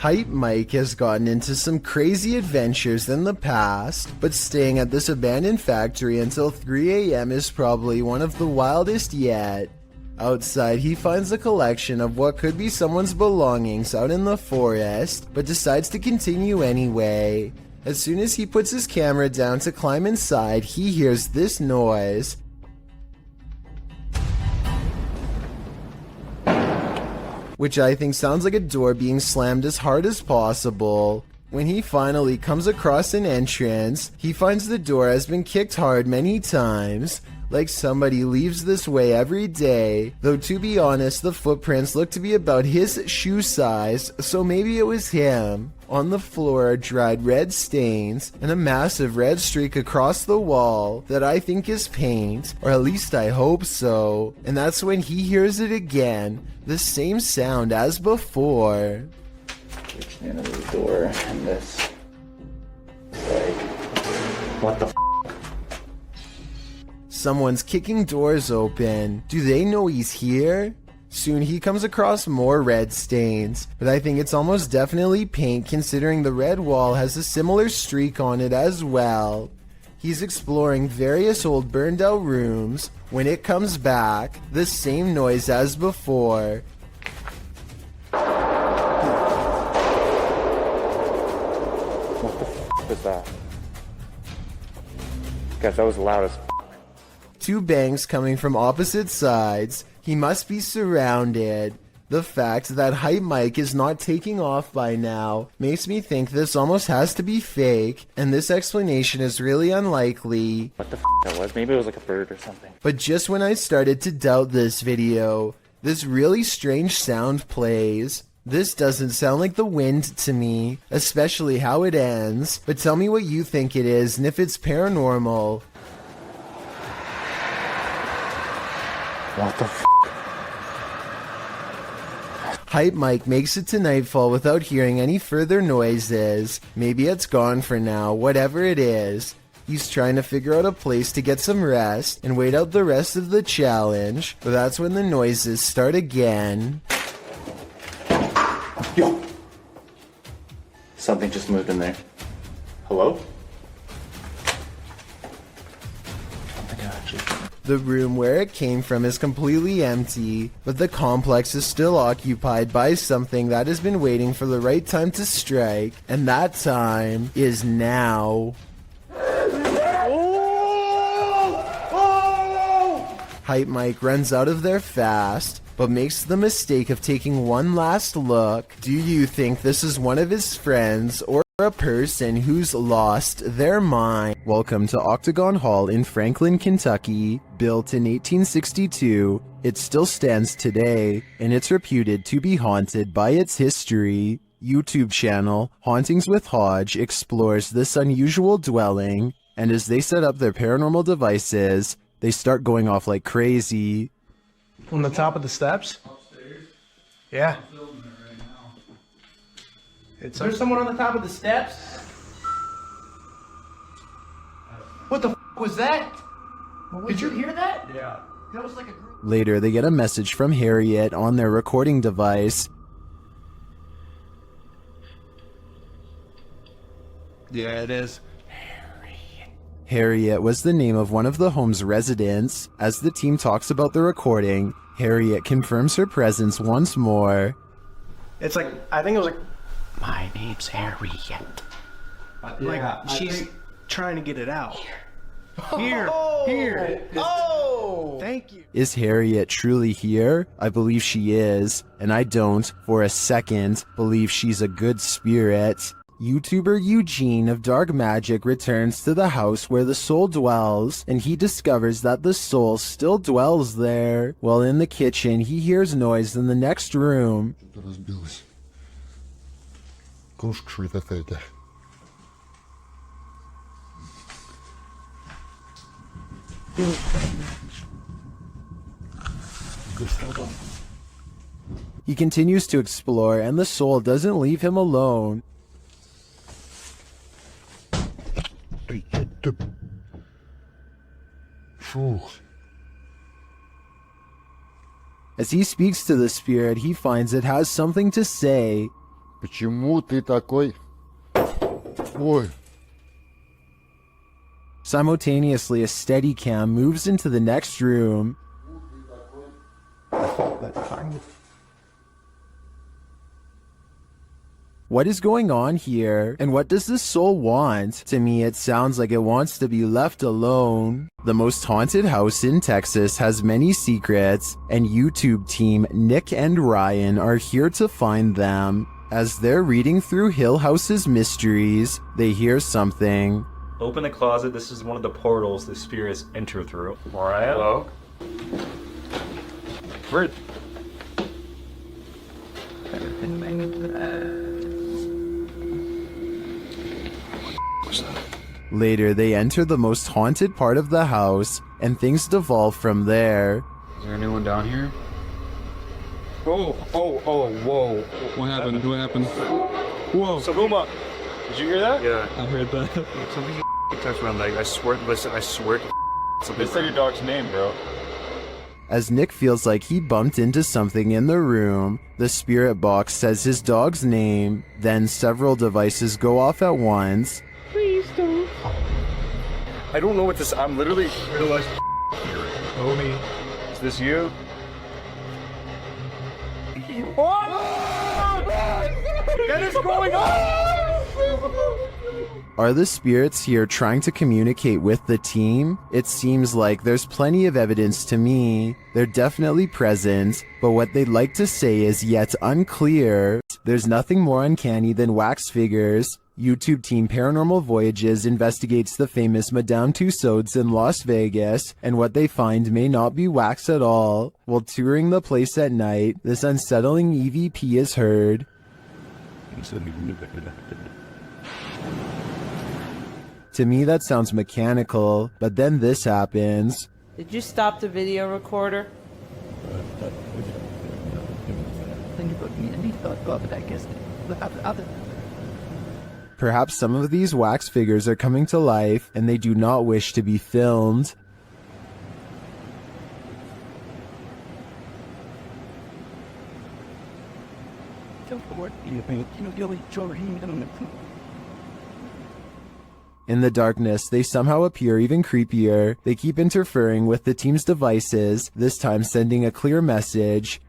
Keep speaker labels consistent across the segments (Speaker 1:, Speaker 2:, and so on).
Speaker 1: Hype Mike has gotten into some crazy adventures in the past, but staying at this abandoned factory until 3 AM is probably one of the wildest yet. Outside, he finds a collection of what could be someone's belongings out in the forest, but decides to continue anyway. As soon as he puts his camera down to climb inside, he hears this noise. Which I think sounds like a door being slammed as hard as possible. When he finally comes across an entrance, he finds the door has been kicked hard many times, like somebody leaves this way every day, though to be honest, the footprints look to be about his shoe size, so maybe it was him. On the floor are dried red stains and a massive red streak across the wall that I think is paint, or at least I hope so. And that's when he hears it again, the same sound as before.
Speaker 2: Reach the end of the door and this. It's like, what the f?
Speaker 1: Someone's kicking doors open. Do they know he's here? Soon he comes across more red stains, but I think it's almost definitely paint considering the red wall has a similar streak on it as well. He's exploring various old burned out rooms. When it comes back, the same noise as before.
Speaker 2: What the f was that? Guys, that was loud as f.
Speaker 1: Two bangs coming from opposite sides. He must be surrounded. The fact that Hype Mike is not taking off by now makes me think this almost has to be fake, and this explanation is really unlikely.
Speaker 2: What the f that was? Maybe it was like a bird or something.
Speaker 1: But just when I started to doubt this video, this really strange sound plays. This doesn't sound like the wind to me, especially how it ends, but tell me what you think it is and if it's paranormal.
Speaker 2: What the f?
Speaker 1: Hype Mike makes it to nightfall without hearing any further noises. Maybe it's gone for now, whatever it is. He's trying to figure out a place to get some rest and wait out the rest of the challenge, but that's when the noises start again.
Speaker 2: Yo! Something just moved in there. Hello?
Speaker 1: The room where it came from is completely empty, but the complex is still occupied by something that has been waiting for the right time to strike, and that time is now. Hype Mike runs out of there fast, but makes the mistake of taking one last look. Do you think this is one of his friends or a person who's lost their mind? Welcome to Octagon Hall in Franklin, Kentucky. Built in 1862, it still stands today, and it's reputed to be haunted by its history. YouTube channel Hauntings with Hodge explores this unusual dwelling, and as they set up their paranormal devices, they start going off like crazy.
Speaker 3: On the top of the steps?
Speaker 4: Upstairs.
Speaker 3: Yeah.
Speaker 4: I'm filming it right now.
Speaker 3: There's someone on the top of the steps? What the f was that? Did you hear that?
Speaker 4: Yeah.
Speaker 3: That was like a group.
Speaker 1: Later, they get a message from Harriet on their recording device.
Speaker 3: Yeah, it is.
Speaker 1: Harriet was the name of one of the home's residents. As the team talks about the recording, Harriet confirms her presence once more.
Speaker 3: It's like, I think it was like, my name's Harriet. Like, she's trying to get it out. Here. Oh! Thank you.
Speaker 1: Is Harriet truly here? I believe she is, and I don't, for a second, believe she's a good spirit. YouTuber Eugene of Dark Magic returns to the house where the soul dwells, and he discovers that the soul still dwells there. While in the kitchen, he hears noise in the next room. He continues to explore, and the soul doesn't leave him alone. As he speaks to the spirit, he finds it has something to say.
Speaker 4: Почему ты такой? Ой.
Speaker 1: Simultaneously, a Steadicam moves into the next room. What is going on here? And what does this soul want? To me, it sounds like it wants to be left alone. The most haunted house in Texas has many secrets, and YouTube team Nick and Ryan are here to find them. As they're reading through Hill House's mysteries, they hear something.
Speaker 5: Open the closet. This is one of the portals the spirits enter through. Mariah? Hello? Where?
Speaker 1: Later, they enter the most haunted part of the house, and things devolve from there.
Speaker 5: Is there anyone down here?
Speaker 6: Whoa. What happened? What happened? Whoa.
Speaker 5: Sabuma! Did you hear that? Yeah.
Speaker 6: I heard that.
Speaker 5: Something touched my leg. I swear, listen, I swear to something.
Speaker 6: Say your dog's name, bro.
Speaker 1: As Nick feels like he bumped into something in the room, the spirit box says his dog's name, then several devices go off at once.
Speaker 6: Please don't.
Speaker 5: I don't know what this. I'm literally realized.
Speaker 6: Homie.
Speaker 5: Is this you? What is going on?
Speaker 1: Are the spirits here trying to communicate with the team? It seems like there's plenty of evidence to me. They're definitely present, but what they'd like to say is yet unclear. There's nothing more uncanny than wax figures. YouTube team Paranormal Voyages investigates the famous Madame Tussauds in Las Vegas, and what they find may not be wax at all. While touring the place at night, this unsettling EVP is heard. To me, that sounds mechanical, but then this happens.
Speaker 7: Did you stop the video recorder?
Speaker 1: Perhaps some of these wax figures are coming to life, and they do not wish to be filmed. In the darkness, they somehow appear even creepier. They keep interfering with the team's devices, this time sending a clear message.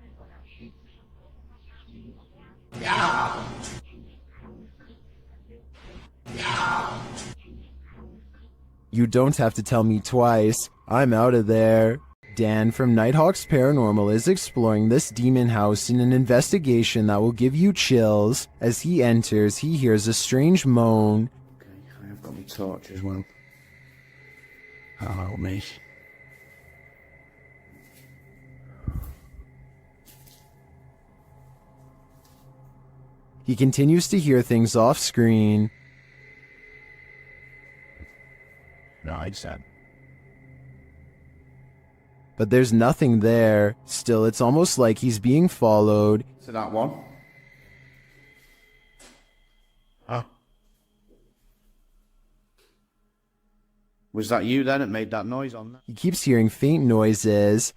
Speaker 1: You don't have to tell me twice. I'm out of there. Dan from Nighthawk's Paranormal is exploring this demon house in an investigation that will give you chills. As he enters, he hears a strange moan.
Speaker 2: Okay, I've got my torch as well. That'll help me.
Speaker 1: He continues to hear things off screen.
Speaker 6: No, I just had.
Speaker 1: But there's nothing there. Still, it's almost like he's being followed.
Speaker 2: So that one.
Speaker 6: Huh?
Speaker 2: Was that you then that made that noise on that?
Speaker 1: He keeps hearing faint noises.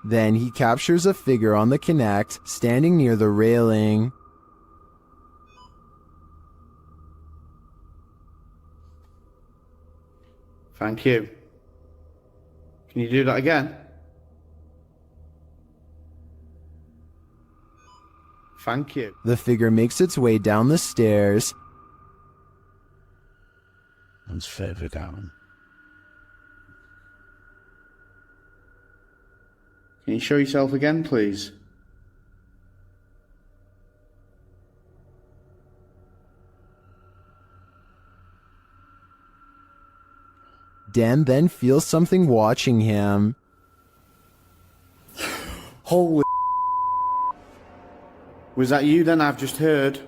Speaker 1: Then he captures a figure on the Kinect, standing near the railing.
Speaker 2: Thank you. Can you do that again? Thank you.
Speaker 1: The figure makes its way down the stairs.
Speaker 2: And further down. Can you show yourself again, please?
Speaker 1: Dan then feels something watching him.
Speaker 2: Holy. Was that you then? I've just heard.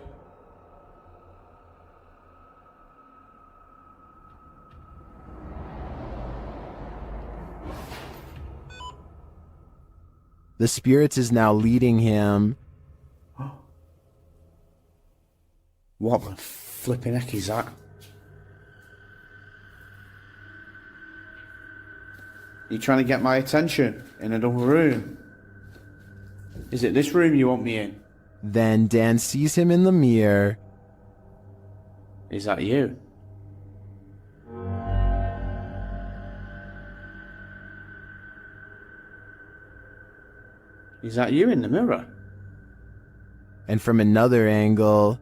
Speaker 1: The spirit is now leading him.
Speaker 2: What the flipping heck is that? You trying to get my attention in another room? Is it this room you want me in?
Speaker 1: Then Dan sees him in the mirror.
Speaker 2: Is that you? Is that you in the mirror?
Speaker 1: And from another angle,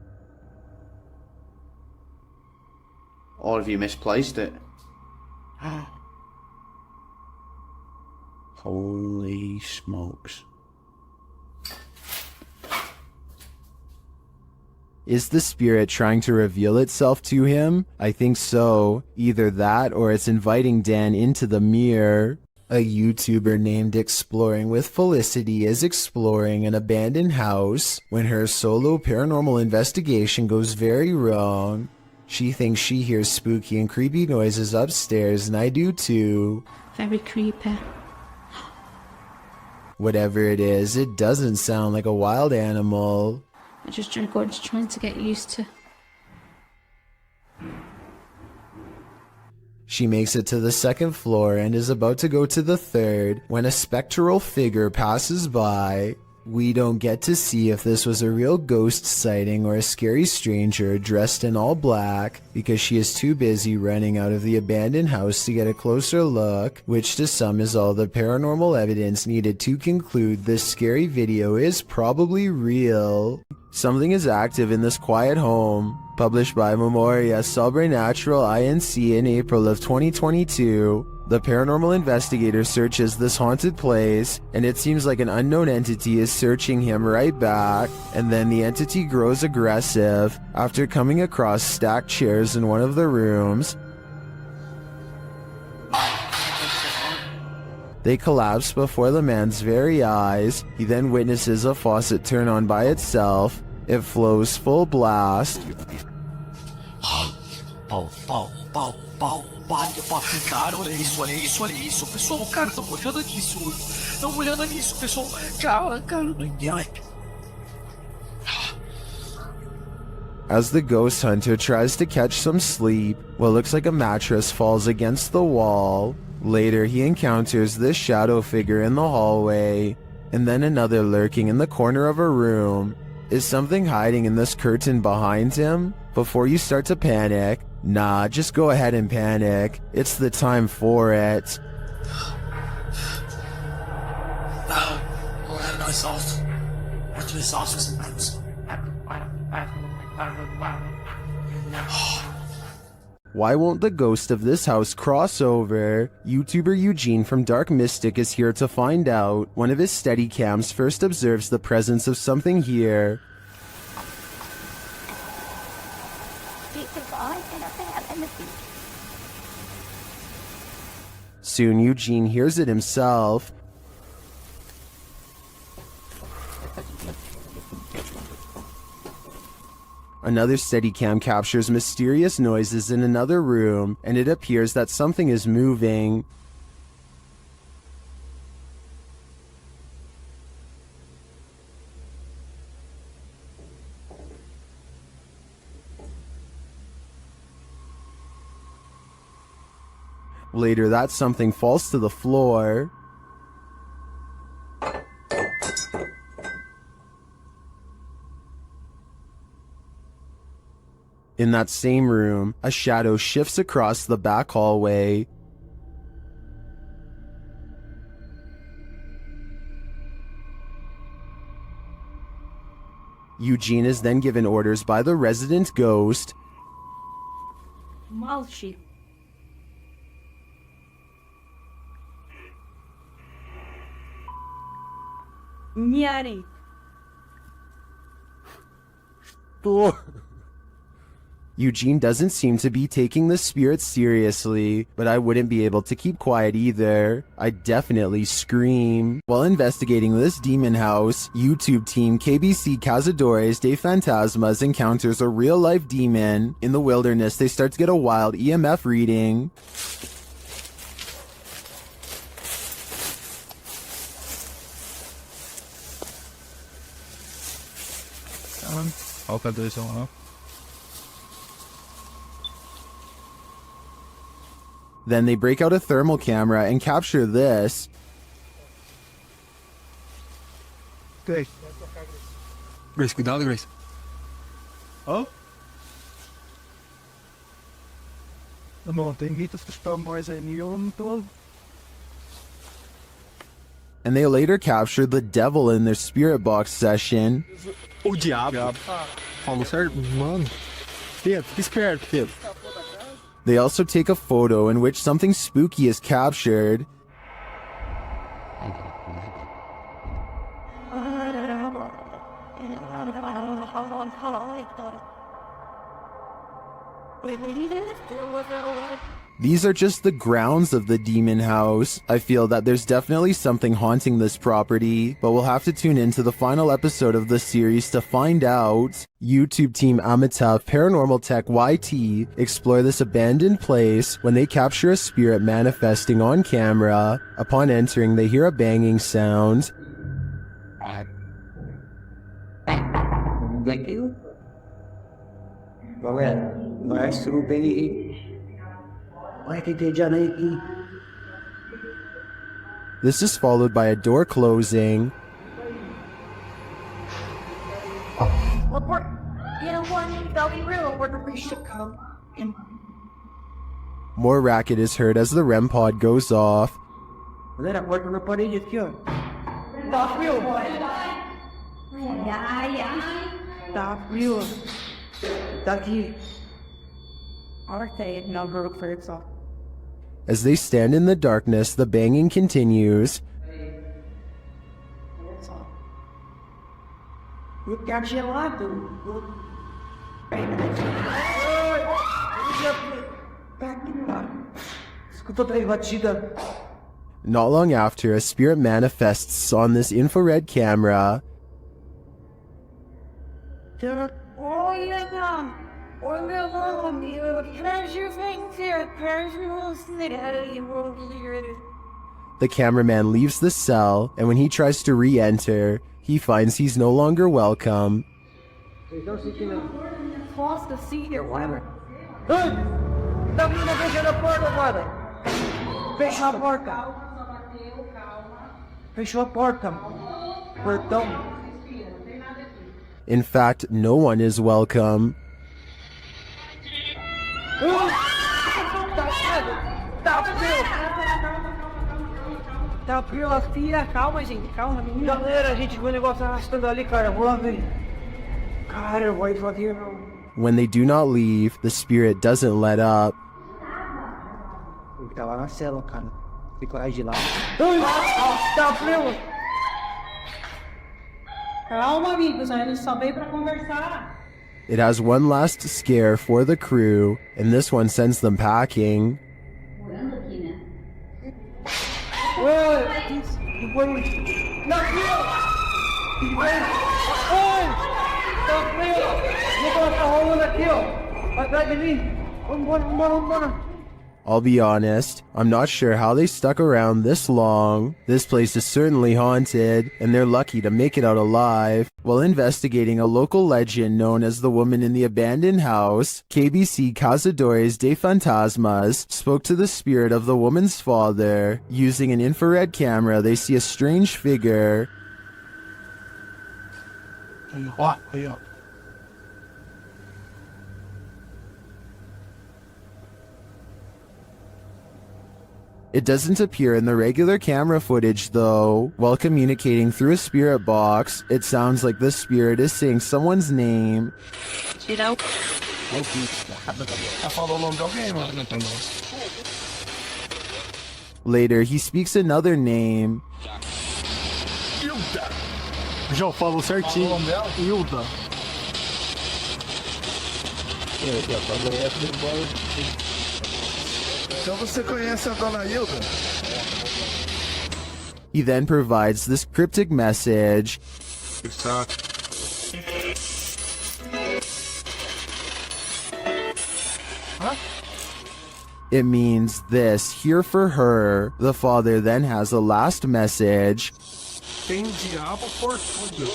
Speaker 2: Or have you misplaced it? Holy smokes.
Speaker 1: is the spirit trying to reveal itself to him? I think so. Either that or it's inviting Dan into the mirror. A YouTuber named Exploring with Felicity is exploring an abandoned house when her solo paranormal investigation goes very wrong. She thinks she hears spooky and creepy noises upstairs, and I do too.
Speaker 8: Very creepy.
Speaker 1: Whatever it is, it doesn't sound like a wild animal.
Speaker 8: I just trying to get used to.
Speaker 1: She makes it to the second floor and is about to go to the third when a spectral figure passes by. We don't get to see if this was a real ghost sighting or a scary stranger dressed in all black because she is too busy running out of the abandoned house to get a closer look, which to some is all the paranormal evidence needed to conclude this scary video is probably real. Something is active in this quiet home. Published by Memoria Sobrenatural Inc. in April of 2022. The paranormal investigator searches this haunted place, and it seems like an unknown entity is searching him right back, and then the entity grows aggressive after coming across stacked chairs in one of the rooms. They collapse before the man's very eyes. He then witnesses a faucet turn on by itself. It flows full blast.
Speaker 9: Cara, olha isso, olha isso, olha isso. Pessoal, cara, estão olhando nisso. Estão olhando nisso, pessoal. Cara, não entendo.
Speaker 1: As the ghost hunter tries to catch some sleep, what looks like a mattress falls against the wall. Later, he encounters this shadow figure in the hallway, and then another lurking in the corner of a room. Is something hiding in this curtain behind him? Before you start to panic, nah, just go ahead and panic. It's the time for it. Why won't the ghost of this house cross over? YouTuber Eugene from Dark Mystic is here to find out. One of his Steadicams first observes the presence of something here. Soon Eugene hears it himself. Another Steadicam captures mysterious noises in another room, and it appears that something is moving. Later, that something falls to the floor. In that same room, a shadow shifts across the back hallway. Eugene is then given orders by the resident ghost.
Speaker 8: Молчи. Не ори.
Speaker 1: Eugene doesn't seem to be taking the spirit seriously, but I wouldn't be able to keep quiet either. I'd definitely scream. While investigating this demon house, YouTube team KBC Cazadores de Fantasmas encounters a real-life demon. In the wilderness, they start to get a wild EMF reading.
Speaker 6: I'll cut this one off.
Speaker 1: Then they break out a thermal camera and capture this.
Speaker 9: Grace. Grace, cuidado, Grace.
Speaker 3: Oh?
Speaker 9: Não, tem gritos que estão mais aí, todo.
Speaker 1: And they later capture the devil in their spirit box session.
Speaker 3: O diabo.
Speaker 9: Falou certo? Mano. Pedro, fica esperto, Pedro.
Speaker 1: They also take a photo in which something spooky is captured. These are just the grounds of the demon house. I feel that there's definitely something haunting this property, but we'll have to tune into the final episode of the series to find out. YouTube team Amitav Paranormal Tech YT explore this abandoned place when they capture a spirit manifesting on camera. Upon entering, they hear a banging sound. This is followed by a door closing. More racket is heard as the REM pod goes off. As they stand in the darkness, the banging continues. Not long after, a spirit manifests on this infrared camera. The cameraman leaves the cell, and when he tries to re-enter, he finds he's no longer welcome. In fact, no one is welcome.
Speaker 3: Calma, gente, calma, menina. Galera, a gente viu o negócio arrastando ali, cara. Vou lá ver. Cara, eu vou ir aqui, meu.
Speaker 1: When they do not leave, the spirit doesn't let up.
Speaker 3: Ele tá lá na cela, cara. Tem coragem de lá. Calma, amigos, a gente só veio pra conversar.
Speaker 1: It has one last scare for the crew, and this one sends them packing. I'll be honest, I'm not sure how they stuck around this long. This place is certainly haunted, and they're lucky to make it out alive. While investigating a local legend known as the woman in the abandoned house, KBC Cazadores de Fantasmas spoke to the spirit of the woman's father. Using an infrared camera, they see a strange figure. It doesn't appear in the regular camera footage though. While communicating through a spirit box, it sounds like the spirit is saying someone's name. Later, he speaks another name.
Speaker 9: Já falou certinho. Hilda.
Speaker 6: Então você conhece a dona Hilda?
Speaker 1: He then provides this cryptic message. It means this, here for her. The father then has a last message.
Speaker 9: Tem diabo por tudo.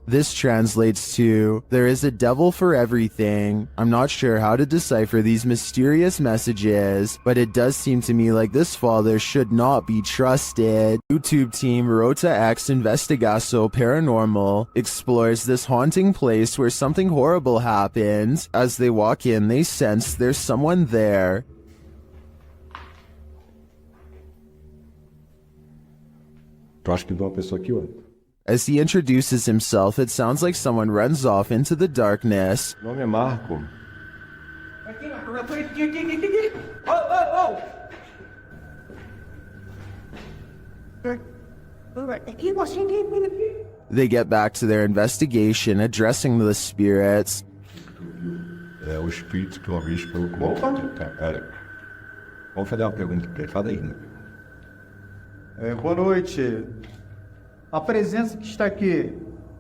Speaker 1: This translates to, there is a devil for everything. I'm not sure how to decipher these mysterious messages, but it does seem to me like this father should not be trusted. YouTube team Rota X Investigaso Paranormal explores this haunting place where something horrible happens. As they walk in, they sense there's someone there.
Speaker 10: Eu acho que de uma pessoa aqui, ó.
Speaker 1: As he introduces himself, it sounds like someone runs off into the darkness.
Speaker 10: Meu nome é Marco.
Speaker 1: They get back to their investigation, addressing the spirits.
Speaker 10: É o espírito que uma vez falou comigo. Cara, vamos fazer uma pergunta pra ele. Fala aí, né?
Speaker 11: Boa noite. A presença que está aqui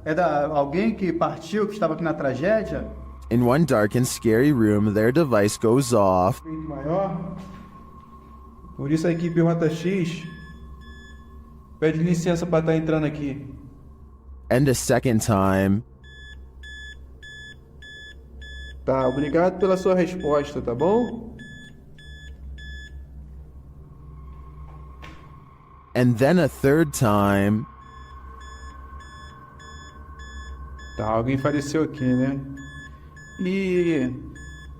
Speaker 11: é da alguém que partiu, que estava aqui na tragédia?
Speaker 1: In one dark and scary room, their device goes off.
Speaker 11: Maior. Por isso a equipe Rota X pede licença para estar entrando aqui.
Speaker 1: And a second time.
Speaker 11: Tá, obrigado pela sua resposta, tá bom?
Speaker 1: And then a third time.
Speaker 11: Tá, alguém faleceu aqui, né? E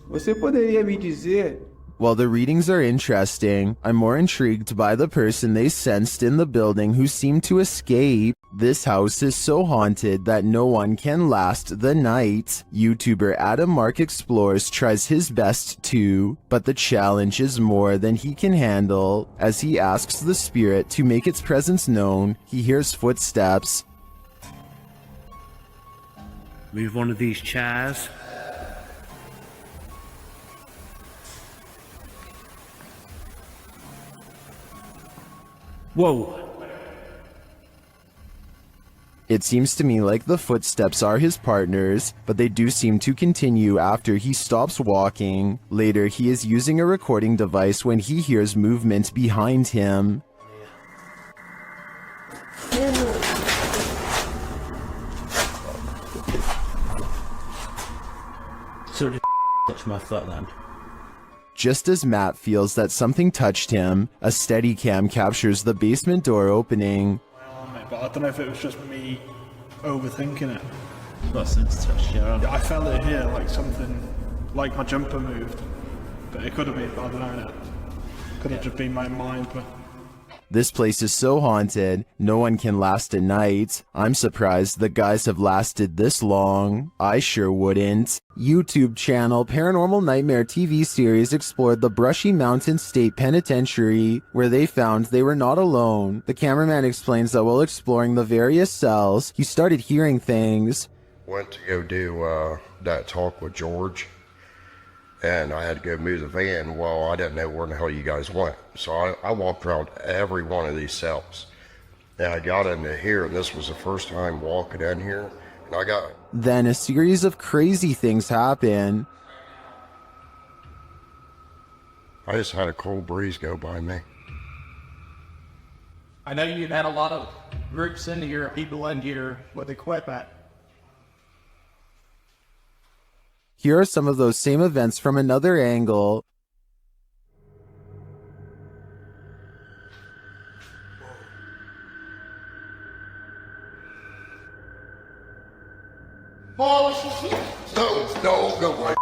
Speaker 11: você poderia me dizer...
Speaker 1: While the readings are interesting, I'm more intrigued by the person they sensed in the building who seemed to escape. This house is so haunted that no one can last the night. YouTuber Adam Mark Explores tries his best too, but the challenge is more than he can handle. As he asks the spirit to make its presence known, he hears footsteps.
Speaker 12: Move one of these chairs. Whoa.
Speaker 1: It seems to me like the footsteps are his partners, but they do seem to continue after he stops walking. Later, he is using a recording device when he hears movement behind him.
Speaker 12: So did touch my foot then?
Speaker 1: Just as Matt feels that something touched him, a Steadicam captures the basement door opening.
Speaker 13: But I don't know if it was just me overthinking it.
Speaker 12: What sense touched your arm?
Speaker 13: Yeah, I felt it here, like something, like my jumper moved. But it could have been, I don't know. Could have just been my mind, but...
Speaker 1: This place is so haunted, no one can last a night. I'm surprised the guys have lasted this long. I sure wouldn't. YouTube channel Paranormal Nightmare TV series explored the Brushy Mountain State Penitentiary, where they found they were not alone. The cameraman explains that while exploring the various cells, he started hearing things.
Speaker 14: Went to go do that talk with George, and I had to go move the van. Well, I didn't know where the hell you guys went. So I walked around every one of these cells. And I got into here, and this was the first time walking in here. And I got...
Speaker 1: Then a series of crazy things happen.
Speaker 14: I just had a cold breeze go by me.
Speaker 9: I know you've had a lot of groups in here, people in here with equipment.
Speaker 1: Here are some of those same events from another angle.
Speaker 14: No.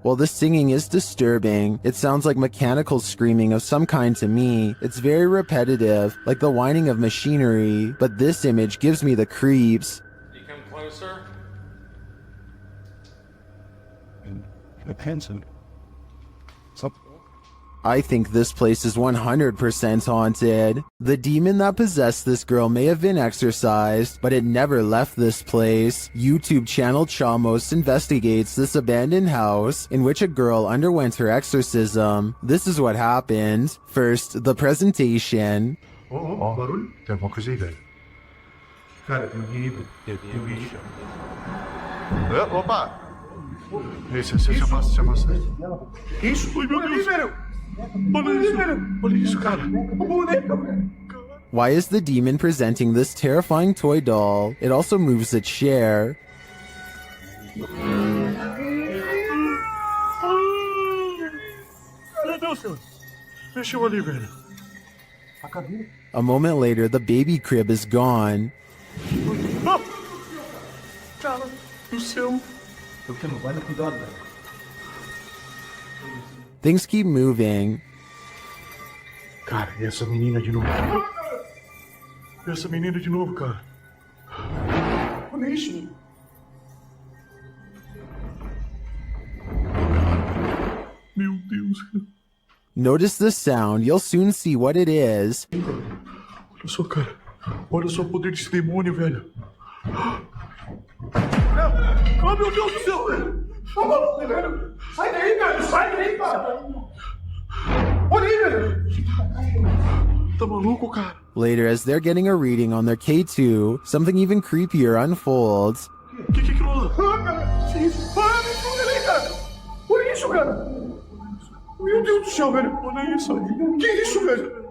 Speaker 1: While the singing is disturbing, it sounds like mechanical screaming of some kind to me. It's very repetitive, like the whining of machinery, but this image gives me the creeps.
Speaker 5: You come closer.
Speaker 1: I think this place is 100% haunted. The demon that possessed this girl may have been exorcised, but it never left this place. YouTube channel Chamos investigates this abandoned house in which a girl underwent her exorcism. This is what happened. First, the presentation.
Speaker 6: Barulho? Tem alguma coisa aí, velho? Cara, tem alguém aí, velho. Tem alguém aí. Opa! Você chama. Isso? Oi, meu Deus! Olha isso, cara! O boneco!
Speaker 1: Why is the demon presenting this terrifying toy doll? It also moves a chair.
Speaker 6: Deixa eu ali, velho.
Speaker 1: A moment later, the baby crib is gone.
Speaker 6: Cara do céu.
Speaker 1: Things keep moving.
Speaker 6: Cara, e essa menina de novo? E essa menina de novo, cara? Olha isso. Meu Deus.
Speaker 1: Notice the sound. You'll soon see what it is.
Speaker 6: Olha só, cara. Olha só o poder desse demônio, velho. Oh, meu Deus do céu, velho. Tá maluco, velho. Sai daí, velho. Sai daí, cara. Olha aí, velho. Tá maluco, cara?
Speaker 1: Later, as they're getting a reading on their K2, something even creepier unfolds.
Speaker 6: Que é aquilo lá? Ah, cara. Que isso? Ah, me fuga ali, cara. Olha isso, cara. Meu Deus do céu, velho. Olha isso. Que isso, velho?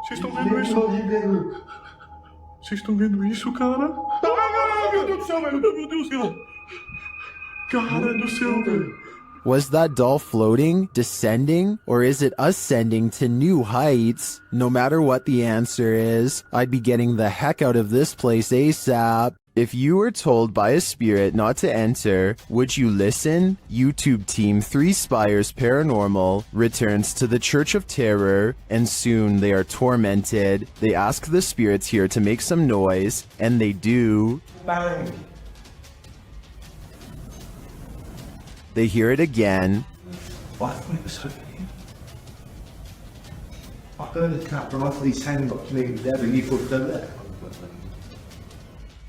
Speaker 6: Vocês estão vendo isso? Vocês estão vendo isso, cara? Ah, meu Deus do céu, velho. Meu Deus, cara. Cara do céu, velho.
Speaker 1: Was that doll floating, descending, or is it ascending to new heights? No matter what the answer is, I'd be getting the heck out of this place ASAP. If you were told by a spirit not to enter, would you listen? YouTube team 3 Spires Paranormal returns to the Church of Terror, and soon they are tormented. They ask the spirits here to make some noise, and they do.
Speaker 3: Bang.
Speaker 1: They hear it again.
Speaker 3: I heard a cat from off these hand got to me there and you put them there.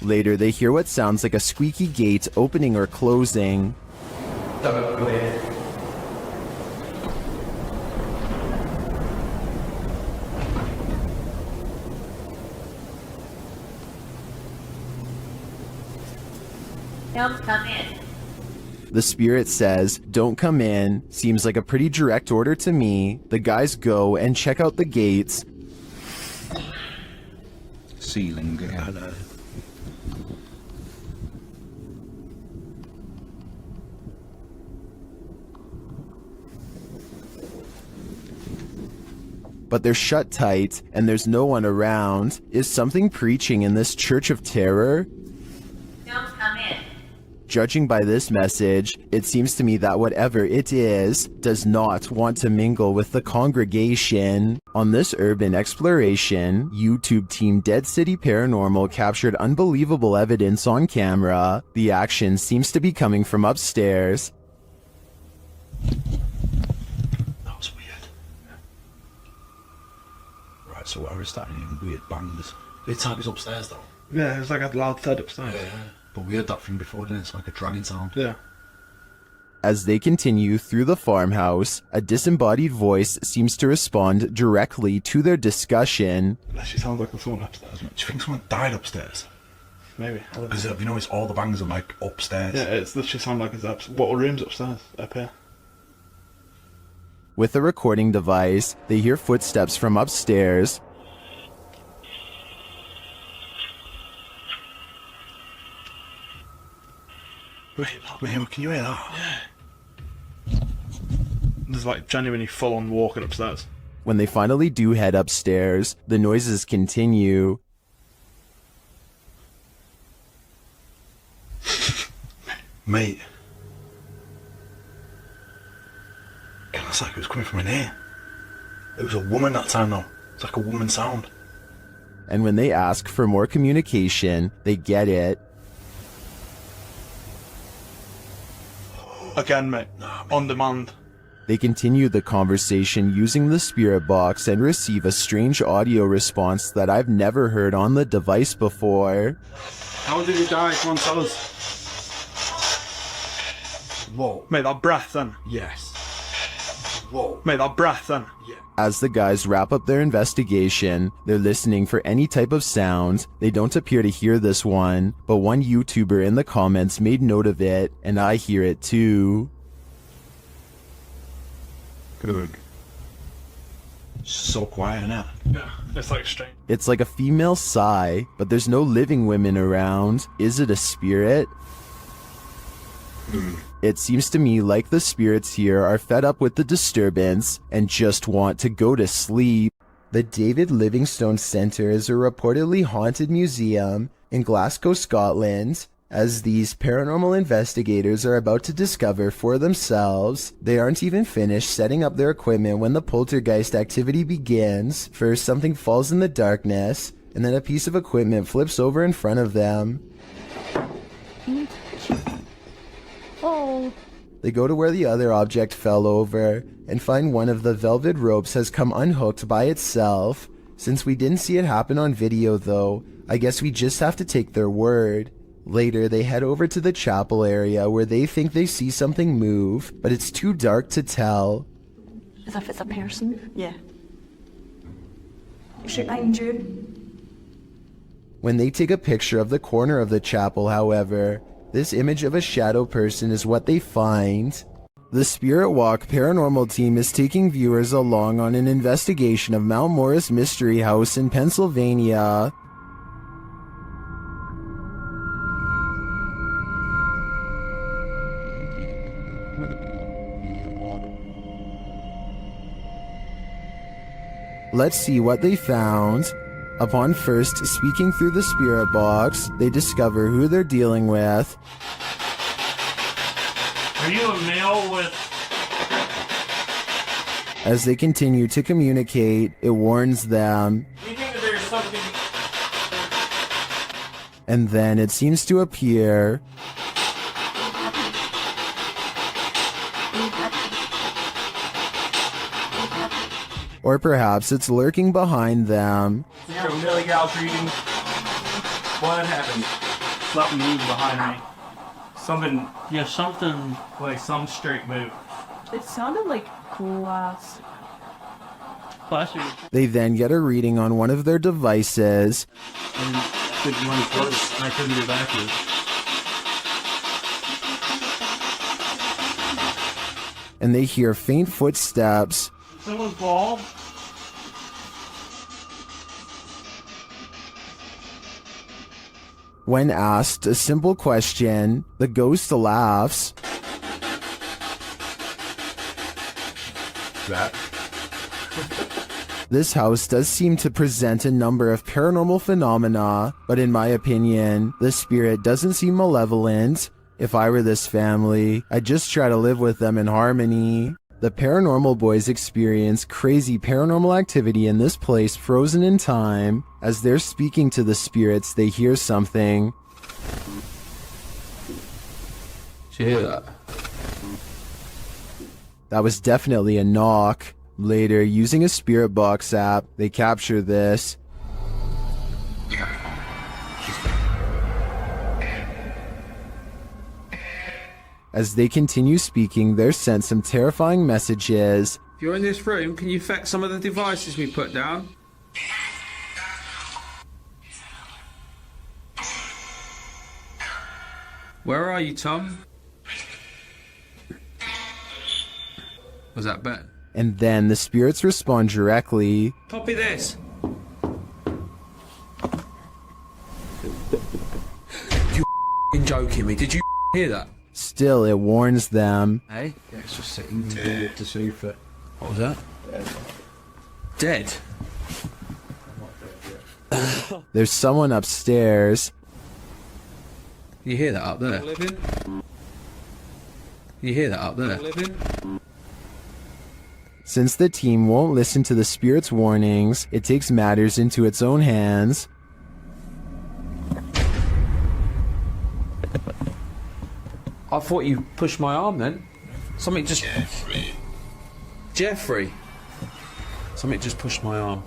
Speaker 1: Later, they hear what sounds like a squeaky gate opening or closing.
Speaker 3: Don't go here.
Speaker 8: Don't come in.
Speaker 1: The spirit says, "Don't come in." Seems like a pretty direct order to me. The guys go and check out the gates.
Speaker 15: Ceiling again.
Speaker 1: But they're shut tight, and there's no one around. Is something preaching in this Church of Terror?
Speaker 8: Don't come in.
Speaker 1: Judging by this message, it seems to me that whatever it is does not want to mingle with the congregation. On this urban exploration, YouTube team Dead City Paranormal captured unbelievable evidence on camera. The action seems to be coming from upstairs.
Speaker 15: That was weird. Right, so we're starting hearing weird bangs. It's like it's upstairs though.
Speaker 13: Yeah, it's like a loud thud upstairs.
Speaker 15: Yeah. But we heard that thing before, didn't it? It's like a dragging sound.
Speaker 13: Yeah.
Speaker 1: As they continue through the farmhouse, a disembodied voice seems to respond directly to their discussion.
Speaker 13: That actually sounds like someone upstairs.
Speaker 15: Do you think someone died upstairs?
Speaker 13: Maybe.
Speaker 15: Because have you noticed all the bangs are like upstairs?
Speaker 13: Yeah, it's literally sound like it's what room's upstairs? Up here.
Speaker 1: With a recording device, they hear footsteps from upstairs.
Speaker 15: Wait, man, can you hear that?
Speaker 13: Yeah. There's like genuinely full on walking upstairs.
Speaker 1: When they finally do head upstairs, the noises continue.
Speaker 15: Mate. It's like it was coming from in here. It was a woman that time though. It's like a woman sound.
Speaker 1: And when they ask for more communication, they get it.
Speaker 13: Again, mate. On demand.
Speaker 1: They continue the conversation using the spirit box and receive a strange audio response that I've never heard on the device before.
Speaker 13: How did he die? Come on, tell us.
Speaker 15: Whoa.
Speaker 13: Mate, that breath then.
Speaker 15: Yes. Whoa.
Speaker 13: Mate, that breath then.
Speaker 15: Yeah.
Speaker 1: As the guys wrap up their investigation, they're listening for any type of sound. They don't appear to hear this one, but one YouTuber in the comments made note of it, and I hear it too.
Speaker 15: Good. So quiet now.
Speaker 13: Yeah, it's like strange.
Speaker 1: It's like a female sigh, but there's no living women around. Is it a spirit? It seems to me like the spirits here are fed up with the disturbance and just want to go to sleep. The David Livingstone Centre is a reportedly haunted museum in Glasgow, Scotland. As these paranormal investigators are about to discover for themselves, they aren't even finished setting up their equipment when the poltergeist activity begins. First, something falls in the darkness, and then a piece of equipment flips over in front of them.
Speaker 16: Oh.
Speaker 1: They go to where the other object fell over and find one of the velvet ropes has come unhooked by itself. Since we didn't see it happen on video though, I guess we just have to take their word. Later, they head over to the chapel area where they think they see something move, but it's too dark to tell.
Speaker 16: As if it's a person? Yeah. Straight behind you.
Speaker 1: When they take a picture of the corner of the chapel, however, this image of a shadow person is what they find. The Spirit Walk paranormal team is taking viewers along on an investigation of Mount Morris Mystery House in Pennsylvania. Let's see what they found. Upon first speaking through the spirit box, they discover who they're dealing with.
Speaker 5: Are you a male with...
Speaker 1: As they continue to communicate, it warns them.
Speaker 5: You think that there's something...
Speaker 1: And then it seems to appear. Or perhaps it's lurking behind them.
Speaker 5: Millie Gal's reading. What happened? Something moved behind me. Something...
Speaker 12: Yeah, something...
Speaker 5: Like some straight move.
Speaker 7: It sounded like glass.
Speaker 1: They then get a reading on one of their devices.
Speaker 12: And could run first. I couldn't go backwards.
Speaker 1: And they hear faint footsteps.
Speaker 12: Someone fall?
Speaker 1: When asked a simple question, the ghost laughs.
Speaker 10: That.
Speaker 1: This house does seem to present a number of paranormal phenomena, but in my opinion, the spirit doesn't seem malevolent. If I were this family, I'd just try to live with them in harmony. The paranormal boys experience crazy paranormal activity in this place frozen in time. As they're speaking to the spirits, they hear something.
Speaker 9: Did you hear that?
Speaker 1: That was definitely a knock. Later, using a spirit box app, they capture this. As they continue speaking, they're sent some terrifying messages.
Speaker 17: If you're in this room, can you fetch some of the devices we put down? Where are you, Tom? Was that Ben?
Speaker 1: And then the spirits respond directly.
Speaker 17: Copy this. You joking me? Did you hear that?
Speaker 1: Still, it warns them.
Speaker 17: Hey? Yeah, it's just sitting there to see if it... What was that? Dead?
Speaker 1: There's someone upstairs.
Speaker 17: You hear that up there? You hear that up there?
Speaker 1: Since the team won't listen to the spirit's warnings, it takes matters into its own hands.
Speaker 17: I thought you pushed my arm then. Something just... Jeffrey. Something just pushed my arm.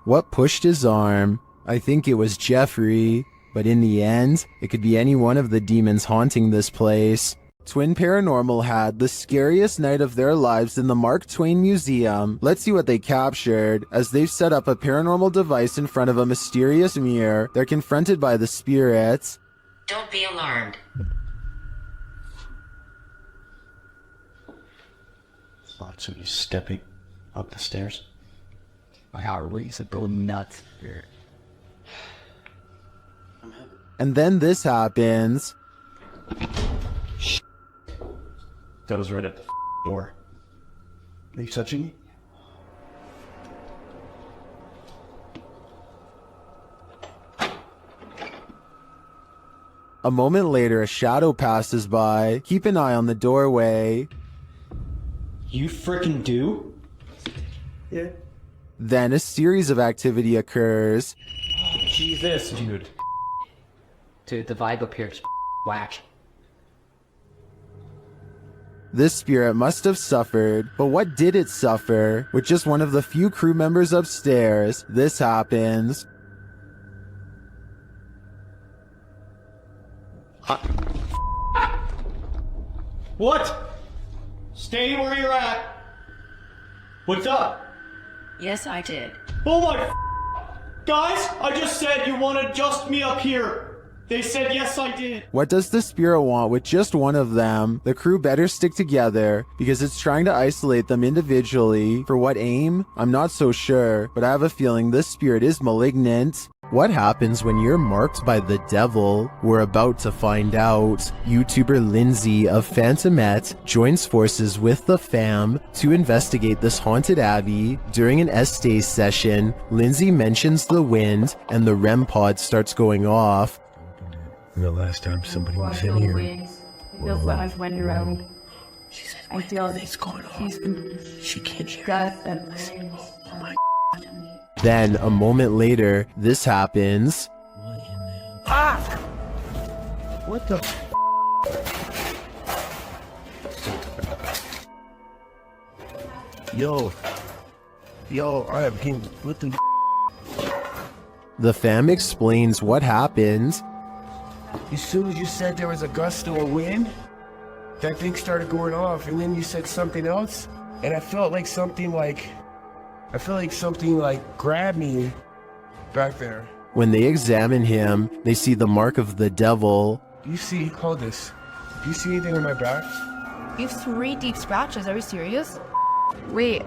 Speaker 1: What pushed his arm? I think it was Jeffrey, but in the end, it could be any one of the demons haunting this place. Twin Paranormal had the scariest night of their lives in the Mark Twain Museum. Let's see what they captured. As they've set up a paranormal device in front of a mysterious mirror, they're confronted by the spirits.
Speaker 8: Don't be alarmed.
Speaker 3: Somebody's stepping
Speaker 17: Up the stairs. My heart races go nuts.
Speaker 1: And then this happens.
Speaker 12: That was right at the door.
Speaker 2: Are you touching me?
Speaker 1: A moment later, a shadow passes by. Keep an eye on the doorway.
Speaker 3: You frickin' do?
Speaker 2: Yeah.
Speaker 1: Then a series of activity occurs.
Speaker 3: Jesus, dude.
Speaker 18: Dude, the vibe up here is whack.
Speaker 1: This spirit must have suffered, but what did it suffer? With just one of the few crew members upstairs, this happens.
Speaker 3: What? Stay where you're at. What's up?
Speaker 8: Yes, I did.
Speaker 3: Oh my guys, I just said you wanted just me up here. They said yes, I did.
Speaker 1: What does the spirit want with just one of them? The crew better stick together because it's trying to isolate them individually. For what aim? I'm not so sure, but I have a feeling this spirit is malignant. What happens when you're marked by the devil? We're about to find out. YouTuber Lindsay of Phantomette joins forces with the fam to investigate this haunted abbey. During an Estee session, Lindsay mentions the wind and the REM pod starts going off.
Speaker 12: The last time somebody was in here.
Speaker 7: It feels like I've went around. I feel
Speaker 9: What's going on? She can't hear.
Speaker 7: death and
Speaker 9: Oh my.
Speaker 1: Then, a moment later, this happens.
Speaker 9: Ah! What the? Yo, I have been with the.
Speaker 1: The fam explains what happened.
Speaker 9: As soon as you said there was a gust of wind, that thing started going off, and then you said something else, and I felt like something like grabbed me back there.
Speaker 1: When they examine him, they see the mark of the devil.
Speaker 9: Do you see? Hold this. Do you see anything on my back?
Speaker 7: You have 3 deep scratches. Are you serious? Wait.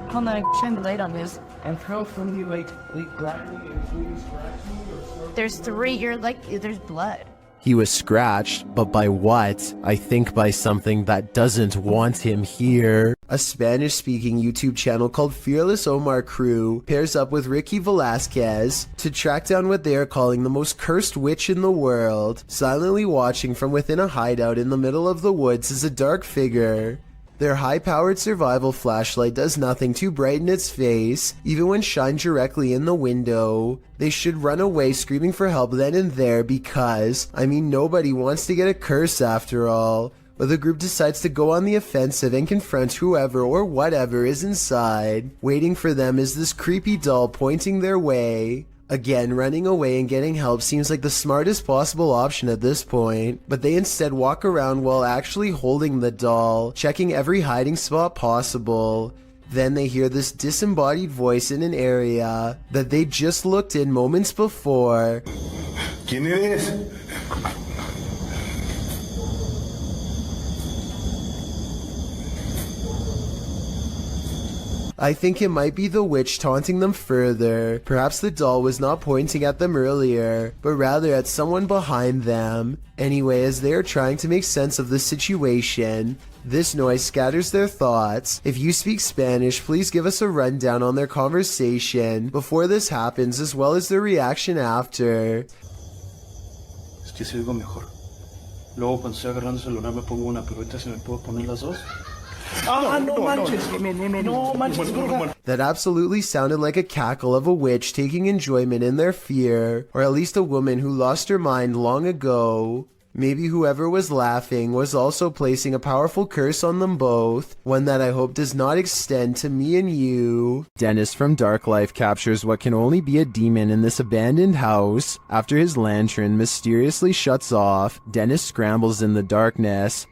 Speaker 7: Hold on, shine the light on this.
Speaker 9: I felt somebody like grab me and maybe scratch me or something.
Speaker 7: There's 3. You're like, there's blood.
Speaker 1: He was scratched, but by what? I think by something that doesn't want him here. A Spanish-speaking YouTube channel called Fearless Omar Crew pairs up with Ricky Velasquez to track down what they are calling the most cursed witch in the world. Silently watching from within a hideout in the middle of the woods is a dark figure. Their high-powered survival flashlight does nothing to brighten its face, even when shined directly in the window. They should run away screaming for help then and there because, nobody wants to get a curse after all. But the group decides to go on the offensive and confront whoever or whatever is inside. Waiting for them is this creepy doll pointing their way. Again, running away and getting help seems like the smartest possible option at this point, but they instead walk around while actually holding the doll, checking every hiding spot possible. Then they hear this disembodied voice in an area that they just looked in moments before.
Speaker 6: ¿Quién eres?
Speaker 1: I think it might be the witch taunting them further. Perhaps the doll was not pointing at them earlier, but rather at someone behind them. Anyway, as they are trying to make sense of the situation, this noise scatters their thoughts. If you speak Spanish, please give us a rundown on their conversation before this happens, as well as their reaction after.
Speaker 2: Es que se oigo mejor. Luego cuando estoy agarrando el celular me pongo una, pero ahorita se me puedo poner las dos.
Speaker 1: That absolutely sounded like a cackle of a witch taking enjoyment in their fear, or at least a woman who lost her mind long ago. Maybe whoever was laughing was also placing a powerful curse on them both, one that I hope does not extend to me and you. Dennis from Dark Life captures what can only be a demon in this abandoned house. After his lantern mysteriously shuts off, Dennis scrambles in the darkness.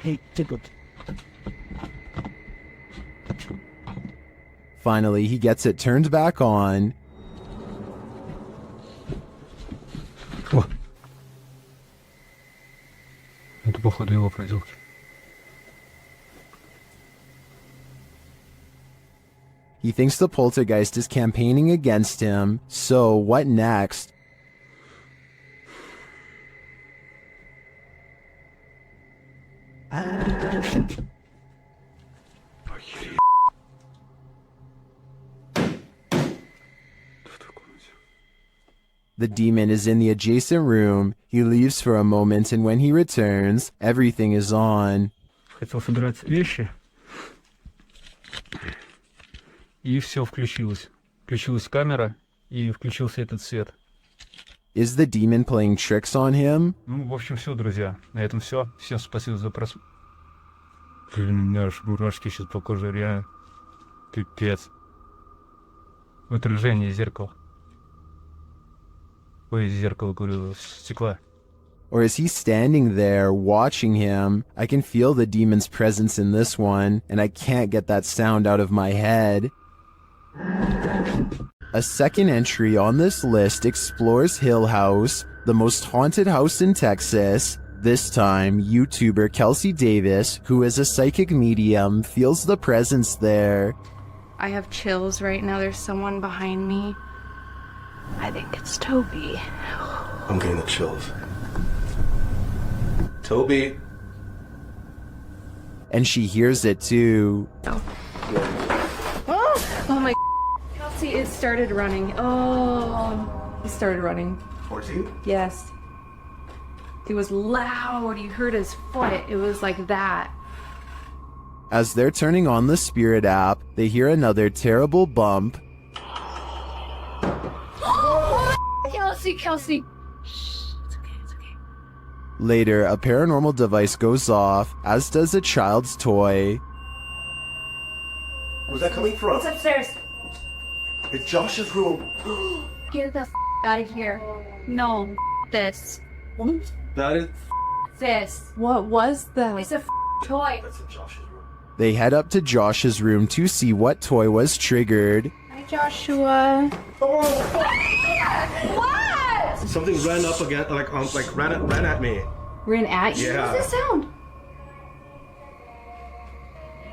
Speaker 9: Hey, take a...
Speaker 1: Finally, he gets it turned back on.
Speaker 17: Это, походу, его проделки.
Speaker 1: He thinks the poltergeist is campaigning against him, so what next? The demon is in the adjacent room. He leaves for a moment, and when he returns, everything is on.
Speaker 17: Хотел собирать вещи. И все включилось. Включилась камера, и включился этот свет.
Speaker 1: Is the demon playing tricks on him?
Speaker 17: Ну, в общем, все, друзья. На этом все. Всем спасибо за просмотр. Блин, у меня аж мурашки сейчас по коже, реально. Пипец. Отражение зеркала. Ой, зеркало, говорю, стекла.
Speaker 1: Or is he standing there watching him? I can feel the demon's presence in this one, and I can't get that sound out of my head. A second entry on this list explores Hill House, the most haunted house in Texas. This time, YouTuber Kelsey Davis, who is a psychic medium, feels the presence there.
Speaker 7: I have chills right now. There's someone behind me. I think it's Toby.
Speaker 15: I'm getting the chills. Toby.
Speaker 1: And she hears it too.
Speaker 7: Oh my. Kelsey, it started running. Oh, he started running.
Speaker 15: 14?
Speaker 7: Yes. It was loud. You heard his foot. It was like that.
Speaker 1: As they're turning on the Spirit app, they hear another terrible bump.
Speaker 7: Kelsey.
Speaker 1: Later, a paranormal device goes off, as does a child's toy.
Speaker 15: Where's that coming from?
Speaker 16: It's upstairs.
Speaker 15: It's Josh's room.
Speaker 16: Get the out of here. No, this.
Speaker 15: That is.
Speaker 16: This.
Speaker 7: What was that?
Speaker 16: It's a toy.
Speaker 15: That's in Josh's room.
Speaker 1: They head up to Josh's room to see what toy was triggered.
Speaker 7: Hi, Joshua.
Speaker 16: What?
Speaker 15: Something ran up again, ran at me.
Speaker 7: Ran at you?
Speaker 15: Yeah.
Speaker 16: What's the sound?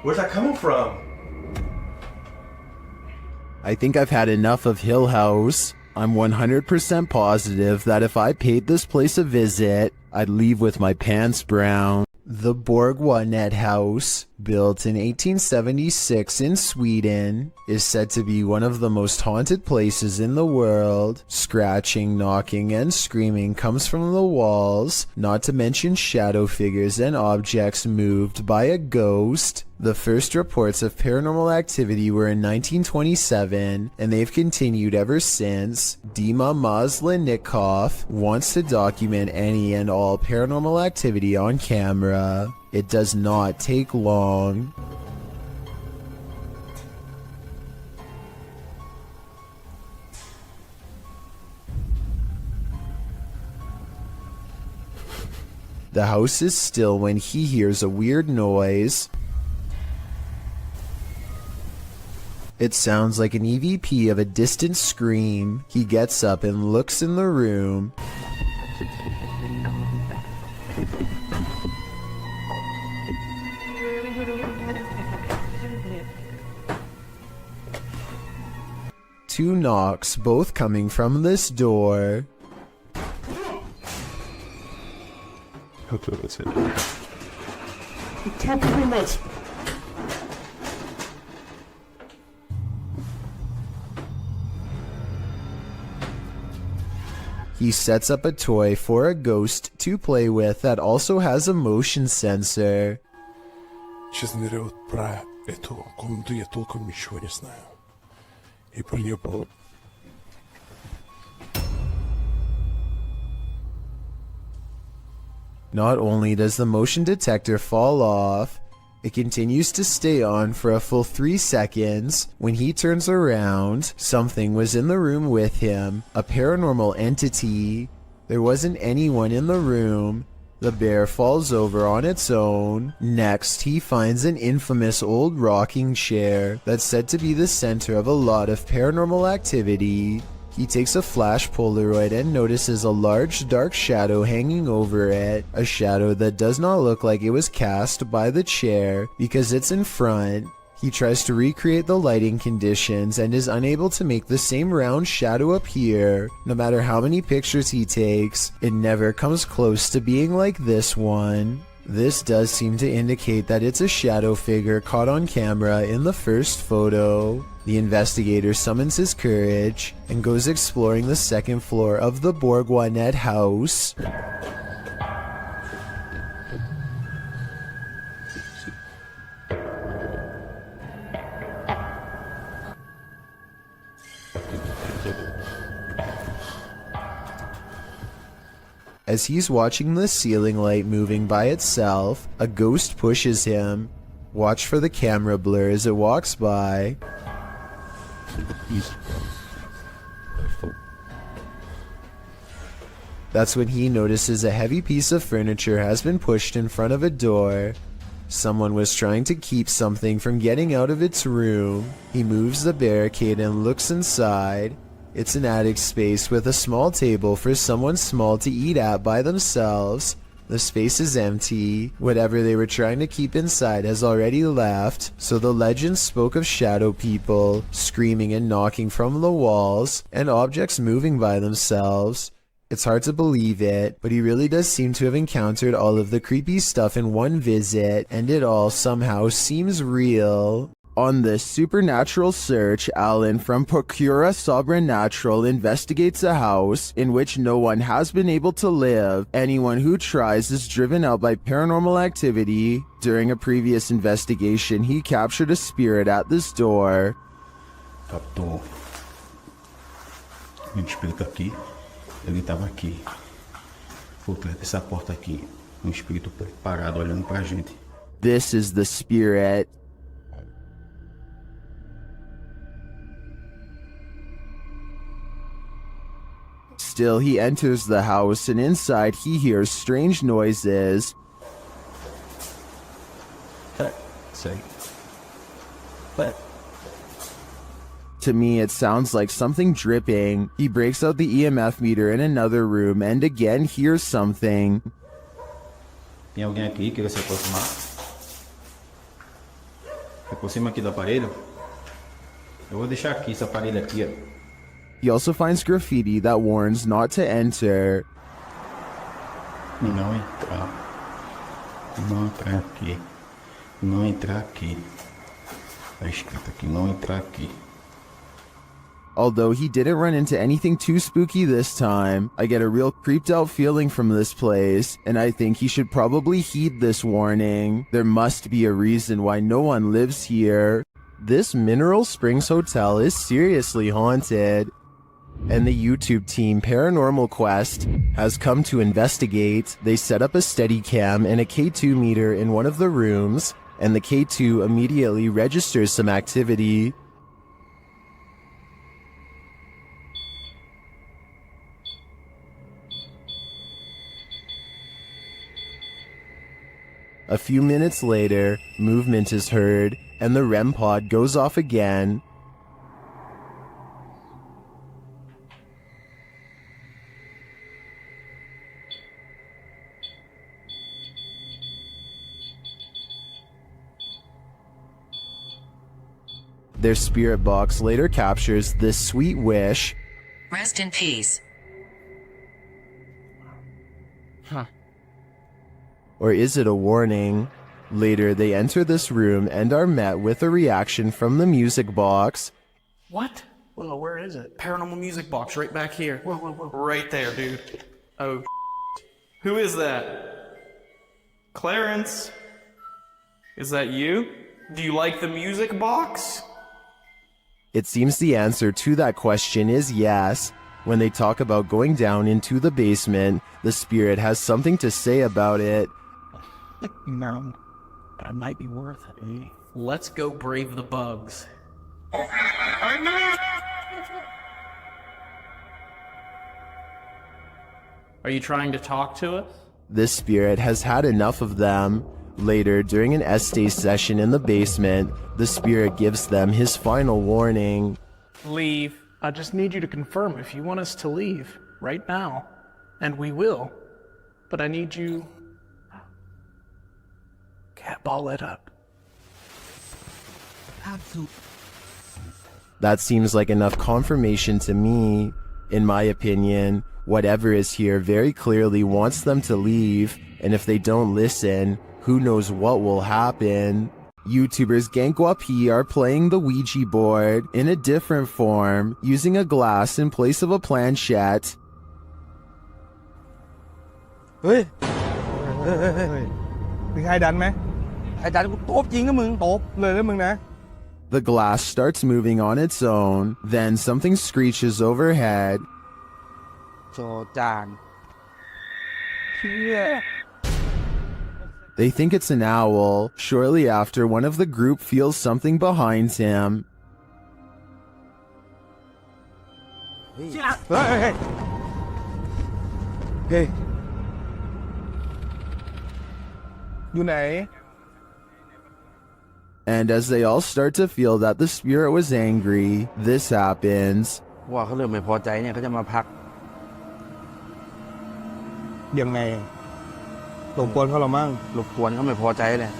Speaker 15: Where's that coming from?
Speaker 1: I think I've had enough of Hill House. I'm 100% positive that if I paid this place a visit, I'd leave with my pants brown. The Borgwanet House, built in 1876 in Sweden, is said to be one of the most haunted places in the world. Scratching, knocking, and screaming comes from the walls, not to mention shadow figures and objects moved by a ghost. The first reports of paranormal activity were in 1927, and they've continued ever since. Dima Maslenikov wants to document any and all paranormal activity on camera. It does not take long. The house is still when he hears a weird noise. It sounds like an EVP of a distant scream. He gets up and looks in the room. Two knocks, both coming from this door.
Speaker 15: Hopefully that's it.
Speaker 6: Tap the remote.
Speaker 1: He sets up a toy for a ghost to play with that also has a motion sensor.
Speaker 6: Сейчас ныряют про эту комнату, я толком ничего не знаю. И про нее было...
Speaker 1: Not only does the motion detector fall off, it continues to stay on for a full 3 seconds. When he turns around, something was in the room with him, a paranormal entity. There wasn't anyone in the room. The bear falls over on its own. Next, he finds an infamous old rocking chair that's said to be the center of a lot of paranormal activity. He takes a flash Polaroid and notices a large dark shadow hanging over it, a shadow that does not look like it was cast by the chair because it's in front. He tries to recreate the lighting conditions and is unable to make the same round shadow appear. No matter how many pictures he takes, it never comes close to being like this one. This does seem to indicate that it's a shadow figure caught on camera in the first photo. The investigator summons his courage and goes exploring the second floor of the Bourgoinet house. As he's watching the ceiling light moving by itself, a ghost pushes him. Watch for the camera blur as it walks by. That's when he notices a heavy piece of furniture has been pushed in front of a door. Someone was trying to keep something from getting out of its room. He moves the barricade and looks inside. It's an attic space with a small table for someone small to eat at by themselves. The space is empty. Whatever they were trying to keep inside has already left, so the legend spoke of shadow people screaming and knocking from the walls and objects moving by themselves. It's hard to believe it, but he really does seem to have encountered all of the creepy stuff in one visit, and it all somehow seems real. On this supernatural search, Alan from Procura Sobrenatural investigates a house in which no one has been able to live. Anyone who tries is driven out by paranormal activity. During a previous investigation, he captured a spirit at this door.
Speaker 19: Captou um espírito aqui. Ele estava aqui, por trás dessa porta aqui. Espírito parado olhando pra gente.
Speaker 1: This is the spirit. Still, he enters the house, and inside he hears strange noises. To me, it sounds like something dripping. He breaks out the EMF meter in another room and again hears something.
Speaker 19: Tem alguém aqui que quer se aproximar? Se aproxima aqui do aparelho. Eu vou deixar aqui esse aparelho aqui, ó.
Speaker 1: He also finds graffiti that warns not to enter.
Speaker 19: Não entrar. Não entrar aqui. Não entrar aqui. Tá escrito aqui, não entrar aqui.
Speaker 1: Although he didn't run into anything too spooky this time, I get a real creeped out feeling from this place, and I think he should probably heed this warning. There must be a reason why no one lives here. This Mineral Springs Hotel is seriously haunted, and the YouTube team Paranormal Quest has come to investigate. They set up a Steadicam and a K2 meter in one of the rooms, and the K2 immediately registers some activity. A few minutes later, movement is heard, and the REM pod goes off again. Their spirit box later captures this sweet wish.
Speaker 8: Rest in peace.
Speaker 18: Huh.
Speaker 1: Or is it a warning? Later, they enter this room and are met with a reaction from the music box.
Speaker 3: What? Well, where is it? Paranormal music box right back here. Whoa. Right there, dude. Oh, who is that? Clarence? Is that you? Do you like the music box?
Speaker 1: It seems the answer to that question is yes. When they talk about going down into the basement, the spirit has something to say about it.
Speaker 3: No, but it might be worth it. Let's go brave the bugs. Are you trying to talk to us?
Speaker 1: This spirit has had enough of them. Later, during an Estee session in the basement, the spirit gives them his final warning.
Speaker 3: Leave.
Speaker 13: I just need you to confirm if you want us to leave right now. And we will. But I need you... Cat ball it up.
Speaker 1: Absolutely. That seems like enough confirmation to me. In my opinion, whatever is here very clearly wants them to leave, and if they don't listen, who knows what will happen. YouTubers Gankwa are playing the Ouija board in a different form, using a glass in place of a planchette.
Speaker 20: เฮ้ยมีใครดันไหมใครดันกูตบจริงนะมึงตบเลยนะมึงนะ
Speaker 1: The glass starts moving on its own, then something screeches overhead.
Speaker 20: โจจานเชี่ย
Speaker 1: They think it's an owl. Shortly after, one of the group feels something behind him.
Speaker 20: เฮ้ยเฮ้ยอยู่ไหน
Speaker 1: And as they all start to feel that the spirit was angry, this happens.
Speaker 20: ว่าเขาเริ่มไม่พอใจเนี่ยเขาจะมาพักยังไงรบกวนเขาหรอมั่งรบกวนเขาไม่พอใจเลย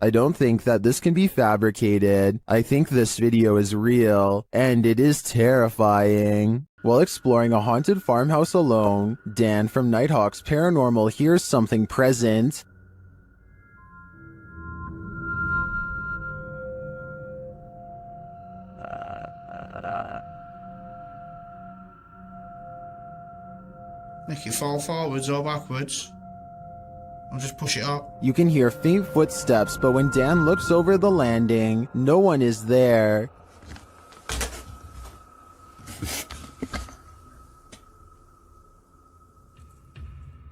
Speaker 1: I don't think that this can be fabricated. I think this video is real, and it is terrifying. While exploring a haunted farmhouse alone, Dan from Nighthawk's Paranormal hears something present.
Speaker 2: Make it fall forwards or backwards. I'll just push it up.
Speaker 1: You can hear faint footsteps, but when Dan looks over the landing, no one is there.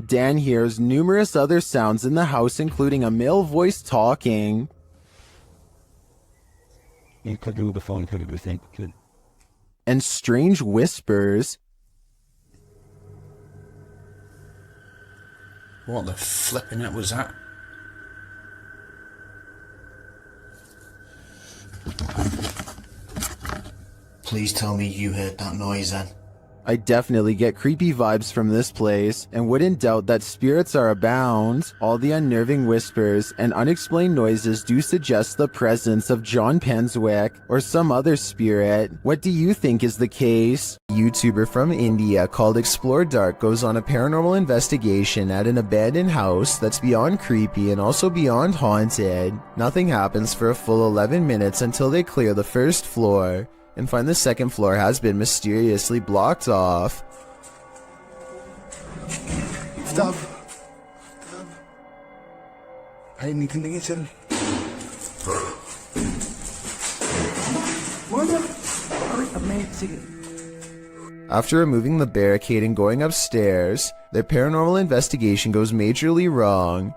Speaker 1: Dan hears numerous other sounds in the house, including a male voice talking. And strange whispers.
Speaker 2: What the flipping heck was that? Please tell me you heard that noise then.
Speaker 1: I definitely get creepy vibes from this place, and wouldn't doubt that spirits are abound. All the unnerving whispers and unexplained noises do suggest the presence of John Penswick or some other spirit. What do you think is the case? A YouTuber from India called Explore Dark goes on a paranormal investigation at an abandoned house that's beyond creepy and also beyond haunted. Nothing happens for a full 11 minutes until they clear the first floor and find the second floor has been mysteriously blocked off.
Speaker 6: Stop. I need to listen.
Speaker 1: After removing the barricade and going upstairs, their paranormal investigation goes majorly wrong.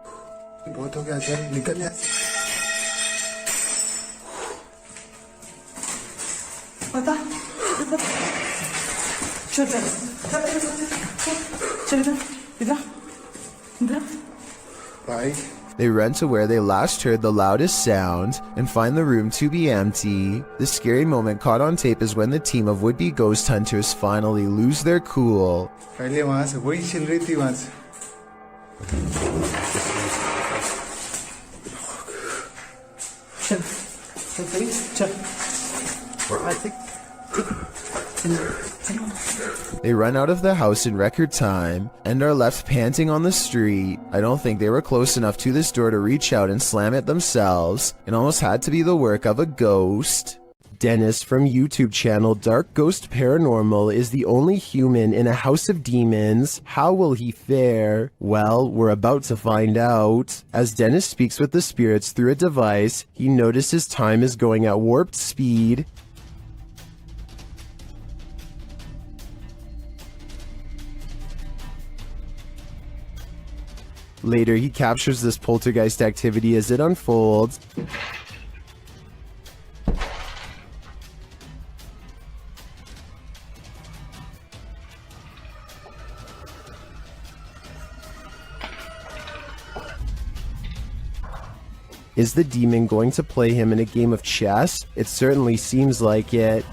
Speaker 1: They run to where they last heard the loudest sound and find the room to be empty. The scary moment caught on tape is when the team of would-be ghost hunters finally lose their cool. They run out of the house in record time and are left panting on the street. I don't think they were close enough to this door to reach out and slam it themselves. It almost had to be the work of a ghost. Dennis from YouTube channel Dark Ghost Paranormal is the only human in a house of demons. How will he fare? Well, we're about to find out. As Dennis speaks with the spirits through a device, he notices time is going at warped speed. Later, he captures this poltergeist activity as it unfolds. Is the demon going to play him in a game of chess? It certainly seems like it.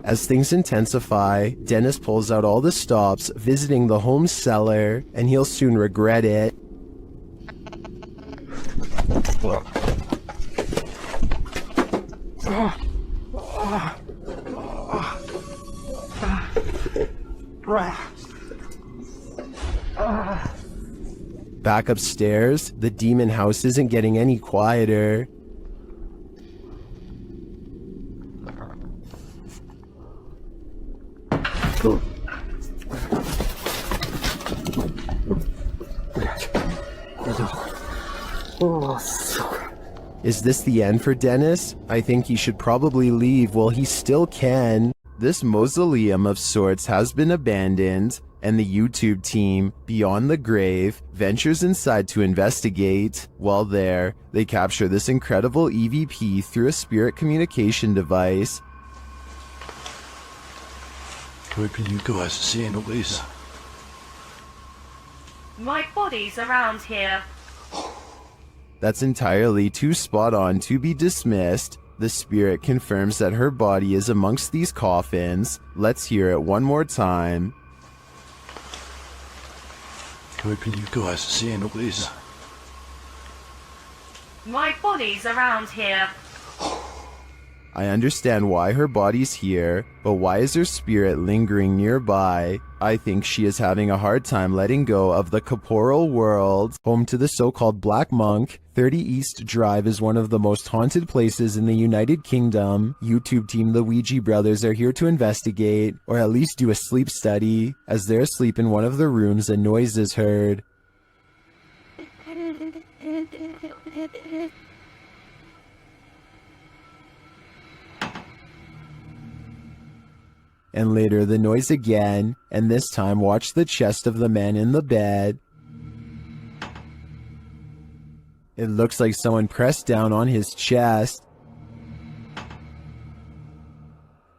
Speaker 1: As things intensify, Dennis pulls out all the stops, visiting the home cellar, and he'll soon regret it. Back upstairs, the demon house isn't getting any quieter. Is this the end for Dennis? I think he should probably leave while he still can. This mausoleum of sorts has been abandoned, and the YouTube team, Beyond the Grave, ventures inside to investigate. While there, they capture this incredible EVP through a spirit communication device.
Speaker 15: Where can you guys see any ways?
Speaker 21: My body's around here.
Speaker 1: That's entirely too spot on to be dismissed. The spirit confirms that her body is amongst these coffins. Let's hear it one more time.
Speaker 15: Where can you guys see any ways?
Speaker 21: My body's around here.
Speaker 1: I understand why her body's here, but why is her spirit lingering nearby? I think she is having a hard time letting go of the corporal world. Home to the so-called Black Monk, 30 East Drive is one of the most haunted places in the United Kingdom. YouTube team The Ouija Brothers are here to investigate, or at least do a sleep study. As they're asleep in one of the rooms, a noise is heard. And later the noise again, and this time watch the chest of the man in the bed. It looks like someone pressed down on his chest.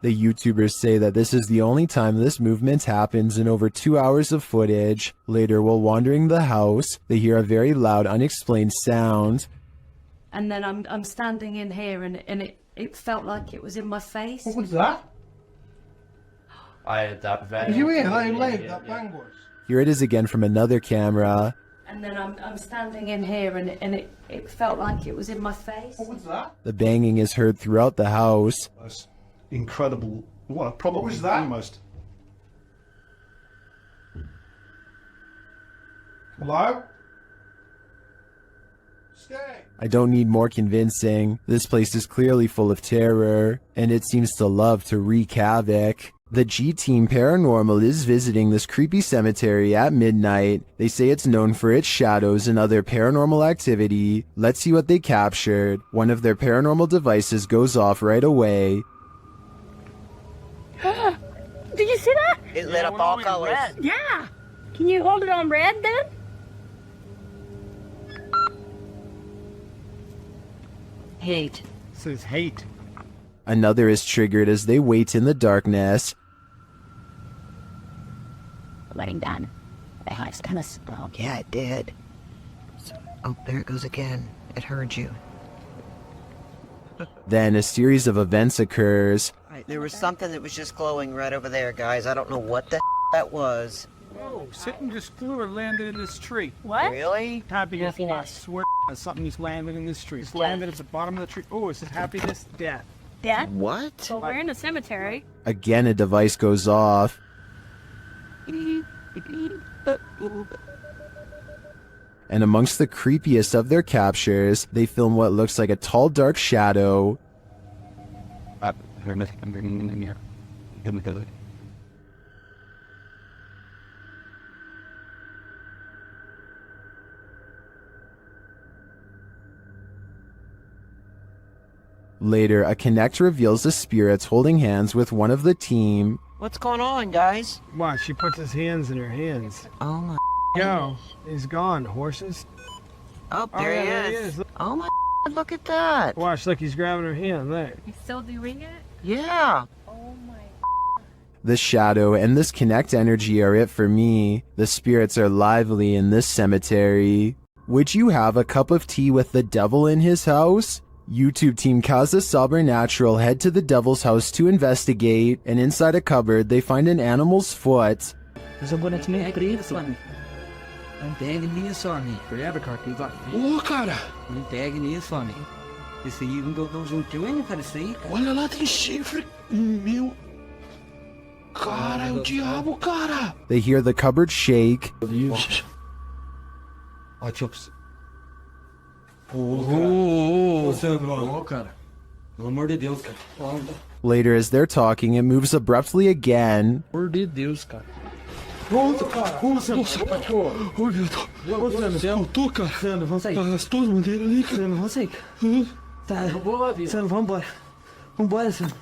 Speaker 1: The YouTubers say that this is the only time this movement happens in over 2 hours of footage. Later, while wandering the house, they hear a very loud, unexplained sound.
Speaker 16: And then I'm standing in here and it felt like it was in my face.
Speaker 11: What was that?
Speaker 1: Here it is again from another camera.
Speaker 16: And then I'm standing in here and it felt like it was in my face. What was that?
Speaker 1: The banging is heard throughout the house.
Speaker 13: That's incredible. What was that? Almost. Hello? Stay.
Speaker 1: I don't need more convincing. This place is clearly full of terror, and it seems to love to wreak havoc. The G-Team Paranormal is visiting this creepy cemetery at midnight. They say it's known for its shadows and other paranormal activity. Let's see what they captured. One of their paranormal devices goes off right away.
Speaker 16: Did you see that?
Speaker 22: It lit up all colors.
Speaker 16: Yeah. Can you hold it on red then?
Speaker 22: Hate.
Speaker 20: This is hate.
Speaker 1: Another is triggered as they wait in the darkness.
Speaker 22: Letting down. The house kind of spoke. Yeah, it did. Oh, there it goes again. It heard you.
Speaker 1: Then a series of events occurs.
Speaker 22: There was something that was just glowing right over there, guys. I don't know what the that was.
Speaker 20: Whoa, something just flew or landed in this tree.
Speaker 16: What?
Speaker 22: Really?
Speaker 20: Happiness, I swear something just landed in this tree. It's landed at the bottom of the tree. Oh, it says happiness, death.
Speaker 16: Death?
Speaker 22: What?
Speaker 16: Well, we're in a cemetery.
Speaker 1: Again, a device goes off. And amongst the creepiest of their captures, they film what looks like a tall, dark shadow. Later, a Connect reveals the spirits holding hands with one of the team.
Speaker 22: What's going on, guys?
Speaker 20: Why, she puts his hands in her hands.
Speaker 22: Oh my.
Speaker 20: Yo, he's gone, horses.
Speaker 22: Oh, there he is. Oh my look at that.
Speaker 20: Watch, like he's grabbing her hand there.
Speaker 7: He's still doing it?
Speaker 22: Yeah.
Speaker 7: Oh my.
Speaker 1: The shadow and this connect energy are it for me. The spirits are lively in this cemetery. Would you have a cup of tea with the devil in his house? YouTube team Kaza Sobernatural head to the devil's house to investigate, and inside a cupboard they find an animal's foot.
Speaker 18: Ang tag niya Sonny. Forever Carty got
Speaker 6: Oo, cara.
Speaker 18: Ang tag niya Sonny. Kasi yung gagawin yung tuwing para sa
Speaker 6: Wala natin chifre, meu. Cara, é o diabo, cara.
Speaker 1: They hear the cupboard shake.
Speaker 18: Ó, chops.
Speaker 6: Cara.
Speaker 18: Pelo amor de Deus, cara.
Speaker 1: Later, as they're talking, it moves abruptly again.
Speaker 6: Por de Deus, cara. Nossa, cara. Nossa, cachorro. Oi, meu Deus. Você voltou, cara.
Speaker 18: Sandro, vamos sair.
Speaker 6: As tuas bandeiras ali, cara.
Speaker 18: Sandro, vamos sair. Tá. Sandro, vamos embora. Vambora, Sandro.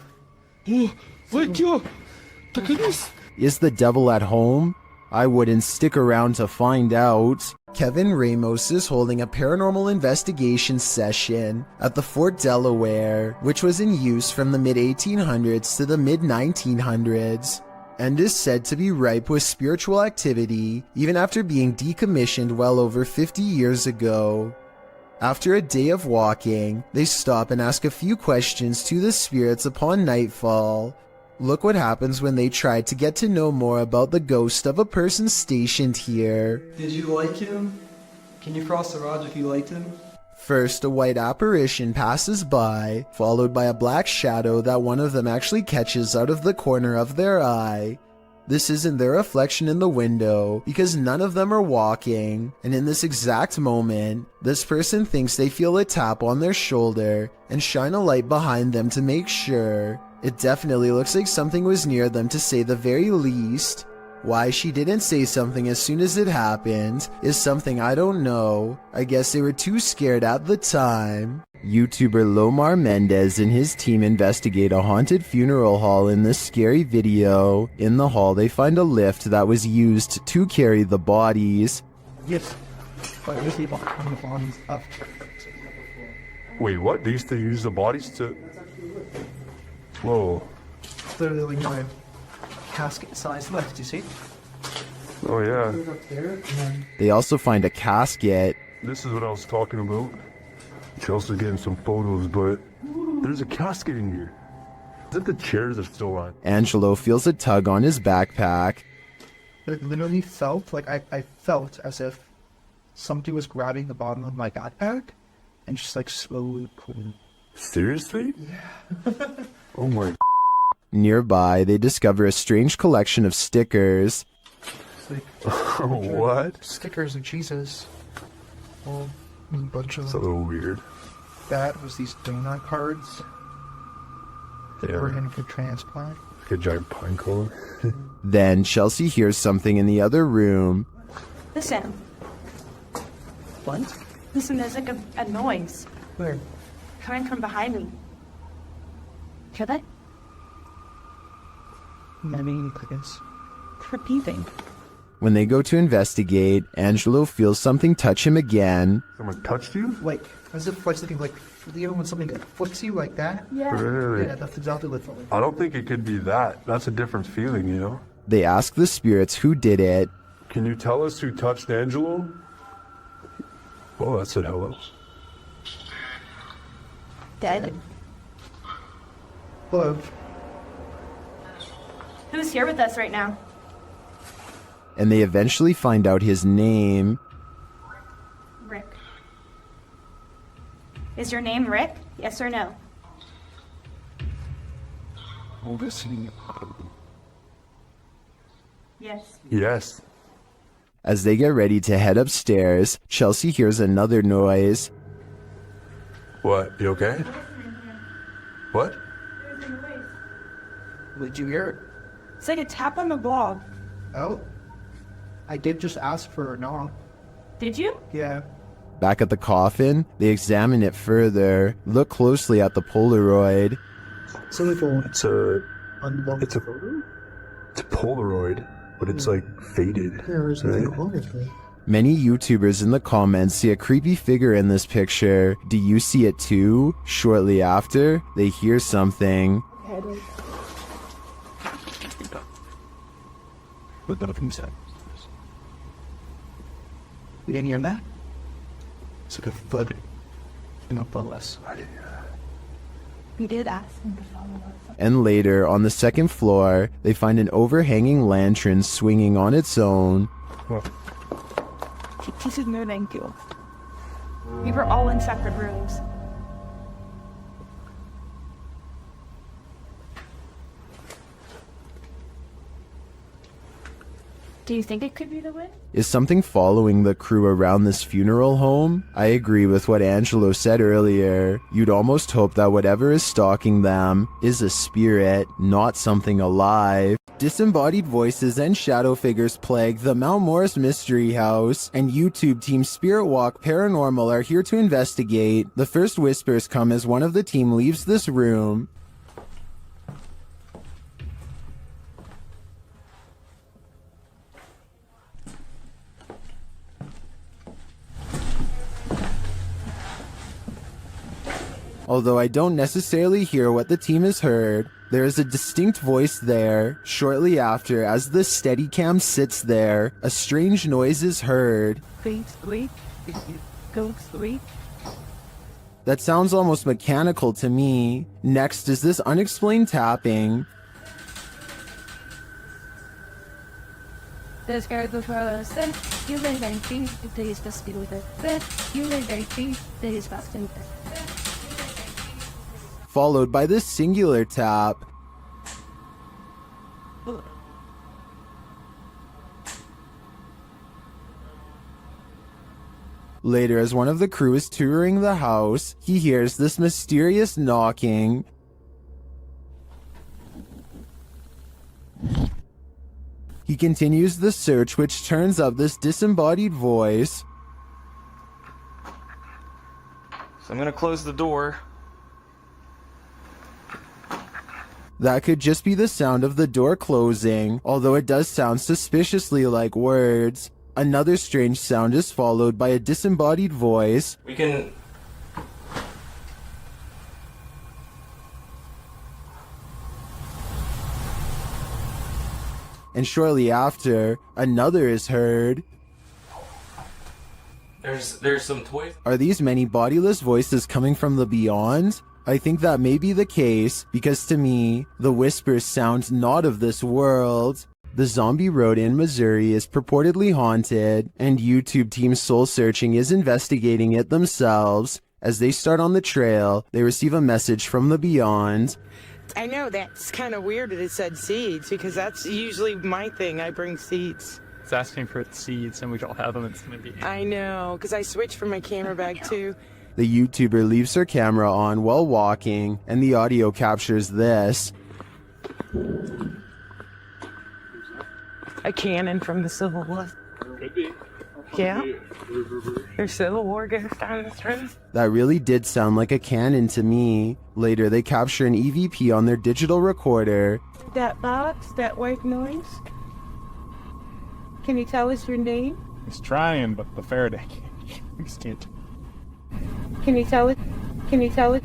Speaker 6: Vai aqui, ó. Tá isso?
Speaker 1: Is the devil at home? I wouldn't stick around to find out. Kevin Ramos is holding a paranormal investigation session at the Fort Delaware, which was in use from the mid-1800s to the mid-1900s, and is said to be ripe with spiritual activity even after being decommissioned well over 50 years ago. After a day of walking, they stop and ask a few questions to the spirits upon nightfall. Look what happens when they try to get to know more about the ghost of a person stationed here.
Speaker 4: Did you like him? Can you cross the rods if you liked him?
Speaker 1: First, a white apparition passes by, followed by a black shadow that one of them actually catches out of the corner of their eye. This isn't their reflection in the window, because none of them are walking, and in this exact moment, this person thinks they feel a tap on their shoulder and shine a light behind them to make sure. It definitely looks like something was near them to say the very least. Why she didn't say something as soon as it happened is something I don't know. I guess they were too scared at the time. YouTuber Lomar Mendez and his team investigate a haunted funeral hall in this scary video. In the hall, they find a lift that was used to carry the bodies.
Speaker 4: Yes. But we see the bodies up.
Speaker 10: Wait, what? They used to use the bodies to... Whoa.
Speaker 4: Literally my casket size lift, you see?
Speaker 10: Oh, yeah.
Speaker 4: Up there, and then
Speaker 1: They also find a casket.
Speaker 10: This is what I was talking about. Chelsea's getting some photos, but there's a casket in here. Is it the chairs are still on?
Speaker 1: Angelo feels a tug on his backpack.
Speaker 4: it literally felt like I felt as if somebody was grabbing the bottom of my backpack and just like slowly pulling.
Speaker 10: Seriously?
Speaker 4: Yeah.
Speaker 10: Oh my.
Speaker 1: Nearby, they discover a strange collection of stickers.
Speaker 4: It's like
Speaker 10: What?
Speaker 4: stickers of Jesus. Well, a bunch of
Speaker 10: It's a little weird.
Speaker 4: that was these donut cards that
Speaker 10: Yeah.
Speaker 4: were in for transplant.
Speaker 10: Like a giant pine cone.
Speaker 1: Then Chelsea hears something in the other room.
Speaker 16: Listen.
Speaker 4: What?
Speaker 16: Listen, there's like a noise
Speaker 4: Where?
Speaker 16: coming from behind me. Hear that?
Speaker 4: I mean, I guess.
Speaker 16: Repeating.
Speaker 1: When they go to investigate, Angelo feels something touch him again.
Speaker 10: Someone touched you?
Speaker 4: Like, as if like something like, you know when something flicks you like that?
Speaker 16: Yeah.
Speaker 10: Really?
Speaker 4: Yeah, that's exactly what it felt like.
Speaker 10: I don't think it could be that. That's a different feeling, you know?
Speaker 1: They ask the spirits who did it.
Speaker 10: Can you tell us who touched Angelo? Oh, that said hello.
Speaker 16: Dead.
Speaker 4: Hello.
Speaker 16: Who's here with us right now?
Speaker 1: And they eventually find out his name.
Speaker 16: Rick. Is your name Rick? Yes or no?
Speaker 4: Listening.
Speaker 16: Yes.
Speaker 10: Yes.
Speaker 1: As they get ready to head upstairs, Chelsea hears another noise.
Speaker 10: What? You okay? What?
Speaker 4: Did you hear
Speaker 16: It's like a tap on the blog.
Speaker 4: it? Oh. I did just ask for a knock.
Speaker 16: Did you?
Speaker 4: Yeah.
Speaker 1: Back at the coffin, they examine it further, look closely at the Polaroid.
Speaker 4: So if
Speaker 10: It's a
Speaker 4: unlocked
Speaker 10: it's a
Speaker 4: photo?
Speaker 10: it's a Polaroid, but it's like faded.
Speaker 4: There is
Speaker 10: right?
Speaker 4: nothing wrong with it.
Speaker 1: Many YouTubers in the comments see a creepy figure in this picture. Do you see it too? Shortly after, they hear something.
Speaker 4: But nothing said. You didn't hear that? It's like a thud. No, but less.
Speaker 7: We did ask him to follow us.
Speaker 1: And later, on the second floor, they find an overhanging lantern swinging on its own.
Speaker 7: He said no thank you. We were all in separate rooms. Do you think it could be the wind?
Speaker 1: Is something following the crew around this funeral home? I agree with what Angelo said earlier. You'd almost hope that whatever is stalking them is a spirit, not something alive. Disembodied voices and shadow figures plague the Mount Morris Mystery House, and YouTube team Spirit Walk Paranormal are here to investigate. The first whispers come as one of the team leaves this room. Although I don't necessarily hear what the team has heard, there is a distinct voice there. Shortly after, as the Steadicam sits there, a strange noise is heard. That sounds almost mechanical to me. Next is this unexplained tapping.
Speaker 7: This guy the first then you lay very feet, it is best to do with it. Then you lay very feet, it is best to do with it.
Speaker 1: Followed by this singular tap. Later, as one of the crew is touring the house, he hears this mysterious knocking. He continues the search, which turns up this disembodied voice.
Speaker 3: So I'm gonna close the door.
Speaker 1: That could just be the sound of the door closing, although it does sound suspiciously like words. Another strange sound is followed by a disembodied voice.
Speaker 3: We can...
Speaker 1: And shortly after, another is heard.
Speaker 3: There's some toys.
Speaker 1: Are these many bodiless voices coming from the beyond? I think that may be the case, because to me, the whispers sound not of this world. The Zombie Road in Missouri is purportedly haunted, and YouTube Team Soul Searching is investigating it themselves. As they start on the trail, they receive a message from the beyond.
Speaker 5: I know that's kind of weird that it said seeds, because that's usually my thing. I bring seeds.
Speaker 20: It's asking for seeds, and we don't have them. It's going to be...
Speaker 5: I know, because I switched from my camera bag, too.
Speaker 1: The YouTuber leaves her camera on while walking, and the audio captures this.
Speaker 5: A cannon from the Civil War.
Speaker 13: Could be.
Speaker 5: Yeah. There's Civil War goes down this room.
Speaker 1: That really did sound like a cannon to me. Later, they capture an EVP on their digital recorder.
Speaker 5: That box, that white noise. Can you tell us your name?
Speaker 20: He's trying, but the Faraday can't.
Speaker 5: Can you tell it? Can you tell it?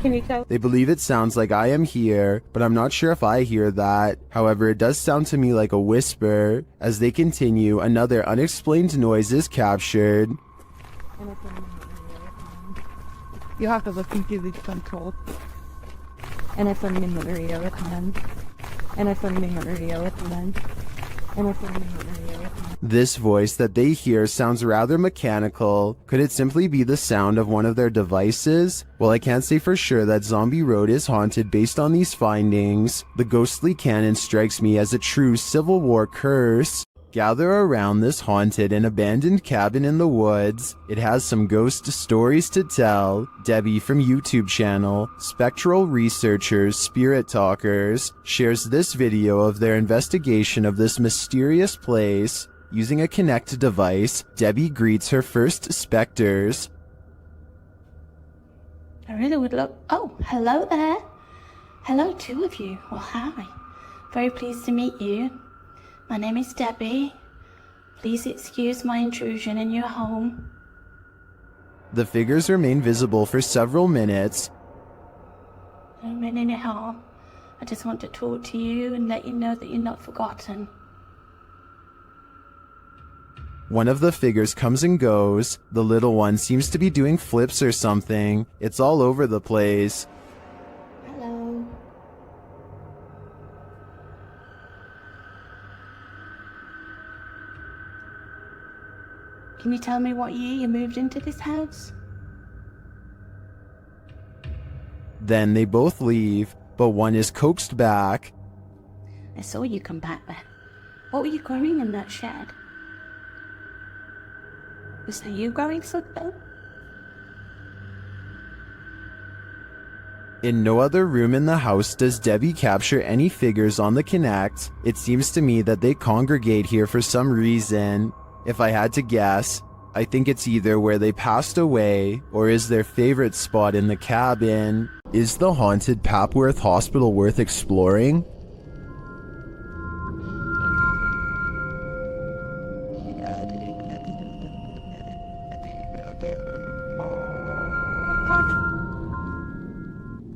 Speaker 5: Can you tell?
Speaker 1: They believe it sounds like I am here, but I'm not sure if I hear that. However, it does sound to me like a whisper. As they continue, another unexplained noise is captured.
Speaker 7: You have to look into the control. And if I'm in the radio at the end. And if I'm in the radio at the end. And if I'm in the radio at the end.
Speaker 1: This voice that they hear sounds rather mechanical. Could it simply be the sound of one of their devices? Well, I can't say for sure that Zombie Road is haunted based on these findings. The ghostly cannon strikes me as a true Civil War curse. Gather around this haunted and abandoned cabin in the woods. It has some ghost stories to tell. Debbie from YouTube channel, Spectral Researchers Spirit Talkers, shares this video of their investigation of this mysterious place. Using a Kinect device, Debbie greets her first specters.
Speaker 16: I really would love... Oh, hello there. Hello, two of you. Well, hi. Very pleased to meet you. My name is Debbie. Please excuse my intrusion in your home.
Speaker 1: The figures remain visible for several minutes.
Speaker 16: I don't mean any harm. I just want to talk to you and let you know that you're not forgotten.
Speaker 1: One of the figures comes and goes. The little one seems to be doing flips or something. It's all over the place.
Speaker 16: Hello. Can you tell me what year you moved into this house?
Speaker 1: Then they both leave, but one is coaxed back.
Speaker 16: I saw you come back then. What were you growing in that shed? Was that you growing something?
Speaker 1: In no other room in the house does Debbie capture any figures on the Connect. It seems to me that they congregate here for some reason. If I had to guess, I think it's either where they passed away or is their favorite spot in the cabin. Is the haunted Papworth Hospital worth exploring?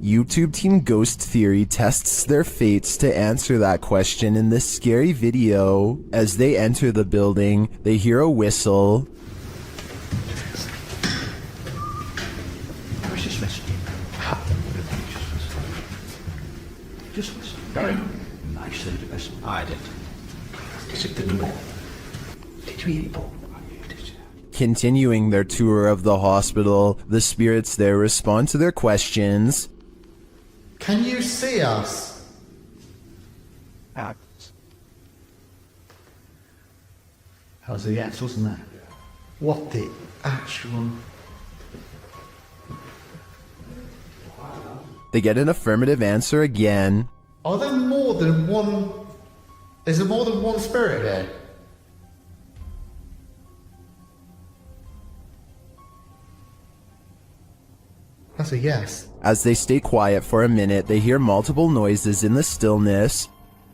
Speaker 1: YouTube Team Ghost Theory tests their fates to answer that question in this scary video. As they enter the building, they hear a whistle.
Speaker 19: Where's this message? Just listen. Go. I said it was. I did. Is it the door? Did you eat ball?
Speaker 1: Continuing their tour of the hospital, the spirits there respond to their questions.
Speaker 12: Can you see us?
Speaker 19: How's the axe, wasn't that?
Speaker 12: What the actual...
Speaker 1: They get an affirmative answer again.
Speaker 12: Are there more than one... Is there more than one spirit here? That's a yes.
Speaker 1: As they stay quiet for a minute, they hear multiple noises in the stillness.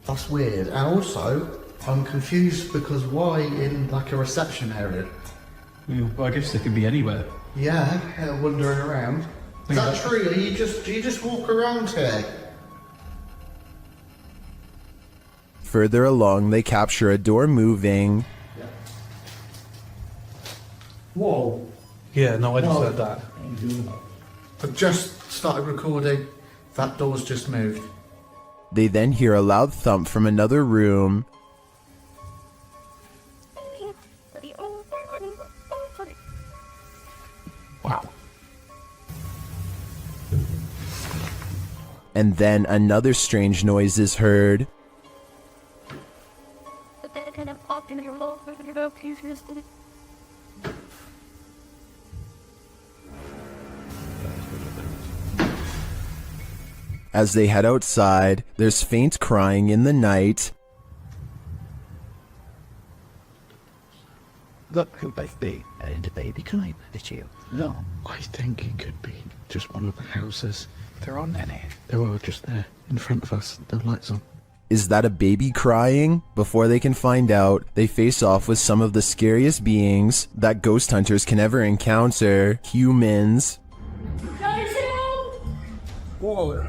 Speaker 12: That's weird. And also, I'm confused because why in like a reception area?
Speaker 14: Well, I guess they could be anywhere.
Speaker 12: Yeah, wandering around. Is that true? Do you just walk around here?
Speaker 1: Further along, they capture a door moving.
Speaker 12: Whoa.
Speaker 14: Yeah, no, I just heard that.
Speaker 12: I've just started recording. That door's just moved.
Speaker 1: They then hear a loud thump from another room.
Speaker 12: Wow.
Speaker 1: And then another strange noise is heard. As they head outside, there's faint crying in the night.
Speaker 19: Look who they've been. And the baby came. Did you? No.
Speaker 15: I think it could be just one of the houses. They're on any. They were just there in front of us. The lights on.
Speaker 1: Is that a baby crying? Before they can find out, they face off with some of the scariest beings that ghost hunters can ever encounter. Humans.
Speaker 19: Whoa.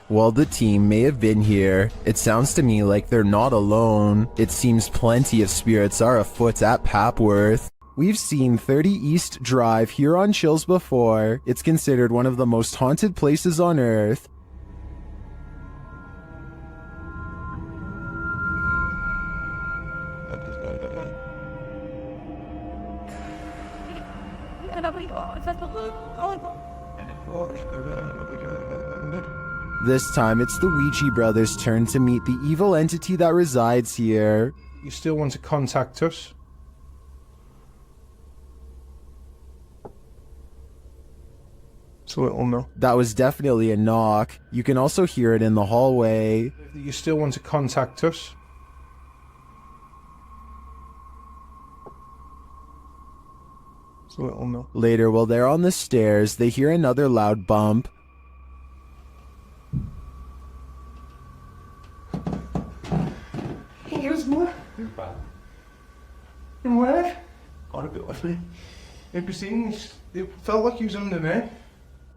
Speaker 1: While the team may have been here, it sounds to me like they're not alone. It seems plenty of spirits are afoot at Papworth. We've seen 30 East Drive here on Chills before. It's considered one of the most haunted places on Earth. This time, it's the Ouija brothers' turn to meet the evil entity that resides here.
Speaker 4: You still want to contact us? It's a little no.
Speaker 1: That was definitely a knock. You can also hear it in the hallway.
Speaker 4: You still want to contact us? It's a little no.
Speaker 1: Later, while they're on the stairs, they hear another loud bump.
Speaker 6: got a bit with me. It seems it felt like he was under me.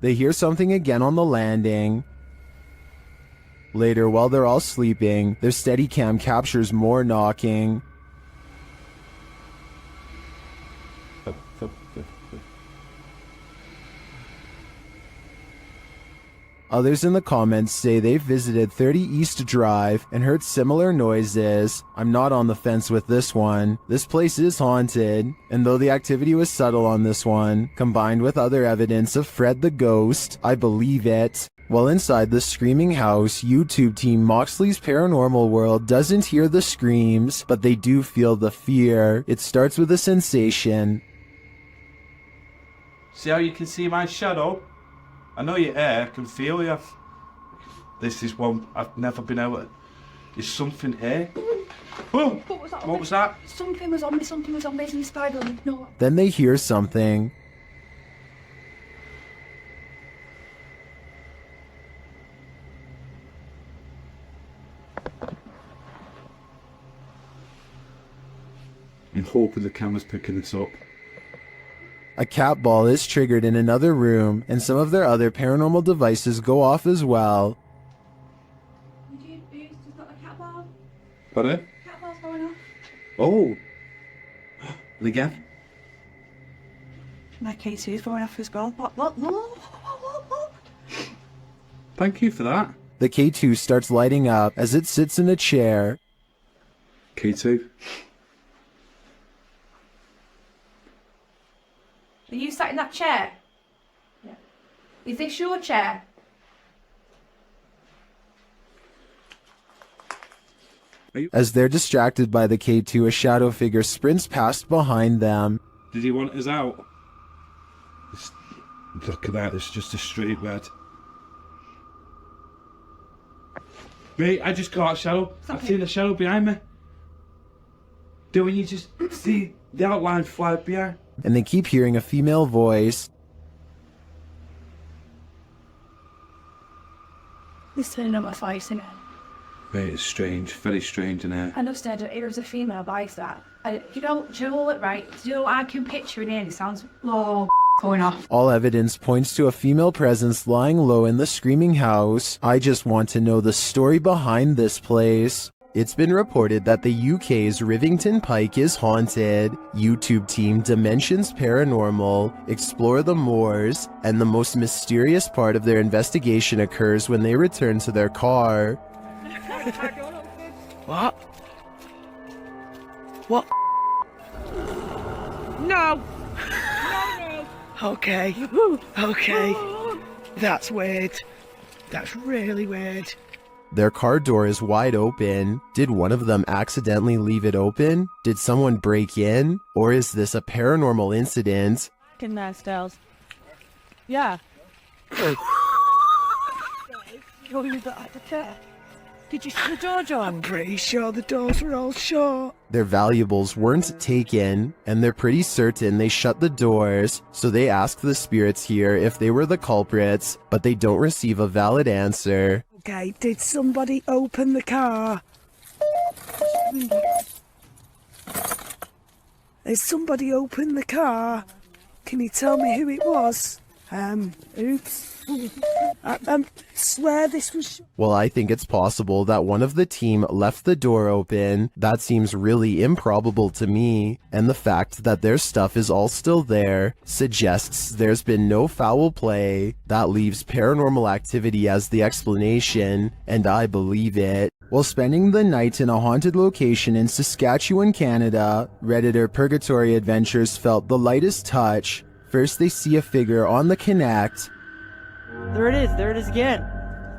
Speaker 1: They hear something again on the landing. Later, while they're all sleeping, their Steadicam captures more knocking. Others in the comments say they've visited 30 East Drive and heard similar noises. I'm not on the fence with this one. This place is haunted, and though the activity was subtle on this one, combined with other evidence of Fred the Ghost, I believe it. While inside the screaming house, YouTube team Moxley's Paranormal World doesn't hear the screams, but they do feel the fear. It starts with a sensation.
Speaker 2: See how you can see my shadow? I know you're here, I can feel you. This is one I've never been able to... There's something here. Oh, what was that?
Speaker 16: Something was on me, there's a spider on me. No.
Speaker 1: Then they hear something.
Speaker 2: I'm hoping the camera's picking this up.
Speaker 1: A cat ball is triggered in another room, and some of their other paranormal devices go off as well.
Speaker 2: Pardon?
Speaker 16: Cat ball's going off.
Speaker 2: Oh! And again?
Speaker 16: My K2's going off as well. What?
Speaker 2: Thank you for that.
Speaker 1: The K2 starts lighting up as it sits in a chair.
Speaker 2: K2?
Speaker 16: Are you sat in that chair? Yeah. Is this your chair?
Speaker 1: As they're distracted by the K2, a shadow figure sprints past behind them.
Speaker 2: Did he want us out? Look at that, it's just a straight red. Mate, I just got a shadow. I've seen a shadow behind me. Don't you just see the outline fly behind?
Speaker 1: And they keep hearing a female voice.
Speaker 16: He's turning on my face, isn't it?
Speaker 2: Mate, it's strange, very strange in here.
Speaker 16: I know, said it was a female voice that. Do you know what, right? Do you know what I can picture in here? It sounds going off.
Speaker 1: All evidence points to a female presence lying low in the screaming house. I just want to know the story behind this place. It's been reported that the UK's Rivington Pike is haunted. YouTube team Dimensions Paranormal explore the moors, and the most mysterious part of their investigation occurs when they return to their car.
Speaker 5: What? What? No! Okay. Okay. That's weird. That's really weird.
Speaker 1: Their car door is wide open. Did one of them accidentally leave it open? Did someone break in? Or is this a paranormal incident?
Speaker 7: Fucking nice styles. Yeah. Did you see the door, John?
Speaker 5: I'm pretty sure the doors were all shut.
Speaker 1: Their valuables weren't taken, and they're pretty certain they shut the doors, so they ask the spirits here if they were the culprits, but they don't receive a valid answer.
Speaker 5: Okay, did somebody open the car? Did somebody open the car? Can you tell me who it was? Oops. I swear this was...
Speaker 1: Well, I think it's possible that one of the team left the door open. That seems really improbable to me, and the fact that their stuff is all still there suggests there's been no foul play. That leaves paranormal activity as the explanation, and I believe it. While spending the night in a haunted location in Saskatchewan, Canada, Redditor Purgatory Adventures felt the lightest touch. First, they see a figure on the Connect.
Speaker 9: There it is again.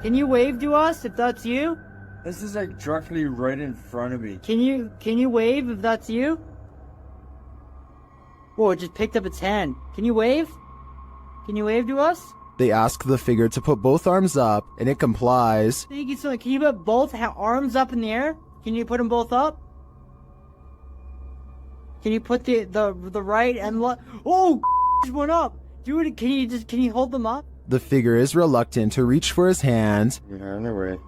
Speaker 9: Can you wave to us if that's you?
Speaker 17: This is like directly right in front of me.
Speaker 9: Can you wave if that's you? Whoa, it just picked up its hand. Can you wave? Can you wave to us?
Speaker 1: They ask the figure to put both arms up, and it complies.
Speaker 9: Thank you so much. Can you put both arms up in the air? Can you put them both up? Can you put the right and left? Oh, just went up. Do it. Can you hold them up?
Speaker 1: The figure is reluctant to reach for his hand.
Speaker 17: Yeah, no way.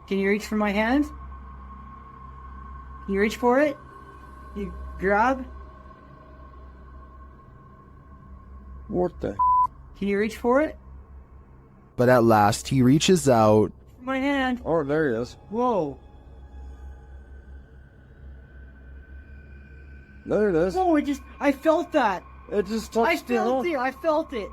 Speaker 9: Can you reach for my hand? Can you reach for it? You grab?
Speaker 17: What the?
Speaker 9: Can you reach for it?
Speaker 1: But at last he reaches out.
Speaker 9: My hand.
Speaker 17: Oh, there he is.
Speaker 9: Whoa.
Speaker 17: There it is.
Speaker 9: Whoa, I felt that.
Speaker 17: It just touched
Speaker 9: I felt it.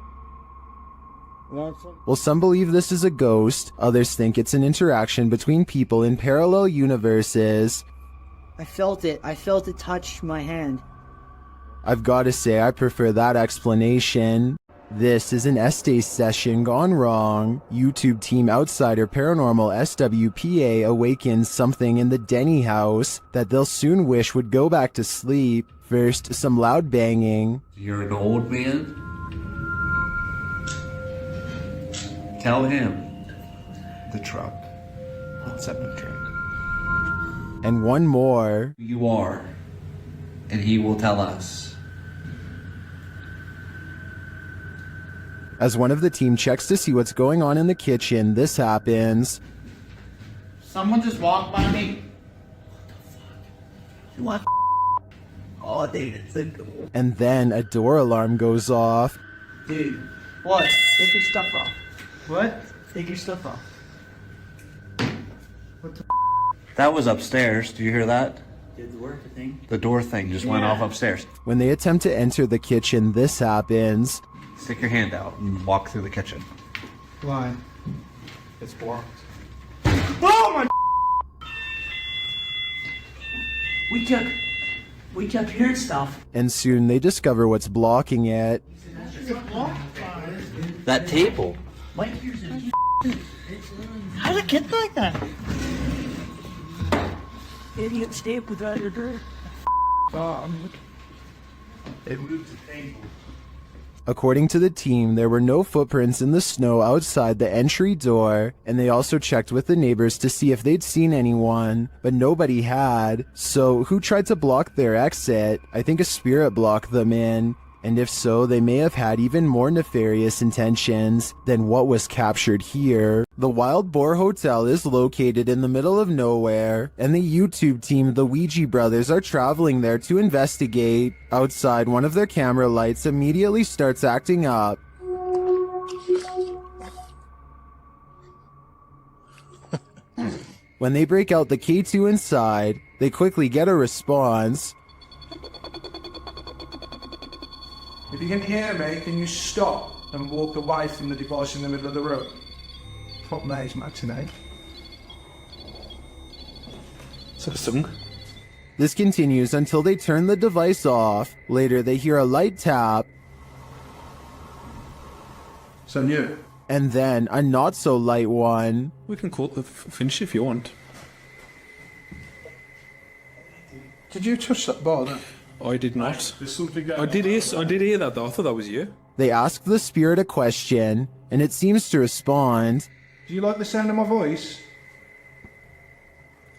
Speaker 1: Well, some believe this is a ghost, others think it's an interaction between people in parallel universes.
Speaker 9: I felt it. I felt it touch my hand.
Speaker 1: I've got to say I prefer that explanation. This is an Estes session gone wrong. YouTube team outsider Paranormal SWPA awakens something in the Denny house that they'll soon wish would go back to sleep. First, some loud banging.
Speaker 8: You're an old man? Tell him.
Speaker 3: The truck. What's up, the truck?
Speaker 1: And one more.
Speaker 8: Who you are, and he will tell us.
Speaker 1: As one of the team checks to see what's going on in the kitchen, this happens.
Speaker 22: Someone just walked by me. What? Oh, dude, it's a door.
Speaker 1: And then a door alarm goes off.
Speaker 22: Dude, what? Take your stuff off.
Speaker 9: What?
Speaker 22: Take your stuff off.
Speaker 8: That was upstairs. Do you hear that?
Speaker 22: Did the work thing?
Speaker 8: The door thing just went off upstairs.
Speaker 1: When they attempt to enter the kitchen, this happens.
Speaker 8: Stick your hand out and walk through the kitchen.
Speaker 3: Why? It's blocked.
Speaker 22: Oh my! We kept hearing stuff.
Speaker 1: And soon they discover what's blocking it.
Speaker 8: That table.
Speaker 22: What? How did it get like that? Idiot stayed without your door.
Speaker 3: It moved the table.
Speaker 1: According to the team, there were no footprints in the snow outside the entry door, and they also checked with the neighbors to see if they'd seen anyone, but nobody had. So who tried to block their exit? I think a spirit blocked them in. And if so, they may have had even more nefarious intentions than what was captured here. The Wild Boar Hotel is located in the middle of nowhere, and the YouTube team, the Ouija brothers, are traveling there to investigate. Outside, one of their camera lights immediately starts acting up. When they break out the K2 inside, they quickly get a response.
Speaker 13: If you can hear me, can you stop and walk away from the device in the middle of the room?
Speaker 4: What maze matinee?
Speaker 3: Is that a song?
Speaker 1: This continues until they turn the device off. Later, they hear a light tap.
Speaker 13: So new.
Speaker 1: And then a not so light one.
Speaker 14: We can call it the finish if you want.
Speaker 13: Did you touch that bar then?
Speaker 14: I did not.
Speaker 13: There's something going
Speaker 14: I did hear that though. I thought that was you.
Speaker 1: They ask the spirit a question, and it seems to respond.
Speaker 13: Do you like the sound of my voice?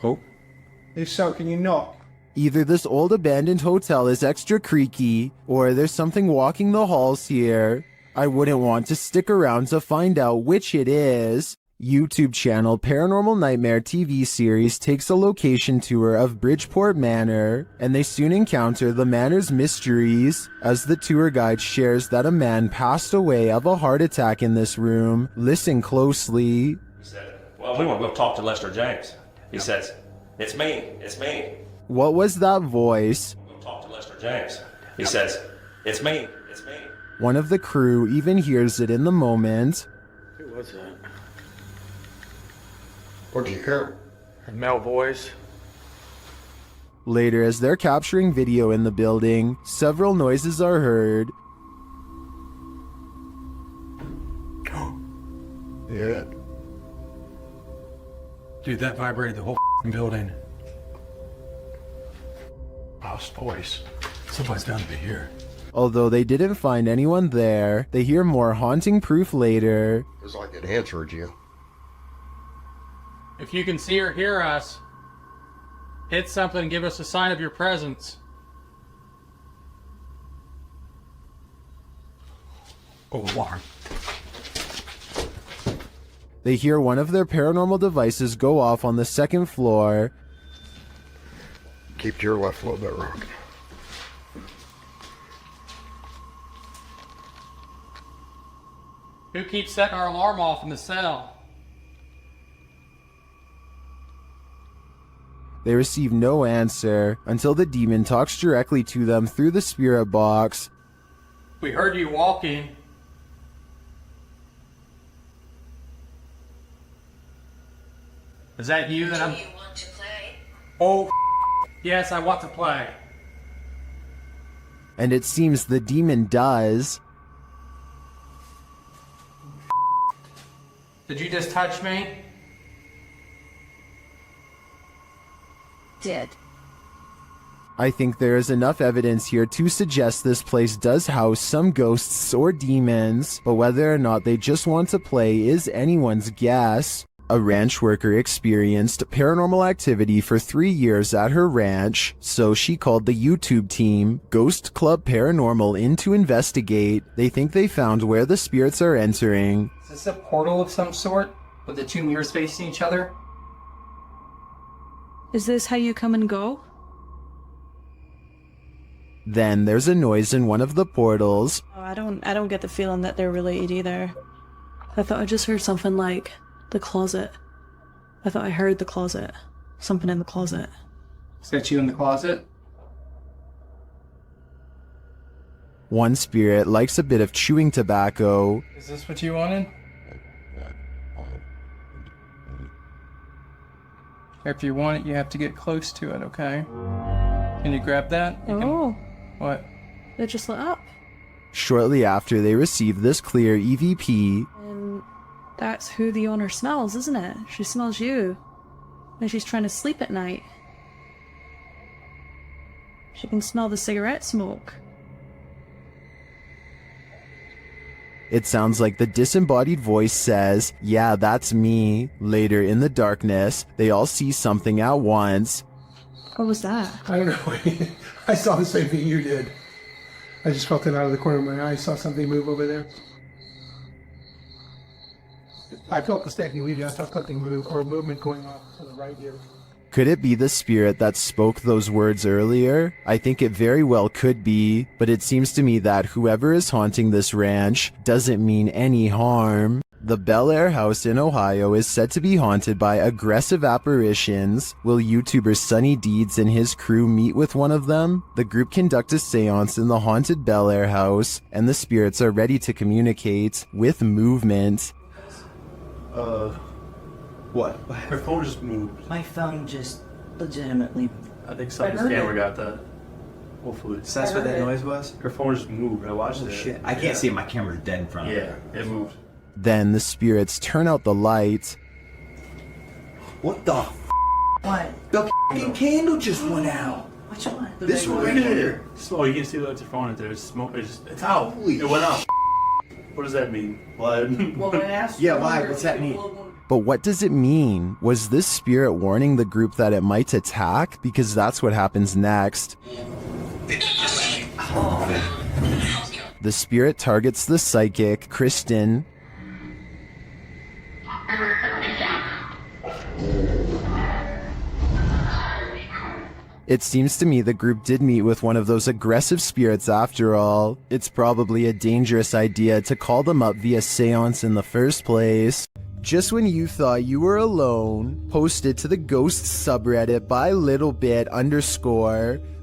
Speaker 14: Oh.
Speaker 13: If so, can you knock?
Speaker 1: Either this old abandoned hotel is extra creaky, or there's something walking the halls here. I wouldn't want to stick around to find out which it is. YouTube channel Paranormal Nightmare TV series takes a location tour of Bridgeport Manor, and they soon encounter the manor's mysteries as the tour guide shares that a man passed away of a heart attack in this room. Listen closely.
Speaker 21: He said, well, we want to go talk to Lester James. He says, it's me.
Speaker 1: What was that voice?
Speaker 21: We'll talk to Lester James. He says, it's me.
Speaker 1: One of the crew even hears it in the moment.
Speaker 17: Who was that?
Speaker 12: What did you hear?
Speaker 17: A male voice.
Speaker 1: Later, as they're capturing video in the building, several noises are heard.
Speaker 12: Yeah.
Speaker 14: Dude, that vibrated the whole building.
Speaker 10: Lost voice. Somebody's bound to be here.
Speaker 1: Although they didn't find anyone there, they hear more haunting proof later.
Speaker 12: It's like it answered you.
Speaker 23: If you can see or hear us, hit something and give us a sign of your presence.
Speaker 14: Oh, alarm.
Speaker 1: They hear one of their paranormal devices go off on the second floor.
Speaker 12: Keep to your left a little bit, Rock.
Speaker 23: Who keeps setting our alarm off in the cell?
Speaker 1: They receive no answer until the demon talks directly to them through the spirit box.
Speaker 23: We heard you walking. Is that you that I'm...
Speaker 22: Do you want to play?
Speaker 23: Oh, yes, I want to play.
Speaker 1: And it seems the demon does.
Speaker 23: Did you just touch me?
Speaker 22: Did.
Speaker 1: I think there is enough evidence here to suggest this place does house some ghosts or demons, but whether or not they just want to play is anyone's guess. A ranch worker experienced paranormal activity for 3 years at her ranch, so she called the YouTube team, Ghost Club Paranormal, in to investigate. They think they found where the spirits are entering.
Speaker 23: Is this a portal of some sort? With the two mirrors facing each other?
Speaker 7: Is this how you come and go?
Speaker 1: Then there's a noise in one of the portals.
Speaker 7: Oh, I don't get the feeling that they're related either. I thought I just heard something like the closet. I thought I heard the closet. Something in the closet.
Speaker 23: Is that you in the closet?
Speaker 1: One spirit likes a bit of chewing tobacco.
Speaker 23: Is this what you wanted? If you want it, you have to get close to it, okay? Can you grab that?
Speaker 7: Oh.
Speaker 23: What?
Speaker 7: They just lit up.
Speaker 1: Shortly after they receive this clear EVP,
Speaker 7: And that's who the owner smells, isn't it? She smells you. And she's trying to sleep at night. She can smell the cigarette smoke.
Speaker 1: it sounds like the disembodied voice says, "Yeah, that's me." Later in the darkness, they all see something at once.
Speaker 7: What was that?
Speaker 6: I don't know. I saw the same thing you did. I just felt it out of the corner of my eye. I saw something move over there. I felt the stacking leaving. I saw something move, or a movement going off to the right here.
Speaker 1: Could it be the spirit that spoke those words earlier? I think it very well could be, but it seems to me that whoever is haunting this ranch doesn't mean any harm. The Bel Air house in Ohio is said to be haunted by aggressive apparitions. Will YouTuber Sunny Deeds and his crew meet with one of them? The group conduct a seance in the haunted Bel Air house, and the spirits are ready to communicate with movement.
Speaker 15: What? Her phone just moved.
Speaker 9: My phone just legitimately.
Speaker 15: I think somebody's camera got that. Hopefully.
Speaker 11: So that's what that noise was?
Speaker 15: Her phone just moved. I watched it.
Speaker 11: Shit. I can't see it. My camera's dead in front of me.
Speaker 15: Yeah, it moved.
Speaker 1: Then the spirits turn out the light.
Speaker 11: What the
Speaker 9: What?
Speaker 11: The f***ing candle just went out.
Speaker 9: Which one?
Speaker 11: This one right here.
Speaker 15: Oh, you can see that your phone right there. It's smoke. It's out. It went out. What does that mean? Blood.
Speaker 9: Well, I asked.
Speaker 11: Yeah, why? What's that mean?
Speaker 1: But what does it mean? Was this spirit warning the group that it might attack? Because that's what happens next. The spirit targets the psychic, Kristen. It seems to me the group did meet with one of those aggressive spirits after all. It's probably a dangerous idea to call them up via seance in the first place. Just when you thought you were alone, posted to the ghost subreddit by littlebit_,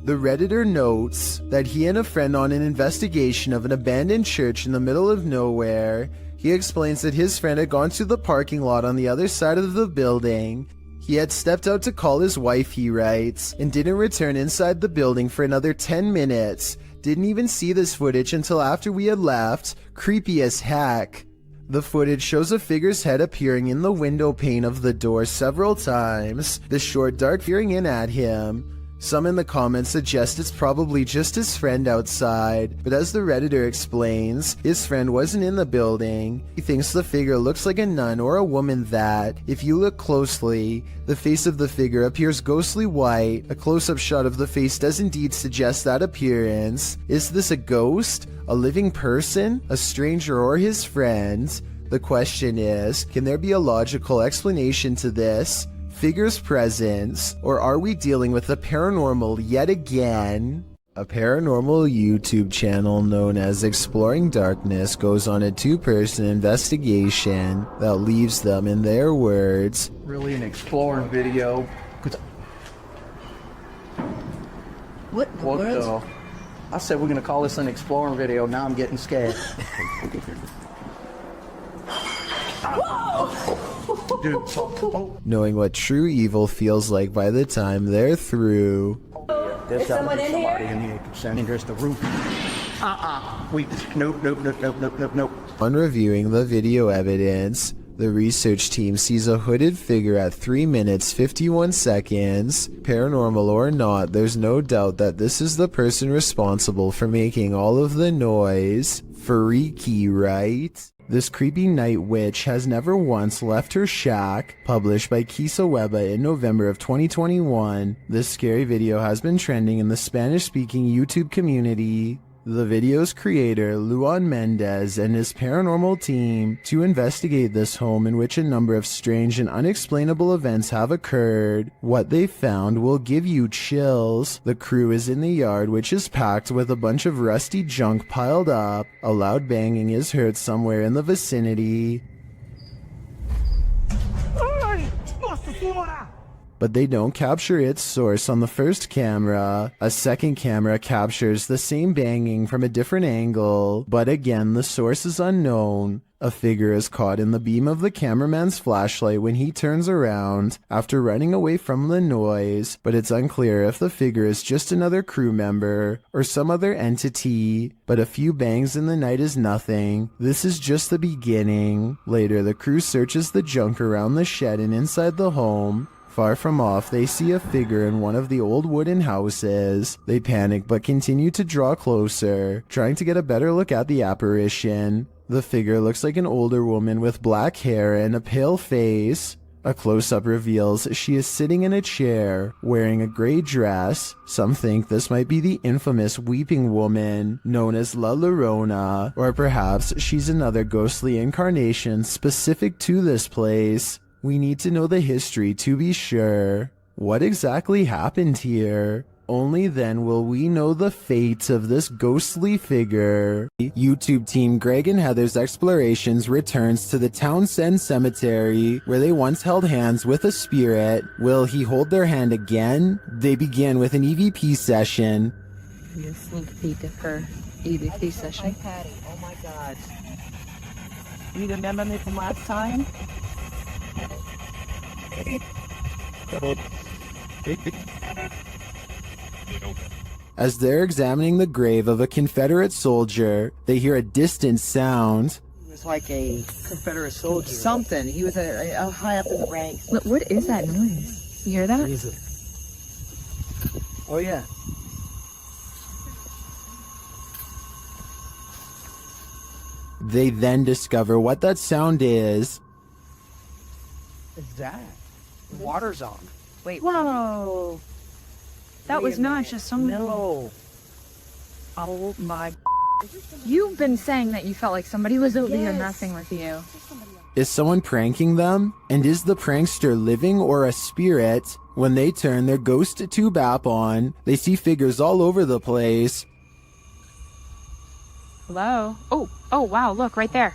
Speaker 1: the Redditor notes that he and a friend on an investigation of an abandoned church in the middle of nowhere. He explains that his friend had gone to the parking lot on the other side of the building. He had stepped out to call his wife, he writes, and didn't return inside the building for another 10 minutes. Didn't even see this footage until after we had left. Creepy as heck. The footage shows a figure's head appearing in the window pane of the door several times, the short dark peering in at him. Some in the comments suggest it's probably just his friend outside, but as the Redditor explains, his friend wasn't in the building. He thinks the figure looks like a nun or a woman that, if you look closely, the face of the figure appears ghostly white. A close-up shot of the face does indeed suggest that appearance. Is this a ghost? A living person? A stranger or his friend? The question is, can there be a logical explanation to this figure's presence, or are we dealing with the paranormal yet again? A paranormal YouTube channel known as Exploring Darkness goes on a two-person investigation that leaves them, in their words,
Speaker 11: Really an exploring video.
Speaker 9: What
Speaker 11: the? I said we're gonna call this an exploring video. Now I'm getting scared.
Speaker 1: knowing what true evil feels like by the time they're through.
Speaker 11: There's
Speaker 9: someone in here?
Speaker 11: in here. And there's the roof. Nope.
Speaker 1: On reviewing the video evidence, the research team sees a hooded figure at 3 minutes 51 seconds. Paranormal or not, there's no doubt that this is the person responsible for making all of the noise. Freaky, right? This creepy night witch has never once left her shack. Published by Kisa Weba in November of 2021, this scary video has been trending in the Spanish-speaking YouTube community. The video's creator, Luan Mendez, and his paranormal team to investigate this home in which a number of strange and unexplainable events have occurred. What they found will give you chills. The crew is in the yard, which is packed with a bunch of rusty junk piled up. A loud banging is heard somewhere in the vicinity. But they don't capture its source on the first camera. A second camera captures the same banging from a different angle, but again the source is unknown. A figure is caught in the beam of the cameraman's flashlight when he turns around after running away from the noise, but it's unclear if the figure is just another crew member or some other entity. But a few bangs in the night is nothing. This is just the beginning. Later, the crew searches the junk around the shed and inside the home. Far from off, they see a figure in one of the old wooden houses. They panic but continue to draw closer, trying to get a better look at the apparition. The figure looks like an older woman with black hair and a pale face. A close-up reveals she is sitting in a chair, wearing a gray dress. Some think this might be the infamous Weeping Woman, known as La Llorona, or perhaps she's another ghostly incarnation specific to this place. We need to know the history to be sure. What exactly happened here? Only then will we know the fate of this ghostly figure. YouTube team Greg and Heather's Explorations returns to the Townsend Cemetery, where they once held hands with a spirit. Will he hold their hand again? They begin with an EVP session.
Speaker 7: A sneak peek of her EVP session.
Speaker 9: Hi, Patty. Oh my God. You remember me from last time?
Speaker 1: As they're examining the grave of a Confederate soldier, they hear a distant sound.
Speaker 9: He was like a Confederate soldier. Something. He was a high up in the ranks.
Speaker 7: Look, what is that noise? You hear that?
Speaker 9: Oh yeah.
Speaker 1: They then discover what that sound is.
Speaker 9: What's that? The water's on.
Speaker 7: Wait. Whoa. That was not just some...
Speaker 9: No. Oh my...
Speaker 7: You've been saying that you felt like somebody was over here messing with you.
Speaker 1: Is someone pranking them? And is the prankster living or a spirit? When they turn their ghost tube app on, they see figures all over the place.
Speaker 7: Hello? Oh, wow, look, right there.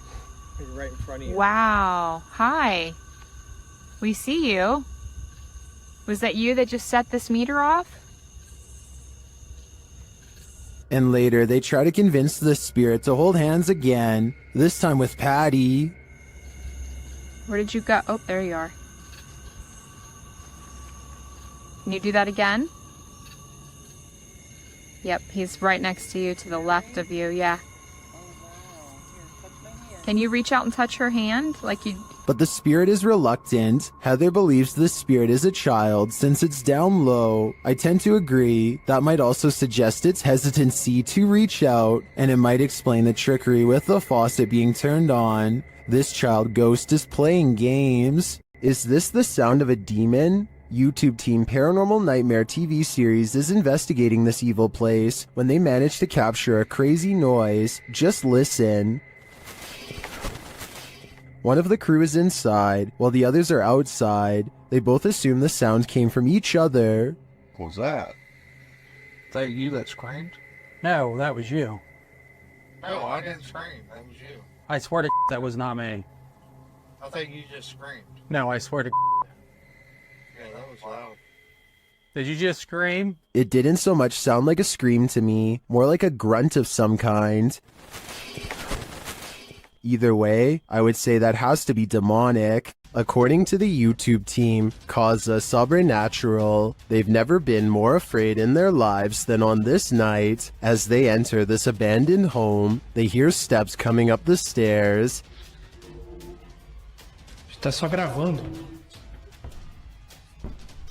Speaker 3: Right in front of you.
Speaker 7: Wow. Hi. We see you. Was that you that just set this meter off?
Speaker 1: And later, they try to convince the spirit to hold hands again, this time with Patty.
Speaker 7: Where did you go? Oh, there you are. Can you do that again? Yep, he's right next to you, to the left of you, yeah. Can you reach out and touch her hand? Like you...
Speaker 1: But the spirit is reluctant. Heather believes the spirit is a child since it's down low. I tend to agree. That might also suggest its hesitancy to reach out, and it might explain the trickery with the faucet being turned on. This child ghost is playing games. Is this the sound of a demon? YouTube team Paranormal Nightmare TV series is investigating this evil place when they manage to capture a crazy noise. Just listen. One of the crew is inside, while the others are outside. They both assume the sound came from each other.
Speaker 10: What was that?
Speaker 17: that you that screamed?
Speaker 23: No, that was you.
Speaker 17: No, I didn't scream. That was you.
Speaker 23: I swear to that was not me.
Speaker 17: I think you just screamed.
Speaker 23: No, I swear to
Speaker 17: Yeah, that was loud.
Speaker 23: Did you just scream?
Speaker 1: It didn't so much sound like a scream to me, more like a grunt of some kind. Either way, I would say that has to be demonic. According to the YouTube team, Causa Sobrenatural, they've never been more afraid in their lives than on this night. As they enter this abandoned home, they hear steps coming up the stairs.
Speaker 13: Tá só gravando.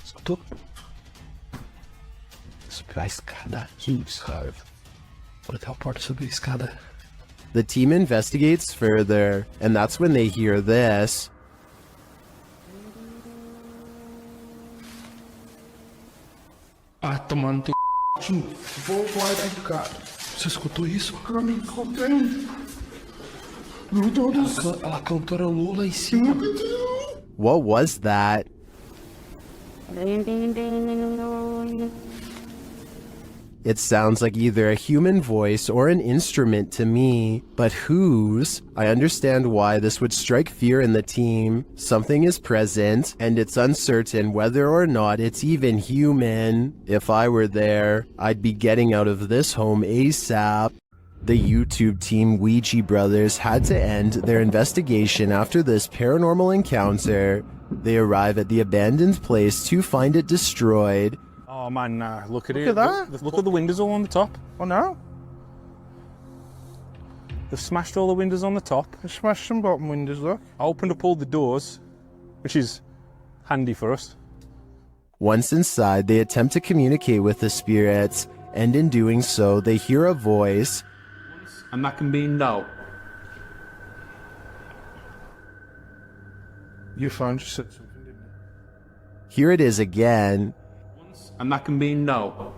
Speaker 4: Escutou? Subir a escada. Isso, cara. Vou até a porta subir a escada.
Speaker 1: The team investigates further, and that's when they hear this.
Speaker 13: Ah, tomando teu c... Vou lá dentro, cara. Você escutou isso? Eu me encontrei. Meu Deus do céu. A cantora Lula em cima.
Speaker 1: What was that? It sounds like either a human voice or an instrument to me, but whose? I understand why this would strike fear in the team. Something is present, and it's uncertain whether or not it's even human. If I were there, I'd be getting out of this home ASAP. The YouTube team Ouija Brothers had to end their investigation after this paranormal encounter. They arrive at the abandoned place to find it destroyed.
Speaker 3: Oh man, nah, look at
Speaker 13: Look
Speaker 3: it.
Speaker 13: at that.
Speaker 3: Look at the windows all on the top.
Speaker 13: Oh no?
Speaker 3: They've smashed all the windows on the top.
Speaker 13: They smashed some bottom windows, look.
Speaker 3: I opened up all the doors, which is handy for us.
Speaker 1: Once inside, they attempt to communicate with the spirits, and in doing so, they hear a voice.
Speaker 14: And that can be no.
Speaker 13: Your phone just said something, didn't it?
Speaker 1: Here it is again.
Speaker 14: And that can be no.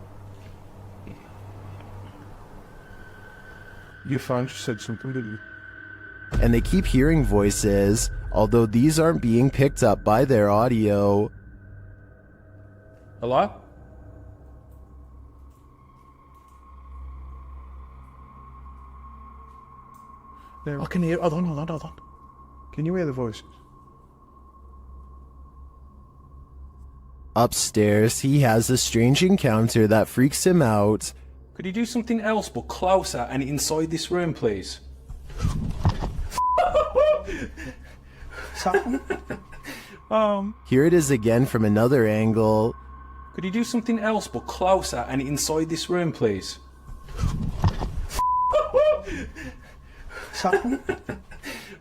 Speaker 13: Your phone just said something, didn't it?
Speaker 1: And they keep hearing voices, although these aren't being picked up by their audio.
Speaker 3: Hello?
Speaker 13: There. I can hear. Hold on. Can you hear the voices?
Speaker 1: Upstairs, he has a strange encounter that freaks him out.
Speaker 3: Could you do something else but closer and inside this room, please?
Speaker 1: Here it is again from another angle.
Speaker 3: Could you do something else but closer and inside this room, please?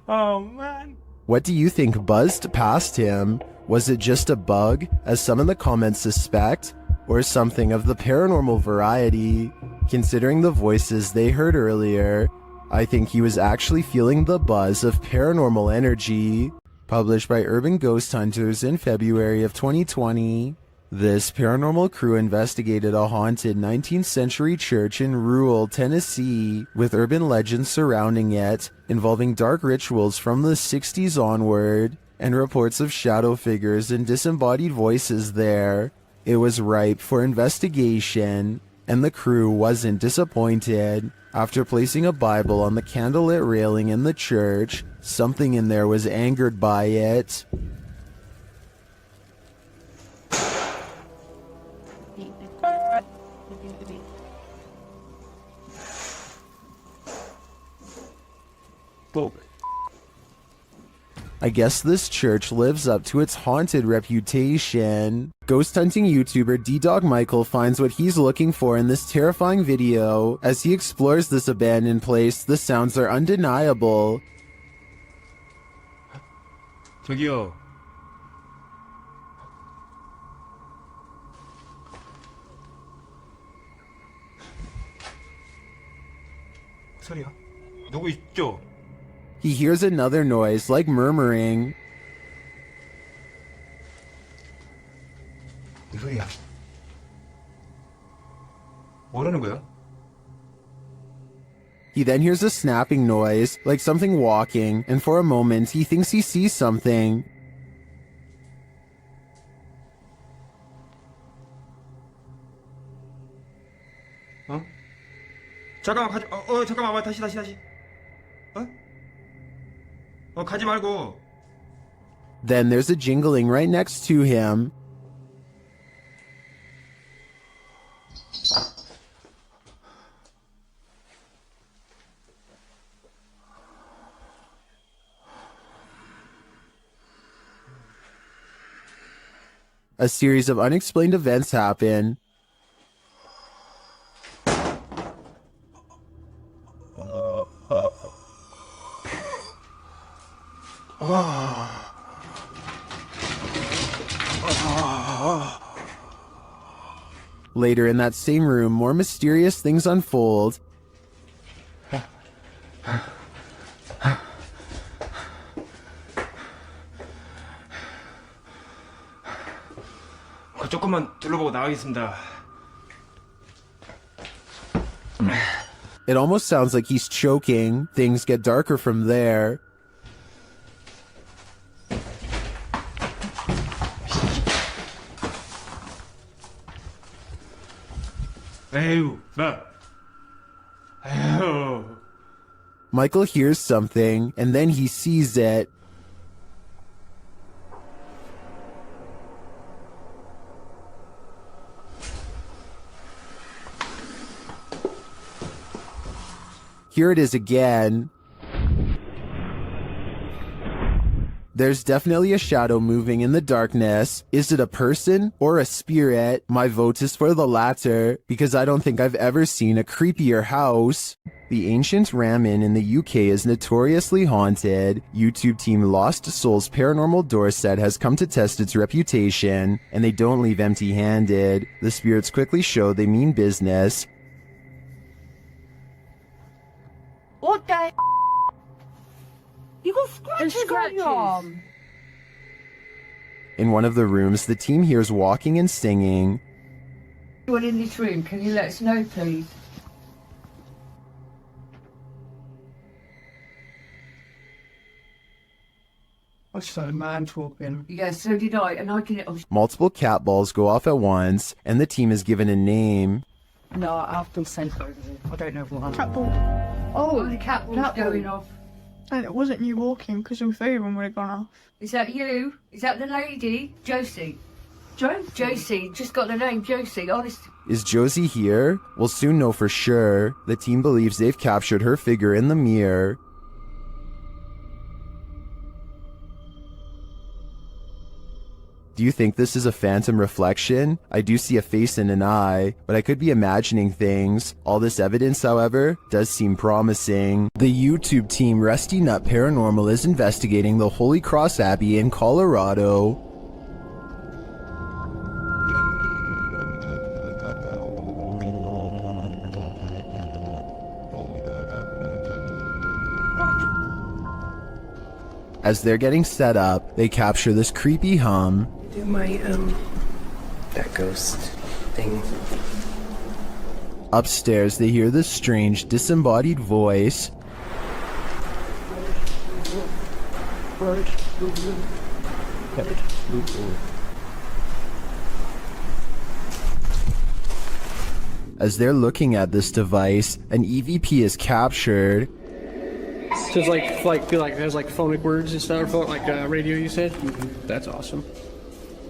Speaker 3: Oh man.
Speaker 1: What do you think buzzed past him? Was it just a bug, as some in the comments suspect, or something of the paranormal variety? Considering the voices they heard earlier, I think he was actually feeling the buzz of paranormal energy. Published by Urban Ghost Hunters in February of 2020. This paranormal crew investigated a haunted 19th century church in rural Tennessee, with urban legends surrounding it, involving dark rituals from the 60s onward, and reports of shadow figures and disembodied voices there. It was ripe for investigation, and the crew wasn't disappointed. After placing a Bible on the candlelit railing in the church, something in there was angered by it. I guess this church lives up to its haunted reputation. Ghost hunting YouTuber D-Dog Michael finds what he's looking for in this terrifying video. As he explores this abandoned place, the sounds are undeniable.
Speaker 14: 저기요.
Speaker 13: 소리야?
Speaker 14: 누구 있죠?
Speaker 1: He hears another noise, like murmuring.
Speaker 13: 누구야?
Speaker 14: 뭐라는 거야?
Speaker 1: He then hears a snapping noise, like something walking, and for a moment he thinks he sees something.
Speaker 14: 잠깐만 가지. 잠깐만 와 다시. 가지 말고.
Speaker 1: Then there's a jingling right next to him. A series of unexplained events happen. Later in that same room, more mysterious things unfold.
Speaker 14: 조금만 둘러보고 나가겠습니다.
Speaker 1: It almost sounds like he's choking. Things get darker from there.
Speaker 14: 에휴, 에휴.
Speaker 1: Michael hears something, and then he sees it. Here it is again. There's definitely a shadow moving in the darkness. Is it a person or a spirit? My vote is for the latter, because I don't think I've ever seen a creepier house. The ancient ramen in the UK is notoriously haunted. YouTube team Lost Souls Paranormal Door set has come to test its reputation, and they don't leave empty-handed. The spirits quickly show they mean business.
Speaker 9: What the? You got scratches on your arm.
Speaker 1: In one of the rooms, the team hears walking and singing.
Speaker 18: Anyone in this room, can you let us know, please?
Speaker 4: I saw a man talking.
Speaker 18: Yes, so did I, and I can...
Speaker 1: Multiple cat balls go off at once, and the team is given a name.
Speaker 18: No, I've been sent over there. I don't know what.
Speaker 5: Cat ball.
Speaker 18: Oh, the cat ball's going off.
Speaker 5: And it wasn't you walking, because your favourite one would have gone off.
Speaker 18: Is that you? Is that the lady? Josie. Josie, just got the name Josie, honest.
Speaker 1: Is Josie here? We'll soon know for sure. The team believes they've captured her figure in the mirror. Do you think this is a phantom reflection? I do see a face and an eye, but I could be imagining things. All this evidence, however, does seem promising. The YouTube team Rusty Nut Paranormal is investigating the Holy Cross Abbey in Colorado. As they're getting set up, they capture this creepy hum.
Speaker 19: Do my, that ghost thing.
Speaker 1: Upstairs, they hear this strange, disembodied voice. As they're looking at this device, an EVP is captured.
Speaker 3: So it's like there's like phonic words and stuff, like radio. You said that's awesome.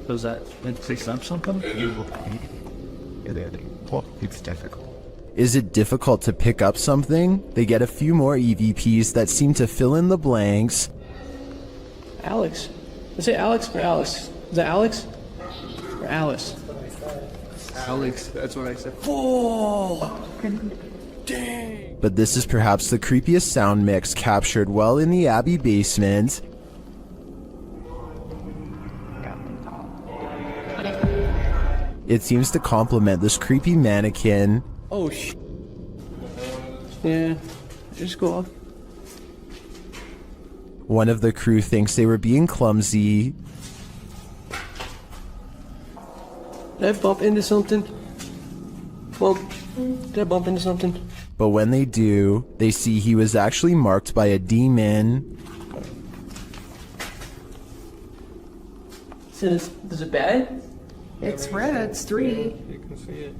Speaker 20: Does that meant to say something? It's difficult.
Speaker 1: Is it difficult to pick up something? They get a few more EVPs that seem to fill in the blanks.
Speaker 3: Alex. Is it Alex or Alice? Is that Alex or Alice? Alex. That's what I said.
Speaker 5: Oh!
Speaker 3: Dang.
Speaker 1: But this is perhaps the creepiest sound mix captured well in the Abbey basement. It seems to complement this creepy mannequin.
Speaker 3: Oh yeah, just go off.
Speaker 1: One of the crew thinks they were being clumsy.
Speaker 3: Did I bump into something? Did I bump into something?
Speaker 1: But when they do, they see he was actually marked by a demon.
Speaker 3: Is it bad?
Speaker 18: It's red, it's 3.
Speaker 3: You can see it.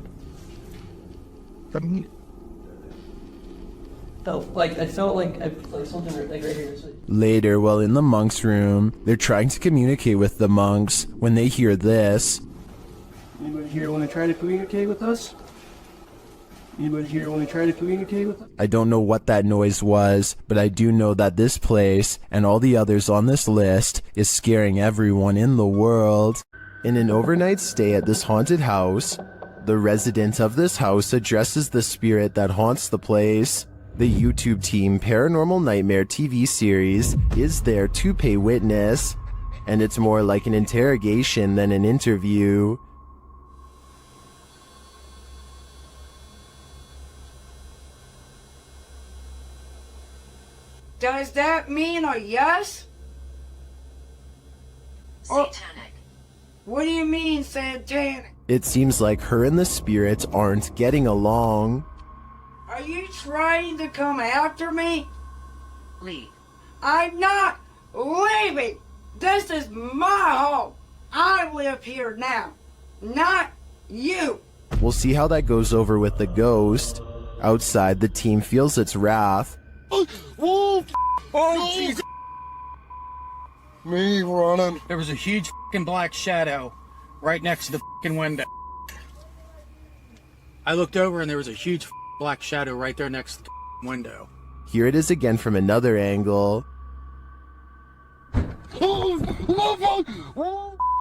Speaker 11: Felt like I like something right here.
Speaker 1: Later, while in the monk's room, they're trying to communicate with the monks when they hear this.
Speaker 11: Anybody here want to try to communicate with us? Anybody here want to try to communicate with us?
Speaker 1: I don't know what that noise was, but I do know that this place, and all the others on this list, is scaring everyone in the world. In an overnight stay at this haunted house, the resident of this house addresses the spirit that haunts the place. The YouTube team Paranormal Nightmare TV series is there to pay witness, and it's more like an interrogation than an interview.
Speaker 2: Does that mean a yes?
Speaker 22: Satanic.
Speaker 2: What do you mean, satanic?
Speaker 1: It seems like her and the spirits aren't getting along.
Speaker 2: Are you trying to come after me?
Speaker 22: Leave.
Speaker 2: I'm not leaving. This is my home. I live here now, not you.
Speaker 1: We'll see how that goes over with the ghost. Outside, the team feels its wrath.
Speaker 6: Whoa! Oh, Jesus! Me running.
Speaker 23: There was a huge fucking black shadow right next to the fucking window. I looked over and there was a huge black shadow right there next to the window.
Speaker 1: Here it is again from another angle.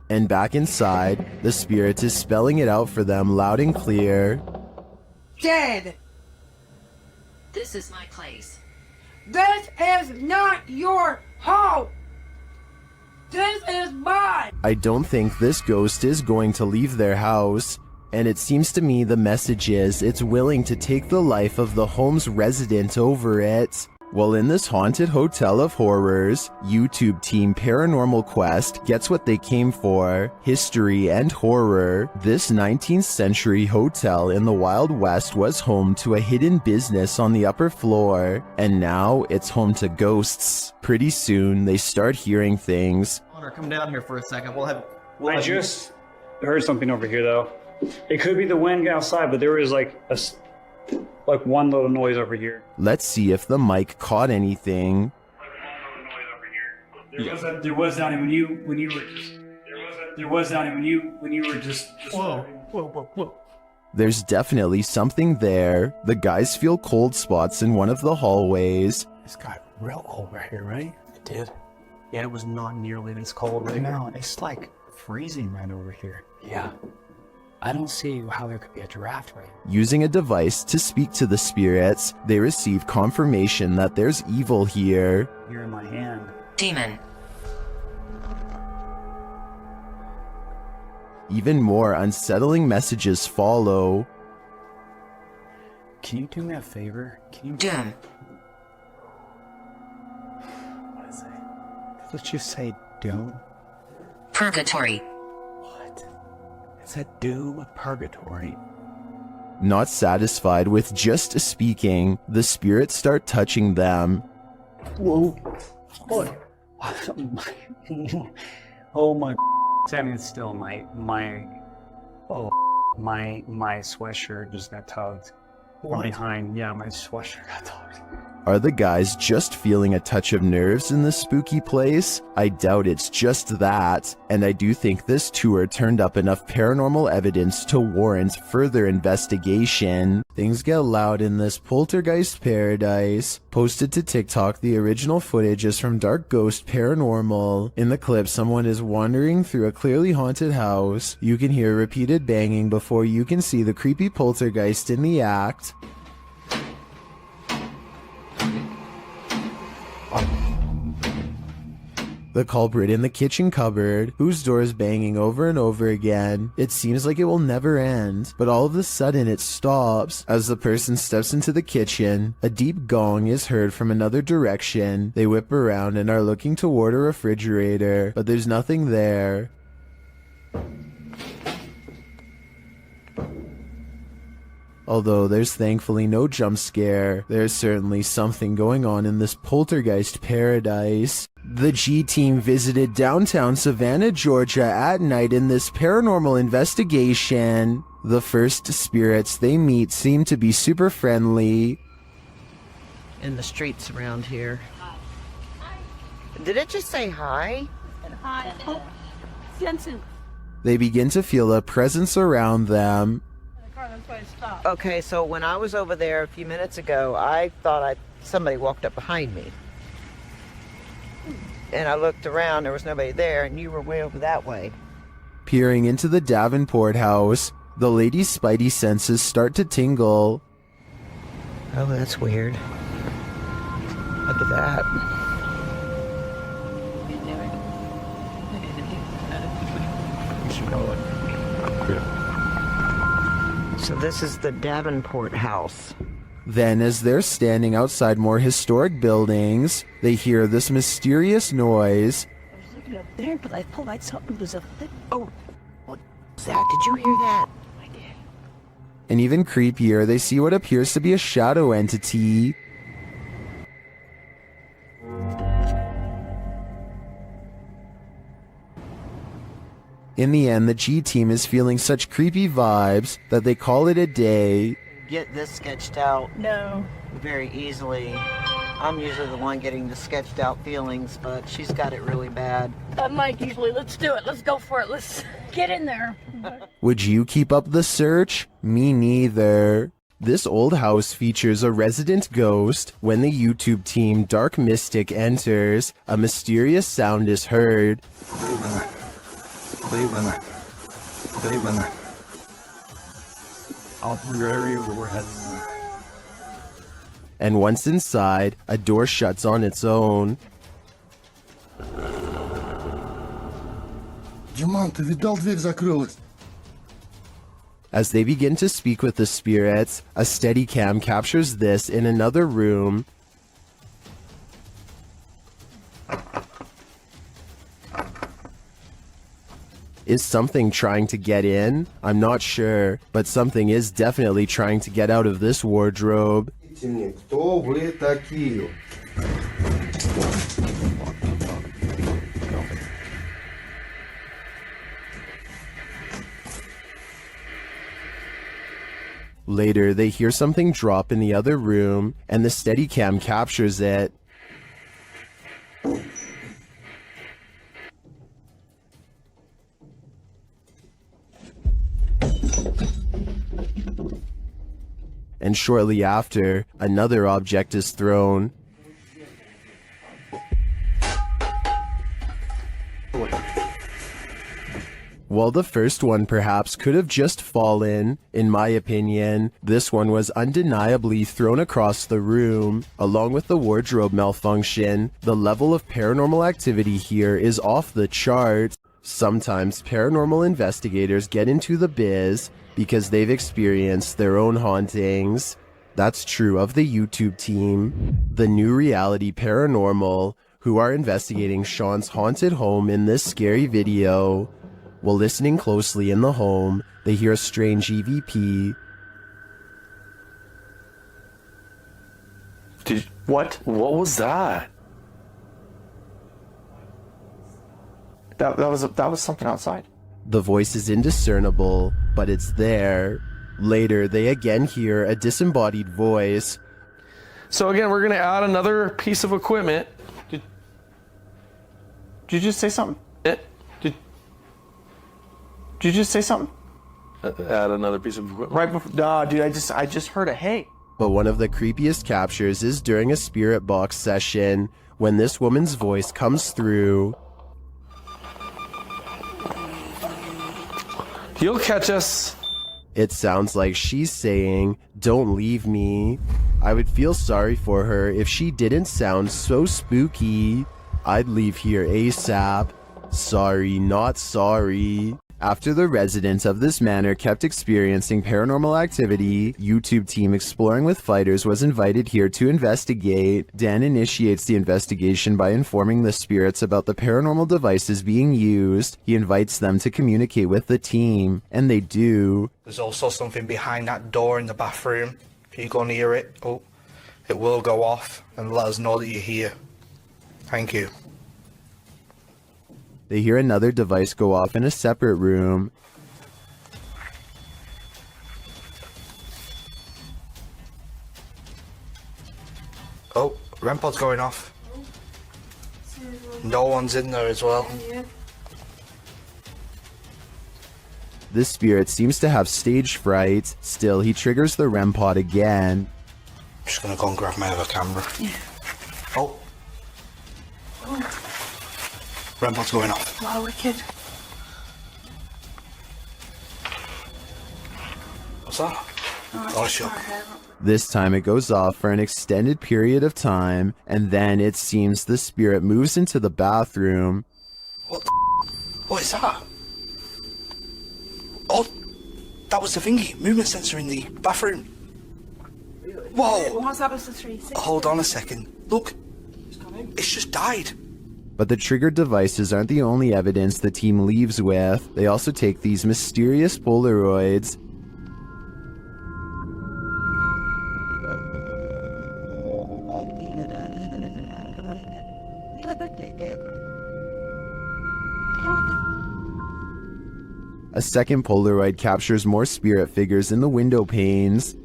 Speaker 1: And back inside, the spirit is spelling it out for them loud and clear.
Speaker 2: Dead.
Speaker 22: This is my place.
Speaker 2: This is not your home. This is mine.
Speaker 1: I don't think this ghost is going to leave their house, and it seems to me the message is it's willing to take the life of the home's resident over it. While in this haunted hotel of horrors, YouTube team Paranormal Quest gets what they came for, history and horror. This 19th century hotel in the Wild West was home to a hidden business on the upper floor, and now it's home to ghosts. Pretty soon, they start hearing things.
Speaker 3: Connor, come down here for a second.
Speaker 8: I just heard something over here, though. It could be the wind outside, but there was like one little noise over here.
Speaker 1: Let's see if the mic caught anything.
Speaker 8: There was Donnie when you were just.
Speaker 3: Whoa.
Speaker 1: There's definitely something there. The guys feel cold spots in one of the hallways.
Speaker 11: It's got real cold right here, right? It did. Yeah, it was not nearly this cold right now. It's like freezing right over here. Yeah. I don't see how there could be a draft right now.
Speaker 1: Using a device to speak to the spirits, they receive confirmation that there's evil here.
Speaker 8: Here in my hand.
Speaker 22: Demon.
Speaker 1: Even more unsettling messages follow.
Speaker 11: Can you do me a favor? Can you...
Speaker 22: Doom.
Speaker 11: What is it? Let's just say doom.
Speaker 22: Purgatory.
Speaker 11: It's a doom purgatory.
Speaker 1: Not satisfied with just speaking, the spirits start touching them.
Speaker 8: Whoa. What? Oh my. I mean, still my sweatshirt just got tugged. From behind. Yeah, my sweatshirt got tugged.
Speaker 1: Are the guys just feeling a touch of nerves in this spooky place? I doubt it's just that, and I do think this tour turned up enough paranormal evidence to warrant further investigation. Things get loud in this poltergeist paradise. Posted to TikTok, the original footage is from Dark Ghost Paranormal. In the clip, someone is wandering through a clearly haunted house. You can hear repeated banging before you can see the creepy poltergeist in the act. The culprit in the kitchen cupboard, whose door is banging over and over again. It seems like it will never end, but all of a sudden it stops. As the person steps into the kitchen, a deep gong is heard from another direction. They whip around and are looking toward a refrigerator, but there's nothing there. Although there's thankfully no jump scare, there's certainly something going on in this poltergeist paradise. The G-Team visited downtown Savannah, Georgia at night in this paranormal investigation. The first spirits they meet seem to be super friendly.
Speaker 22: in the streets around here. Did it just say hi?
Speaker 5: Hi. Oh, Jensen.
Speaker 1: They begin to feel a presence around them.
Speaker 22: Okay, so when I was over there a few minutes ago, I thought somebody walked up behind me. And I looked around, there was nobody there, and you were way over that way.
Speaker 1: Peering into the Davenport house, the lady's spidey senses start to tingle.
Speaker 22: Oh, that's weird. Look at that. So this is the Davenport house.
Speaker 1: Then, as they're standing outside more historic buildings, they hear this mysterious noise.
Speaker 5: I was looking up there, but I thought I saw it was a thing.
Speaker 22: Oh, what's that? Did you hear that?
Speaker 5: I did.
Speaker 1: And even creepier, they see what appears to be a shadow entity. In the end, the G team is feeling such creepy vibes that they call it a day.
Speaker 22: Get this sketched out
Speaker 5: No.
Speaker 22: very easily. I'm usually the one getting the sketched out feelings, but she's got it really bad.
Speaker 5: Mike, usually, let's do it. Let's go for it. Let's get in there.
Speaker 1: Would you keep up the search? Me neither. This old house features a resident ghost. When the YouTube team Dark Mystic enters, a mysterious sound is heard. And once inside, a door shuts on its own.
Speaker 10: Диман, ты видал, дверь закрылась?
Speaker 1: As they begin to speak with the spirits, a Steadicam captures this in another room. Is something trying to get in? I'm not sure, but something is definitely trying to get out of this wardrobe.
Speaker 6: Кто вы такие?
Speaker 1: Later, they hear something drop in the other room, and the Steadicam captures it. And shortly after, another object is thrown. While the first one perhaps could have just fallen, in my opinion, this one was undeniably thrown across the room. Along with the wardrobe malfunction, the level of paranormal activity here is off the charts. Sometimes paranormal investigators get into the biz because they've experienced their own hauntings. That's true of the YouTube team, the New Reality Paranormal, who are investigating Sean's haunted home in this scary video. While listening closely in the home, they hear a strange EVP.
Speaker 12: What was that? That was something outside.
Speaker 1: The voice is indiscernible, but it's there. Later, they again hear a disembodied voice.
Speaker 3: So again, we're going to add another piece of equipment.
Speaker 12: Did you just say something? Did you just say something?
Speaker 3: Add another piece of equipment.
Speaker 12: Right before, nah, dude, I just heard a hey.
Speaker 1: But one of the creepiest captures is during a spirit box session, when this woman's voice comes through.
Speaker 3: You'll catch us.
Speaker 1: It sounds like she's saying, "Don't leave me." I would feel sorry for her if she didn't sound so spooky. I'd leave here ASAP. Sorry, not sorry. After the residents of this manor kept experiencing paranormal activity, YouTube team Exploring with Fighters was invited here to investigate. Dan initiates the investigation by informing the spirits about the paranormal devices being used. He invites them to communicate with the team, and they do.
Speaker 16: There's also something behind that door in the bathroom. If you go near it, it will go off and let us know that you're here. Thank you.
Speaker 1: They hear another device go off in a separate room.
Speaker 16: Oh, REM pod's going off. No one's in there as well.
Speaker 1: This spirit seems to have stage fright. Still, he triggers the REM pod again.
Speaker 16: I'm just gonna go and grab my other camera. Oh. REM pod's going off.
Speaker 5: Wow, wicked.
Speaker 16: What's that? Oh, sure.
Speaker 1: This time it goes off for an extended period of time, and then it seems the spirit moves into the bathroom.
Speaker 16: What the What is that? Oh, that was the thingy, movement sensor in the bathroom. Whoa! Hold on a second. Look, it's just died.
Speaker 1: But the triggered devices aren't the only evidence the team leaves with. They also take these mysterious Polaroids. A second Polaroid captures more spirit figures in the window panes.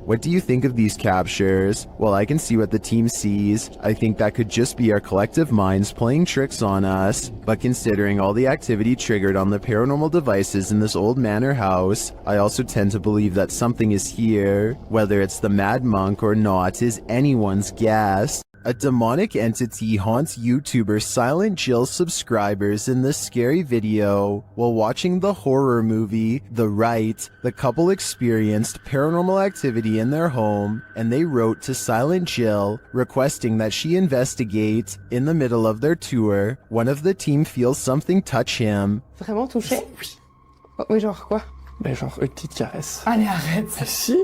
Speaker 1: What do you think of these captures? Well, I can see what the team sees. I think that could just be our collective minds playing tricks on us. But considering all the activity triggered on the paranormal devices in this old manor house, I also tend to believe that something is here. Whether it's the Mad Monk or not is anyone's guess. A demonic entity haunts YouTuber Silent Jill subscribers in this scary video. While watching the horror movie The Rite, the couple experienced paranormal activity in their home, and they wrote to Silent Jill requesting that she investigate. In the middle of their tour, one of the team feels something touch him.
Speaker 7: Vraiment touché? Oui. Mais genre quoi?
Speaker 12: Ben genre une petite caresse.
Speaker 7: Allez, arrête.
Speaker 12: Si,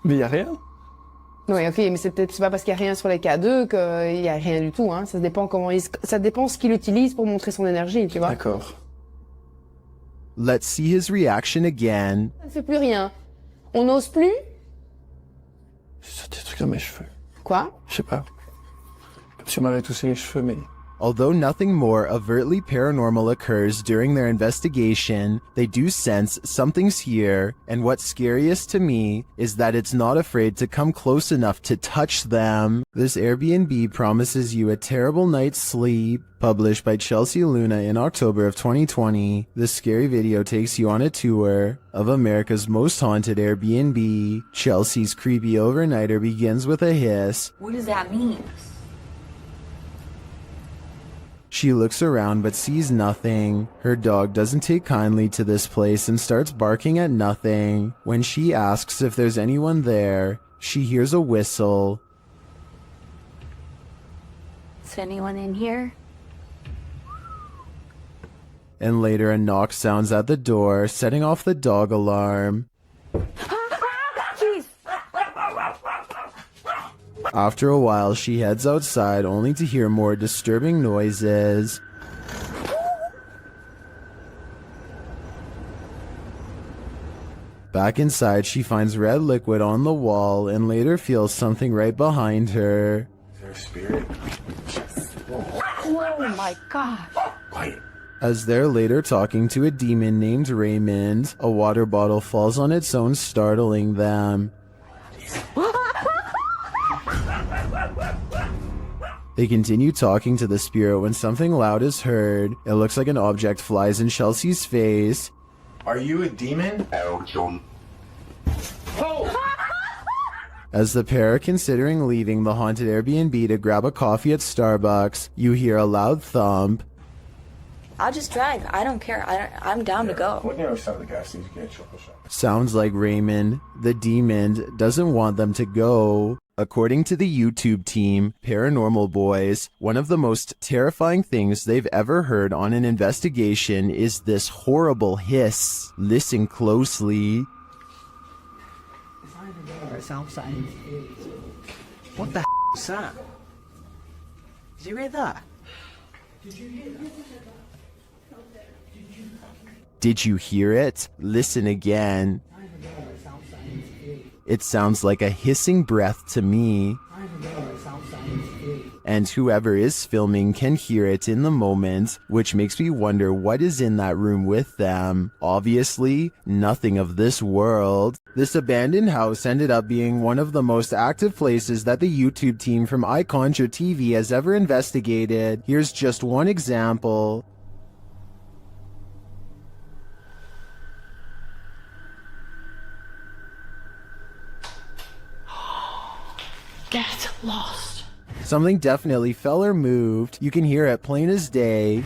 Speaker 12: mais y a rien.
Speaker 7: Oui, ok, mais c'est pas parce qu'il y a rien sur les K2 qu'il y a rien du tout, hein. Ça dépend ça dépend ce qu'il utilise pour montrer son énergie, tu vois.
Speaker 12: D'accord.
Speaker 1: Let's see his reaction again.
Speaker 7: Ça ne fait plus rien. On n'ose plus?
Speaker 12: C'est des trucs dans mes cheveux.
Speaker 7: Quoi?
Speaker 12: Je sais pas. Comme si on m'avait touché les cheveux, mais...
Speaker 1: Although nothing more overtly paranormal occurs during their investigation, they do sense something's here, and what's scariest to me is that it's not afraid to come close enough to touch them. This Airbnb promises you a terrible night's sleep. Published by Chelsea Luna in October of 2020, this scary video takes you on a tour of America's most haunted Airbnb. Chelsea's creepy overnighter begins with a hiss.
Speaker 18: What does that mean?
Speaker 1: She looks around but sees nothing. Her dog doesn't take kindly to this place and starts barking at nothing. When she asks if there's anyone there, she hears a whistle.
Speaker 18: Is anyone in here?
Speaker 1: And later a knock sounds at the door, setting off the dog alarm. After a while, she heads outside only to hear more disturbing noises. Back inside, she finds red liquid on the wall and later feels something right behind her.
Speaker 10: Is there a spirit?
Speaker 18: Oh my gosh.
Speaker 1: As they're later talking to a demon named Raymond, a water bottle falls on its own, startling them. They continue talking to the spirit when something loud is heard. It looks like an object flies in Chelsea's face.
Speaker 6: Are you a demon?
Speaker 1: As the pair are considering leaving the haunted Airbnb to grab a coffee at Starbucks, you hear a loud thump.
Speaker 18: I'll just drive. I don't care. I'm down to go.
Speaker 6: What the other side of the gas station get chocolate shop?
Speaker 1: Sounds like Raymond, the demon, doesn't want them to go. According to the YouTube team, Paranormal Boys, one of the most terrifying things they've ever heard on an investigation is this horrible hiss. Listen closely.
Speaker 11: What the is that? Did you read that?
Speaker 1: Did you hear it? Listen again. It sounds like a hissing breath to me. And whoever is filming can hear it in the moment, which makes me wonder what is in that room with them. Obviously, nothing of this world. This abandoned house ended up being one of the most active places that the YouTube team from iContra TV has ever investigated. Here's just one example.
Speaker 15: Get lost.
Speaker 1: Something definitely fell or moved. You can hear it plain as day.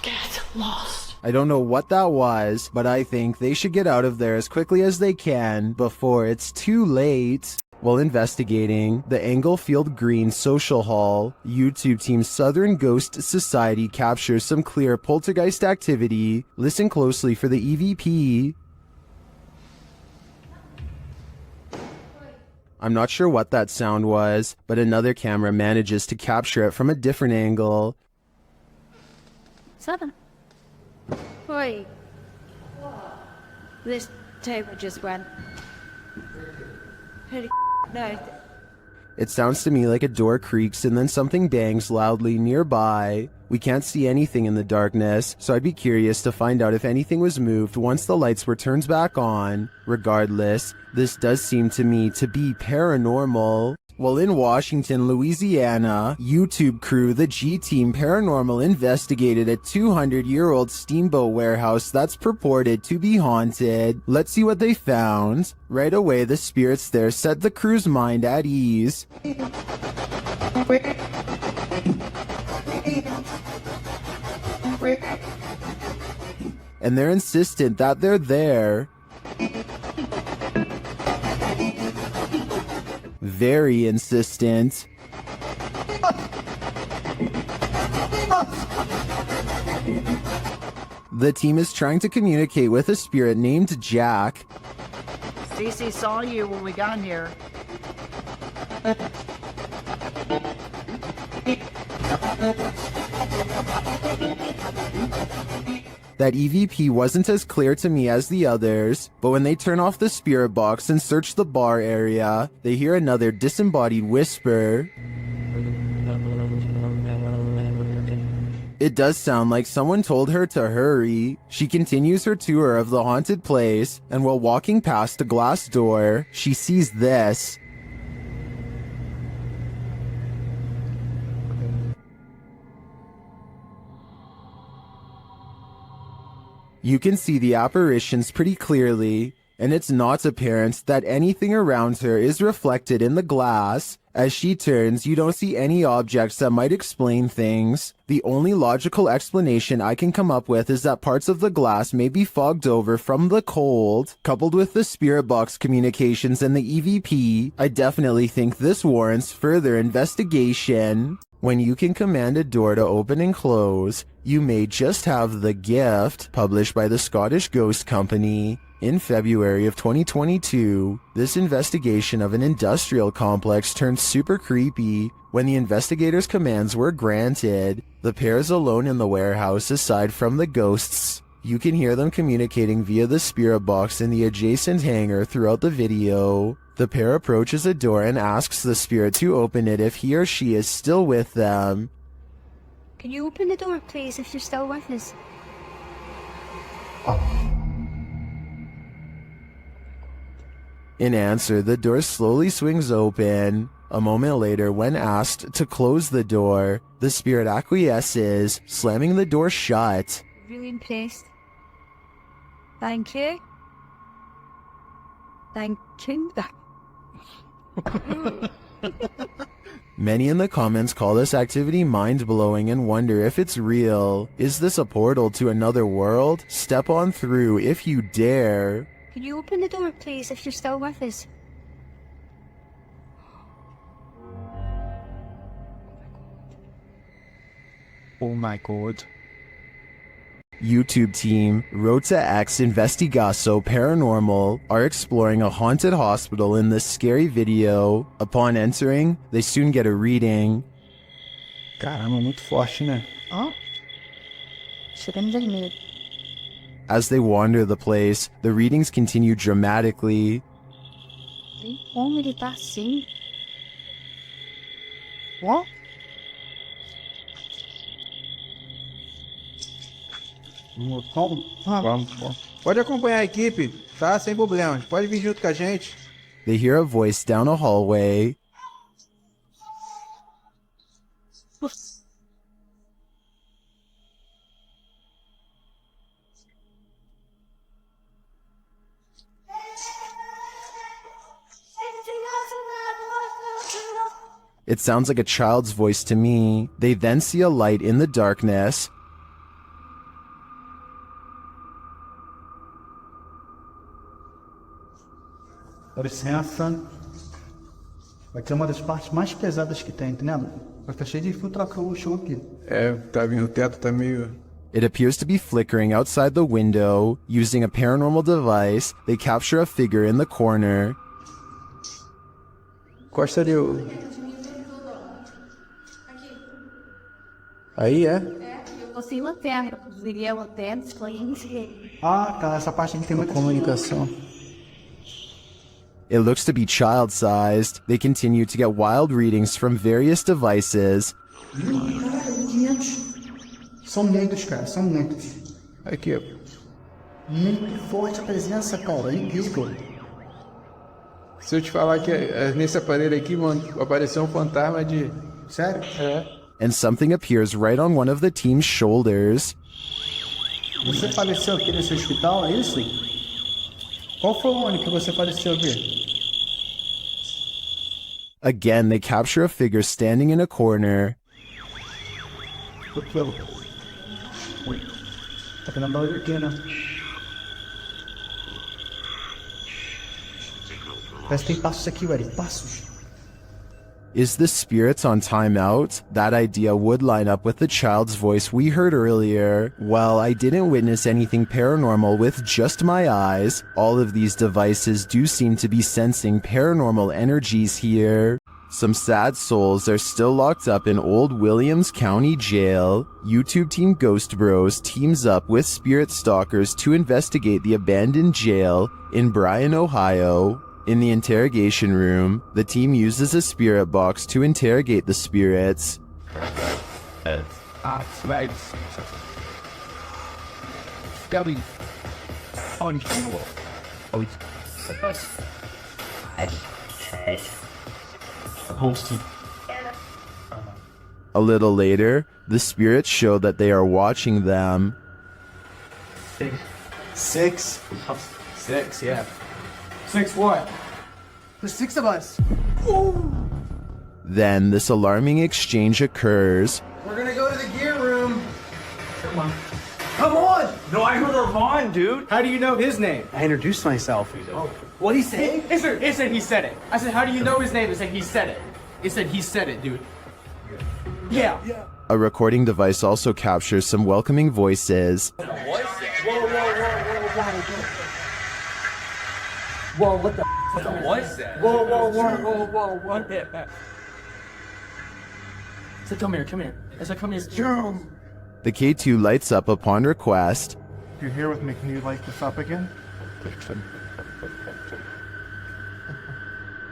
Speaker 15: Get lost.
Speaker 1: I don't know what that was, but I think they should get out of there as quickly as they can before it's too late. While investigating the Englefield Green Social Hall, YouTube team Southern Ghost Society captures some clear poltergeist activity. Listen closely for the EVP. I'm not sure what that sound was, but another camera manages to capture it from a different angle.
Speaker 17: 7. Oi. This table just went. Who the knows?
Speaker 1: It sounds to me like a door creaks and then something bangs loudly nearby. We can't see anything in the darkness, so I'd be curious to find out if anything was moved once the lights were turned back on. Regardless, this does seem to me to be paranormal. While in Washington, Louisiana, YouTube crew, the G-Team Paranormal investigated a 200-year-old steamboat warehouse that's purported to be haunted. Let's see what they found. Right away, the spirits there set the crew's mind at ease. And they're insistent that they're there. Very insistent. The team is trying to communicate with a spirit named Jack.
Speaker 22: Cece saw you when we got here.
Speaker 1: That EVP wasn't as clear to me as the others, but when they turn off the spirit box and search the bar area, they hear another disembodied whisper. It does sound like someone told her to hurry. She continues her tour of the haunted place, and while walking past a glass door, she sees this. You can see the apparitions pretty clearly, and it's not apparent that anything around her is reflected in the glass. As she turns, you don't see any objects that might explain things. The only logical explanation I can come up with is that parts of the glass may be fogged over from the cold. Coupled with the spirit box communications and the EVP, I definitely think this warrants further investigation. When you can command a door to open and close, you may just have the gift. Published by the Scottish Ghost Company. In February of 2022, this investigation of an industrial complex turned super creepy when the investigators' commands were granted. The pair is alone in the warehouse aside from the ghosts. You can hear them communicating via the spirit box in the adjacent hangar throughout the video. The pair approaches a door and asks the spirit to open it if he or she is still with them.
Speaker 17: Can you open the door, please, if you're still with us?
Speaker 1: In answer, the door slowly swings open. A moment later, when asked to close the door, the spirit acquiesces, slamming the door shut.
Speaker 17: Really impressed. Thank you. Thank you.
Speaker 1: Many in the comments call this activity mind-blowing and wonder if it's real. Is this a portal to another world? Step on through if you dare.
Speaker 17: Can you open the door, please, if you're still with us?
Speaker 4: Oh my god.
Speaker 1: YouTube team Rota X Investigaso Paranormal are exploring a haunted hospital in this scary video. Upon entering, they soon get a reading.
Speaker 4: Caramba, muito forte, né?
Speaker 17: Oh. Chegando vermelho.
Speaker 1: As they wander the place, the readings continue dramatically.
Speaker 17: Onde ele tá assim?
Speaker 9: What?
Speaker 13: Pode acompanhar a equipe, tá? Sem problemas. Pode vir junto com a gente.
Speaker 1: They hear a voice down a hallway. It sounds like a child's voice to me. They then see a light in the darkness.
Speaker 4: Dá licença. Vai ser uma das partes mais pesadas que tem, entendeu? Vai ficar cheio de fio trocando o chão aqui.
Speaker 13: É, tá vindo, o teto tá meio...
Speaker 1: It appears to be flickering outside the window. Using a paranormal device, they capture a figure in the corner.
Speaker 13: Encosta ali o... Aí, é?
Speaker 17: Eu consigo lanterna, eu conseguiria lanterna, explain.
Speaker 4: Ah, tá. Essa parte aqui tem muita comunicação.
Speaker 1: It looks to be child-sized. They continue to get wild readings from various devices.
Speaker 4: São muitos, cara. São muitos.
Speaker 13: Aqui, ó.
Speaker 4: Muito forte a presença, cara. É incrível.
Speaker 13: Se eu te falar que nesse aparelho aqui, mano, apareceu um fantasma de...
Speaker 4: Sério?
Speaker 13: É.
Speaker 1: And something appears right on one of the team's shoulders.
Speaker 4: Você faleceu aqui nesse hospital, é isso? Qual foi o ano que você faleceu aqui?
Speaker 1: Again, they capture a figure standing in a corner.
Speaker 4: Tá querendo dar aqui, né? Parece que tem passos aqui, Eric. Passos.
Speaker 1: Is the spirits on timeout? That idea would line up with the child's voice we heard earlier. Well, I didn't witness anything paranormal with just my eyes. All of these devices do seem to be sensing paranormal energies here. Some sad souls are still locked up in Old Williams County Jail. YouTube team Ghost Bros teams up with spirit stalkers to investigate the abandoned jail in Bryan, Ohio. In the interrogation room, the team uses a spirit box to interrogate the spirits. A little later, the spirits show that they are watching them.
Speaker 9: Six?
Speaker 3: Six, yeah.
Speaker 9: 6 what? There's 6 of us.
Speaker 1: Then this alarming exchange occurs.
Speaker 9: We're gonna go to the gear room.
Speaker 3: Come on.
Speaker 9: Come on!
Speaker 3: No, I heard Ravon, dude.
Speaker 9: How do you know his name?
Speaker 11: I introduced myself.
Speaker 9: Oh, what he say? It said he said it. I said, how do you know his name? It said he said it. It said he said it, dude. Yeah.
Speaker 1: A recording device also captures some welcoming voices.
Speaker 9: Whoa, what the
Speaker 3: What was that?
Speaker 9: Whoa, what? So come here. I said, come here.
Speaker 1: The K2 lights up upon request.
Speaker 4: If you're here with me, can you light this up again?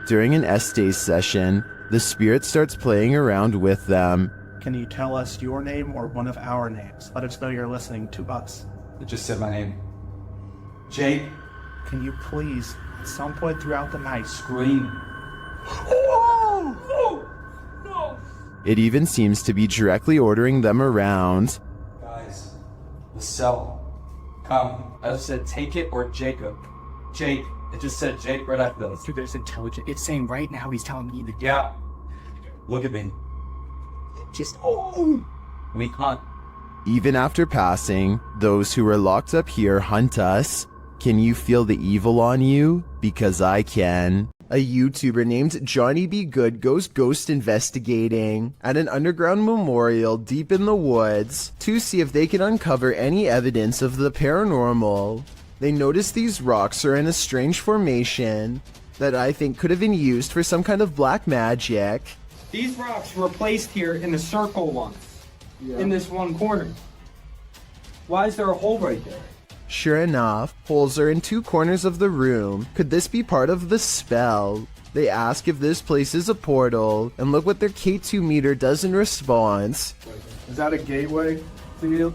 Speaker 1: During an S-Days session, the spirit starts playing around with them.
Speaker 4: Can you tell us your name or one of our names? Let us know you're listening to us.
Speaker 3: It just said my name. Jake.
Speaker 4: Can you please, at some point throughout the night,
Speaker 3: Scream.
Speaker 9: No!
Speaker 1: It even seems to be directly ordering them around.
Speaker 3: Guys, the cell. Come. I just said take it or Jacob. Jake. It just said Jake right after this.
Speaker 11: Dude, there's intelligent. It's saying right now he's telling me that.
Speaker 3: Yeah. Look at me.
Speaker 11: Just.
Speaker 3: We hunt.
Speaker 1: Even after passing, those who are locked up here hunt us. Can you feel the evil on you? Because I can. A YouTuber named Johnny B. Good goes ghost investigating at an underground memorial deep in the woods to see if they can uncover any evidence of the paranormal. They notice these rocks are in a strange formation that I think could have been used for some kind of black magic.
Speaker 9: These rocks were placed here in a circle once. In this one corner. Why is there a hole right there?
Speaker 1: Sure enough, holes are in 2 corners of the room. Could this be part of the spell? They ask if this place is a portal, and look what their K2 meter does in response.
Speaker 4: Is that a gateway to you?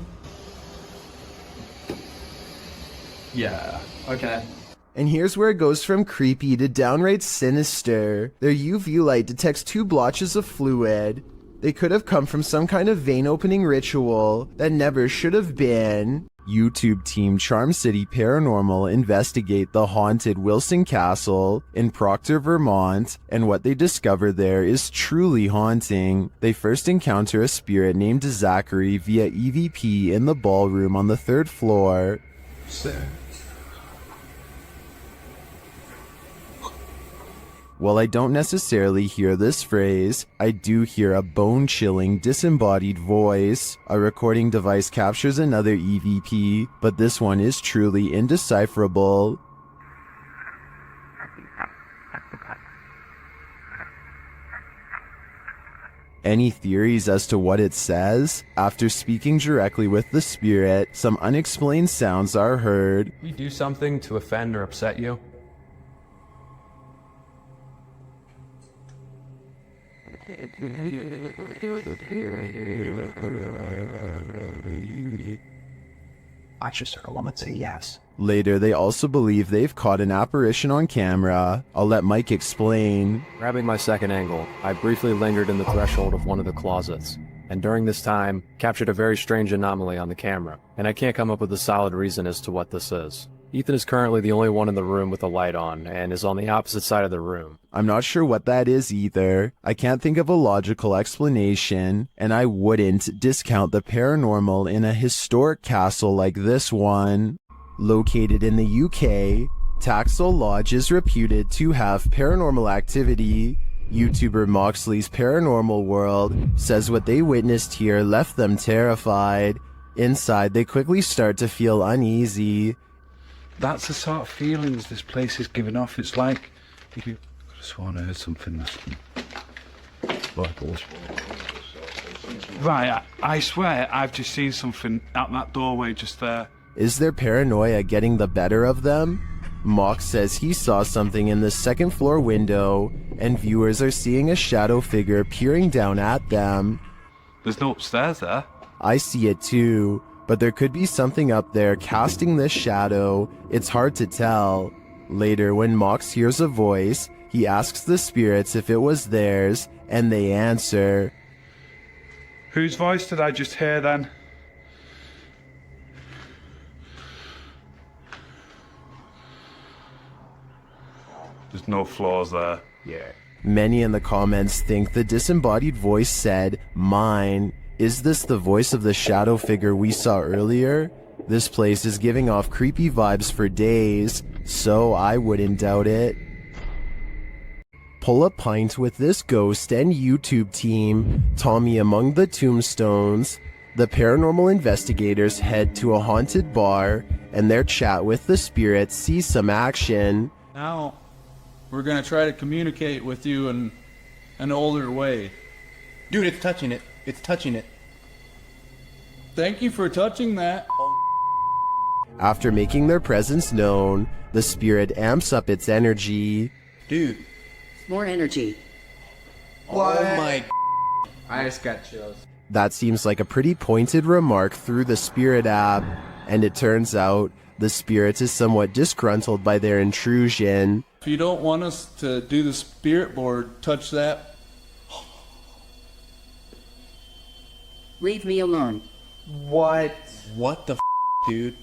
Speaker 3: Yeah, okay.
Speaker 1: And here's where it goes from creepy to downright sinister. Their UV light detects 2 blotches of fluid. They could have come from some kind of vein opening ritual that never should have been. YouTube team Charm City Paranormal investigate the haunted Wilson Castle in Proctor, Vermont, and what they discover there is truly haunting. They first encounter a spirit named Zachary via EVP in the ballroom on the 3rd floor. While I don't necessarily hear this phrase, I do hear a bone-chilling, disembodied voice. A recording device captures another EVP, but this one is truly indecipherable. Any theories as to what it says? After speaking directly with the spirit, some unexplained sounds are heard.
Speaker 14: We do something to offend or upset you?
Speaker 4: I just heard a woman say yes.
Speaker 1: Later, they also believe they've caught an apparition on camera. I'll let Mike explain.
Speaker 19: Grabbing my second angle, I briefly lingered in the threshold of one of the closets, and during this time, captured a very strange anomaly on the camera, and I can't come up with a solid reason as to what this is. Ethan is currently the only one in the room with a light on, and is on the opposite side of the room.
Speaker 1: I'm not sure what that is either. I can't think of a logical explanation, and I wouldn't discount the paranormal in a historic castle like this one. Located in the UK, Taxel Lodge is reputed to have paranormal activity. YouTuber Moxley's Paranormal World says what they witnessed here left them terrified. Inside, they quickly start to feel uneasy.
Speaker 21: That's the sort of feelings this place is giving off. It's like if you could have sworn I heard something. Right, I swear I've just seen something out that doorway just there.
Speaker 1: Is their paranoia getting the better of them? Mox says he saw something in the 2nd floor window, and viewers are seeing a shadow figure peering down at them.
Speaker 21: There's no upstairs there.
Speaker 1: I see it too, but there could be something up there casting this shadow. It's hard to tell. Later, when Mox hears a voice, he asks the spirits if it was theirs, and they answer.
Speaker 21: Whose voice did I just hear then? There's no floors there.
Speaker 1: Yeah. Many in the comments think the disembodied voice said, "Mine." Is this the voice of the shadow figure we saw earlier? This place is giving off creepy vibes for days, so I wouldn't doubt it. Pull a pint with this ghost and YouTube team, Tommy among the tombstones. The paranormal investigators head to a haunted bar, and their chat with the spirits sees some action.
Speaker 24: Now, we're gonna try to communicate with you in an older way.
Speaker 9: Dude, it's touching it. It's touching it.
Speaker 24: Thank you for touching that.
Speaker 1: After making their presence known, the spirit amps up its energy.
Speaker 9: Dude.
Speaker 25: More energy.
Speaker 9: What? Oh my. I just got chills.
Speaker 1: That seems like a pretty pointed remark through the spirit app, and it turns out the spirit is somewhat disgruntled by their intrusion.
Speaker 24: If you don't want us to do the spirit board, touch that.
Speaker 25: Leave me alone.
Speaker 9: What? What the dude?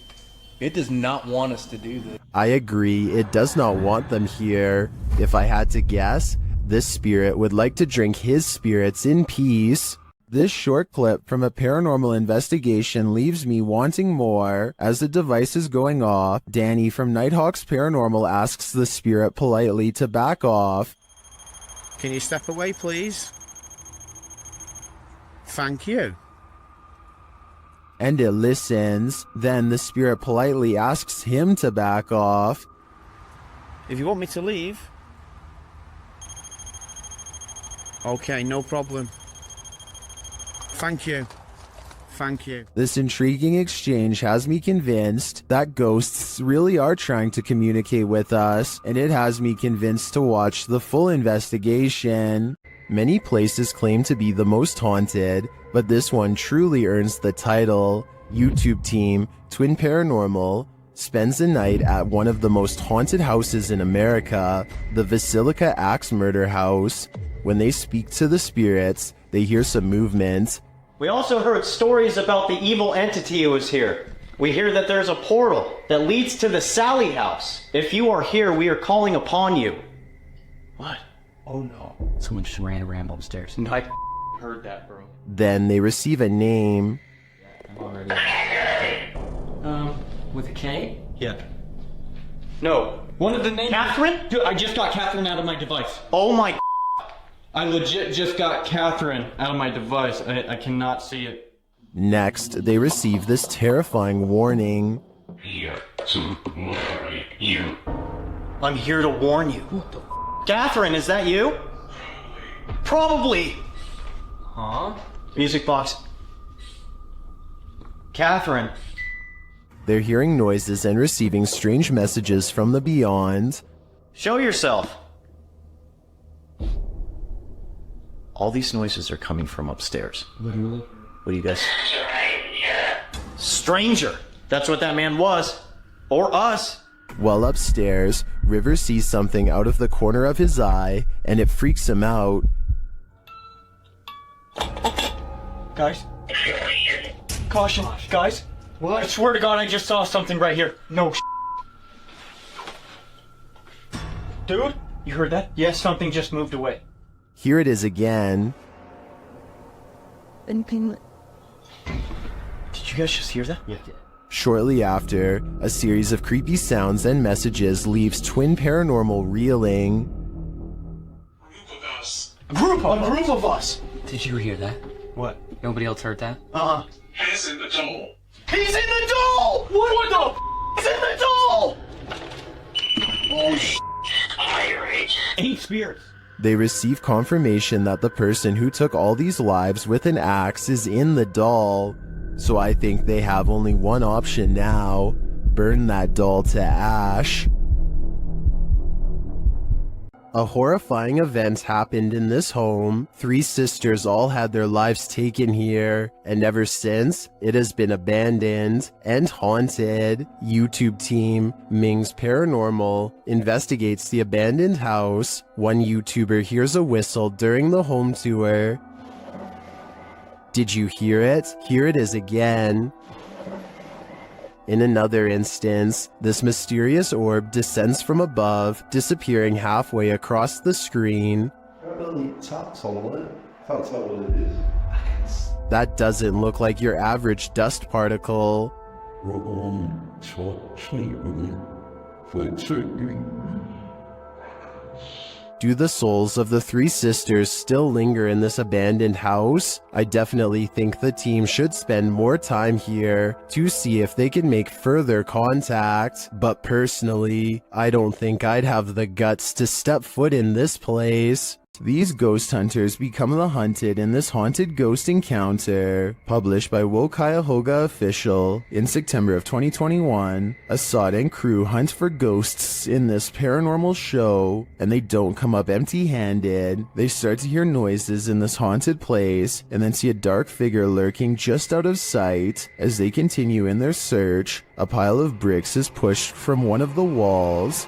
Speaker 9: It does not want us to do this.
Speaker 1: I agree, it does not want them here. If I had to guess, this spirit would like to drink his spirits in peace. This short clip from a paranormal investigation leaves me wanting more. As the device is going off, Danny from Nighthawks Paranormal asks the spirit politely to back off.
Speaker 26: Can you step away, please? Thank you.
Speaker 1: And it listens. Then the spirit politely asks him to back off.
Speaker 26: If you want me to leave. Okay, no problem. Thank you. thank you.
Speaker 1: This intriguing exchange has me convinced that ghosts really are trying to communicate with us, and it has me convinced to watch the full investigation. Many places claim to be the most haunted, but this one truly earns the title. YouTube team Twin Paranormal spends a night at one of the most haunted houses in America, the Basilica Axe Murder House. When they speak to the spirits, they hear some movement.
Speaker 2: We also heard stories about the evil entity who was here. We hear that there's a portal that leads to the Sally house. If you are here, we are calling upon you. What?
Speaker 11: Oh no. Someone just ran around upstairs.
Speaker 2: No, I heard that, bro.
Speaker 1: Then they receive a name.
Speaker 11: I'm already... with a K?
Speaker 2: Yeah. No.
Speaker 9: One of the names.
Speaker 2: Catherine?
Speaker 9: Dude, I just got Catherine out of my device.
Speaker 2: Oh my.
Speaker 9: I legit just got Catherine out of my device. I cannot see it.
Speaker 1: Next, they receive this terrifying warning.
Speaker 2: Here to marry you. I'm here to warn you. What the Catherine, is that you? Probably.
Speaker 9: Huh?
Speaker 2: Music box. Catherine.
Speaker 1: They're hearing noises and receiving strange messages from the beyond.
Speaker 2: Show yourself. All these noises are coming from upstairs.
Speaker 11: Literally?
Speaker 2: What do you guys... Stranger! That's what that man was. Or us.
Speaker 1: While upstairs, River sees something out of the corner of his eye, and it freaks him out.
Speaker 2: Guys. Caution, guys. What? I swear to God, I just saw something right here. No Dude, you heard that? Yes, something just moved away.
Speaker 1: Here it is again.
Speaker 2: Did you guys just hear that? Yeah.
Speaker 1: Shortly after, a series of creepy sounds and messages leaves Twin Paranormal reeling.
Speaker 2: A group of us!
Speaker 11: Did you hear that?
Speaker 2: What?
Speaker 11: Nobody else heard that?
Speaker 2: He's in the doll! He's in the doll! What the He's in the doll! Oh Irate. 8 spirits.
Speaker 1: They receive confirmation that the person who took all these lives with an axe is in the doll. So I think they have only one option now. Burn that doll to ash. A horrifying event happened in this home. 3 sisters all had their lives taken here, and ever since, it has been abandoned and haunted. YouTube team Ming's Paranormal investigates the abandoned house. One YouTuber hears a whistle during the home tour. Did you hear it? Here it is again. In another instance, this mysterious orb descends from above, disappearing halfway across the screen. That doesn't look like your average dust particle. Do the souls of the 3 sisters still linger in this abandoned house? I definitely think the team should spend more time here to see if they can make further contact. But personally, I don't think I'd have the guts to step foot in this place. These ghost hunters become the hunted in this haunted ghost encounter. Published by Wo Cuyahoga Official in September of 2021, Assad and crew hunt for ghosts in this paranormal show, and they don't come up empty-handed. They start to hear noises in this haunted place, and then see a dark figure lurking just out of sight. As they continue in their search, a pile of bricks is pushed from one of the walls.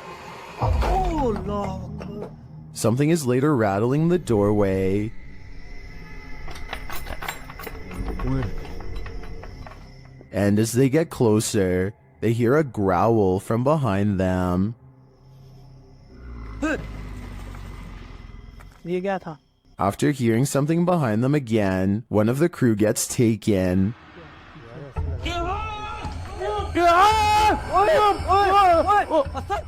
Speaker 2: Oh, no.
Speaker 1: Something is later rattling the doorway. And as they get closer, they hear a growl from behind them. After hearing something behind them again, one of the crew gets taken.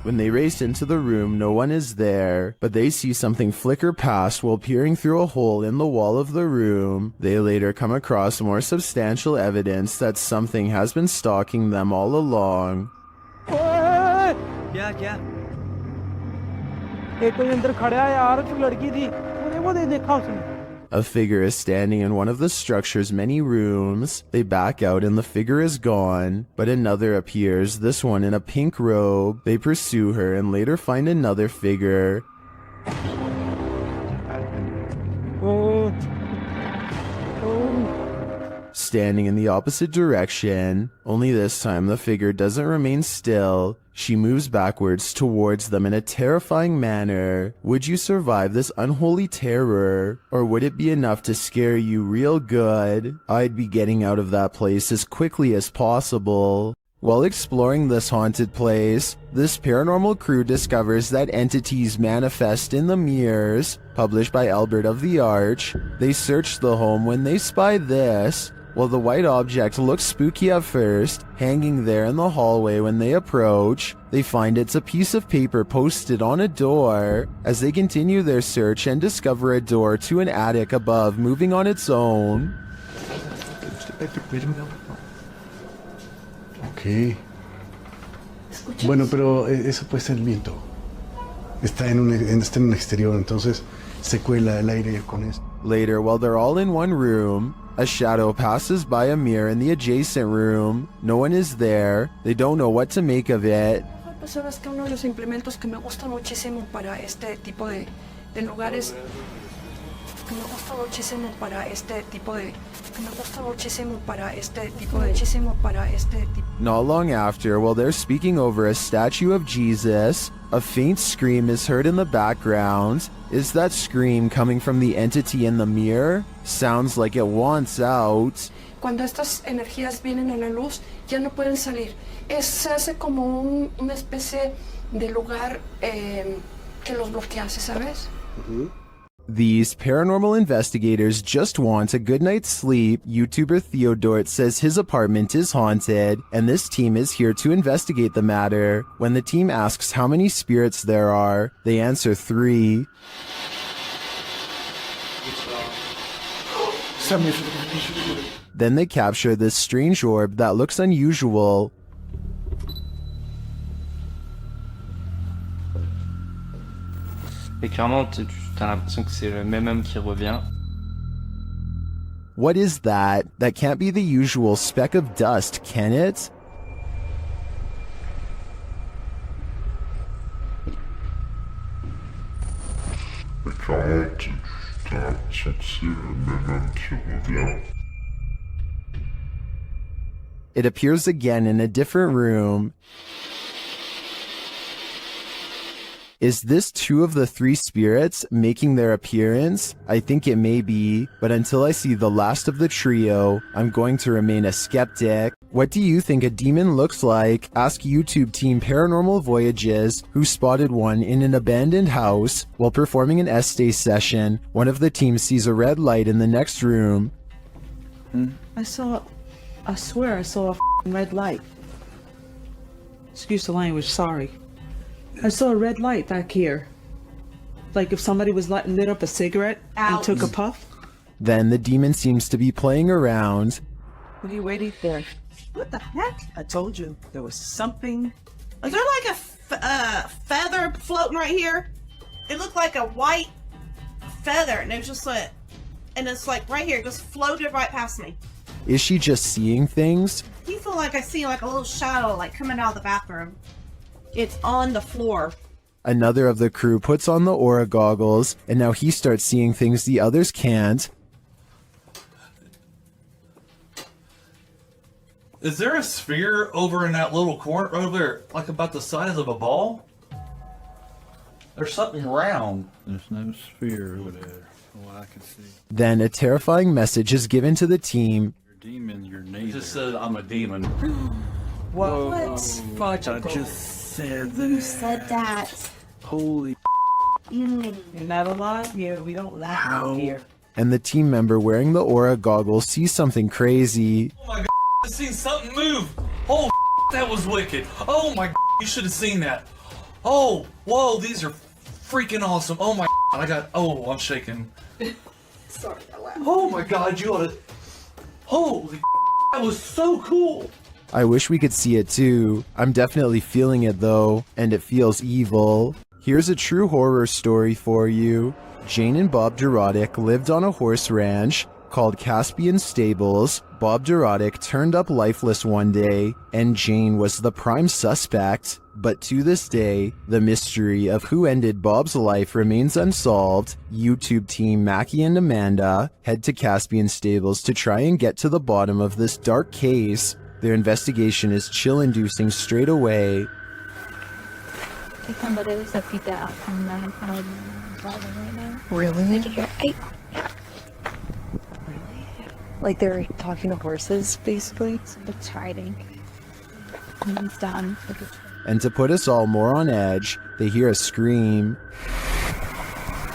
Speaker 1: When they race into the room, no one is there, but they see something flicker past while peering through a hole in the wall of the room. They later come across more substantial evidence that something has been stalking them all along. A figure is standing in one of the structure's many rooms. They back out and the figure is gone, but another appears, this one in a pink robe. They pursue her and later find another figure. Standing in the opposite direction, only this time the figure doesn't remain still. She moves backwards towards them in a terrifying manner. Would you survive this unholy terror? Or would it be enough to scare you real good? I'd be getting out of that place as quickly as possible. While exploring this haunted place, this paranormal crew discovers that entities manifest in the mirrors. Published by Albert of the Arch, they search the home when they spy this. While the white object looks spooky at first, hanging there in the hallway when they approach, they find it's a piece of paper posted on a door. As they continue their search and discover a door to an attic above moving on its own.
Speaker 6: Ok. Bueno, pero eso puede ser el viento. Está en un exterior, entonces se cuela el aire con eso.
Speaker 1: Later, while they're all in one room, a shadow passes by a mirror in the adjacent room. No one is there. They don't know what to make of it.
Speaker 5: Pues sabes que uno de los implementos que me gusta muchísimo para este tipo de lugares, que me gusta muchísimo para este tipo de,
Speaker 1: Not long after, while they're speaking over a statue of Jesus, a faint scream is heard in the background. Is that scream coming from the entity in the mirror? Sounds like it wants out.
Speaker 5: Cuando estas energías vienen a la luz, ya no pueden salir. Se hace como una especie de lugar que los bloquea, ¿sabes?
Speaker 1: These paranormal investigators just want a good night's sleep. YouTuber Theodort says his apartment is haunted, and this team is here to investigate the matter. When the team asks how many spirits there are, they answer 3. Then they capture this strange orb that looks unusual.
Speaker 7: Et clairement, t'as l'impression que c'est le même homme qui revient.
Speaker 1: What is that? That can't be the usual speck of dust, can it? It appears again in a different room. Is this 2 of the 3 spirits making their appearance? I think it may be, but until I see the last of the trio, I'm going to remain a skeptic. What do you think a demon looks like? Ask YouTube team Paranormal Voyages, who spotted one in an abandoned house. While performing an Estee session, one of the team sees a red light in the next room.
Speaker 8: I swear I saw a red light. Excuse the language, sorry. I saw a red light back here. Like if somebody was lit up a cigarette and took a puff.
Speaker 1: Then the demon seems to be playing around.
Speaker 8: What are you waiting for? What the heck? I told you there was something.
Speaker 16: Is there like a feather floating right here? It looked like a white feather, and it was just like, and it's like right here, just floated right past me.
Speaker 1: Is she just seeing things?
Speaker 16: You feel like I see like a little shadow like coming out of the bathroom. It's on the floor.
Speaker 1: Another of the crew puts on the aura goggles, and now he starts seeing things the others can't.
Speaker 24: Is there a sphere over in that little corner over there, like about the size of a ball? There's something round.
Speaker 21: There's no sphere over there, from what I can see.
Speaker 1: Then a terrifying message is given to the team.
Speaker 21: Your demon, your neighbor.
Speaker 24: It just said I'm a demon.
Speaker 8: What?
Speaker 21: Fudge, I just said that.
Speaker 8: Who said that?
Speaker 21: Holy
Speaker 8: You're not alive? Yeah, we don't laugh out here.
Speaker 1: And the team member wearing the aura goggles sees something crazy.
Speaker 24: Oh my god, I seen something move. Oh, that was wicked. Oh my god, you should have seen that. Oh, whoa, these are freaking awesome. Oh my god, I'm shaking.
Speaker 5: Sorry, I laughed.
Speaker 24: Oh my god, you ought to. Holy that was so cool.
Speaker 1: I wish we could see it too. I'm definitely feeling it though, and it feels evil. Here's a true horror story for you. Jane and Bob Dorodic lived on a horse ranch called Caspian Stables. Bob Dorodic turned up lifeless one day, and Jane was the prime suspect. But to this day, the mystery of who ended Bob's life remains unsolved. YouTube team Mackie and Amanda head to Caspian Stables to try and get to the bottom of this dark case. Their investigation is chill-inducing straight away.
Speaker 10: Really? Like they're talking to horses, basically?
Speaker 17: It's hiding. He's done.
Speaker 1: And to put us all more on edge, they hear a scream.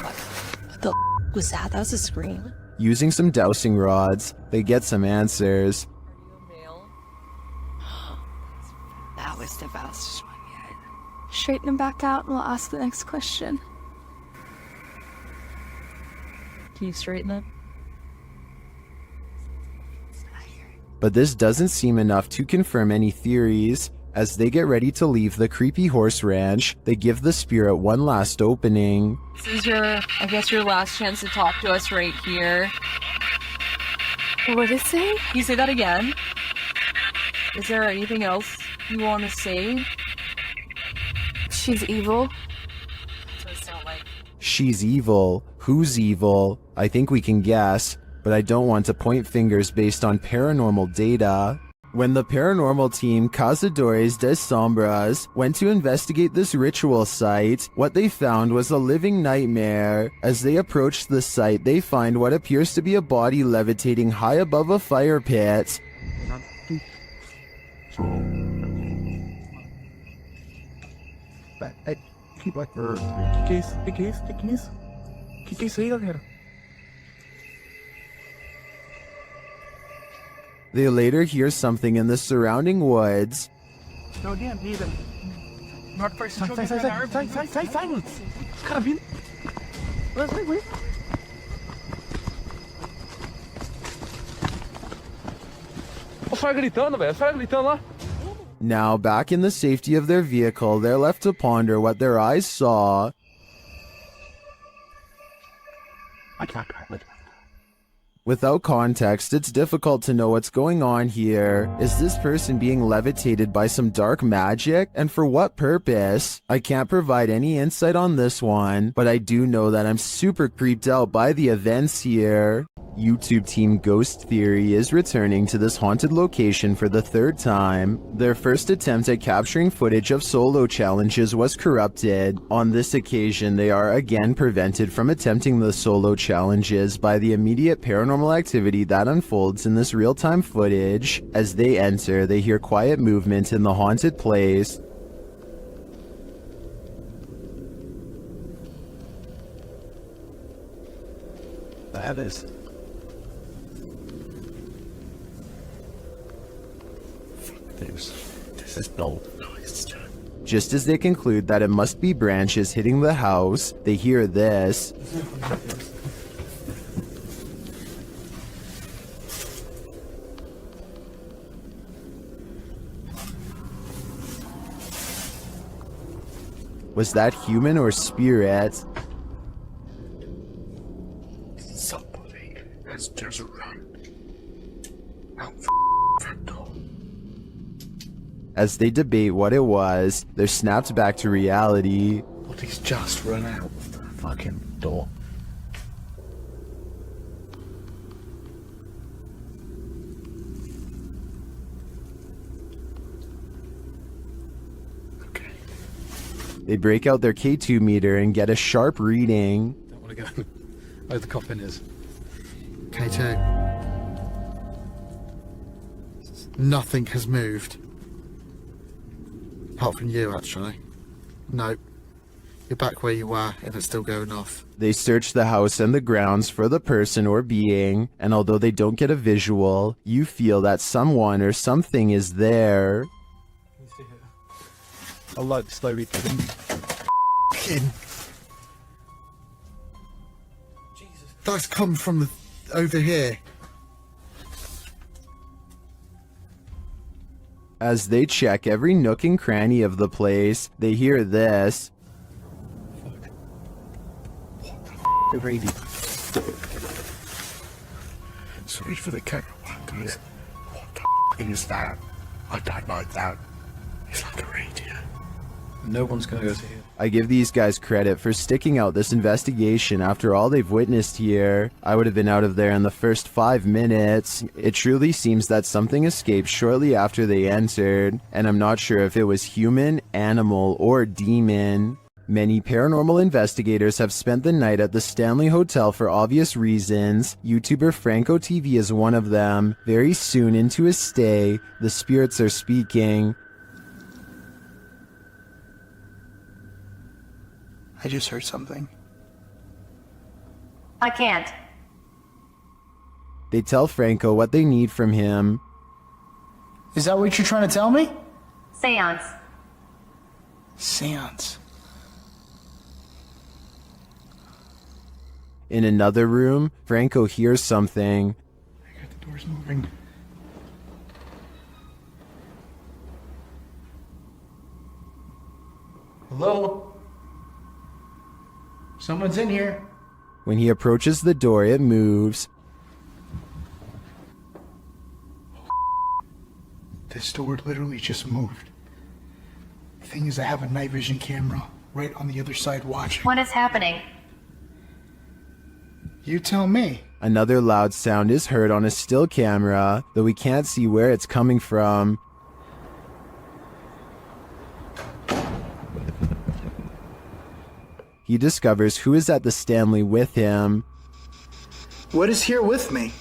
Speaker 10: What the was that? That was a scream.
Speaker 1: Using some dowsing rods, they get some answers.
Speaker 10: That was the best one yet.
Speaker 17: Straighten him back out and we'll ask the next question.
Speaker 10: Can you straighten them?
Speaker 1: But this doesn't seem enough to confirm any theories. As they get ready to leave the creepy horse ranch, they give the spirit one last opening.
Speaker 10: This is I guess your last chance to talk to us right here.
Speaker 17: What did it say?
Speaker 10: Can you say that again? Is there anything else you want to say?
Speaker 17: She's evil.
Speaker 10: That's what it sounds like.
Speaker 1: She's evil. Who's evil? I think we can guess, but I don't want to point fingers based on paranormal data. When the paranormal team Cazadores de Sombras went to investigate this ritual site, what they found was a living nightmare. As they approach the site, they find what appears to be a body levitating high above a fire pit. They later hear something in the surrounding woods.
Speaker 6: No, damn, neither. Not first. Silence. Carabina. Wait.
Speaker 13: Os caras gritando, velho. Os caras gritando lá.
Speaker 1: Now, back in the safety of their vehicle, they're left to ponder what their eyes saw. Without context, it's difficult to know what's going on here. Is this person being levitated by some dark magic? And for what purpose? I can't provide any insight on this one, but I do know that I'm super creeped out by the events here. YouTube team Ghost Theory is returning to this haunted location for the third time. Their first attempt at capturing footage of solo challenges was corrupted. On this occasion, they are again prevented from attempting the solo challenges by the immediate paranormal activity that unfolds in this real-time footage. As they enter, they hear quiet movement in the haunted place.
Speaker 11: That is. This is no noise.
Speaker 1: Just as they conclude that it must be branches hitting the house, they hear this. Was that human or spirit?
Speaker 6: Somebody has just run out front door.
Speaker 1: As they debate what it was, they're snapped back to reality.
Speaker 11: Somebody's just run out of the fucking door.
Speaker 1: They break out their K2 meter and get a sharp reading.
Speaker 11: Don't want to go where the coffin is.
Speaker 4: K2. Nothing has moved. Apart from you, actually. No. You're back where you were, and it's still going off.
Speaker 1: They search the house and the grounds for the person or being, and although they don't get a visual, you feel that someone or something is there.
Speaker 4: I like the slow read. That's come from over here.
Speaker 1: As they check every nook and cranny of the place, they hear this.
Speaker 11: crazy.
Speaker 6: Sorry for the camera work, guys. What the is that? I don't like that. It's like a radio.
Speaker 11: No one's gonna go to here.
Speaker 1: I give these guys credit for sticking out this investigation after all they've witnessed here. I would have been out of there in the first 5 minutes. It truly seems that something escaped shortly after they entered, and I'm not sure if it was human, animal, or demon. Many paranormal investigators have spent the night at the Stanley Hotel for obvious reasons. YouTuber Franco TV is one of them. Very soon into his stay, the spirits are speaking.
Speaker 4: I just heard something.
Speaker 12: I can't.
Speaker 1: They tell Franco what they need from him.
Speaker 4: Is that what you're trying to tell me?
Speaker 12: Seance.
Speaker 4: Seance.
Speaker 1: In another room, Franco hears something.
Speaker 4: The door's moving. Hello? Someone's in here.
Speaker 1: When he approaches the door, it moves.
Speaker 4: This door literally just moved. The thing is, I have a night vision camera right on the other side watching.
Speaker 12: What is happening?
Speaker 4: You tell me.
Speaker 1: Another loud sound is heard on a still camera, though we can't see where it's coming from. He discovers who is at the Stanley with him.
Speaker 4: What is here with me?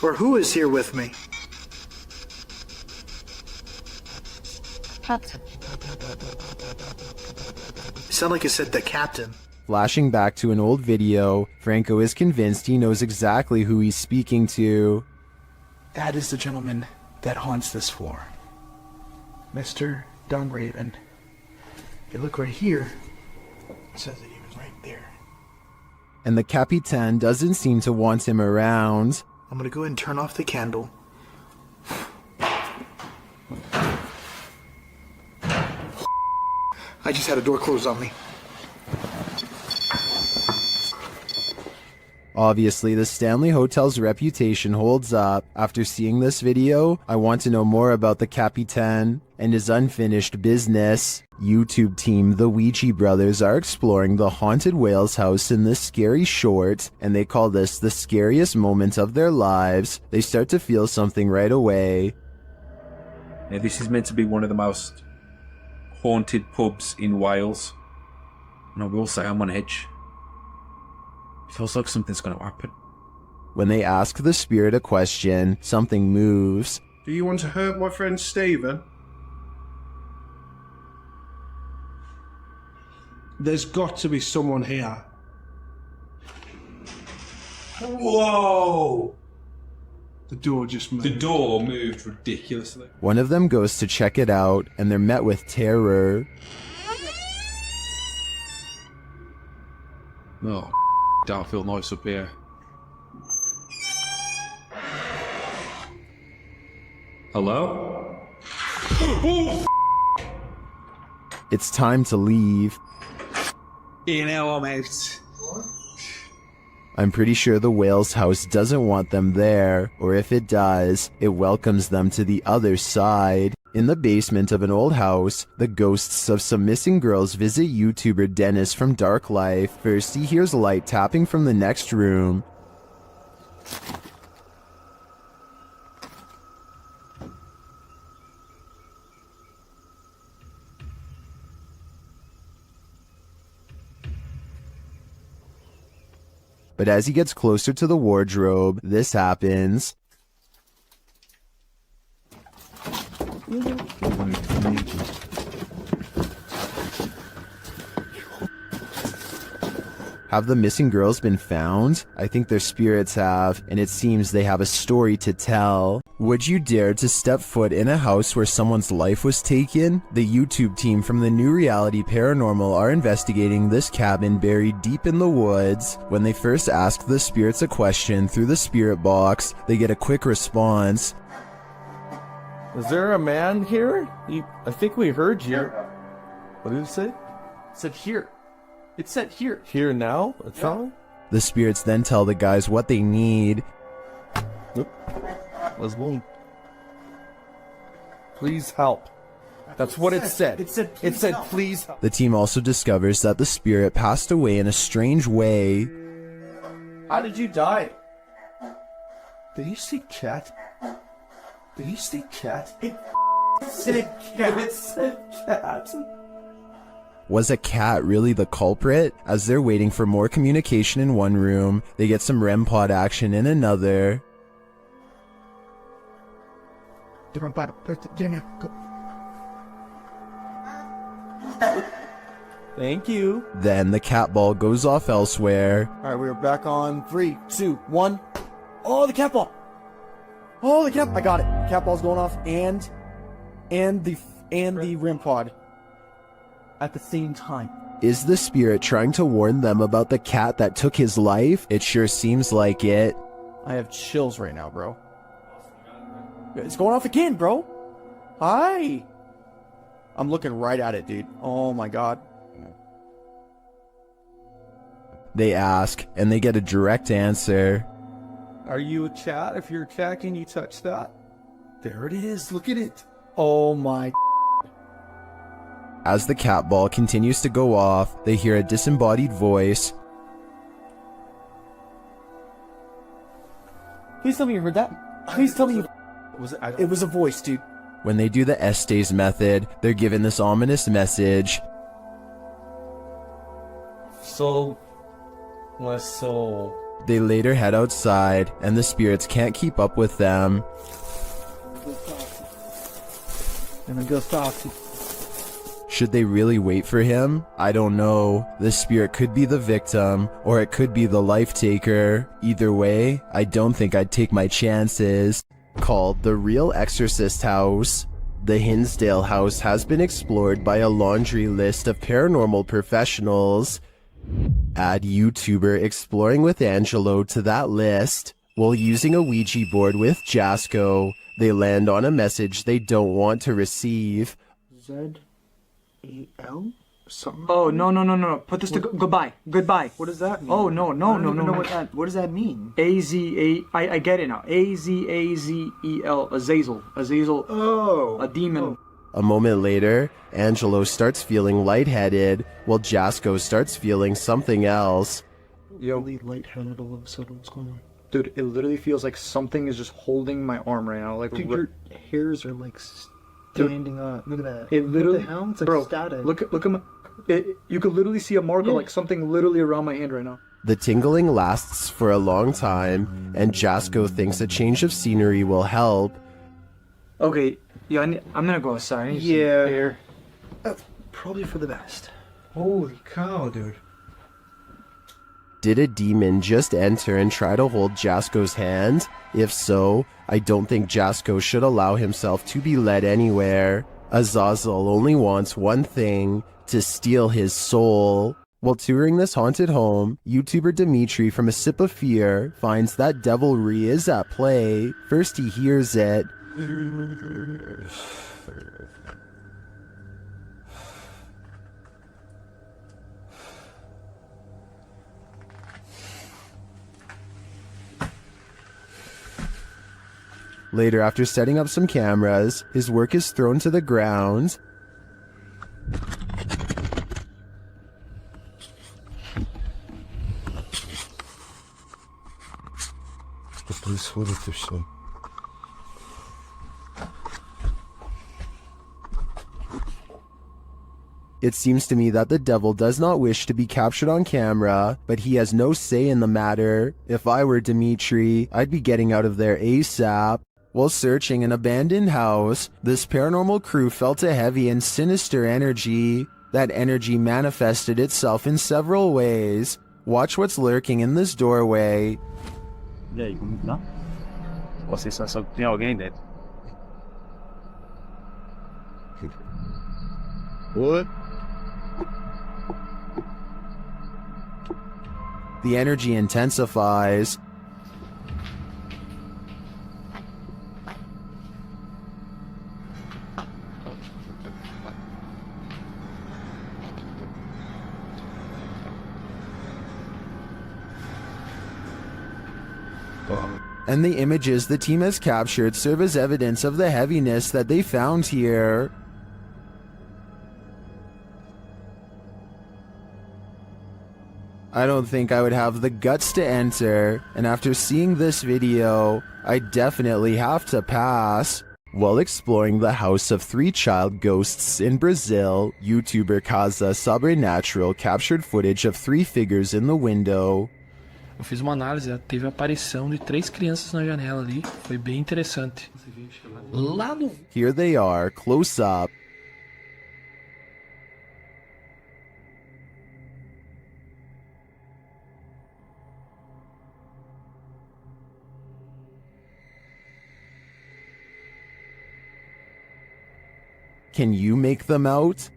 Speaker 4: Or who is here with me? It sounded like it said the captain.
Speaker 1: Flashing back to an old video, Franco is convinced he knows exactly who he's speaking to.
Speaker 4: That is the gentleman that haunts this floor. Mr. Dunraven. If you look right here, it says that he was right there.
Speaker 1: And the Capitan doesn't seem to want him around.
Speaker 4: I'm gonna go ahead and turn off the candle. I just had a door closed on me.
Speaker 1: Obviously, the Stanley Hotel's reputation holds up. After seeing this video, I want to know more about the Capitan and his unfinished business. YouTube team The Ouija Brothers are exploring the haunted whale's house in this scary short, and they call this the scariest moment of their lives. They start to feel something right away.
Speaker 21: Now, this is meant to be one of the most haunted pubs in Wales, and I will say I'm on edge. Feels like something's going to happen.
Speaker 1: When they ask the spirit a question, something moves.
Speaker 6: Do you want to hurt my friend Stephen? There's got to be someone here.
Speaker 21: Whoa!
Speaker 6: The door just moved.
Speaker 21: The door moved ridiculously.
Speaker 1: One of them goes to check it out, and they're met with terror.
Speaker 21: Oh, don't feel nice up here. Hello?
Speaker 1: It's time to leave.
Speaker 21: You know, I'm out.
Speaker 1: I'm pretty sure the whale's house doesn't want them there, or if it does, it welcomes them to the other side. In the basement of an old house, the ghosts of some missing girls visit YouTuber Dennis from Dark Life. First, he hears light tapping from the next room. But as he gets closer to the wardrobe, this happens. Have the missing girls been found? I think their spirits have, and it seems they have a story to tell. Would you dare to step foot in a house where someone's life was taken? The YouTube team from the New Reality Paranormal are investigating this cabin buried deep in the woods. When they first ask the spirits a question through the spirit box, they get a quick response.
Speaker 15: Is there a man here? I think we heard you. What did it say? It said here.
Speaker 9: It said here.
Speaker 15: Here now? That's all?
Speaker 1: The spirits then tell the guys what they need.
Speaker 15: Let's go. Please help. That's what it said.
Speaker 9: It said
Speaker 15: please help.
Speaker 1: The team also discovers that the spirit passed away in a strange way.
Speaker 15: How did you die?
Speaker 4: Did you see cat? Did you see cat?
Speaker 9: It said cat.
Speaker 15: It said cat.
Speaker 1: Was a cat really the culprit? As they're waiting for more communication in one room, they get some REM pod action in another.
Speaker 15: Thank you.
Speaker 1: Then the cat ball goes off elsewhere.
Speaker 9: Alright, we're back on 3, 2, 1. Oh, the cat ball! Oh, the cat! I got it. Cat ball's going off, and the REM pod at the same time.
Speaker 1: Is the spirit trying to warn them about the cat that took his life? It sure seems like it.
Speaker 9: I have chills right now, bro. It's going off again, bro. Hi. I'm looking right at it, dude. Oh my god.
Speaker 1: They ask, and they get a direct answer.
Speaker 15: Are you a cat? If you're a cat, can you touch that?
Speaker 4: There it is. Look at it.
Speaker 9: Oh my.
Speaker 1: As the cat ball continues to go off, they hear a disembodied voice.
Speaker 9: Please tell me you heard that. Please tell me you... It was a voice, dude.
Speaker 1: When they do the Estes method, they're given this ominous message.
Speaker 15: So...
Speaker 1: They later head outside, and the spirits can't keep up with them. Should they really wait for him? I don't know. The spirit could be the victim, or it could be the life taker. Either way, I don't think I'd take my chances. Called the Real Exorcist House, the Hinsdale house has been explored by a laundry list of paranormal professionals. Add YouTuber Exploring with Angelo to that list. While using a Ouija board with Jasco, they land on a message they don't want to receive.
Speaker 4: Z-E-L? Something?
Speaker 9: Oh, no. Put this to goodbye. Goodbye.
Speaker 4: What does that mean?
Speaker 9: Oh, no.
Speaker 4: I don't even know what does that mean?
Speaker 9: I get it now. A-Z-A-Z-E-L. Azazel.
Speaker 4: Oh.
Speaker 9: A demon.
Speaker 1: A moment later, Angelo starts feeling lightheaded, while Jasco starts feeling something else.
Speaker 4: Yo. Really lightheaded all of a sudden. What's going on?
Speaker 9: Dude, it literally feels like something is just holding my arm right now. Like,
Speaker 4: dude, your hairs are like standing up. Look at that.
Speaker 9: It literally,
Speaker 4: what the hell? It's like
Speaker 9: bro,
Speaker 4: static.
Speaker 9: Look at my. You could literally see a mark of like something literally around my hand right now.
Speaker 1: The tingling lasts for a long time, and Jasco thinks a change of scenery will help.
Speaker 9: Okay, yeah, I'm gonna go outside. I need some air.
Speaker 4: Probably for the best.
Speaker 15: Holy cow, dude.
Speaker 1: Did a demon just enter and try to hold Jasco's hand? If so, I don't think Jasco should allow himself to be led anywhere. Azazel only wants one thing, to steal his soul. While touring this haunted home, YouTuber Dimitri from A Sip of Fear finds that devilry is at play. First he hears it. Later, after setting up some cameras, his work is thrown to the ground.
Speaker 6: Что происходит и все?
Speaker 1: It seems to me that the devil does not wish to be captured on camera, but he has no say in the matter. If I were Dimitri, I'd be getting out of there ASAP. While searching an abandoned house, this paranormal crew felt a heavy and sinister energy. That energy manifested itself in several ways. Watch what's lurking in this doorway.
Speaker 11: E aí, como tá? Você só tem alguém dentro?
Speaker 6: What?
Speaker 1: The energy intensifies. And the images the team has captured serve as evidence of the heaviness that they found here. I don't think I would have the guts to enter, and after seeing this video, I definitely have to pass. While exploring the house of 3 child ghosts in Brazil, YouTuber Casa Sobrenatural captured footage of 3 figures in the window.
Speaker 3: Eu fiz uma análise, teve a aparição de 3 crianças na janela ali, foi bem interessante. Lá no...
Speaker 1: Here they are, close up. Can you make them out?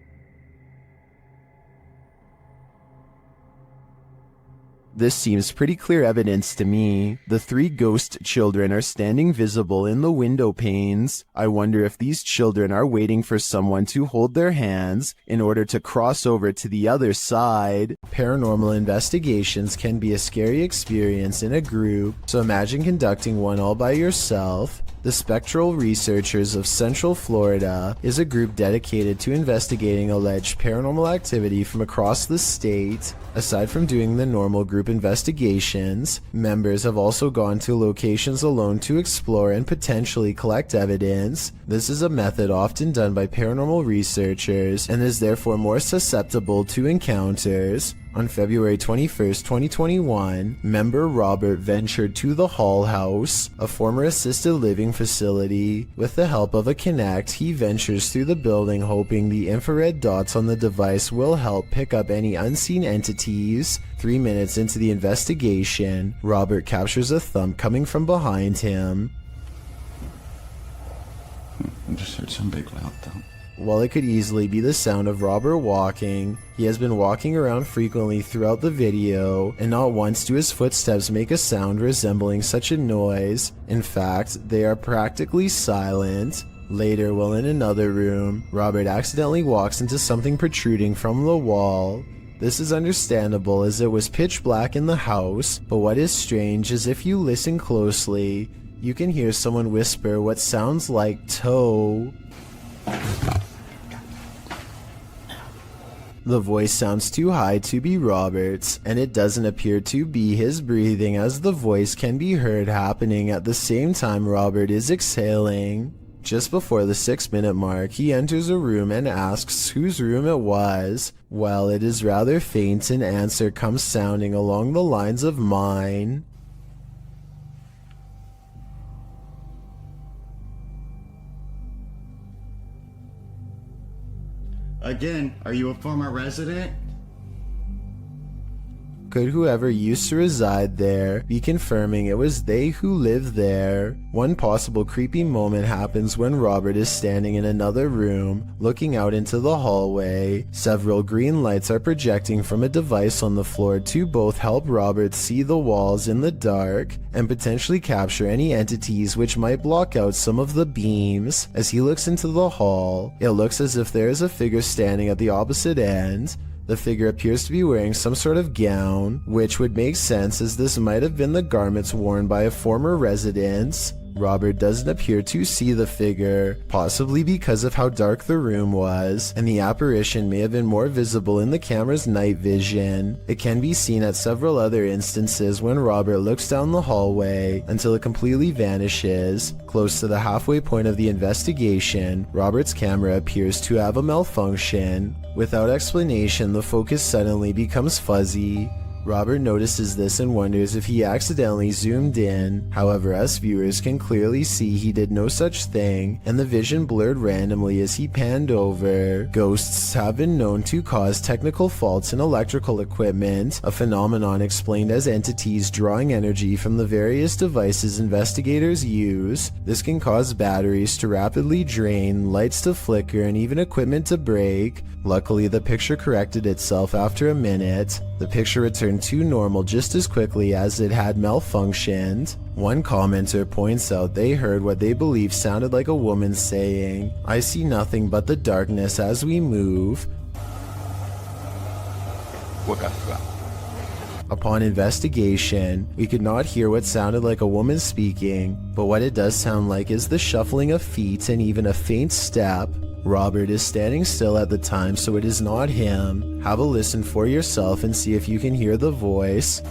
Speaker 1: This seems pretty clear evidence to me. The 3 ghost children are standing visible in the window panes. I wonder if these children are waiting for someone to hold their hands in order to cross over to the other side. Paranormal investigations can be a scary experience in a group, so imagine conducting one all by yourself. The Spectral Researchers of Central Florida is a group dedicated to investigating alleged paranormal activity from across the state. Aside from doing the normal group investigations, members have also gone to locations alone to explore and potentially collect evidence. This is a method often done by paranormal researchers and is therefore more susceptible to encounters. On February 21st, 2021, member Robert ventured to the Hall House, a former assisted living facility. With the help of a Kinect, he ventures through the building hoping the infrared dots on the device will help pick up any unseen entities. 3 minutes into the investigation, Robert captures a thump coming from behind him.
Speaker 12: I just heard some big loud thump.
Speaker 1: While it could easily be the sound of Robert walking, he has been walking around frequently throughout the video, and not once do his footsteps make a sound resembling such a noise. In fact, they are practically silent. Later, while in another room, Robert accidentally walks into something protruding from the wall. This is understandable as it was pitch black in the house, but what is strange is if you listen closely, you can hear someone whisper what sounds like toe. The voice sounds too high to be Robert's, and it doesn't appear to be his breathing as the voice can be heard happening at the same time Robert is exhaling. Just before the 6-minute mark, he enters a room and asks whose room it was. Well, it is rather faint, an answer comes sounding along the lines of mine.
Speaker 12: Again, are you a former resident?
Speaker 1: Could whoever used to reside there be confirming it was they who lived there? One possible creepy moment happens when Robert is standing in another room, looking out into the hallway. Several green lights are projecting from a device on the floor to both help Robert see the walls in the dark and potentially capture any entities which might block out some of the beams. As he looks into the hall, it looks as if there is a figure standing at the opposite end. The figure appears to be wearing some sort of gown, which would make sense as this might have been the garments worn by a former resident. Robert doesn't appear to see the figure, possibly because of how dark the room was, and the apparition may have been more visible in the camera's night vision. It can be seen at several other instances when Robert looks down the hallway until it completely vanishes. Close to the halfway point of the investigation, Robert's camera appears to have a malfunction. Without explanation, the focus suddenly becomes fuzzy. Robert notices this and wonders if he accidentally zoomed in. However, us viewers can clearly see he did no such thing, and the vision blurred randomly as he panned over. Ghosts have been known to cause technical faults in electrical equipment, a phenomenon explained as entities drawing energy from the various devices investigators use. This can cause batteries to rapidly drain, lights to flicker, and even equipment to break. Luckily, the picture corrected itself after a minute. The picture returned to normal just as quickly as it had malfunctioned. One commenter points out they heard what they believe sounded like a woman saying, "I see nothing but the darkness as we move." Upon investigation, we could not hear what sounded like a woman speaking, but what it does sound like is the shuffling of feet and even a faint step. Robert is standing still at the time, so it is not him. Have a listen for yourself and see if you can hear the voice.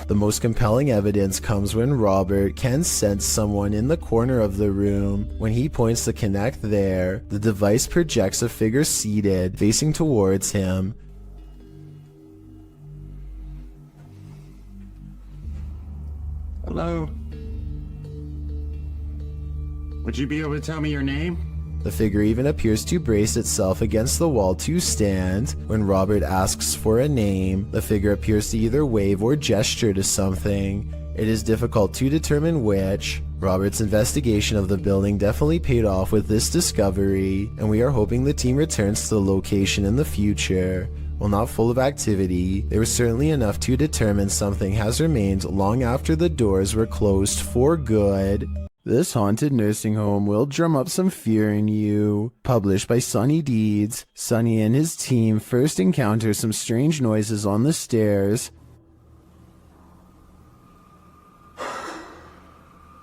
Speaker 1: The most compelling evidence comes when Robert can sense someone in the corner of the room. When he points the Kinect there, the device projects a figure seated, facing towards him.
Speaker 12: Hello? Would you be able to tell me your name?
Speaker 1: The figure even appears to brace itself against the wall to stand. When Robert asks for a name, the figure appears to either wave or gesture to something. It is difficult to determine which. Robert's investigation of the building definitely paid off with this discovery, and we are hoping the team returns to the location in the future. While not full of activity, there was certainly enough to determine something has remained long after the doors were closed for good. This haunted nursing home will drum up some fear in you. Published by Sunny Deeds, Sunny and his team first encounter some strange noises on the stairs.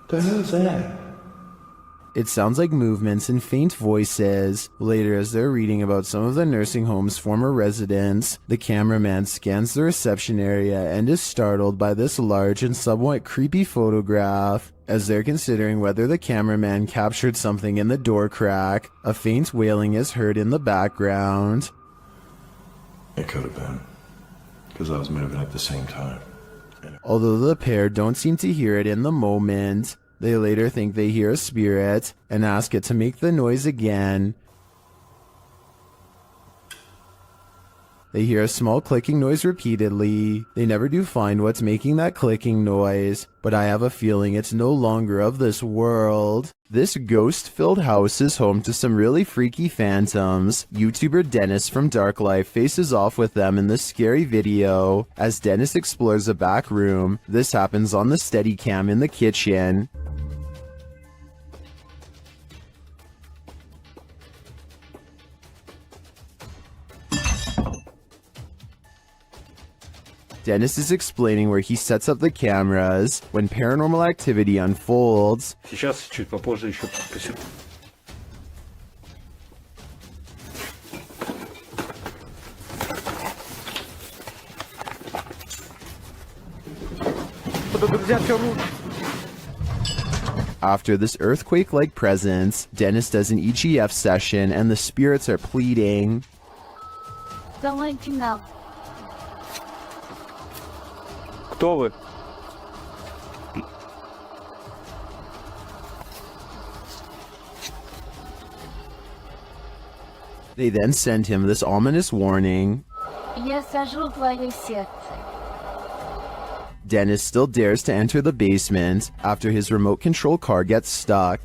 Speaker 6: The hell is that?
Speaker 1: It sounds like movements and faint voices. Later, as they're reading about some of the nursing home's former residents, the cameraman scans the reception area and is startled by this large and somewhat creepy photograph. As they're considering whether the cameraman captured something in the door crack, a faint wailing is heard in the background.
Speaker 6: It could have been, because I was moving at the same time.
Speaker 1: Although the pair don't seem to hear it in the moment, they later think they hear a spirit and ask it to make the noise again. They hear a small clicking noise repeatedly. They never do find what's making that clicking noise, but I have a feeling it's no longer of this world. This ghost-filled house is home to some really freaky phantoms. YouTuber Dennis from Dark Life faces off with them in this scary video. As Dennis explores a back room, this happens on the Steadicam in the kitchen. Dennis is explaining where he sets up the cameras when paranormal activity unfolds.
Speaker 14: Сейчас чуть попозже еще посижу.
Speaker 1: After this earthquake-like presence, Dennis does an EGF session and the spirits are pleading.
Speaker 17: Don't let you know.
Speaker 14: Кто вы?
Speaker 1: They then send him this ominous warning.
Speaker 17: Я сожру твое сердце.
Speaker 1: Dennis still dares to enter the basement after his remote control car gets stuck.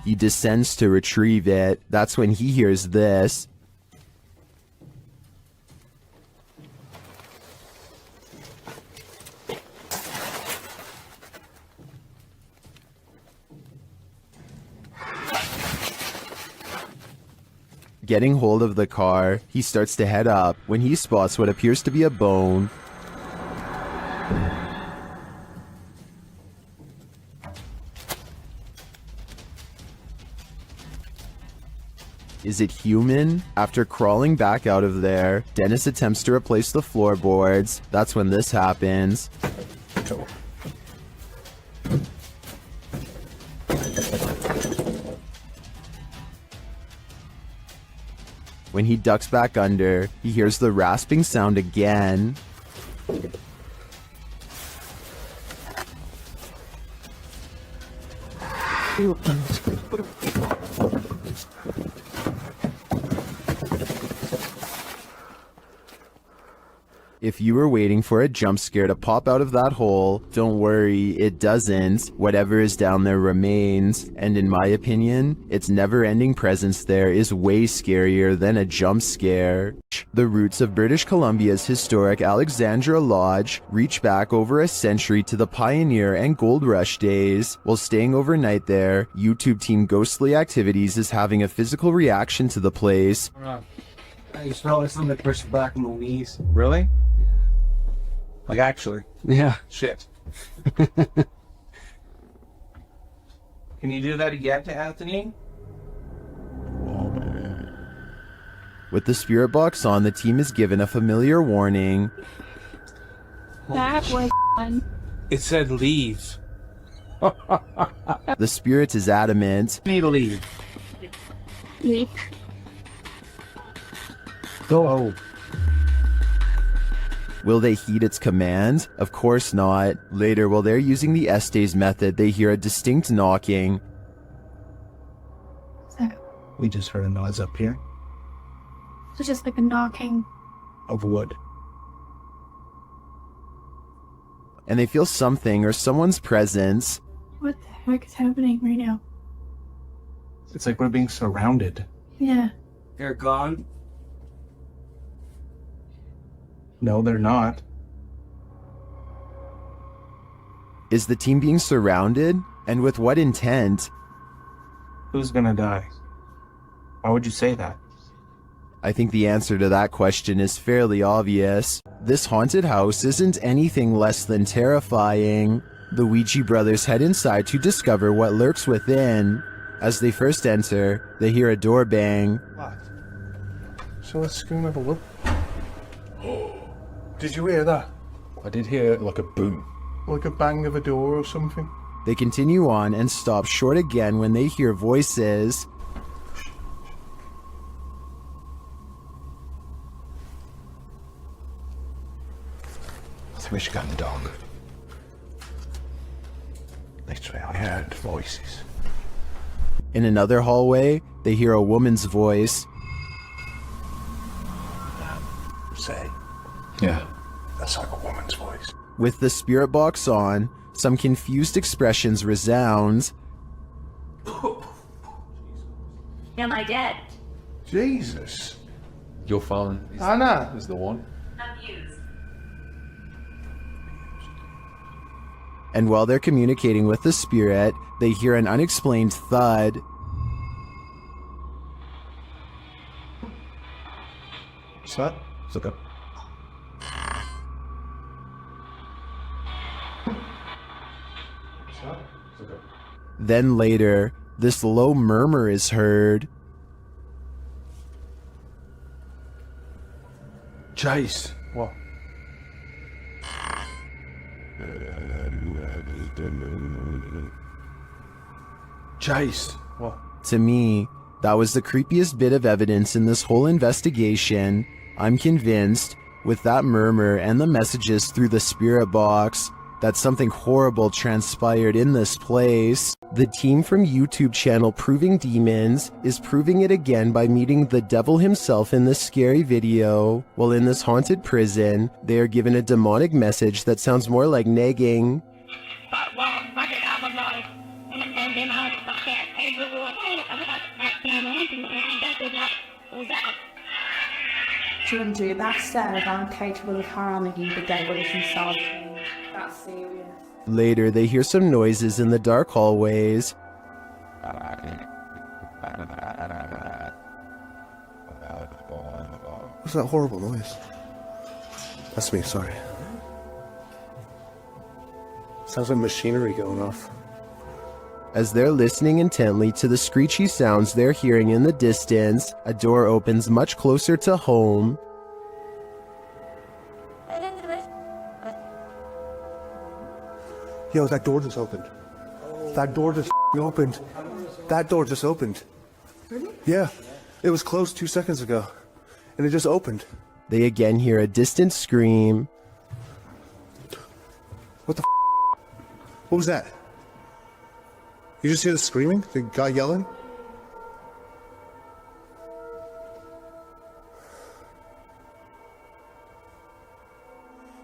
Speaker 1: He descends to retrieve it. That's when he hears this. Getting hold of the car, he starts to head up when he spots what appears to be a bone. Is it human? After crawling back out of there, Dennis attempts to replace the floorboards. That's when this happens. When he ducks back under, he hears the rasping sound again. If you were waiting for a jump scare to pop out of that hole, don't worry, it doesn't. Whatever is down there remains, and in my opinion, its never-ending presence there is way scarier than a jump scare. The roots of British Columbia's historic Alexandra Lodge reach back over a century to the pioneer and gold rush days. While staying overnight there, YouTube team Ghostly Activities is having a physical reaction to the place.
Speaker 15: I smell like something pushed back on my knees.
Speaker 14: Really? Like actually?
Speaker 15: Yeah.
Speaker 14: Shit.
Speaker 15: Can you do that again to Anthony?
Speaker 1: With the spirit box on, the team is given a familiar warning.
Speaker 17: That was fun.
Speaker 14: It said leave.
Speaker 1: The spirit is adamant.
Speaker 15: Need to leave.
Speaker 17: Leave.
Speaker 15: Go.
Speaker 1: Will they heed its command? Of course not. Later, while they're using the Estes method, they hear a distinct knocking.
Speaker 4: We just heard a noise up here.
Speaker 17: It's just like a knocking.
Speaker 4: Of wood.
Speaker 1: And they feel something or someone's presence.
Speaker 17: What the heck is happening right now?
Speaker 4: It's like we're being surrounded.
Speaker 17: Yeah.
Speaker 15: They're gone.
Speaker 4: No, they're not.
Speaker 1: Is the team being surrounded? And with what intent?
Speaker 4: Who's gonna die? Why would you say that?
Speaker 1: I think the answer to that question is fairly obvious. This haunted house isn't anything less than terrifying. The Ouija brothers head inside to discover what lurks within. As they first enter, they hear a door bang.
Speaker 4: What? So let's go and have a look. Did you hear that?
Speaker 14: I did hear like a boom.
Speaker 4: Like a bang of a door or something?
Speaker 1: They continue on and stop short again when they hear voices.
Speaker 6: I think we should go in the dark. Literally, I heard voices.
Speaker 1: In another hallway, they hear a woman's voice.
Speaker 6: Say.
Speaker 14: Yeah.
Speaker 6: That's like a woman's voice.
Speaker 1: With the spirit box on, some confused expressions resound.
Speaker 17: Am I dead?
Speaker 6: Jesus.
Speaker 14: Your phone
Speaker 4: Anna
Speaker 14: is the one.
Speaker 17: Abused.
Speaker 1: And while they're communicating with the spirit, they hear an unexplained thud.
Speaker 4: What's that?
Speaker 6: It's like a...
Speaker 1: Then later, this low murmur is heard.
Speaker 6: Chase.
Speaker 4: What?
Speaker 6: Chase.
Speaker 4: What?
Speaker 1: To me, that was the creepiest bit of evidence in this whole investigation. I'm convinced, with that murmur and the messages through the spirit box, that something horrible transpired in this place. The team from YouTube channel Proving Demons is proving it again by meeting the devil himself in this scary video. While in this haunted prison, they are given a demonic message that sounds more like nagging.
Speaker 8: Shouldn't do that said, I'm capable of harming the devil himself. That's serious.
Speaker 1: Later, they hear some noises in the dark hallways.
Speaker 6: What's that horrible noise? That's me, sorry. Sounds like machinery going off.
Speaker 1: As they're listening intently to the screechy sounds they're hearing in the distance, a door opens much closer to home.
Speaker 6: Yo, that door just opened. That door just opened. That door just opened.
Speaker 8: Really?
Speaker 6: Yeah. It was closed 2 seconds ago. And it just opened.
Speaker 1: They again hear a distant scream.
Speaker 6: What the What was that? You just hear the screaming? The guy yelling?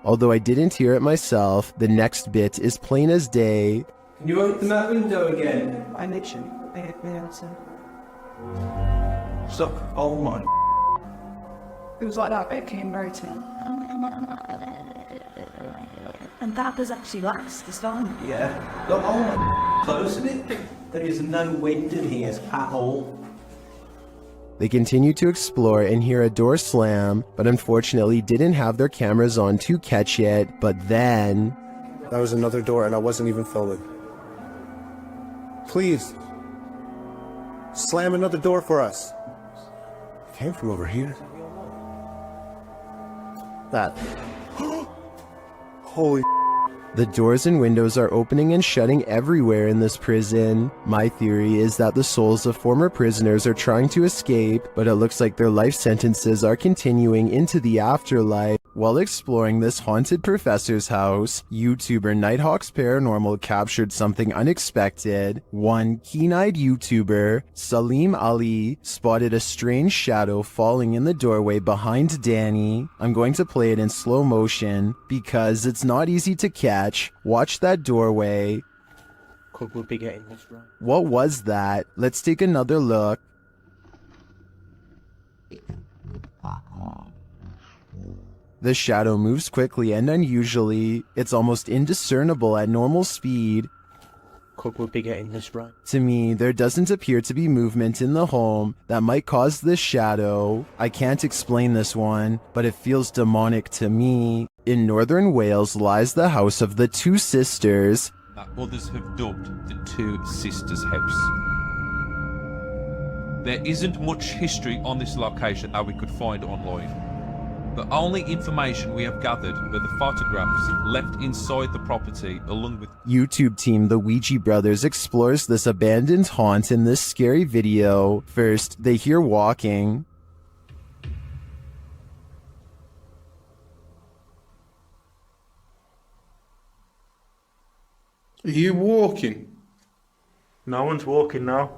Speaker 1: Although I didn't hear it myself, the next bit is plain as day.
Speaker 15: Can you open that window again?
Speaker 8: I literally, I have the answer.
Speaker 15: Stop. Oh my.
Speaker 5: It was like that bit came right in.
Speaker 8: And that was actually last this time.
Speaker 15: Yeah. Look, oh my. Closing it. There is no wind in here at all.
Speaker 1: They continue to explore and hear a door slam, but unfortunately didn't have their cameras on to catch it. But then...
Speaker 18: That was another door and I wasn't even filming. Please. Slam another door for us. It came from over here. That. Holy.
Speaker 1: The doors and windows are opening and shutting everywhere in this prison. My theory is that the souls of former prisoners are trying to escape, but it looks like their life sentences are continuing into the afterlife. While exploring this haunted professor's house, YouTuber Nighthawk's Paranormal captured something unexpected. One keen-eyed YouTuber, Salim Ali, spotted a strange shadow falling in the doorway behind Danny. I'm going to play it in slow motion because it's not easy to catch. Watch that doorway.
Speaker 11: Could we be getting this right?
Speaker 1: What was that? Let's take another look. The shadow moves quickly and unusually. It's almost indiscernible at normal speed.
Speaker 11: Could we be getting this right?
Speaker 1: To me, there doesn't appear to be movement in the home that might cause this shadow. I can't explain this one, but it feels demonic to me. In northern Wales lies the house of the two sisters.
Speaker 21: That others have dubbed the Two Sisters House. There isn't much history on this location that we could find online. The only information we have gathered are the photographs left inside the property along with...
Speaker 1: YouTube team The Ouija Brothers explores this abandoned haunt in this scary video. First, they hear walking.
Speaker 13: Are you walking?
Speaker 15: No one's walking now.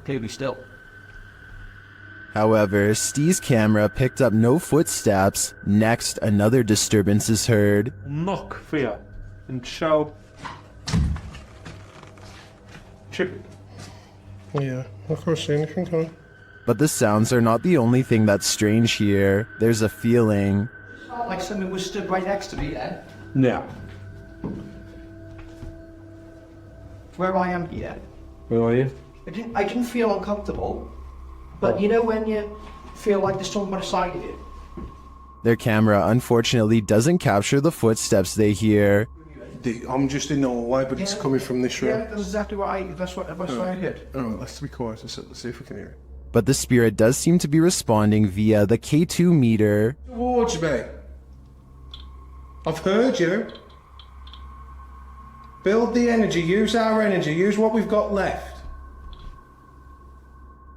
Speaker 11: Clearly still.
Speaker 1: However, Steve's camera picked up no footsteps. Next, another disturbance is heard.
Speaker 15: Knock for you and show. Chip.
Speaker 6: Yeah, I can't see anything, can I?
Speaker 1: But the sounds are not the only thing that's strange here. There's a feeling.
Speaker 19: Like something was stood right next to me then.
Speaker 15: No.
Speaker 19: Where I am here.
Speaker 15: Where are you?
Speaker 19: I didn't feel uncomfortable. But you know when you feel like there's someone beside you?
Speaker 1: Their camera unfortunately doesn't capture the footsteps they hear.
Speaker 6: I'm just in the hallway, but it's coming from this room.
Speaker 19: Yeah, that's exactly what I heard.
Speaker 6: Alright, let's be quiet and see if we can hear it.
Speaker 1: But the spirit does seem to be responding via the K2 meter.
Speaker 6: Towards me. I've heard you. Build the energy, use our energy, use what we've got left.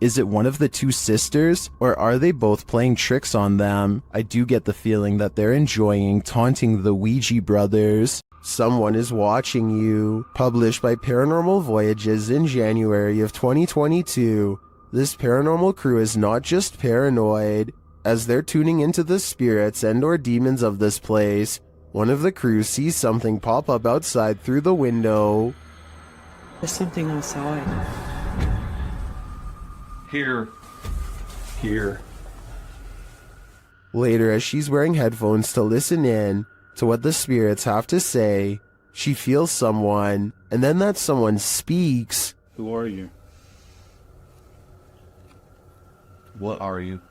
Speaker 1: Is it one of the two sisters, or are they both playing tricks on them? I do get the feeling that they're enjoying taunting the Ouija brothers. Someone is watching you. Published by Paranormal Voyages in January of 2022. This paranormal crew is not just paranoid. As they're tuning into the spirits and or demons of this place, one of the crew sees something pop up outside through the window.
Speaker 8: There's something outside.
Speaker 24: Here.
Speaker 1: Later, as she's wearing headphones to listen in to what the spirits have to say, she feels someone, and then that someone speaks.
Speaker 24: Who are you? What are you?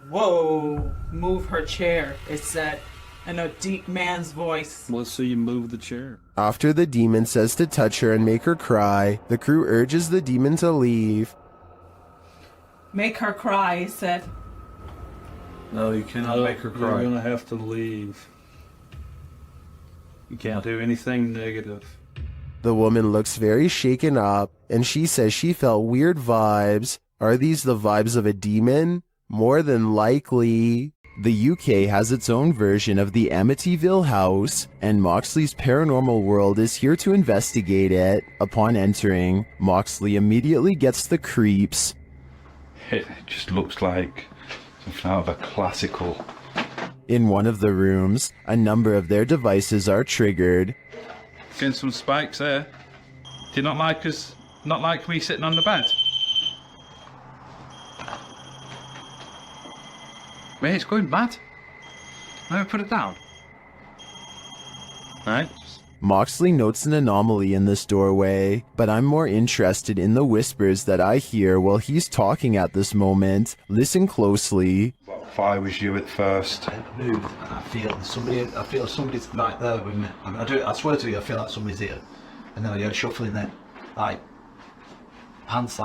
Speaker 8: Whoa! Move her chair. It said in a deep man's voice.
Speaker 24: Let's see you move the chair.
Speaker 1: After the demon says to touch her and make her cry, the crew urges the demon to leave.
Speaker 8: Make her cry, he said.
Speaker 24: No, you cannot make her cry. You're gonna have to leave. You can't do anything negative.
Speaker 1: The woman looks very shaken up, and she says she felt weird vibes. Are these the vibes of a demon? More than likely. The UK has its own version of the Amityville house, and Moxley's paranormal world is here to investigate it. Upon entering, Moxley immediately gets the creeps.
Speaker 24: It just looks like something out of a classical
Speaker 1: In one of the rooms, a number of their devices are triggered.
Speaker 21: Getting some spikes there. Do you not like us? Not like me sitting on the bed? Mate, it's going mad. Never put it down. Right.
Speaker 1: Moxley notes an anomaly in this doorway, but I'm more interested in the whispers that I hear while he's talking at this moment. Listen closely.
Speaker 2: If I was you at first.
Speaker 15: Move, and I feel somebody's right there with me. I mean, I swear to you, I feel like somebody's here. And then I hear shuffling then. Pants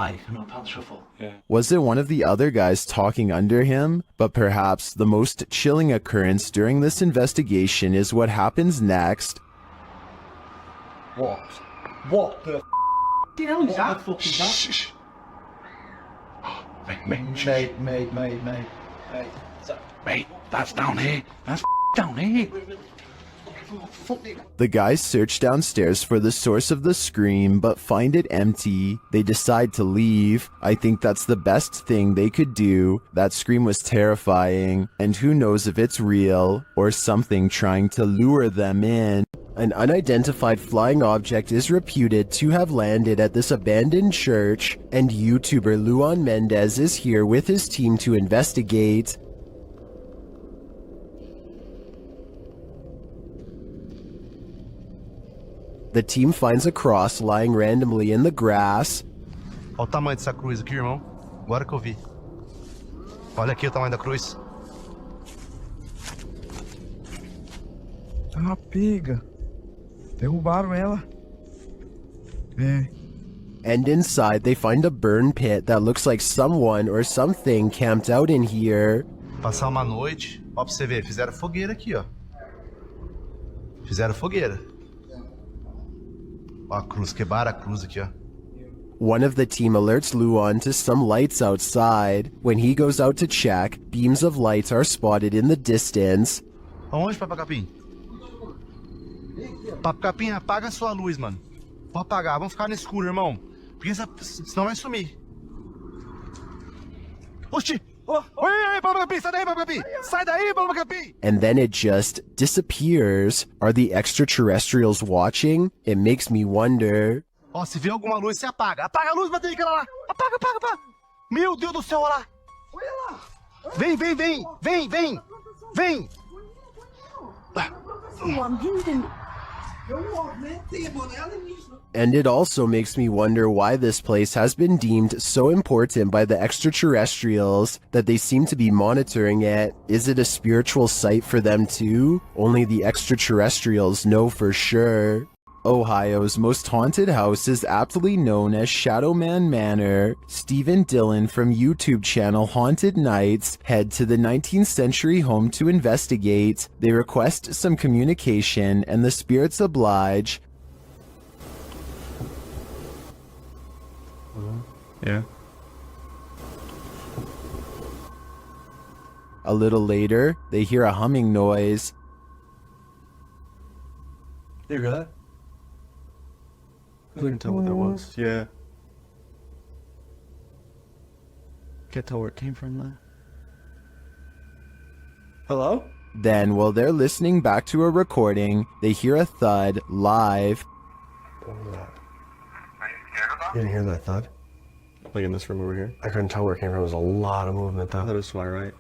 Speaker 15: shuffle.
Speaker 2: Yeah.
Speaker 1: Was it one of the other guys talking under him? But perhaps the most chilling occurrence during this investigation is what happens next.
Speaker 15: What? What the hell is that? What the fuck is that?
Speaker 2: Shh.
Speaker 15: Mate, that's down here. That's down here.
Speaker 1: The guys search downstairs for the source of the scream, but find it empty. They decide to leave. I think that's the best thing they could do. That scream was terrifying, and who knows if it's real, or something trying to lure them in. An unidentified flying object is reputed to have landed at this abandoned church, and YouTuber Luan Mendez is here with his team to investigate. The team finds a cross lying randomly in the grass.
Speaker 18: Olha o tamanho dessa cruz aqui, irmão. Agora que eu vi. Olha aqui o tamanho da cruz.
Speaker 6: Ah, pega. Derrubaram ela.
Speaker 1: And inside they find a burn pit that looks like someone or something camped out in here.
Speaker 18: Passar uma noite. Ó, pra você ver, fizeram fogueira aqui, ó. Fizeram fogueira. Ó, a cruz, quebraram a cruz aqui, ó.
Speaker 1: One of the team alerts Luan to some lights outside. When he goes out to check, beams of light are spotted in the distance.
Speaker 18: Aonde, Papa Capim? Papa Capim, apaga a sua luz, mano. Pode apagar, vamos ficar no escuro, irmão. Porque senão vai sumir. Oxi! Oi, Papa Capim, sai daí, Papa Capim! Sai daí, Papa Capim!
Speaker 1: And then it just disappears. Are the extraterrestrials watching? It makes me wonder.
Speaker 18: Ó, se vê alguma luz, você apaga. Apaga a luz, bateu aquela lá. Apaga, apaga, apaga. Meu Deus do céu, olha lá. Olha lá. Vem, vem, vem. Vem, vem. Vem.
Speaker 1: And it also makes me wonder why this place has been deemed so important by the extraterrestrials that they seem to be monitoring it. Is it a spiritual site for them too? Only the extraterrestrials know for sure. Ohio's most haunted house is aptly known as Shadowman Manor. Stephen Dillon from YouTube channel Haunted Nights head to the 19th century home to investigate. They request some communication and the spirits oblige.
Speaker 21: Yeah.
Speaker 1: A little later, they hear a humming noise.
Speaker 18: You hear that?
Speaker 2: I couldn't tell what that was. Yeah.
Speaker 4: Can't tell where it came from, though. Hello?
Speaker 1: Then, while they're listening back to a recording, they hear a thud live.
Speaker 2: You didn't hear that thud? Like in this room over here? I couldn't tell where it came from. There was a lot of movement, though. That is why, right?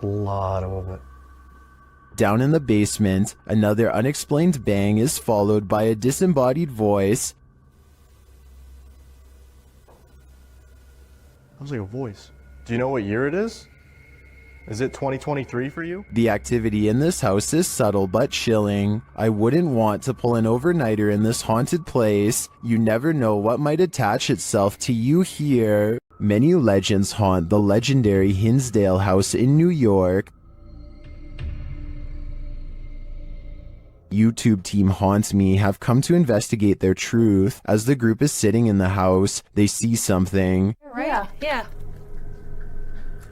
Speaker 2: A lot of movement.
Speaker 1: Down in the basement, another unexplained bang is followed by a disembodied voice.
Speaker 2: Sounds like a voice. Do you know what year it is? Is it 2023 for you?
Speaker 1: The activity in this house is subtle but chilling. I wouldn't want to pull an overnighter in this haunted place. You never know what might attach itself to you here. Many legends haunt the legendary Hinsdale House in New York. YouTube team Haunts Me have come to investigate their truth. As the group is sitting in the house, they see something.
Speaker 10: Right? Yeah.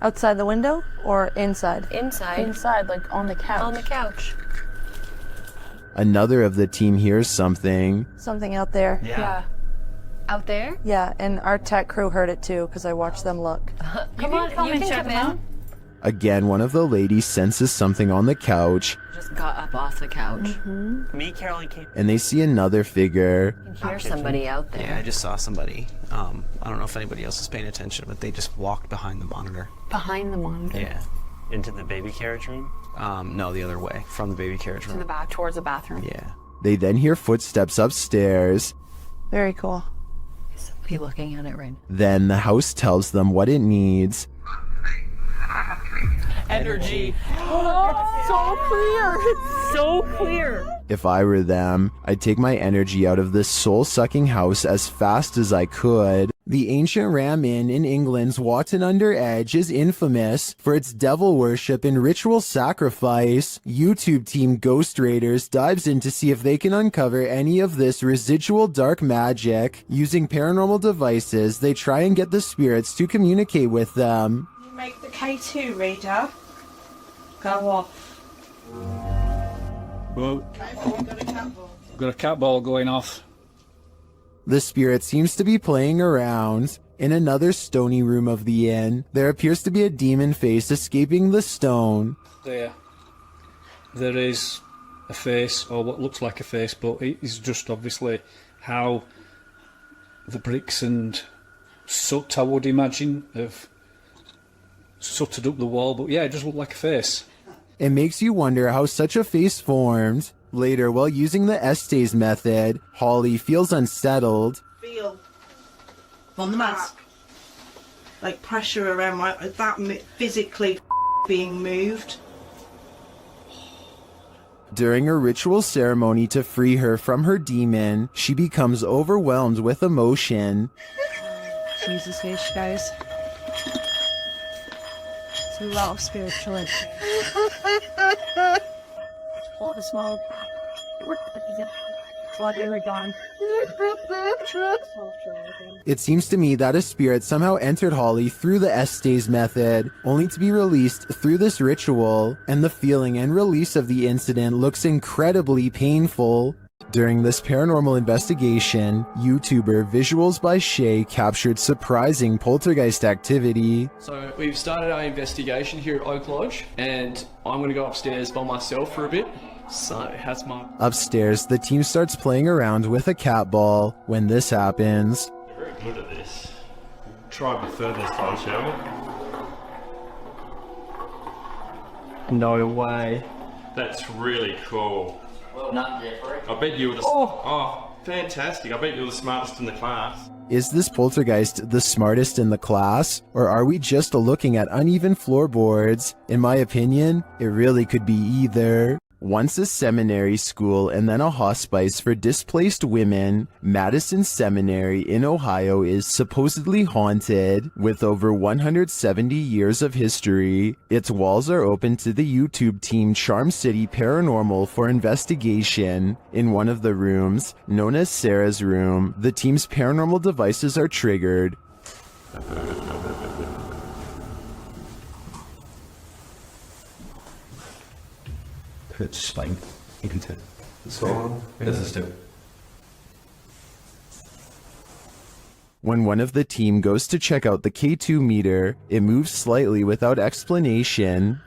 Speaker 20: Outside the window or inside?
Speaker 10: Inside.
Speaker 20: Inside, like on the couch.
Speaker 10: On the couch.
Speaker 1: Another of the team hears something.
Speaker 20: Something out there.
Speaker 10: Yeah. Out there?
Speaker 20: Yeah, and our tech crew heard it too because I watched them look.
Speaker 10: Come on, you can come in.
Speaker 1: Again, one of the ladies senses something on the couch,
Speaker 7: Just got up off the couch.
Speaker 11: Me, Caroline came.
Speaker 1: and they see another figure.
Speaker 7: You can hear somebody out there.
Speaker 11: Yeah, I just saw somebody. I don't know if anybody else is paying attention, but they just walked behind the monitor.
Speaker 7: Behind the monitor.
Speaker 11: Yeah. Into the baby carriage room? No, the other way, from the baby carriage room.
Speaker 7: To the back, towards the bathroom.
Speaker 11: Yeah.
Speaker 1: They then hear footsteps upstairs.
Speaker 20: Very cool.
Speaker 7: Is somebody looking at it right now?
Speaker 1: Then the house tells them what it needs.
Speaker 8: Energy. Oh, so clear. It's so clear.
Speaker 1: If I were them, I'd take my energy out of this soul-sucking house as fast as I could. The ancient Ram Inn in England's Watton-under-Edge is infamous for its devil worship and ritual sacrifice. YouTube team Ghost Raiders dives in to see if they can uncover any of this residual dark magic. Using paranormal devices, they try and get the spirits to communicate with them.
Speaker 8: You make the K2 reader go off.
Speaker 3: Well, got a cat ball going off.
Speaker 1: The spirit seems to be playing around. In another stony room of the inn, there appears to be a demon face escaping the stone.
Speaker 3: There is a face, or what looks like a face, but it is just obviously how the bricks and soot, I would imagine, have sooted up the wall. But yeah, it does look like a face.
Speaker 1: It makes you wonder how such a face formed. Later, while using the Estes method, Holly feels unsettled.
Speaker 8: Feel on the mask. Like pressure around that physically being moved.
Speaker 1: During a ritual ceremony to free her from her demon, she becomes overwhelmed with emotion.
Speaker 20: Jesus H, guys. It's a lot of spiritual energy. All the smoke.
Speaker 1: It seems to me that a spirit somehow entered Holly through the Estes method, only to be released through this ritual, and the feeling and release of the incident looks incredibly painful. During this paranormal investigation, YouTuber Visuals by Shay captured surprising poltergeist activity.
Speaker 16: So we've started our investigation here at Oak Lodge, and I'm going to go upstairs by myself for a bit. So how's my...
Speaker 1: Upstairs, the team starts playing around with a cat ball when this happens.
Speaker 2: You're very good at this. Try a bit further this time, shall we?
Speaker 16: No way.
Speaker 2: That's really cool.
Speaker 16: Well done, Jeffrey.
Speaker 2: I bet you were the... Oh, fantastic. I bet you were the smartest in the class.
Speaker 1: Is this poltergeist the smartest in the class, or are we just looking at uneven floorboards? In my opinion, it really could be either. Once a seminary school and then a hospice for displaced women, Madison Seminary in Ohio is supposedly haunted. With over 170 years of history, its walls are open to the YouTube team Charm City Paranormal for investigation. In one of the rooms, known as Sarah's room, the team's paranormal devices are triggered.
Speaker 15: It's fine. You can tell.
Speaker 2: So, this is too.
Speaker 1: When one of the team goes to check out the K2 meter, it moves slightly without explanation.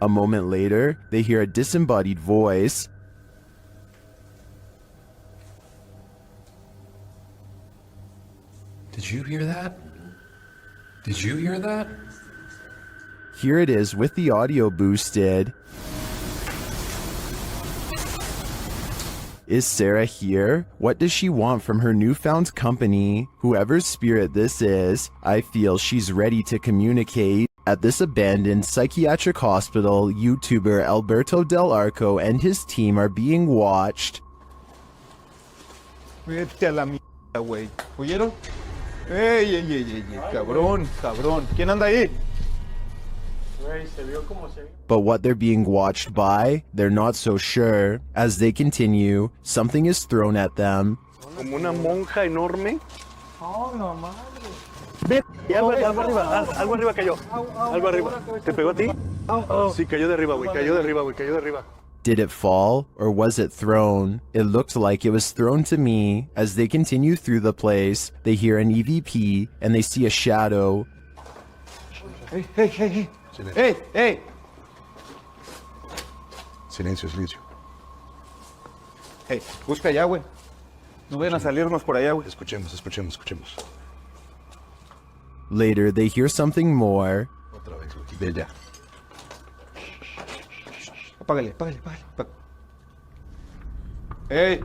Speaker 1: A moment later, they hear a disembodied voice.
Speaker 14: Did you hear that? Did you hear that?
Speaker 1: Here it is with the audio boosted. Is Sarah here? What does she want from her newfound company? Whoever's spirit this is, I feel she's ready to communicate. At this abandoned psychiatric hospital, YouTuber Alberto Del Arco and his team are being watched.
Speaker 6: Vete a la mierda, güey. ¿Oyeron? ¡Ey, ey, ey, ey! ¡Cabrón, cabrón! ¿Quién anda ahí?
Speaker 1: But what they're being watched by, they're not so sure. As they continue, something is thrown at them.
Speaker 6: Como una monja enorme.
Speaker 8: Oh, no, madre.
Speaker 6: Ve, algo arriba cayó. Algo arriba. ¿Te pegó a ti? Sí, cayó de arriba, güey. Cayó de arriba, güey. Cayó de arriba.
Speaker 1: Did it fall, or was it thrown? It looked like it was thrown to me. As they continue through the place, they hear an EVP, and they see a shadow.
Speaker 18: Hey, hey, hey, hey. Hey, hey.
Speaker 6: Silencio, silencio.
Speaker 18: Hey, busca allá, güey. No vayan a salirnos por allá, güey.
Speaker 6: Escuchemos, escuchemos, escuchemos.
Speaker 1: Later, they hear something more.
Speaker 6: Otra vez, Lucky. Ve ya.
Speaker 18: Apágale, apágale, apágale. Hey.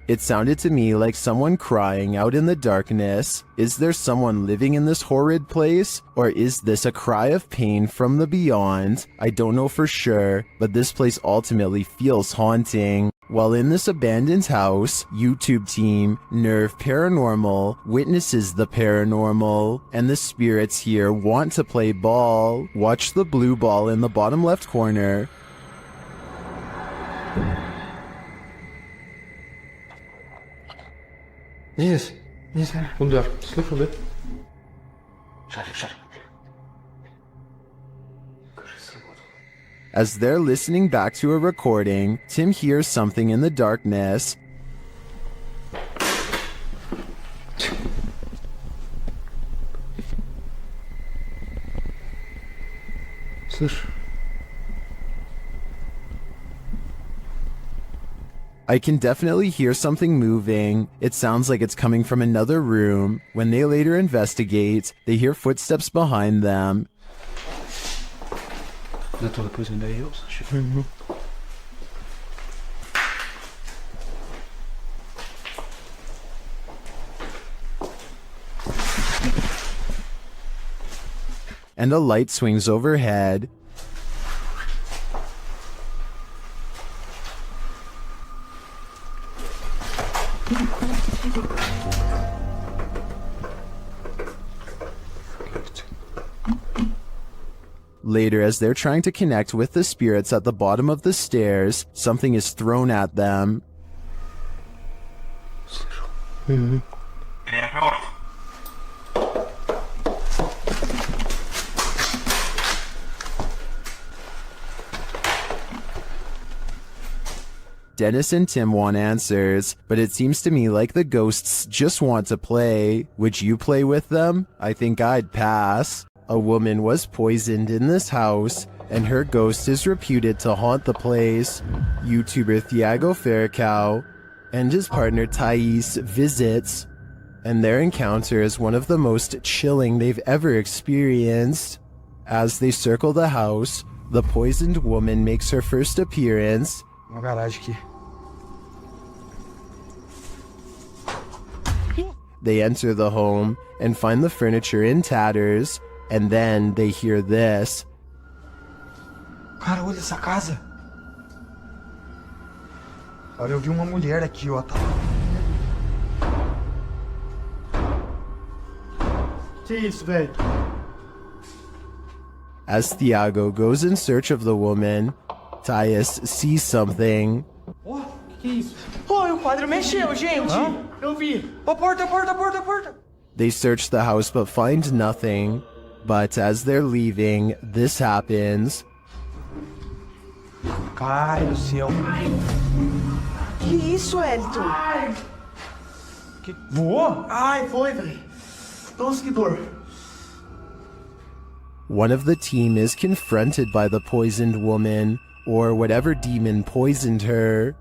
Speaker 1: It sounded to me like someone crying out in the darkness. Is there someone living in this horrid place? Or is this a cry of pain from the beyond? I don't know for sure, but this place ultimately feels haunting. While in this abandoned house, YouTube team, Nerve Paranormal, witnesses the paranormal, and the spirits here want to play ball. Watch the blue ball in the bottom left corner.
Speaker 13: Yes. Yes, kom daar. Slip van dit.
Speaker 1: As they're listening back to a recording, Tim hears something in the darkness. I can definitely hear something moving. It sounds like it's coming from another room. When they later investigate, they hear footsteps behind them.
Speaker 11: That's all the prison day hills.
Speaker 1: And a light swings overhead. Later, as they're trying to connect with the spirits at the bottom of the stairs, something is thrown at them. Dennis and Tim want answers, but it seems to me like the ghosts just want to play. Would you play with them? I think I'd pass. A woman was poisoned in this house, and her ghost is reputed to haunt the place. YouTuber Thiago Ferracao and his partner Thais visits, and their encounter is one of the most chilling they've ever experienced. As they circle the house, the poisoned woman makes her first appearance.
Speaker 18: Uma garagem aqui.
Speaker 1: They enter the home and find the furniture in tatters, and then they hear this.
Speaker 18: Cara, olha essa casa. Olha, eu vi uma mulher aqui, ó. Que isso, velho?
Speaker 1: As Thiago goes in search of the woman, Thais sees something.
Speaker 19: Ó, que é isso? Oi, o quadro mexeu, gente.
Speaker 18: Hã?
Speaker 19: Eu vi. Ó, porta, porta, porta, porta.
Speaker 1: They search the house but find nothing. But as they're leaving, this happens.
Speaker 18: Ai, do céu.
Speaker 19: Que isso, Elton? Ai.
Speaker 18: Que... Voou?
Speaker 19: Ai, foi, velho. Nossa, que dor.
Speaker 1: One of the team is confronted by the poisoned woman, or whatever demon poisoned her.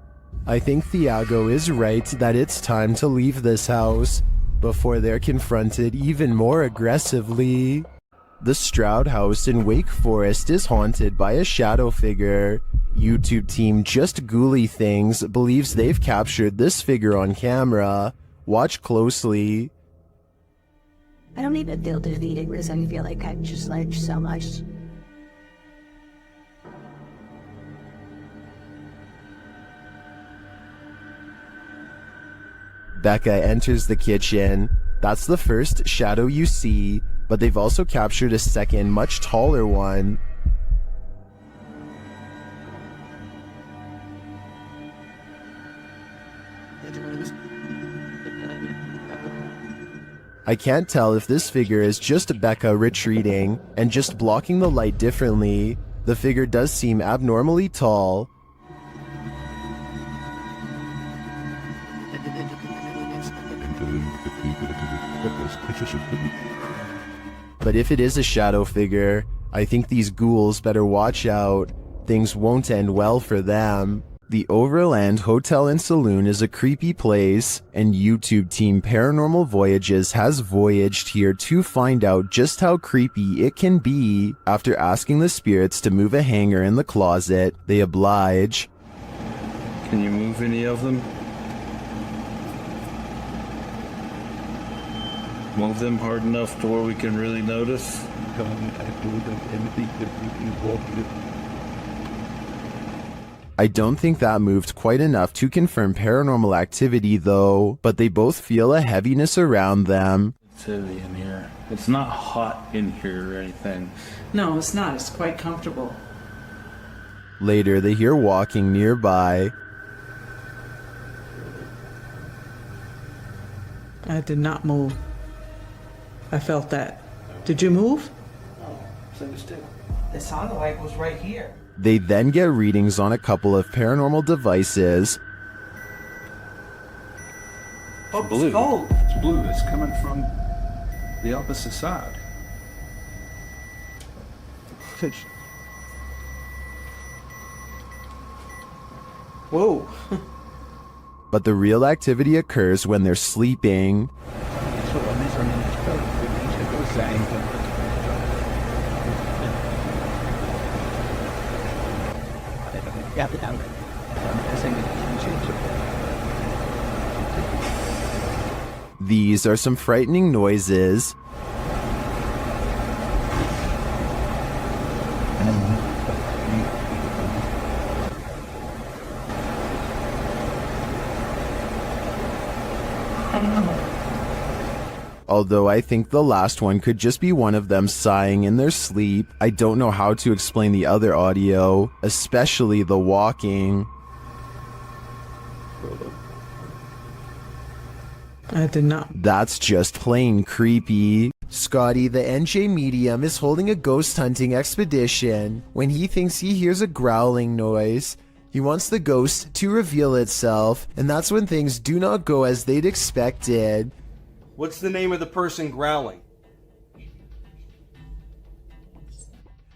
Speaker 1: I think Thiago is right that it's time to leave this house before they're confronted even more aggressively. The Stroud house in Wake Forest is haunted by a shadow figure. YouTube team Just Ghouly Things believes they've captured this figure on camera. Watch closely.
Speaker 17: I don't even feel defeated because I feel like I've just learned so much.
Speaker 1: Becca enters the kitchen. That's the first shadow you see, but they've also captured a second, much taller one. I can't tell if this figure is just Becca retreating and just blocking the light differently. The figure does seem abnormally tall. But if it is a shadow figure, I think these ghouls better watch out. Things won't end well for them. The Overland Hotel and Saloon is a creepy place, and YouTube team Paranormal Voyages has voyaged here to find out just how creepy it can be. After asking the spirits to move a hanger in the closet, they oblige.
Speaker 21: Can you move any of them? Move them hard enough to where we can really notice?
Speaker 1: I don't think that moved quite enough to confirm paranormal activity though, but they both feel a heaviness around them.
Speaker 21: It's heavy in here. It's not hot in here or anything.
Speaker 8: No, it's not. It's quite comfortable.
Speaker 1: Later, they hear walking nearby.
Speaker 8: I did not move. I felt that. Did you move?
Speaker 19: It sounded like it was right here.
Speaker 1: They then get readings on a couple of paranormal devices.
Speaker 14: Oh, blue.
Speaker 19: Oh.
Speaker 14: It's blue. It's coming from the opposite side.
Speaker 19: Whoa.
Speaker 1: But the real activity occurs when they're sleeping. These are some frightening noises. Although I think the last one could just be one of them sighing in their sleep, I don't know how to explain the other audio, especially the walking.
Speaker 8: I did not.
Speaker 1: That's just plain creepy. Scotty, the NJ medium, is holding a ghost hunting expedition when he thinks he hears a growling noise. He wants the ghost to reveal itself, and that's when things do not go as they'd expected.
Speaker 18: What's the name of the person growling?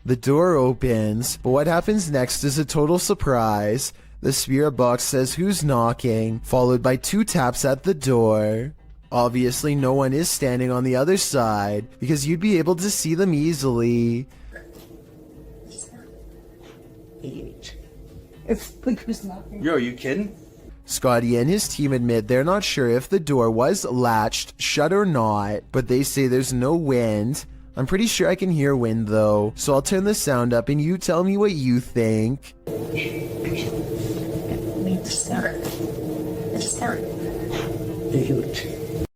Speaker 1: The door opens, but what happens next is a total surprise. The spirit box says who's knocking, followed by 2 taps at the door. Obviously no one is standing on the other side, because you'd be able to see them easily.
Speaker 19: It's like who's knocking?
Speaker 18: Yo, are you kidding?
Speaker 1: Scotty and his team admit they're not sure if the door was latched shut or not, but they say there's no wind. I'm pretty sure I can hear wind though, so I'll turn the sound up and you tell me what you think.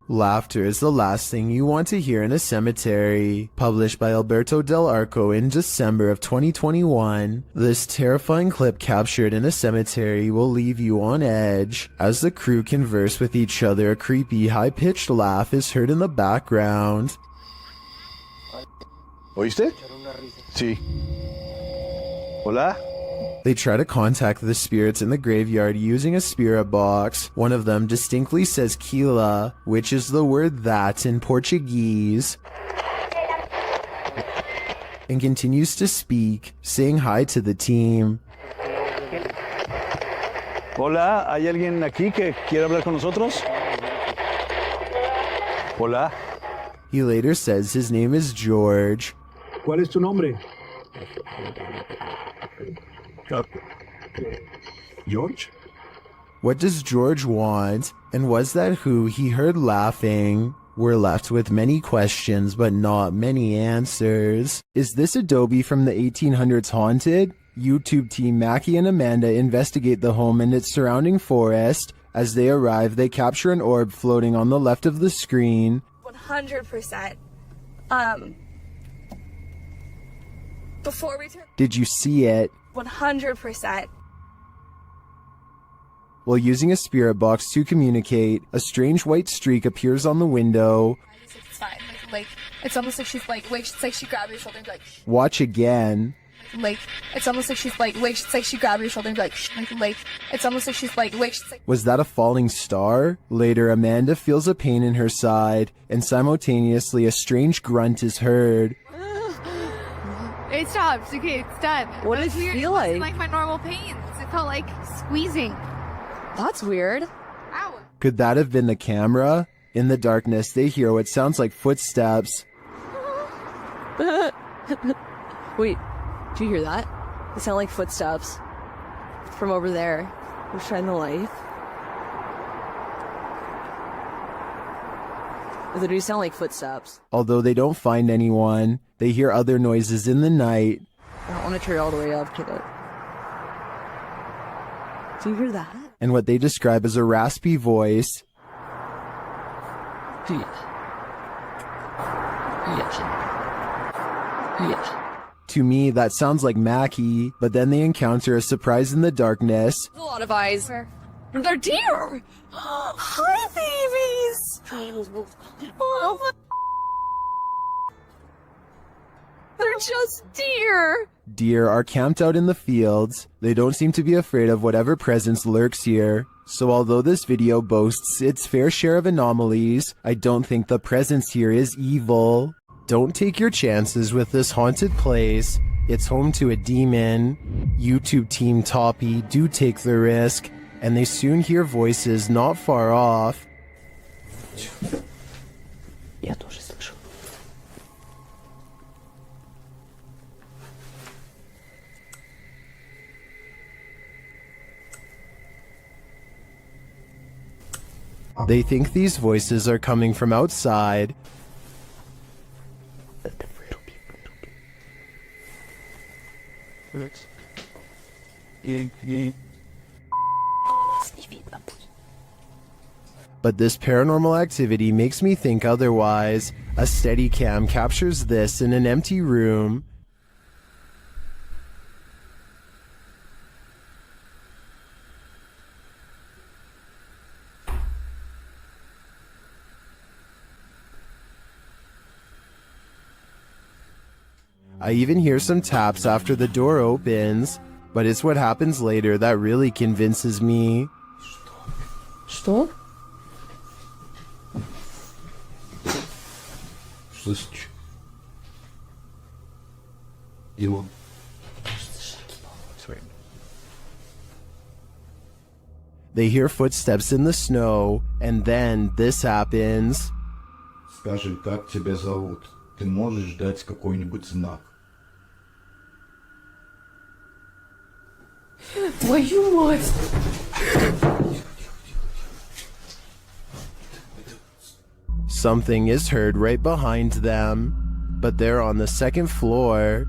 Speaker 1: Laughter is the last thing you want to hear in a cemetery. Published by Alberto Del Arco in December of 2021, this terrifying clip captured in a cemetery will leave you on edge. As the crew converse with each other, a creepy, high-pitched laugh is heard in the background.
Speaker 18: ¿Oíste? Sí. Hola?
Speaker 1: They try to contact the spirits in the graveyard using a spirit box. One of them distinctly says Kila, which is the word that in Portuguese, and continues to speak, saying hi to the team.
Speaker 18: Hola, ¿hay alguien aquí que quiere hablar con nosotros? Hola.
Speaker 1: He later says his name is George.
Speaker 6: ¿Cuál es tu nombre? George?
Speaker 1: What does George want? And was that who he heard laughing? We're left with many questions, but not many answers. Is this Adobe from the 1800s haunted? YouTube team Mackie and Amanda investigate the home and its surrounding forest. As they arrive, they capture an orb floating on the left of the screen.
Speaker 9: 100%. Before we took...
Speaker 1: Did you see it?
Speaker 9: 100%.
Speaker 1: While using a spirit box to communicate, a strange white streak appears on the window.
Speaker 9: It's fine. Like, it's almost like she's like, wait, it's like she grabbed your shoulder and be like,
Speaker 1: Watch again.
Speaker 9: like, it's almost like she's like, wait, it's like she grabbed your shoulder and be like, it's almost like she's like, wait, it's like.
Speaker 1: Was that a falling star? Later, Amanda feels a pain in her side, and simultaneously a strange grunt is heard.
Speaker 9: It stopped. Okay, it's done.
Speaker 10: What does it feel like?
Speaker 9: It wasn't like my normal pains. It felt like squeezing.
Speaker 10: That's weird.
Speaker 9: Ow.
Speaker 1: Could that have been the camera? In the darkness, they hear what sounds like footsteps.
Speaker 10: Wait, do you hear that? It sound like footsteps from over there. We're shining the light. They do sound like footsteps.
Speaker 1: Although they don't find anyone, they hear other noises in the night.
Speaker 10: I don't want to turn all the way up, kid. Do you hear that?
Speaker 1: And what they describe as a raspy voice. To me, that sounds like Mackie, but then they encounter a surprise in the darkness.
Speaker 10: A lot of eyes. They're deer! Hi, babies! Oh, they're just deer!
Speaker 1: Deer are camped out in the fields. They don't seem to be afraid of whatever presence lurks here. So although this video boasts its fair share of anomalies, I don't think the presence here is evil. Don't take your chances with this haunted place. It's home to a demon. YouTube team Toppy do take the risk, and they soon hear voices not far off.
Speaker 10: Я тоже слышу.
Speaker 1: They think these voices are coming from outside. But this paranormal activity makes me think otherwise. A Steadicam captures this in an empty room. I even hear some taps after the door opens, but it's what happens later that really convinces me.
Speaker 10: Что?
Speaker 15: Слышишь? Его.
Speaker 1: They hear footsteps in the snow, and then this happens.
Speaker 12: Скажи, как тебя зовут? Ты можешь дать какой-нибудь знак?
Speaker 10: Твою мать!
Speaker 1: Something is heard right behind them, but they're on the second floor.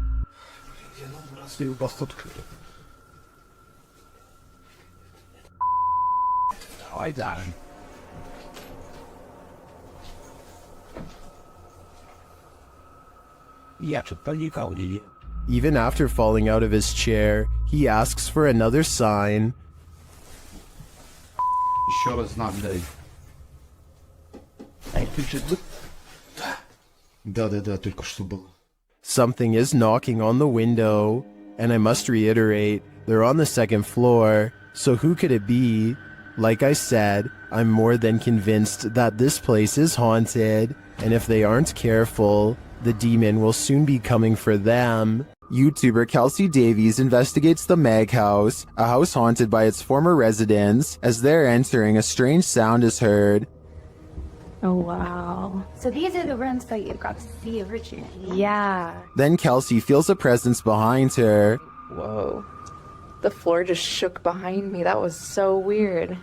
Speaker 1: Even after falling out of his chair, he asks for another sign.
Speaker 12: Еще раз знак дай. Да, только что было.
Speaker 1: Something is knocking on the window, and I must reiterate, they're on the second floor, so who could it be? Like I said, I'm more than convinced that this place is haunted, and if they aren't careful, the demon will soon be coming for them. YouTuber Kelsey Davies investigates the Mag House, a house haunted by its former residents. As they're entering, a strange sound is heard.
Speaker 17: Oh, wow. So these are the rooms that you got to see originally? Yeah.
Speaker 1: Then Kelsey feels a presence behind her.
Speaker 10: Whoa. The floor just shook behind me. That was so weird.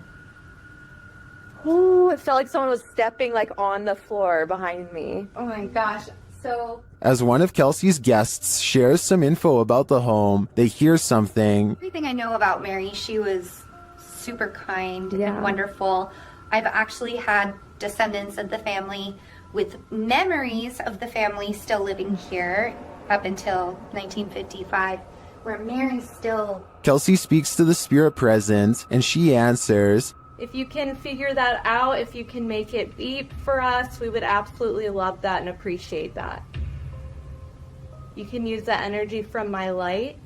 Speaker 10: Ooh, it felt like someone was stepping like on the floor behind me.
Speaker 17: Oh my gosh. So
Speaker 1: As one of Kelsey's guests shares some info about the home, they hear something.
Speaker 17: everything I know about Mary, she was super kind and wonderful. I've actually had descendants of the family with memories of the family still living here up until 1955. where Mary's still.
Speaker 1: Kelsey speaks to the spirit present, and she answers,
Speaker 5: If you can figure that out, if you can make it beep for us, we would absolutely love that and appreciate that. You can use that energy from my light.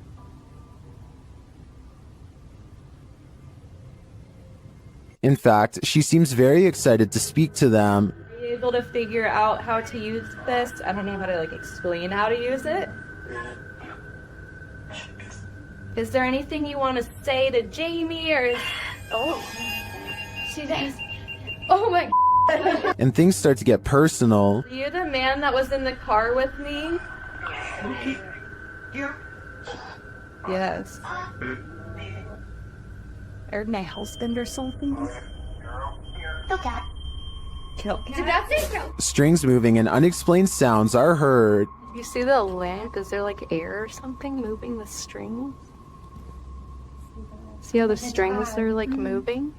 Speaker 1: In fact, she seems very excited to speak to them.
Speaker 5: Are you able to figure out how to use this? I don't know how to explain how to use it. Is there anything you want to say to Jamie or she does. Oh my God.
Speaker 1: And things start to get personal.
Speaker 5: Are you the man that was in the car with me? Yes. Or my husband or something?
Speaker 17: Kill cat.
Speaker 5: Kill cat.
Speaker 17: Did that say kill?
Speaker 1: Strings moving and unexplained sounds are heard.
Speaker 5: You see the lamp? Is there air or something moving the strings? See how the strings are moving?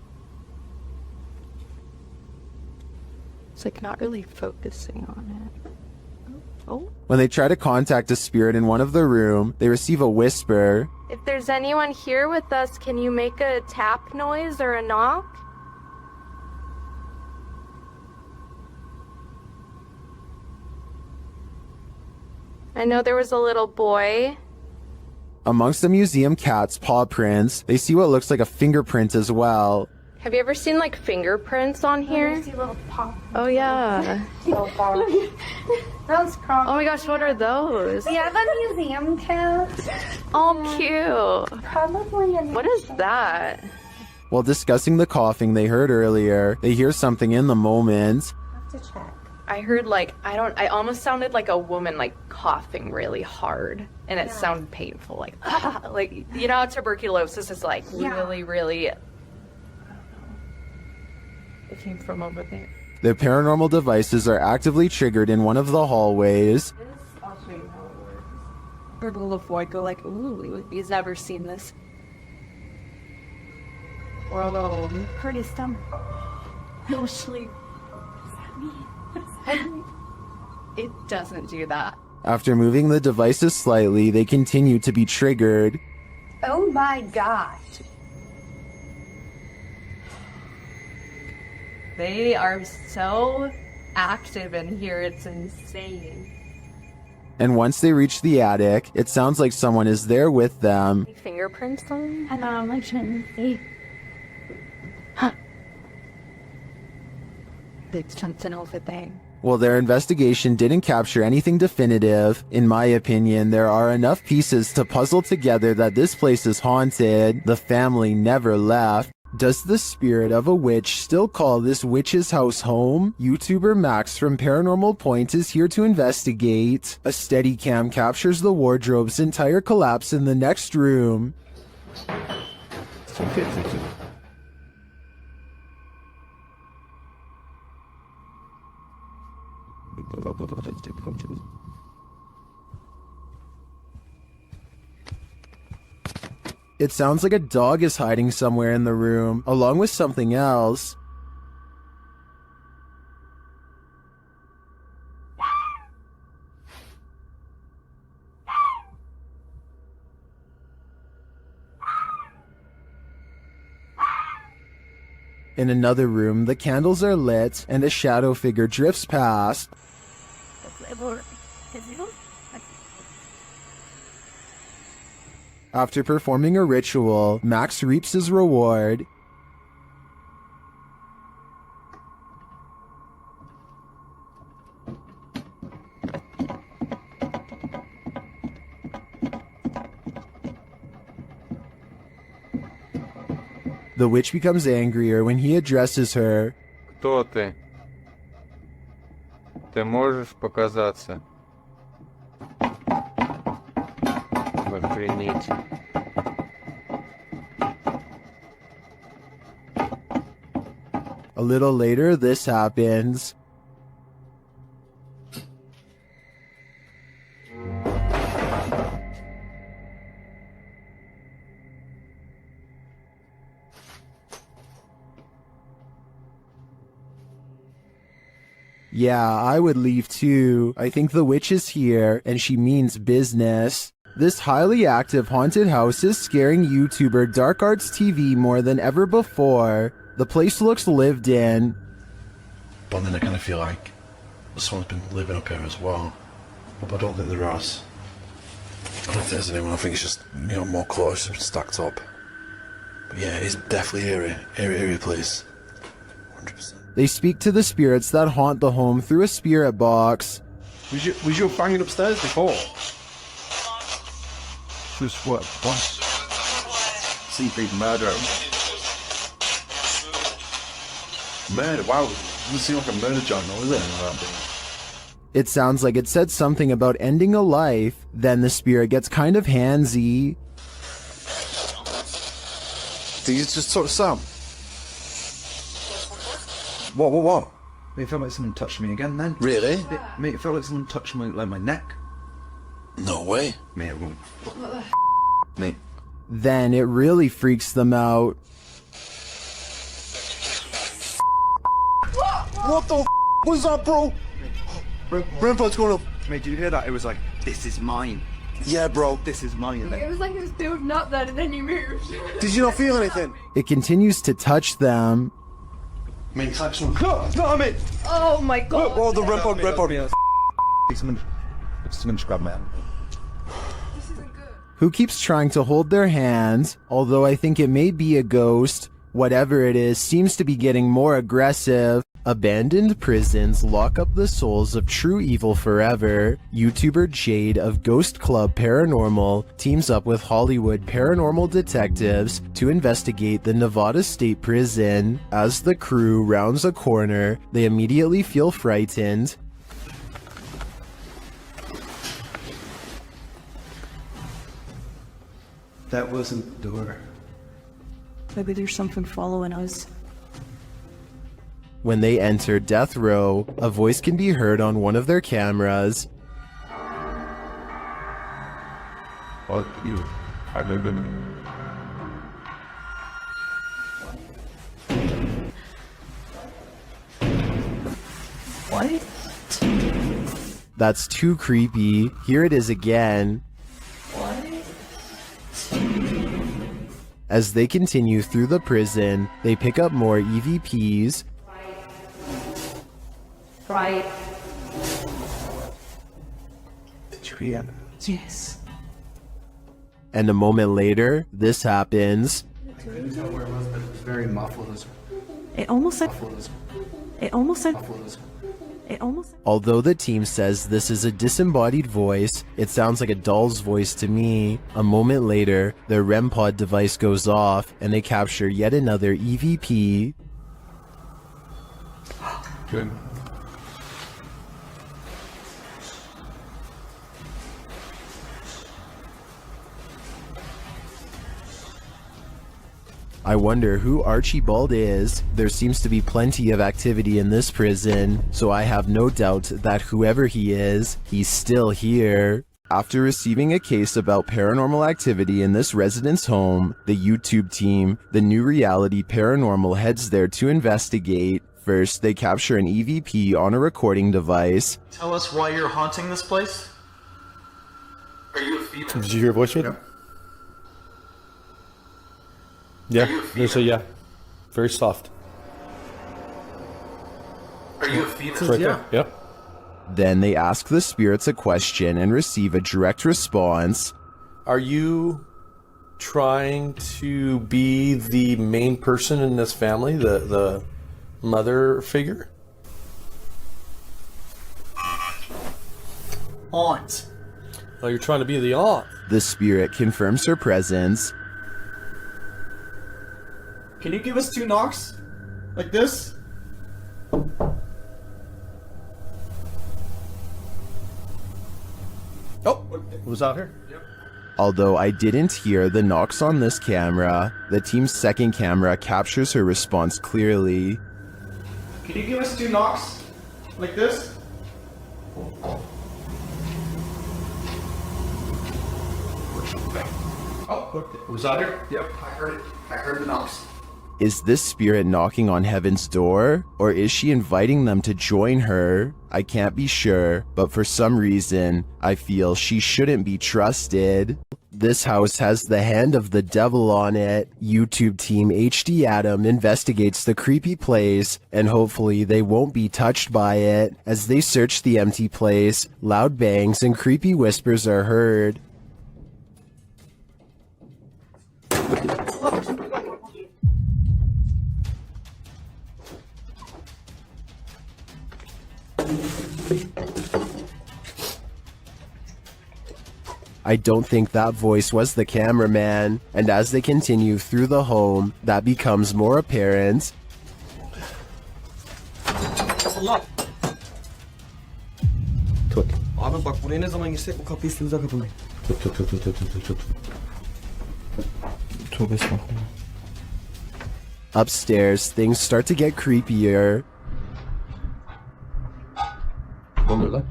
Speaker 5: It's not really focusing on it. Oh.
Speaker 1: When they try to contact a spirit in one of the room, they receive a whisper.
Speaker 5: If there's anyone here with us, can you make a tap noise or a knock? I know there was a little boy.
Speaker 1: Amongst the museum cat's paw prints, they see what looks like a fingerprint as well.
Speaker 5: Have you ever seen fingerprints on here? Oh yeah.
Speaker 17: So far. Those
Speaker 5: Oh my gosh, what are those?
Speaker 17: We have a museum cat.
Speaker 5: Oh, cute.
Speaker 17: Probably
Speaker 5: What is that?
Speaker 1: While discussing the coughing they heard earlier, they hear something in the moment.
Speaker 17: have to check.
Speaker 5: I heard I almost sounded like a woman coughing really hard, and it sounded painful, you know how tuberculosis is really, really. It came from over there.
Speaker 1: Their paranormal devices are actively triggered in one of the hallways.
Speaker 5: I'll show you how it works. Heard a little boy go ooh, he's never seen this. Or a little hurt his stomach. He'll sleep. It doesn't do that.
Speaker 1: After moving the devices slightly, they continue to be triggered.
Speaker 17: Oh my gosh.
Speaker 5: They are so active in here, it's insane.
Speaker 1: And once they reach the attic, it sounds like someone is there with them.
Speaker 5: Fingerprints on?
Speaker 17: I know, I shouldn't see.
Speaker 5: There's something over there.
Speaker 1: While their investigation didn't capture anything definitive, in my opinion, there are enough pieces to puzzle together that this place is haunted. The family never left. Does the spirit of a witch still call this witch's house home? YouTuber Max from Paranormal Point is here to investigate. A Steadicam captures the wardrobe's entire collapse in the next room. It sounds like a dog is hiding somewhere in the room, along with something else. In another room, the candles are lit, and a shadow figure drifts past. After performing a ritual, Max reaps his reward. The witch becomes angrier when he addresses her.
Speaker 13: Кто ты? Ты можешь показаться? Охренеть.
Speaker 1: A little later, this happens. Yeah, I would leave too. I think the witch is here, and she means business. This highly active haunted house is scaring YouTuber Dark Arts TV more than ever before. The place looks lived in.
Speaker 15: But then I kind of feel like someone's been living up here as well. But I don't think there is. I don't think there's anyone. I think it's just, you know, more clothes stacked up. But yeah, it's definitely eerie place. 100%.
Speaker 1: They speak to the spirits that haunt the home through a spirit box.
Speaker 2: Was you banging upstairs before?
Speaker 15: Just what?
Speaker 2: Seafood murder. Murder? Wow. It doesn't seem like a murder journal, is it?
Speaker 1: It sounds like it said something about ending a life. Then the spirit gets kind of handsy.
Speaker 2: Did you just talk to Sam? What?
Speaker 4: Mate, it felt like someone touched me again then.
Speaker 2: Really?
Speaker 4: Mate, it felt like someone touched my neck.
Speaker 2: No way.
Speaker 4: Mate, I won't. Mate.
Speaker 1: Then it really freaks them out.
Speaker 2: What the f was that, bro? Grandpa's going up.
Speaker 4: Mate, did you hear that? It was like, this is mine.
Speaker 2: Yeah, bro.
Speaker 4: This is mine. And
Speaker 9: It was like it was building up then and then you moved.
Speaker 2: Did you not feel anything?
Speaker 1: It continues to touch them.
Speaker 2: I mean, type some. No, not me.
Speaker 9: Oh my god.
Speaker 2: Oh, the red pod.
Speaker 4: Someone just grabbed my hand.
Speaker 1: Who keeps trying to hold their hand, although I think it may be a ghost. Whatever it is seems to be getting more aggressive. Abandoned prisons lock up the souls of true evil forever. YouTuber Jade of Ghost Club Paranormal teams up with Hollywood paranormal detectives to investigate the Nevada State Prison. As the crew rounds a corner, they immediately feel frightened.
Speaker 4: That wasn't the door.
Speaker 20: Maybe there's something following us.
Speaker 1: When they enter death row, a voice can be heard on one of their cameras.
Speaker 12: Fuck you. I live in.
Speaker 20: What?
Speaker 1: That's too creepy. Here it is again. As they continue through the prison, they pick up more EVPs.
Speaker 5: Right.
Speaker 4: Did you hear?
Speaker 20: Yes.
Speaker 1: And a moment later, this happens.
Speaker 4: I couldn't tell where it was, but it was very muffled.
Speaker 20: It almost said. It almost said. It almost.
Speaker 1: Although the team says this is a disembodied voice, it sounds like a doll's voice to me. A moment later, their REM pod device goes off and they capture yet another EVP.
Speaker 12: Good.
Speaker 1: I wonder who Archibald is. There seems to be plenty of activity in this prison, so I have no doubt that whoever he is, he's still here. After receiving a case about paranormal activity in this resident's home, the YouTube team, the New Reality Paranormal, heads there to investigate. First, they capture an EVP on a recording device.
Speaker 22: Tell us why you're haunting this place? Are you a female?
Speaker 2: Did you hear a voice read? Yeah, there's a yeah. Very soft.
Speaker 22: Are you a female?
Speaker 2: It's right there. Yep.
Speaker 1: Then they ask the spirits a question and receive a direct response.
Speaker 2: Are you trying to be the main person in this family, the mother figure?
Speaker 22: Aunt.
Speaker 2: Oh, you're trying to be the aunt.
Speaker 1: The spirit confirms her presence.
Speaker 22: Can you give us 2 knocks? Like this?
Speaker 2: Oh, was out here? Yep.
Speaker 1: Although I didn't hear the knocks on this camera, the team's second camera captures her response clearly.
Speaker 22: Can you give us 2 knocks? Like this? Oh,
Speaker 2: Was out here?
Speaker 22: Yep, I heard it. I heard the knocks.
Speaker 1: Is this spirit knocking on heaven's door? Or is she inviting them to join her? I can't be sure, but for some reason, I feel she shouldn't be trusted. This house has the hand of the devil on it. YouTube team HD Adam investigates the creepy place, and hopefully they won't be touched by it. As they search the empty place, loud bangs and creepy whispers are heard. I don't think that voice was the cameraman, and as they continue through the home, that becomes more apparent.
Speaker 18: Abi bak buraya ne zaman girsek bu kapıyı üstümüze kapamayın. Tut. Tövbe estağfurullah.
Speaker 1: Upstairs, things start to get creepier.
Speaker 4: Ne oluyor lan?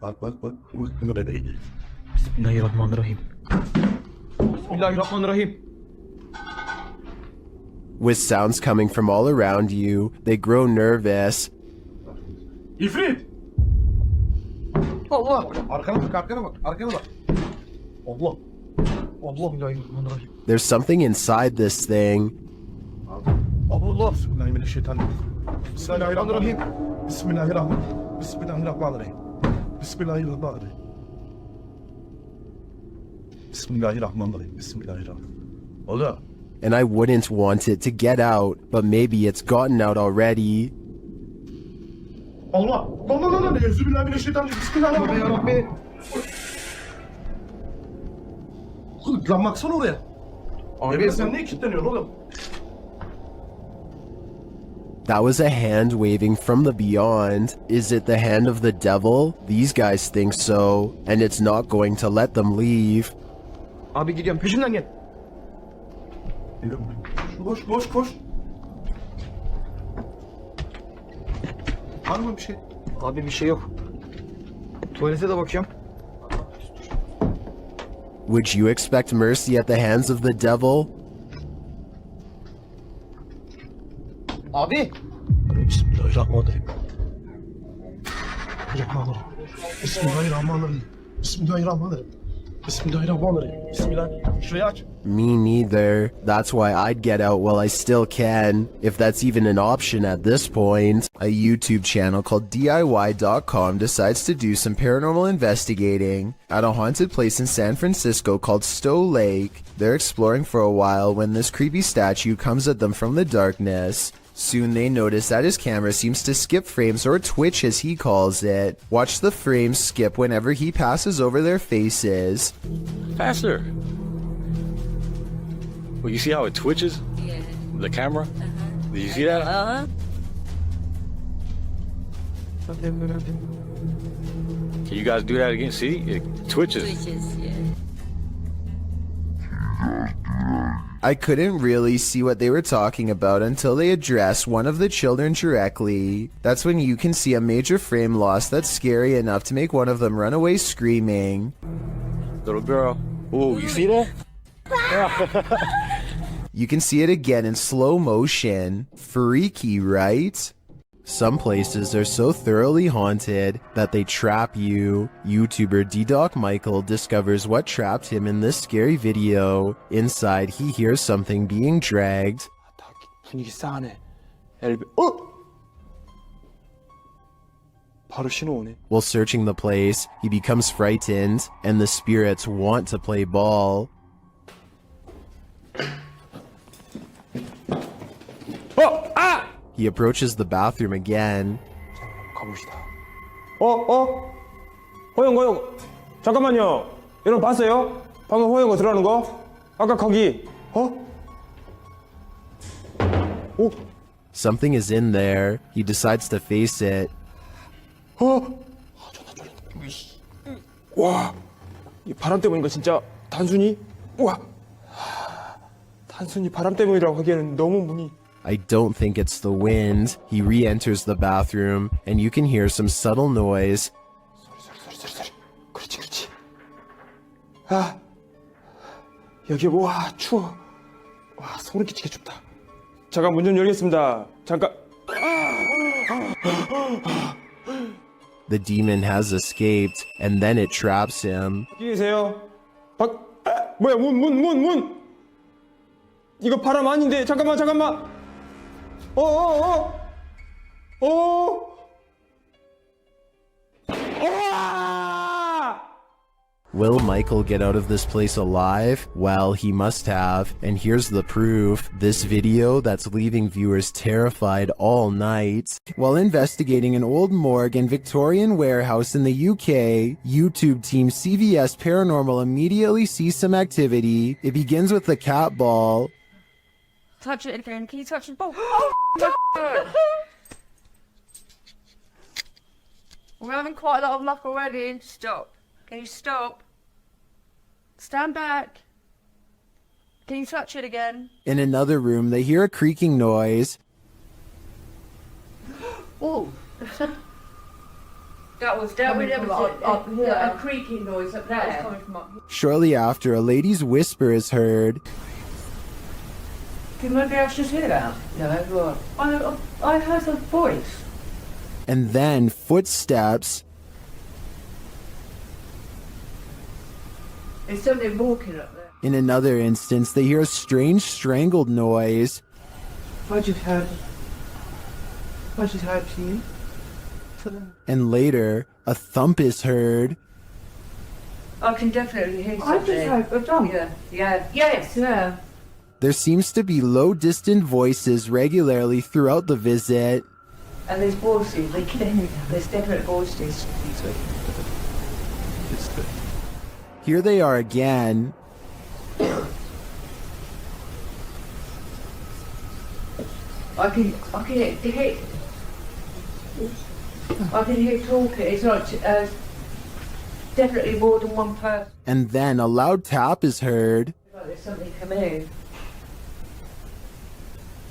Speaker 4: Bak. Bu ne değil?
Speaker 18: Bismillahirrahmanirrahim. Bismillahirrahmanirrahim.
Speaker 1: With sounds coming from all around you, they grow nervous.
Speaker 18: İfrit! Allah! Arkana bak. Allah! Allah Bismillahirrahmanirrahim.
Speaker 1: There's something inside this thing.
Speaker 18: Allah! Bismillahirrahmanirrahim. Bismillahirrahmanirrahim. Bismillahirrahmanirrahim. Bismillahirrahmanirrahim. Ola.
Speaker 1: And I wouldn't want it to get out, but maybe it's gotten out already.
Speaker 18: Allah! Allah! Bismillahirrahmanirrahim. Bismillahirrahmanirrahim. Lan baksana oraya. Abi sen niye kilitleniyorsun oğlum?
Speaker 1: That was a hand waving from the beyond. Is it the hand of the devil? These guys think so, and it's not going to let them leave.
Speaker 18: Abi gidiyorum peşimden gel. Koş. Var mı bir şey? Abi bir şey yok. Tuvalete de bakıyorum.
Speaker 1: Would you expect mercy at the hands of the devil?
Speaker 18: Abi. Bismillahirrahmanirrahim. Bismillah. Şurayı aç.
Speaker 1: Me neither. That's why I'd get out while I still can, if that's even an option at this point. A YouTube channel called DIY.com decides to do some paranormal investigating at a haunted place in San Francisco called Stowe Lake. They're exploring for a while when this creepy statue comes at them from the darkness. Soon they notice that his camera seems to skip frames, or twitch as he calls it. Watch the frames skip whenever he passes over their faces.
Speaker 3: Faster! Well, you see how it twitches?
Speaker 10: Yeah.
Speaker 3: The camera? Do you see that?
Speaker 10: Uh-huh.
Speaker 3: Can you guys do that again? See? It twitches.
Speaker 10: Yeah.
Speaker 1: I couldn't really see what they were talking about until they address one of the children directly. That's when you can see a major frame loss that's scary enough to make one of them run away screaming.
Speaker 3: Little girl. Ooh, you see that?
Speaker 1: You can see it again in slow motion. Freaky, right? Some places are so thoroughly haunted that they trap you. YouTuber D-Doc Michael discovers what trapped him in this scary video. Inside, he hears something being dragged.
Speaker 18: 분위기 싸하네. 바로 신호 오네.
Speaker 1: While searching the place, he becomes frightened, and the spirits want to play ball. He approaches the bathroom again.
Speaker 18: 가봅시다. 호영. 잠깐만요. 여러분 봤어요? 방금 호영 들어가는 거? 아까 거기.
Speaker 1: Something is in there. He decides to face it.
Speaker 18: 와, 이 바람 때문인 거 진짜 단순히 단순히 바람 때문이라고 하기에는 너무 문이.
Speaker 1: I don't think it's the wind. He re-enters the bathroom, and you can hear some subtle noise.
Speaker 18: 소리. 그렇지. 아, 여기 와 추워.
Speaker 7: 소름 끼치게 춥다. 잠깐 문 좀 열겠습니다. 잠깐.
Speaker 1: The demon has escaped, and then it traps him.
Speaker 7: 어디 계세요? 뭐야 문. 이거 바람 아닌데 잠깐만.
Speaker 1: Will Michael get out of this place alive? Well, he must have, and here's the proof. This video that's leaving viewers terrified all night. While investigating an old morgue and Victorian warehouse in the UK, YouTube team CVS Paranormal immediately sees some activity. It begins with the cat ball.
Speaker 16: Touch it again. Can you touch the ball? We're having quite a lot of luck already. Stop. Can you stop? Stand back. Can you touch it again?
Speaker 1: In another room, they hear a creaking noise.
Speaker 16: Oh. That was coming from up here. A creaking noise up there. That was coming from up here.
Speaker 1: Shortly after, a lady's whisper is heard.
Speaker 16: Can maybe I should hear that? No, I heard a voice.
Speaker 1: And then footsteps.
Speaker 16: There's something walking up there.
Speaker 1: In another instance, they hear a strange strangled noise.
Speaker 19: I just heard you.
Speaker 1: And later, a thump is heard.
Speaker 16: I can definitely hear something.
Speaker 19: I just heard a thump.
Speaker 16: Yeah.
Speaker 1: There seems to be low, distant voices regularly throughout the visit.
Speaker 16: And there's voices. There's definite voices.
Speaker 1: Here they are again.
Speaker 16: I can hear talking. It's like definitely more than one person.
Speaker 1: And then a loud tap is heard.
Speaker 16: Like there's something coming in.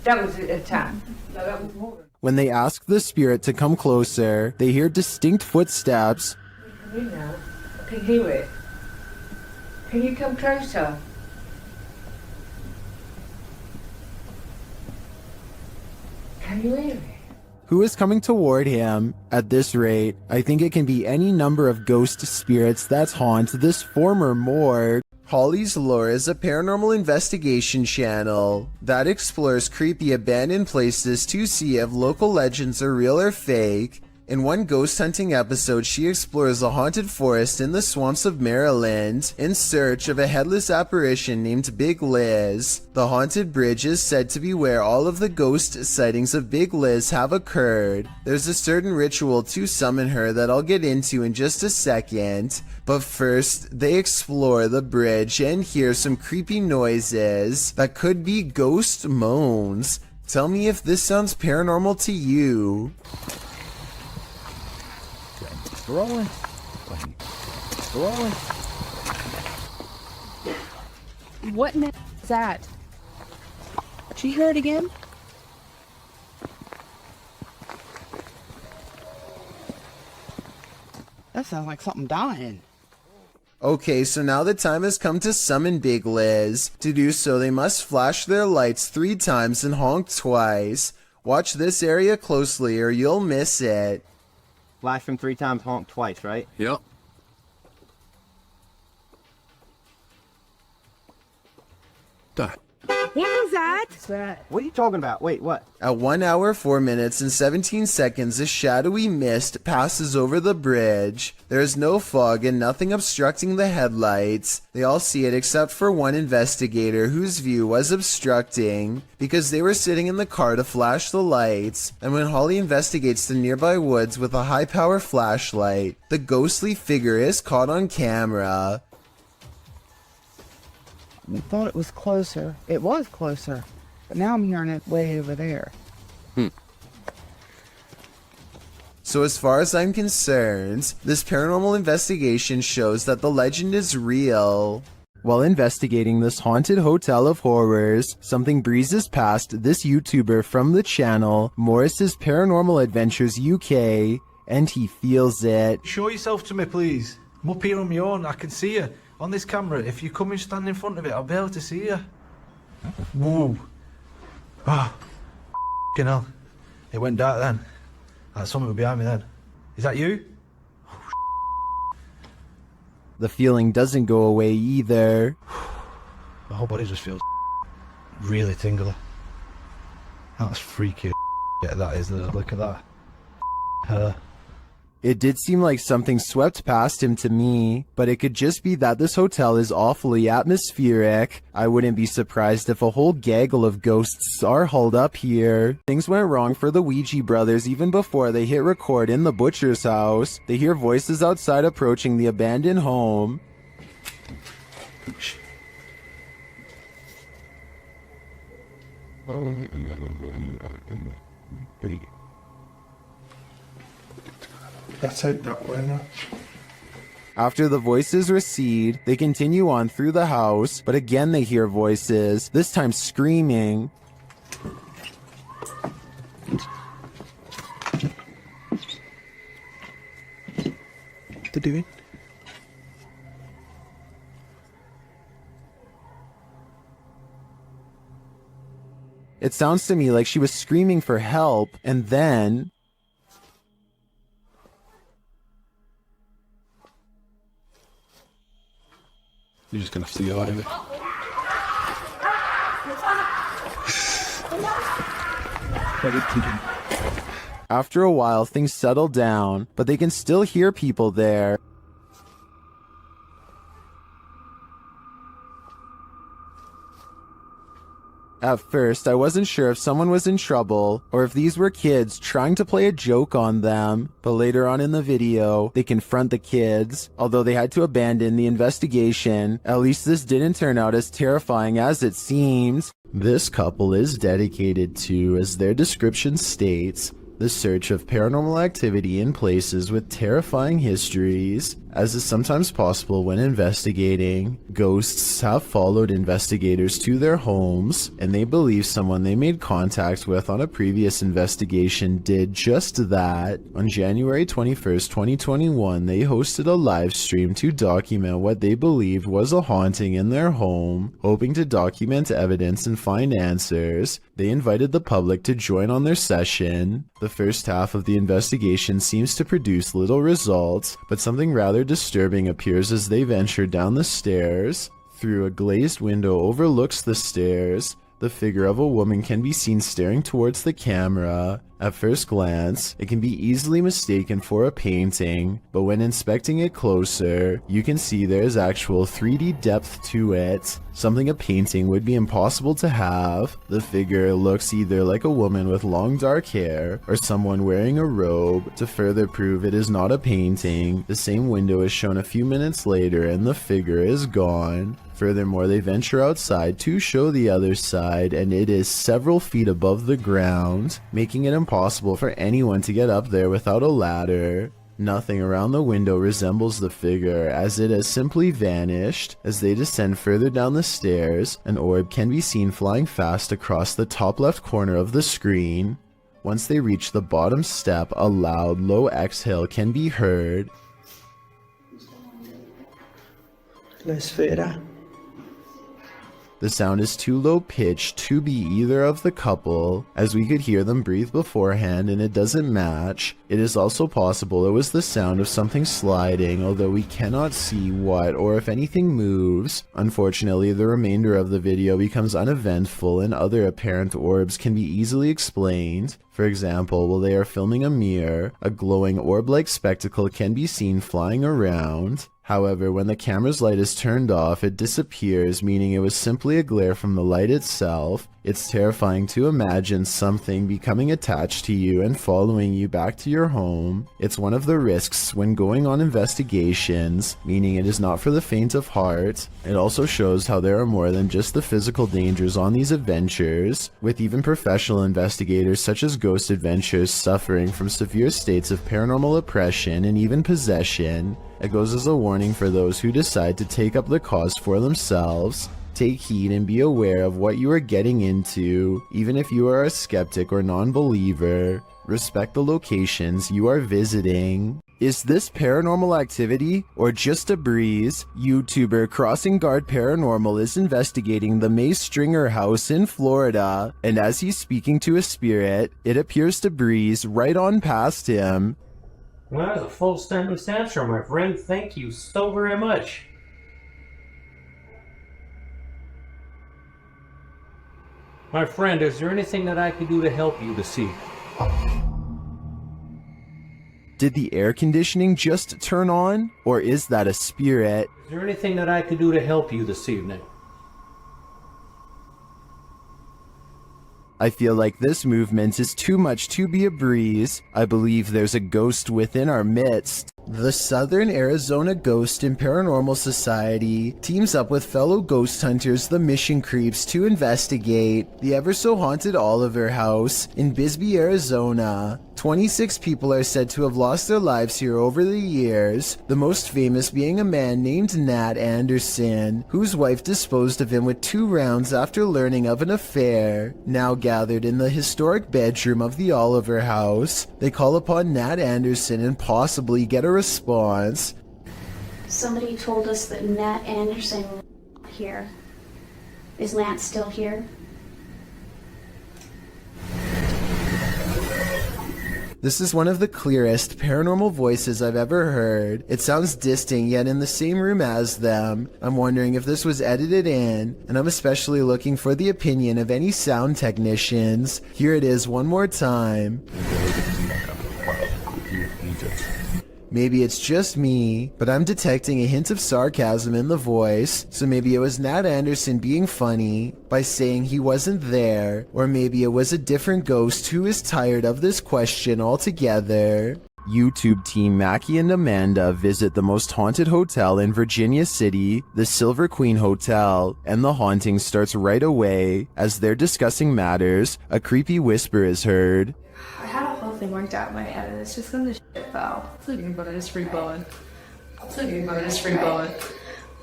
Speaker 16: That was a tap. No, that was more.
Speaker 1: When they ask the spirit to come closer, they hear distinct footsteps.
Speaker 16: Come in now. I can hear it. Can you come closer? Can you hear it?
Speaker 1: Who is coming toward him? At this rate, I think it can be any number of ghost spirits that haunt this former morgue. Holly's Lore is a paranormal investigation channel that explores creepy abandoned places to see if local legends are real or fake. In one ghost hunting episode, she explores a haunted forest in the swamps of Maryland in search of a headless apparition named Big Liz. The haunted bridge is said to be where all of the ghost sightings of Big Liz have occurred. There's a certain ritual to summon her that I'll get into in just a second, but first, they explore the bridge and hear some creepy noises that could be ghost moans. Tell me if this sounds paranormal to you.
Speaker 11: Rolling.
Speaker 9: What in the is that? Did you hear it again?
Speaker 19: That sounds like something dying.
Speaker 1: Okay, so now the time has come to summon Big Liz. To do so, they must flash their lights 3 times and honk twice. Watch this area closely or you'll miss it.
Speaker 23: Flash them 3 times, honk twice, right?
Speaker 14: Yep. Done.
Speaker 19: What was that?
Speaker 23: What are you talking about? Wait, what?
Speaker 1: At 1 hour, 4 minutes, and 17 seconds, a shadowy mist passes over the bridge. There is no fog and nothing obstructing the headlights. They all see it except for one investigator whose view was obstructing because they were sitting in the car to flash the lights. And when Holly investigates the nearby woods with a high-power flashlight, the ghostly figure is caught on camera.
Speaker 19: I thought it was closer. It was closer. But now I'm hearing it way over there.
Speaker 1: So as far as I'm concerned, this paranormal investigation shows that the legend is real. While investigating this haunted hotel of horrors, something breezes past this YouTuber from the channel, Morris's Paranormal Adventures UK, and he feels it.
Speaker 24: Show yourself to me, please. I'm up here on my own. I can see you on this camera. If you come and stand in front of it, I'll be able to see you. Whoa. Ah, f***ing hell. It went dark then. Like someone was behind me then. Is that you?
Speaker 1: The feeling doesn't go away either.
Speaker 24: My whole body just feels really tingly. That's freaky. Yeah, that is. Look at that. Her.
Speaker 1: It did seem like something swept past him to me, but it could just be that this hotel is awfully atmospheric. I wouldn't be surprised if a whole gaggle of ghosts are hauled up here. Things went wrong for the Ouija brothers even before they hit record in the butcher's house. They hear voices outside approaching the abandoned home.
Speaker 4: That's out that way now.
Speaker 1: After the voices recede, they continue on through the house, but again they hear voices, this time screaming.
Speaker 24: What they're doing?
Speaker 1: It sounds to me like she was screaming for help, and then...
Speaker 15: You're just gonna have to go out of it.
Speaker 1: After a while, things settle down, but they can still hear people there. At first, I wasn't sure if someone was in trouble or if these were kids trying to play a joke on them, but later on in the video, they confront the kids. Although they had to abandon the investigation, at least this didn't turn out as terrifying as it seems. This couple is dedicated to, as their description states, the search of paranormal activity in places with terrifying histories. As is sometimes possible when investigating, ghosts have followed investigators to their homes, and they believe someone they made contact with on a previous investigation did just that. On January 21st, 2021, they hosted a live stream to document what they believed was a haunting in their home. Hoping to document evidence and find answers, they invited the public to join on their session. The first half of the investigation seems to produce little results, but something rather disturbing appears as they venture down the stairs. Through a glazed window overlooks the stairs, the figure of a woman can be seen staring towards the camera. At first glance, it can be easily mistaken for a painting, but when inspecting it closer, you can see there is actual 3D depth to it, something a painting would be impossible to have. The figure looks either like a woman with long dark hair or someone wearing a robe. To further prove it is not a painting, the same window is shown a few minutes later and the figure is gone. Furthermore, they venture outside to show the other side, and it is several feet above the ground, making it impossible for anyone to get up there without a ladder. Nothing around the window resembles the figure, as it has simply vanished. As they descend further down the stairs, an orb can be seen flying fast across the top left corner of the screen. Once they reach the bottom step, a loud, low exhale can be heard. The sound is too low pitched to be either of the couple, as we could hear them breathe beforehand and it doesn't match. It is also possible it was the sound of something sliding, although we cannot see what or if anything moves. Unfortunately, the remainder of the video becomes uneventful and other apparent orbs can be easily explained. For example, while they are filming a mirror, a glowing orb-like spectacle can be seen flying around. However, when the camera's light is turned off, it disappears, meaning it was simply a glare from the light itself. It's terrifying to imagine something becoming attached to you and following you back to your home. It's one of the risks when going on investigations, meaning it is not for the faint of heart. It also shows how there are more than just the physical dangers on these adventures, with even professional investigators such as Ghost Adventures suffering from severe states of paranormal oppression and even possession. It goes as a warning for those who decide to take up the cause for themselves. Take heed and be aware of what you are getting into, even if you are a skeptic or non-believer. Respect the locations you are visiting. Is this paranormal activity or just a breeze? YouTuber Crossing Guard Paranormal is investigating the May Stringer house in Florida, and as he's speaking to a spirit, it appears to breeze right on past him.
Speaker 6: Well, that was a full sentence answer, my friend. Thank you so very much. My friend, is there anything that I can do to help you this evening?
Speaker 1: Did the air conditioning just turn on, or is that a spirit?
Speaker 6: Is there anything that I can do to help you this evening?
Speaker 1: I feel like this movement is too much to be a breeze. I believe there's a ghost within our midst. The Southern Arizona Ghost and Paranormal Society teams up with fellow ghost hunters, the Mission Creeps, to investigate the ever-so-haunted Oliver House in Bisbee, Arizona. 26 people are said to have lost their lives here over the years, the most famous being a man named Nat Anderson, whose wife disposed of him with 2 rounds after learning of an affair. Now gathered in the historic bedroom of the Oliver House, they call upon Nat Anderson and possibly get a response.
Speaker 8: Somebody told us that Nat Anderson was here. Is Nat still here?
Speaker 1: This is one of the clearest paranormal voices I've ever heard. It sounds distant, yet in the same room as them. I'm wondering if this was edited in, and I'm especially looking for the opinion of any sound technicians. Here it is one more time. Maybe it's just me, but I'm detecting a hint of sarcasm in the voice, so maybe it was Nat Anderson being funny by saying he wasn't there, or maybe it was a different ghost who is tired of this question altogether. YouTube team Mackie and Amanda visit the most haunted hotel in Virginia City, the Silver Queen Hotel, and the haunting starts right away. As they're discussing matters, a creepy whisper is heard.
Speaker 9: I had a whole thing worked out in my head, and it's just gonna shit fell. Thinking about it is free blowing.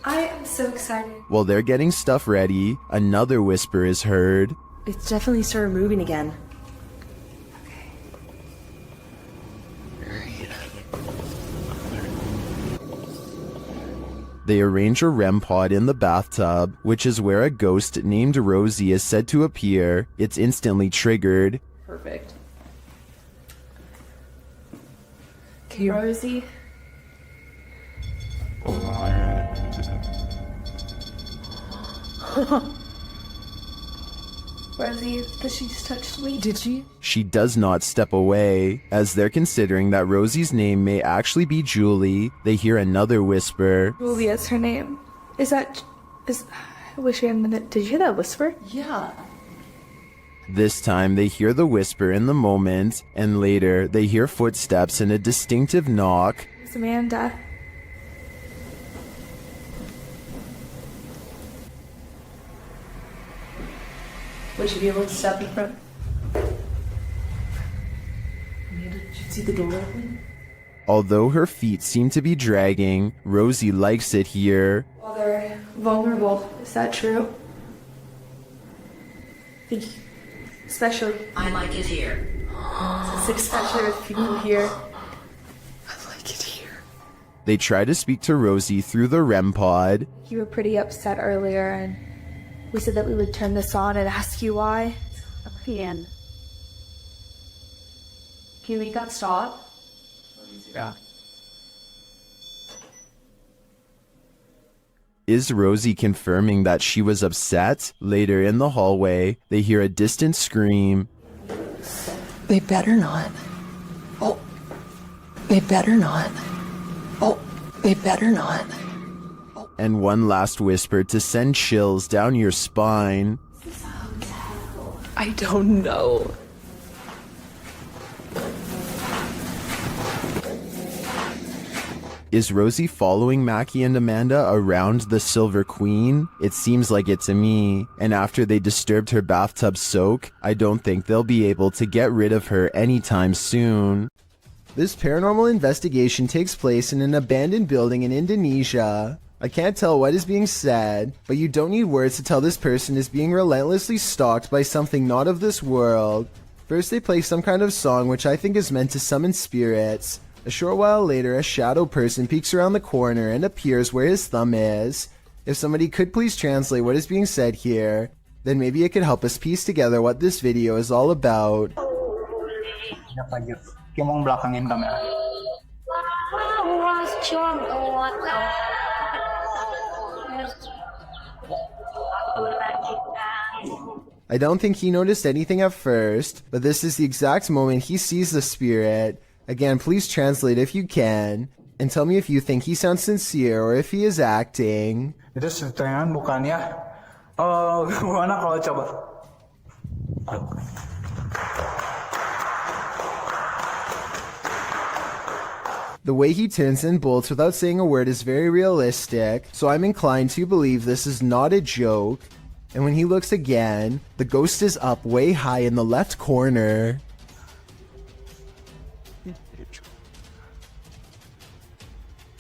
Speaker 9: I am so excited.
Speaker 1: While they're getting stuff ready, another whisper is heard.
Speaker 10: It's definitely started moving again.
Speaker 1: They arrange a REM pod in the bathtub, which is where a ghost named Rosie is said to appear. It's instantly triggered.
Speaker 9: Perfect.
Speaker 10: Rosie.
Speaker 9: Rosie, because she just touched me.
Speaker 10: Did she?
Speaker 1: She does not step away. As they're considering that Rosie's name may actually be Julie, they hear another whisper.
Speaker 9: Julia's her name. I wish we had a minute. Did you hear that whisper?
Speaker 10: Yeah.
Speaker 1: This time they hear the whisper in the moment, and later they hear footsteps and a distinctive knock.
Speaker 9: It's Amanda.
Speaker 10: Would you be able to step in front? Amanda, did you see the door open?
Speaker 1: Although her feet seem to be dragging, Rosie likes it here.
Speaker 9: Well, they're vulnerable. Is that true? Especially.
Speaker 8: I like it here.
Speaker 9: Especially with people here. I like it here.
Speaker 1: They try to speak to Rosie through the REM pod.
Speaker 9: You were pretty upset earlier, and we said that we would turn this on and ask you why.
Speaker 8: Ian.
Speaker 10: Can you make that stop?
Speaker 8: Yeah.
Speaker 1: Is Rosie confirming that she was upset? Later in the hallway, they hear a distant scream.
Speaker 10: They better not. Oh. They better not. Oh. They better not.
Speaker 1: And one last whisper to send chills down your spine.
Speaker 10: I don't know.
Speaker 1: Is Rosie following Mackie and Amanda around the Silver Queen? It seems like it to me. And after they disturbed her bathtub soak, I don't think they'll be able to get rid of her anytime soon. This paranormal investigation takes place in an abandoned building in Indonesia. I can't tell what is being said, but you don't need words to tell this person is being relentlessly stalked by something not of this world. First they play some kind of song which I think is meant to summon spirits. A short while later, a shadow person peeks around the corner and appears where his thumb is. If somebody could please translate what is being said here, then maybe it could help us piece together what this video is all about. I don't think he noticed anything at first, but this is the exact moment he sees the spirit. Again, please translate if you can, and tell me if you think he sounds sincere or if he is acting.
Speaker 5: Itu settingan bukannya? Gimana kalau coba?
Speaker 1: The way he turns and bolts without saying a word is very realistic, so I'm inclined to believe this is not a joke. And when he looks again, the ghost is up way high in the left corner.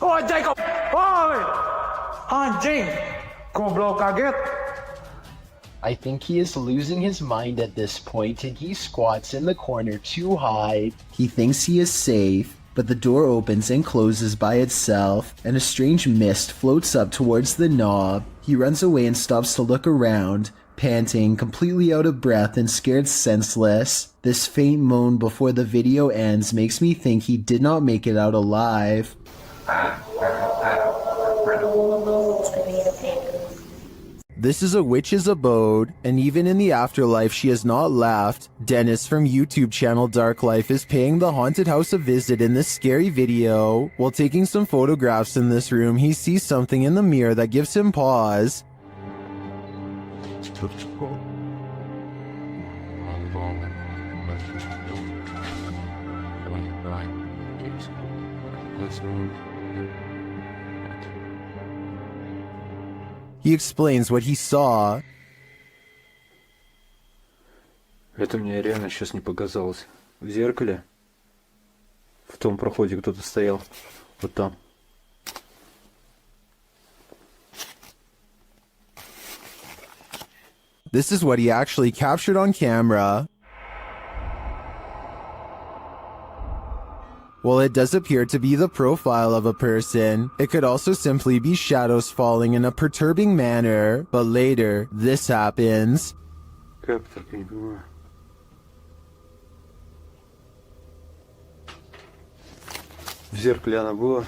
Speaker 5: Oh, Jacob! Oh, anjing! Goblok kaget!
Speaker 1: I think he is losing his mind at this point and he squats in the corner to hide. He thinks he is safe, but the door opens and closes by itself, and a strange mist floats up towards the knob. He runs away and stops to look around, panting, completely out of breath and scared senseless. This faint moan before the video ends makes me think he did not make it out alive. This is a witch's abode, and even in the afterlife she has not left. Dennis from YouTube channel Dark Life is paying the haunted house a visit in this scary video. While taking some photographs in this room, he sees something in the mirror that gives him pause. He explains what he saw.
Speaker 7: Это мне реально сейчас не показалось. В зеркале, в том проходе кто-то стоял. Вот там.
Speaker 1: This is what he actually captured on camera. While it does appear to be the profile of a person, it could also simply be shadows falling in a perturbing manner. But later, this happens.
Speaker 7: Как так, я не понимаю. В зеркале она была.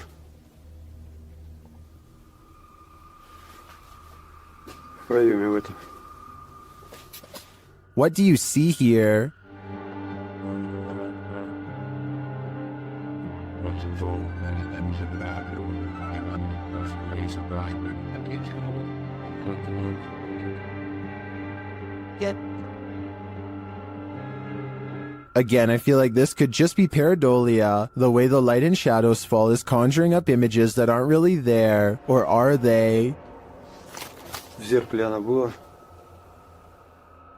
Speaker 7: В проеме в этом.
Speaker 1: What do you see here? Again, I feel like this could just be pareidolia. The way the light and shadows fall is conjuring up images that aren't really there. Or are they?
Speaker 7: В зеркале она была.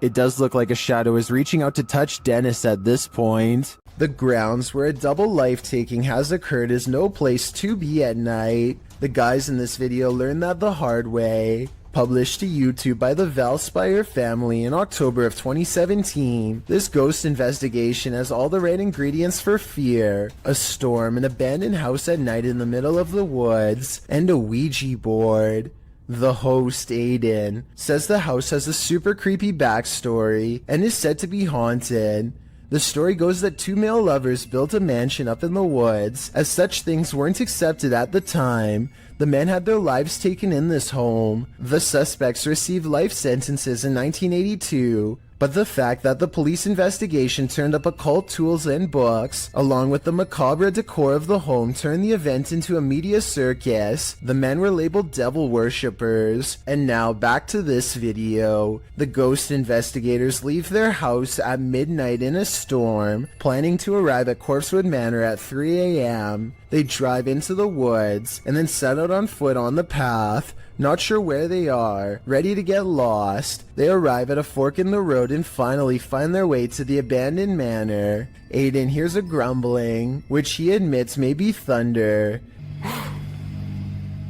Speaker 1: It does look like a shadow is reaching out to touch Dennis at this point. The grounds where a double life-taking has occurred is no place to be at night. The guys in this video learned that the hard way. Published to YouTube by the Valspire family in October of 2017, this ghost investigation has all the right ingredients for fear. A storm, an abandoned house at night in the middle of the woods, and a Ouija board. The host, Aiden, says the house has a super creepy backstory and is said to be haunted. The story goes that two male lovers built a mansion up in the woods. As such things weren't accepted at the time, the men had their lives taken in this home. The suspects received life sentences in 1982, but the fact that the police investigation turned up occult tools and books, along with the macabre decor of the home, turned the event into a media circus. The men were labeled devil worshippers. And now back to this video. The ghost investigators leave their house at midnight in a storm, planning to arrive at Corpsewood Manor at 3 a.m. They drive into the woods, and then set out on foot on the path, not sure where they are, ready to get lost. They arrive at a fork in the road and finally find their way to the abandoned manor. Aiden hears a grumbling, which he admits may be thunder.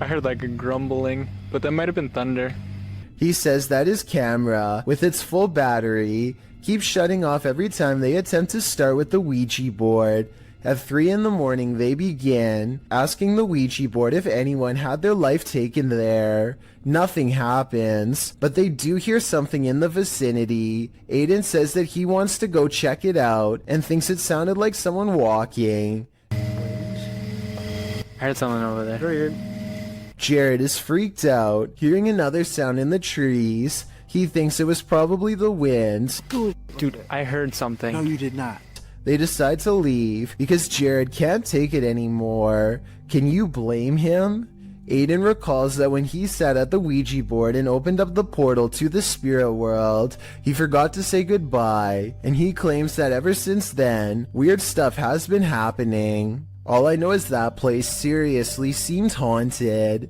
Speaker 13: I heard like a grumbling, but that might have been thunder.
Speaker 1: He says that his camera, with its full battery, keeps shutting off every time they attempt to start with the Ouija board, At 3 in the morning, they begin asking the Ouija board if anyone had their life taken there. Nothing happens, but they do hear something in the vicinity. Aiden says that he wants to go check it out and thinks it sounded like someone walking.
Speaker 13: I heard someone over there.
Speaker 1: Weird. Jared is freaked out, hearing another sound in the trees. He thinks it was probably the wind.
Speaker 13: Dude, I heard something.
Speaker 23: No, you did not.
Speaker 1: They decide to leave because Jared can't take it anymore. Can you blame him? Aiden recalls that when he sat at the Ouija board and opened up the portal to the spirit world, he forgot to say goodbye, and he claims that ever since then, weird stuff has been happening. All I know is that place seriously seemed haunted.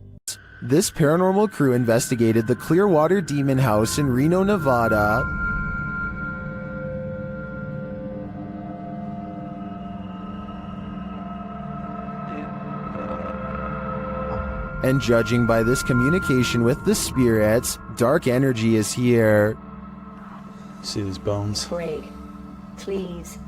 Speaker 1: This paranormal crew investigated the Clearwater Demon House in Reno, Nevada. And judging by this communication with the spirits, dark energy is here.
Speaker 24: See these bones?
Speaker 12: Break, please.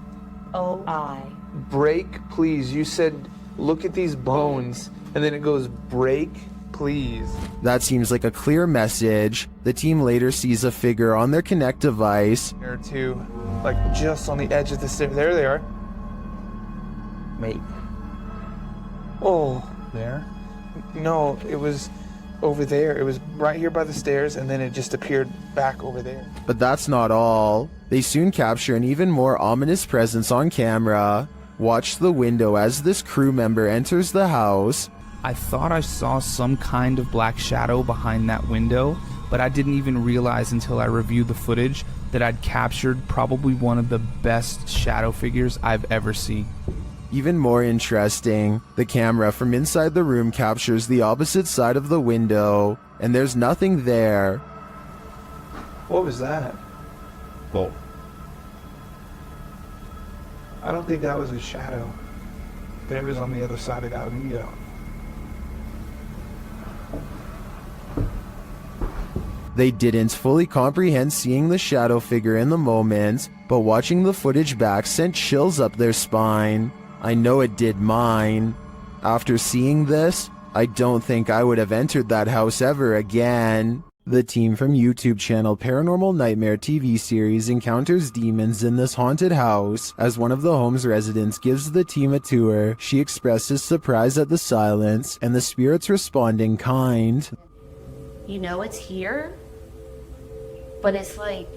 Speaker 12: O-I.
Speaker 17: Break, please. You said, look at these bones. And then it goes, break, please.
Speaker 1: That seems like a clear message. The team later sees a figure on their Connect device.
Speaker 17: Or two, like just on the edge of the stairs. There they are.
Speaker 23: Wait.
Speaker 17: Oh.
Speaker 24: There?
Speaker 17: No, it was over there. It was right here by the stairs, and then it just appeared back over there.
Speaker 1: But that's not all. They soon capture an even more ominous presence on camera. Watch the window as this crew member enters the house.
Speaker 20: I thought I saw some kind of black shadow behind that window, but I didn't even realize until I reviewed the footage that I'd captured probably one of the best shadow figures I've ever seen.
Speaker 1: Even more interesting, the camera from inside the room captures the opposite side of the window, and there's nothing there.
Speaker 17: What was that?
Speaker 24: Whoa.
Speaker 17: I don't think that was a shadow. But it was on the other side of that window.
Speaker 1: They didn't fully comprehend seeing the shadow figure in the moment, but watching the footage back sent chills up their spine. I know it did mine. After seeing this, I don't think I would have entered that house ever again. The team from YouTube channel Paranormal Nightmare TV series encounters demons in this haunted house. As one of the home's residents gives the team a tour, she expresses surprise at the silence, and the spirits respond in kind.
Speaker 8: You know it's here, but it's like,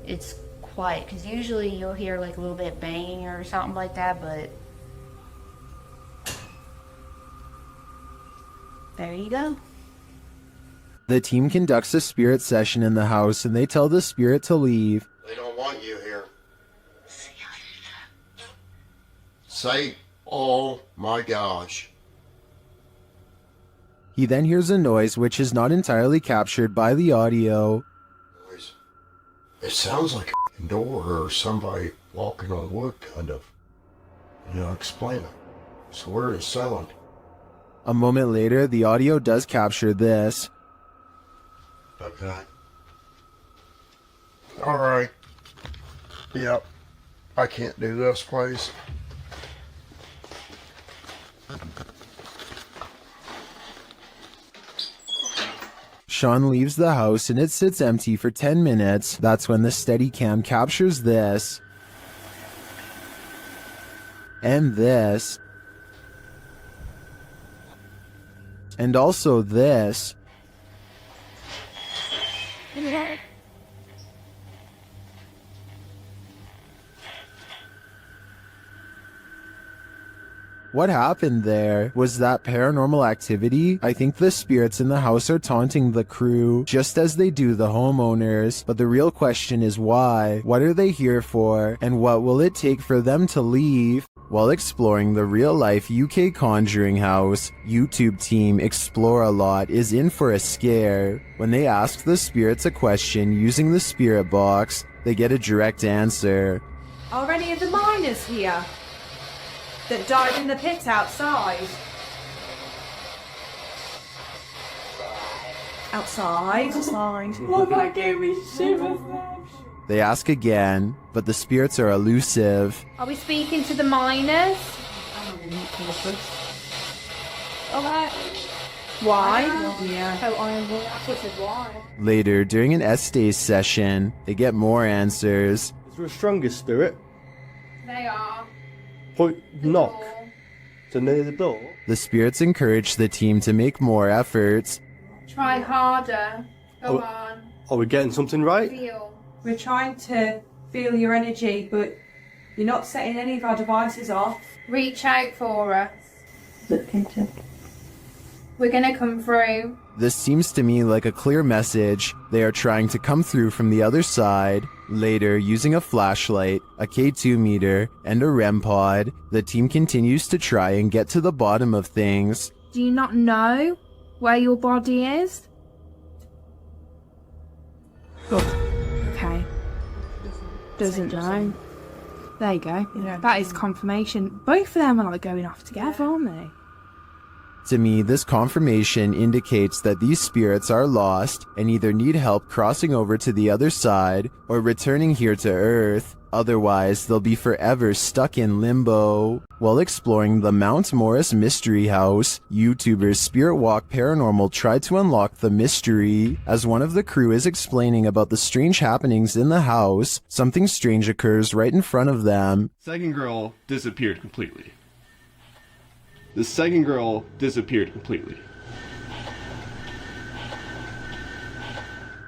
Speaker 8: it's quiet, because usually you'll hear like a little bit banging or something like that, but there you go.
Speaker 1: The team conducts a spirit session in the house, and they tell the spirit to leave.
Speaker 21: They don't want you here. Say, oh my gosh.
Speaker 1: He then hears a noise which is not entirely captured by the audio.
Speaker 21: It sounds like a door or somebody walking on wood, kind of. Explain it. So where is sound?
Speaker 1: A moment later, the audio does capture this.
Speaker 21: Okay. Alright. Yep. I can't do this, please.
Speaker 1: Sean leaves the house and it sits empty for 10 minutes. That's when the Steadicam captures this. And this. And also this. What happened there? Was that paranormal activity? I think the spirits in the house are taunting the crew, just as they do the homeowners. But the real question is why? What are they here for? And what will it take for them to leave? While exploring the real-life UK Conjuring House, YouTube team Explore a Lot is in for a scare. When they ask the spirits a question using the spirit box, they get a direct answer.
Speaker 16: Are any of the miners here that died in the pit outside? Outside?
Speaker 10: Outside.
Speaker 16: Oh, that gave me shivers.
Speaker 1: They ask again, but the spirits are elusive.
Speaker 16: Are we speaking to the miners? Okay. Why? Yeah. Oh, I thought it said why.
Speaker 1: Later, during an Estes session, they get more answers.
Speaker 4: Is there a stronger spirit?
Speaker 16: They are.
Speaker 4: Point knock. So near the door.
Speaker 1: The spirits encourage the team to make more efforts.
Speaker 16: Try harder. Go on.
Speaker 4: Are we getting something right?
Speaker 16: Feel.
Speaker 2: We're trying to feel your energy, but you're not setting any of our devices off.
Speaker 16: Reach out for us.
Speaker 2: Look into.
Speaker 16: We're gonna come through.
Speaker 1: This seems to me like a clear message. They are trying to come through from the other side. Later, using a flashlight, a K2 meter, and a REM pod, the team continues to try and get to the bottom of things.
Speaker 16: Do you not know where your body is?
Speaker 2: Okay. Doesn't know. There you go. That is confirmation. Both of them are like going off together, aren't they?
Speaker 1: To me, this confirmation indicates that these spirits are lost and either need help crossing over to the other side or returning here to Earth. Otherwise, they'll be forever stuck in limbo. While exploring the Mount Morris Mystery House, YouTubers Spirit Walk Paranormal tried to unlock the mystery. As one of the crew is explaining about the strange happenings in the house, something strange occurs right in front of them.
Speaker 3: Second girl disappeared completely. The second girl disappeared completely.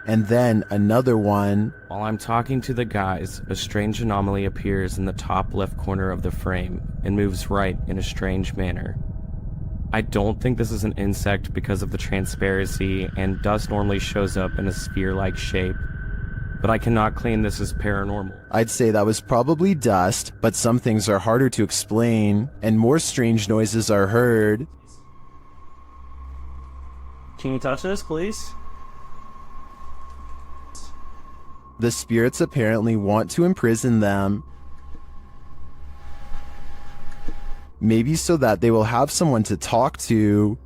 Speaker 1: And then another one.
Speaker 18: While I'm talking to the guys, a strange anomaly appears in the top left corner of the frame and moves right in a strange manner. I don't think this is an insect because of the transparency, and dust normally shows up in a sphere-like shape, but I cannot claim this is paranormal.
Speaker 1: I'd say that was probably dust, but some things are harder to explain, and more strange noises are heard.
Speaker 22: Can you touch this, please?
Speaker 1: The spirits apparently want to imprison them. Maybe so that they will have someone to talk to.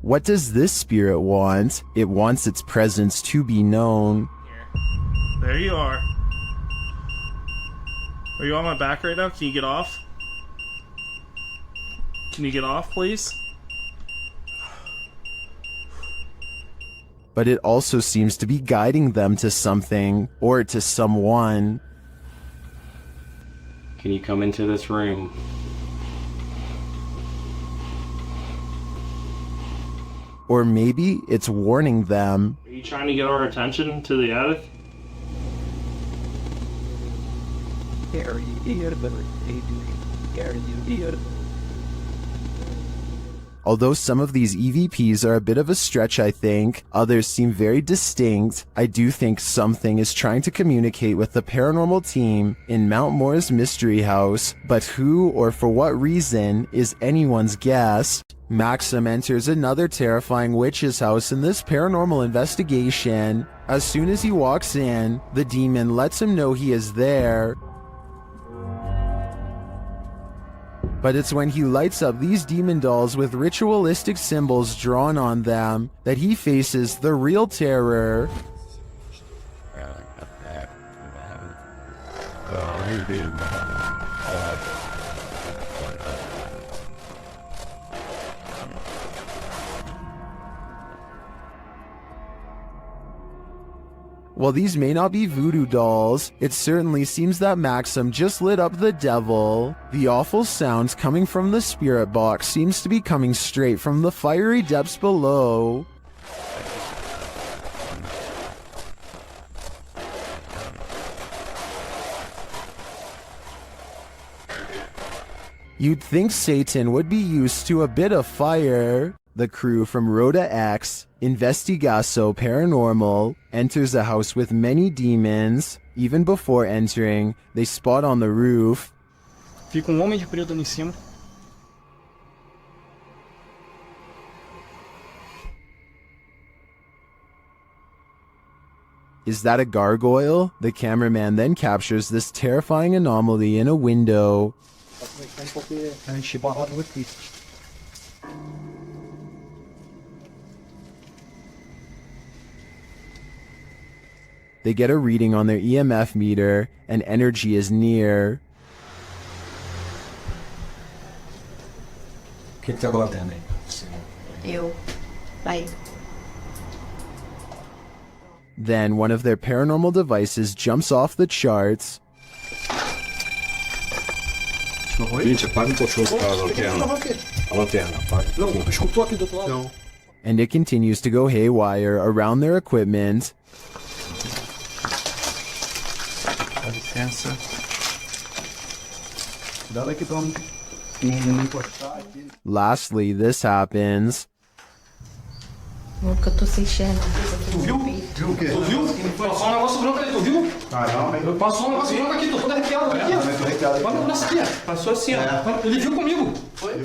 Speaker 1: What does this spirit want? It wants its presence to be known.
Speaker 22: There you are. Are you on my back right now? Can you get off? Can you get off, please?
Speaker 1: But it also seems to be guiding them to something, or to someone.
Speaker 18: Can you come into this room?
Speaker 1: Or maybe it's warning them.
Speaker 22: Are you trying to get our attention to the attic?
Speaker 1: Although some of these EVPs are a bit of a stretch, I think, others seem very distinct, I do think something is trying to communicate with the paranormal team in Mount Morris Mystery House, but who or for what reason is anyone's guess. Maxim enters another terrifying witch's house in this paranormal investigation. As soon as he walks in, the demon lets him know he is there. But it's when he lights up these demon dolls with ritualistic symbols drawn on them that he faces the real terror. While these may not be voodoo dolls, it certainly seems that Maxim just lit up the devil. The awful sounds coming from the spirit box seems to be coming straight from the fiery depths below. You'd think Satan would be used to a bit of fire. The crew from Rhoda X, Investigaso Paranormal, enters a house with many demons. Even before entering, they spot on the roof.
Speaker 13: Fica homem de preto ali em cima.
Speaker 1: Is that a gargoyle? The cameraman then captures this terrifying anomaly in a window. They get a reading on their EMF meter, and energy is near.
Speaker 8: Ew. Bye.
Speaker 1: Then one of their paranormal devices jumps off the charts. And it continues to go haywire around their equipment. Lastly, this happens.
Speaker 8: Nunca tô assistindo.
Speaker 5: Tu viu? Viu o quê? Tu viu? Passou um negócio branco ali, tu viu? Caramba. Passou um negócio branco aqui, tô todo arrepiado. Aqui, ó. Olha nessa aqui, ó. Passou assim, ó. Ele viu comigo. Foi.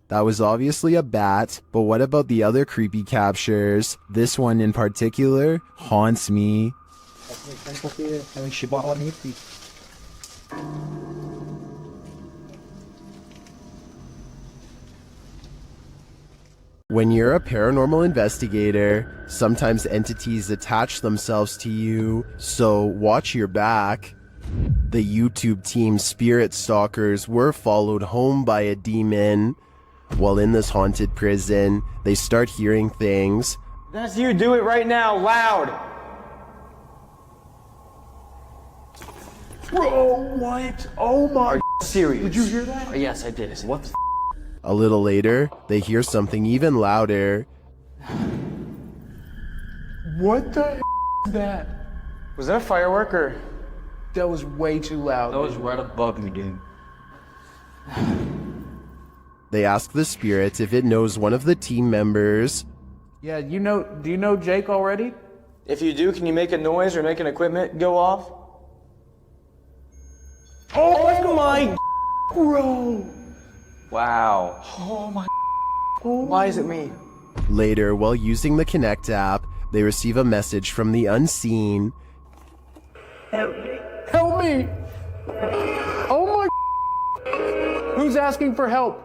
Speaker 1: That was obviously a bat, but what about the other creepy captures? This one in particular haunts me. When you're a paranormal investigator, sometimes entities attach themselves to you, so watch your back. The YouTube team Spirit Stalkers were followed home by a demon. While in this haunted prison, they start hearing things.
Speaker 5: That's you, do it right now, loud.
Speaker 17: Bro, what? Oh my.
Speaker 5: Are you serious?
Speaker 17: Did you hear that?
Speaker 5: Yes, I did. What the
Speaker 1: A little later, they hear something even louder.
Speaker 17: What the is that?
Speaker 5: Was that a firework or?
Speaker 17: That was way too loud.
Speaker 5: That was right above me, dude.
Speaker 1: They ask the spirit if it knows one of the team members.
Speaker 17: Yeah, do you know Jake already?
Speaker 5: If you do, can you make a noise or make an equipment go off?
Speaker 17: Oh my bro!
Speaker 5: Wow.
Speaker 17: Oh my.
Speaker 5: Why is it me?
Speaker 1: Later, while using the Connect app, they receive a message from the unseen.
Speaker 17: Help me! Help me! Oh my. Who's asking for help?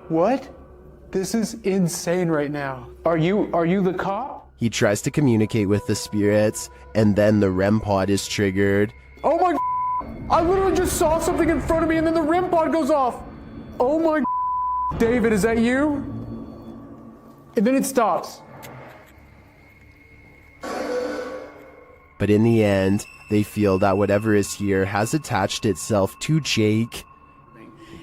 Speaker 17: What? This is insane right now. Are you the cop?
Speaker 1: He tries to communicate with the spirits, and then the REM pod is triggered.
Speaker 17: Oh my. I literally just saw something in front of me and then the REM pod goes off. Oh my. David, is that you? And then it stops.
Speaker 1: But in the end, they feel that whatever is here has attached itself to Jake.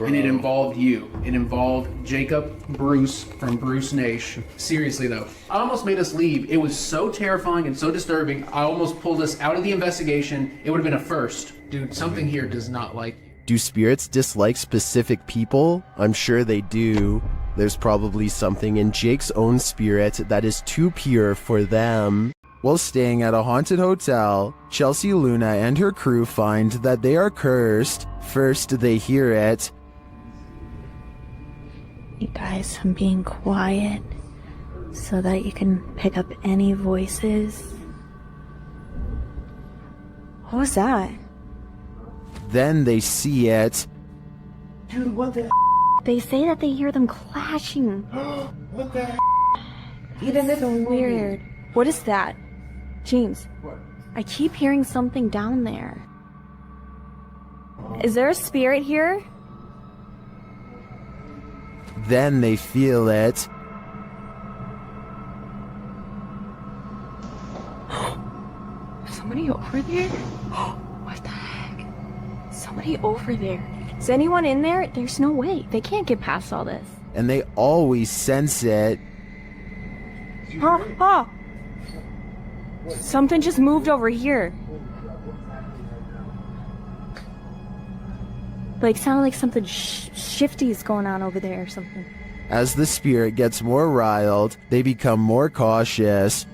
Speaker 11: And it involved you. It involved Jacob Bruce from Bruce Nation. Seriously though, I almost made us leave. It was so terrifying and so disturbing. I almost pulled us out of the investigation. It would have been a first. Dude, something here does not like you.
Speaker 1: Do spirits dislike specific people? I'm sure they do. There's probably something in Jake's own spirit that is too pure for them. While staying at a haunted hotel, Chelsea Luna and her crew find that they are cursed. First, they hear it.
Speaker 14: You guys, I'm being quiet so that you can pick up any voices. What was that?
Speaker 1: Then they see it.
Speaker 14: Dude, what the? They say that they hear them clashing.
Speaker 17: What the?
Speaker 14: It's so weird. What is that? James, what? I keep hearing something down there. Is there a spirit here?
Speaker 1: Then they feel it.
Speaker 14: Somebody over there? What the heck? Somebody over there. Is anyone in there? There's no way. They can't get past all this.
Speaker 1: And they always sense it.
Speaker 14: Oh! Something just moved over here. Like, sounded like something shifty is going on over there or something.
Speaker 1: As the spirit gets more riled, they become more cautious.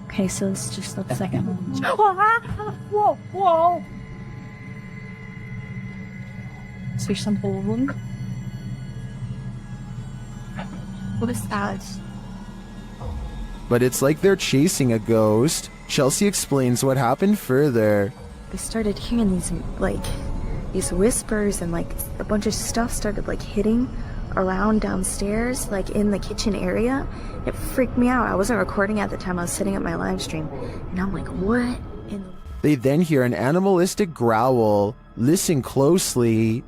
Speaker 14: Okay, so it's just the second one. Whoa, whoa! Is there something? What is that?
Speaker 1: But it's like they're chasing a ghost. Chelsea explains what happened further.
Speaker 14: I started hearing these whispers and like a bunch of stuff started like hitting around downstairs, like in the kitchen area. It freaked me out. I wasn't recording at the time. I was setting up my live stream. And I'm like, what in the...
Speaker 1: They then hear an animalistic growl. Listen closely.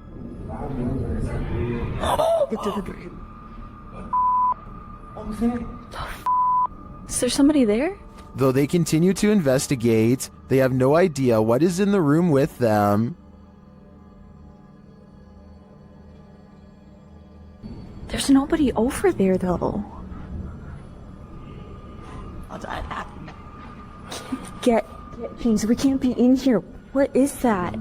Speaker 14: Is there somebody there?
Speaker 1: Though they continue to investigate, they have no idea what is in the room with them.
Speaker 14: There's nobody over there, though. Get things. We can't be in here. What is that?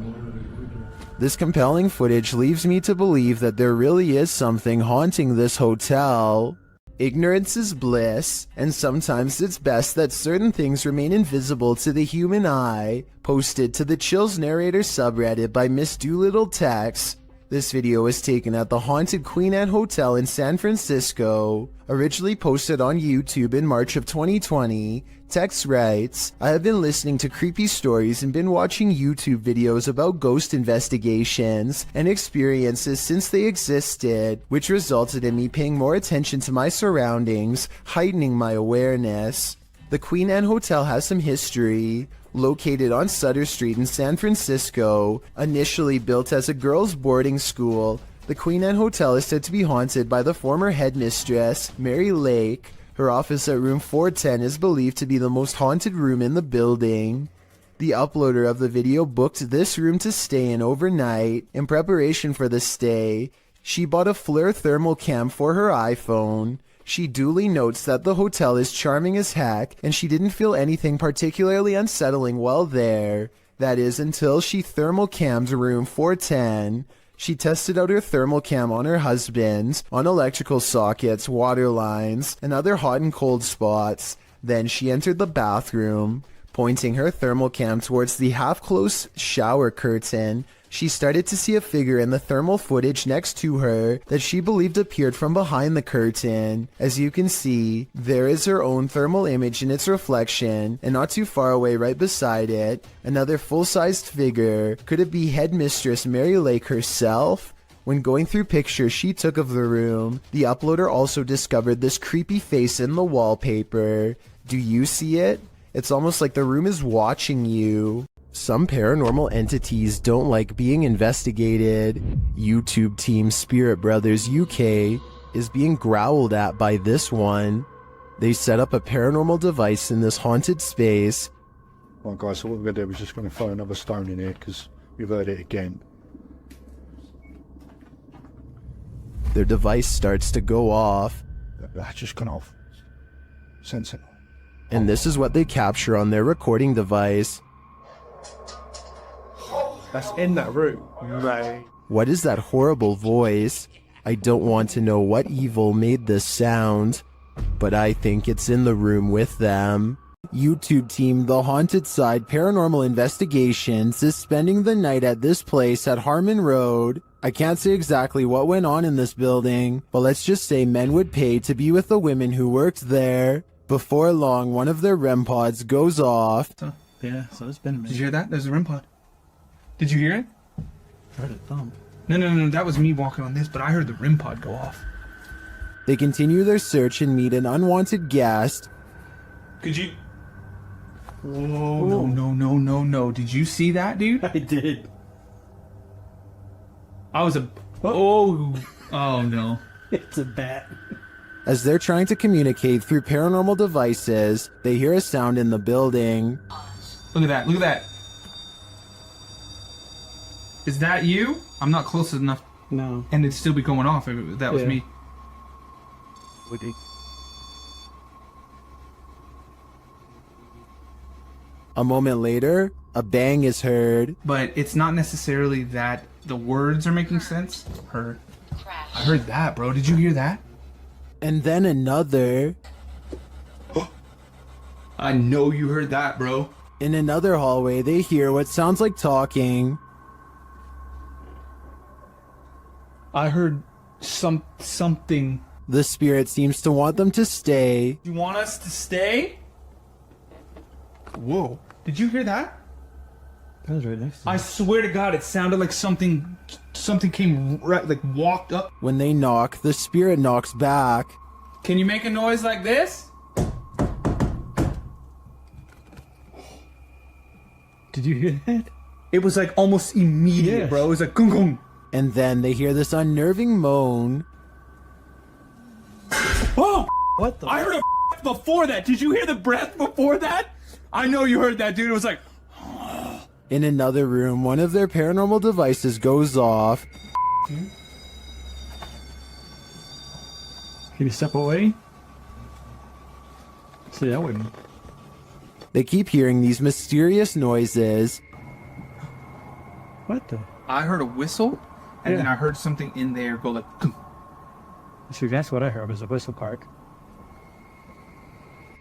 Speaker 1: This compelling footage leaves me to believe that there really is something haunting this hotel. Ignorance is bliss, and sometimes it's best that certain things remain invisible to the human eye. Posted to the Chills Narrator subreddit by Miss Doolittle Tex. This video was taken at the haunted Queen Anne Hotel in San Francisco. Originally posted on YouTube in March of 2020, Tex writes, I have been listening to creepy stories and been watching YouTube videos about ghost investigations and experiences since they existed, which resulted in me paying more attention to my surroundings, heightening my awareness. The Queen Anne Hotel has some history. Located on Sutter Street in San Francisco, initially built as a girls' boarding school, the Queen Anne Hotel is said to be haunted by the former headmistress, Mary Lake. Her office at room 410 is believed to be the most haunted room in the building. The uploader of the video booked this room to stay in overnight. In preparation for the stay, she bought a FLIR thermal cam for her iPhone. She duly notes that the hotel is charming as heck, and she didn't feel anything particularly unsettling while there. That is, until she thermal cammed room 410. She tested out her thermal cam on her husband, on electrical sockets, water lines, and other hot and cold spots. Then she entered the bathroom. Pointing her thermal cam towards the half-closed shower curtain, she started to see a figure in the thermal footage next to her that she believed appeared from behind the curtain. As you can see, there is her own thermal image in its reflection, and not too far away right beside it, another full-sized figure. Could it be Headmistress Mary Lake herself? When going through pictures she took of the room, the uploader also discovered this creepy face in the wallpaper. Do you see it? It's almost like the room is watching you. Some paranormal entities don't like being investigated. YouTube team Spirit Brothers UK is being growled at by this one. They set up a paranormal device in this haunted space.
Speaker 24: Right guys, so what we're going to do is just going to throw another stone in here because we've heard it again.
Speaker 1: Their device starts to go off.
Speaker 24: That's just gone off. Sensible.
Speaker 1: And this is what they capture on their recording device.
Speaker 24: That's in that room, mate.
Speaker 1: What is that horrible voice? I don't want to know what evil made this sound, but I think it's in the room with them. YouTube team The Haunted Side Paranormal Investigations is spending the night at this place at Harmon Road. I can't say exactly what went on in this building, but let's just say men would pay to be with the women who worked there. Before long, one of their REM pods goes off.
Speaker 17: Yeah, so it's been a minute. Did you hear that? There's a REM pod. Did you hear it?
Speaker 24: I heard it thump.
Speaker 17: No, that was me walking on this, but I heard the REM pod go off.
Speaker 1: They continue their search and meet an unwanted guest.
Speaker 17: Could you... Whoa, no. Did you see that, dude?
Speaker 24: I did.
Speaker 17: I was a... Oh no.
Speaker 24: It's a bat.
Speaker 1: As they're trying to communicate through paranormal devices, they hear a sound in the building.
Speaker 17: Look at that. Is that you? I'm not close enough.
Speaker 24: No.
Speaker 17: And it'd still be going off if that was me.
Speaker 24: Woody.
Speaker 1: A moment later, a bang is heard.
Speaker 17: But it's not necessarily that the words are making sense. I heard that, bro. Did you hear that?
Speaker 1: And then another.
Speaker 17: I know you heard that, bro.
Speaker 1: In another hallway, they hear what sounds like talking.
Speaker 17: I heard something.
Speaker 1: The spirit seems to want them to stay.
Speaker 17: You want us to stay? Whoa. Did you hear that?
Speaker 24: That was right next to
Speaker 17: I swear to God, it sounded like something came right, like walked up.
Speaker 1: When they knock, the spirit knocks back.
Speaker 17: Can you make a noise like this?
Speaker 24: Did you hear that?
Speaker 17: It was like almost immediate,
Speaker 24: Yes.
Speaker 17: bro. It was like gung gung.
Speaker 1: And then they hear this unnerving moan.
Speaker 17: Oh!
Speaker 24: What the?
Speaker 17: I heard a before that. Did you hear the breath before that? I know you heard that, dude. It was like.
Speaker 1: In another room, one of their paranormal devices goes off.
Speaker 24: Can you step away? See, that wouldn't.
Speaker 1: They keep hearing these mysterious noises.
Speaker 24: What the?
Speaker 17: I heard a whistle, and then I heard something in there go like.
Speaker 24: See, that's what I heard was a whistle park.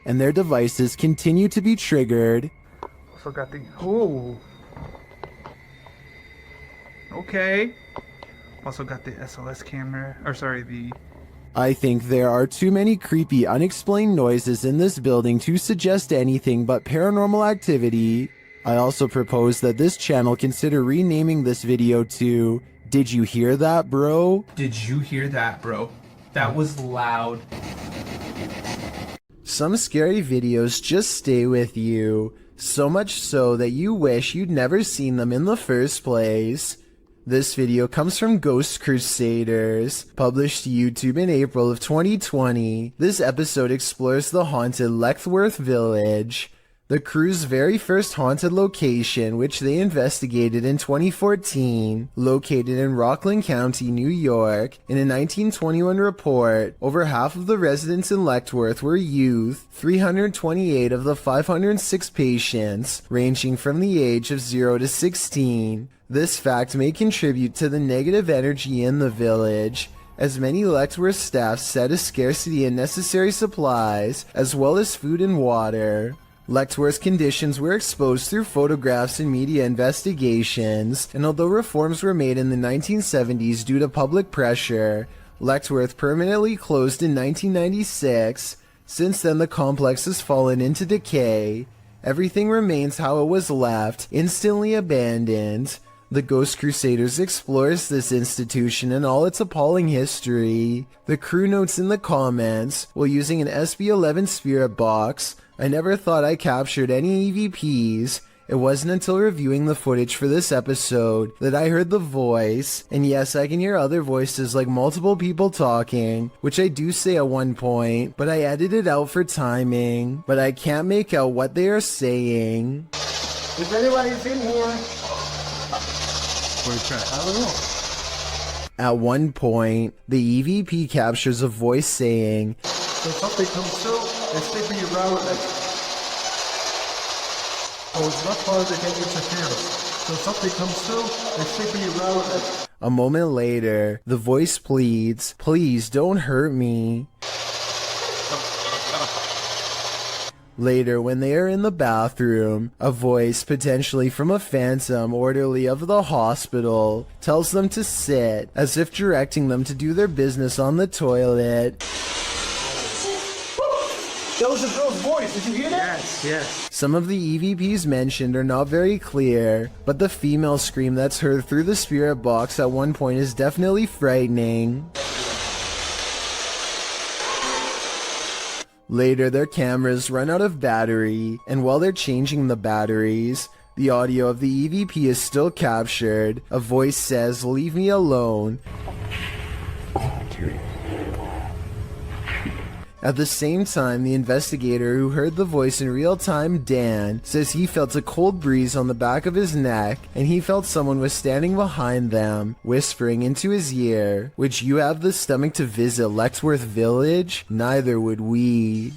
Speaker 1: And their devices continue to be triggered.
Speaker 17: Also got the. Oh. Okay. Also got the SLS camera. Or sorry, the.
Speaker 1: I think there are too many creepy, unexplained noises in this building to suggest anything but paranormal activity. I also propose that this channel consider renaming this video to Did You Hear That, Bro?
Speaker 17: Did you hear that, bro? That was loud.
Speaker 1: Some scary videos just stay with you, so much so that you wish you'd never seen them in the first place. This video comes from Ghost Crusaders, published to YouTube in April of 2020. This episode explores the haunted Leckworth Village, the crew's very first haunted location, which they investigated in 2014, located in Rockland County, New York. In a 1921 report, over half of the residents in Leckworth were youth, 328 of the 506 patients, ranging from the age of 0 to 16. This fact may contribute to the negative energy in the village, as many Leckworth staff said a scarcity in necessary supplies, as well as food and water. Leckworth's conditions were exposed through photographs and media investigations, and although reforms were made in the 1970s due to public pressure, Leckworth permanently closed in 1996. Since then, the complex has fallen into decay. Everything remains how it was left, instantly abandoned. The Ghost Crusaders explores this institution and all its appalling history. The crew notes in the comments, while using an SB-11 spirit box, I never thought I captured any EVPs. It wasn't until reviewing the footage for this episode that I heard the voice, and yes, I can hear other voices like multiple people talking, which I do say at one point, but I edited out for timing, but I can't make out what they are saying.
Speaker 21: If anybody's in here, I don't know.
Speaker 1: At one point, the EVP captures a voice saying,
Speaker 21: So something comes through, they stick me around it. Oh, it's not hard to get interference. So something comes through, they stick me around it.
Speaker 1: A moment later, the voice pleads, "Please don't hurt me." Later, when they are in the bathroom, a voice, potentially from a phantom orderly of the hospital, tells them to sit, as if directing them to do their business on the toilet.
Speaker 5: That was a girl's voice. Did you hear that?
Speaker 22: Yes.
Speaker 1: Some of the EVPs mentioned are not very clear, but the female scream that's heard through the spirit box at one point is definitely frightening. Later, their cameras run out of battery, and while they're changing the batteries, the audio of the EVP is still captured. A voice says, "Leave me alone." At the same time, the investigator who heard the voice in real time, Dan, says he felt a cold breeze on the back of his neck, and he felt someone was standing behind them, whispering into his ear, "Would you have the stomach to visit Leckworth Village? Neither would we."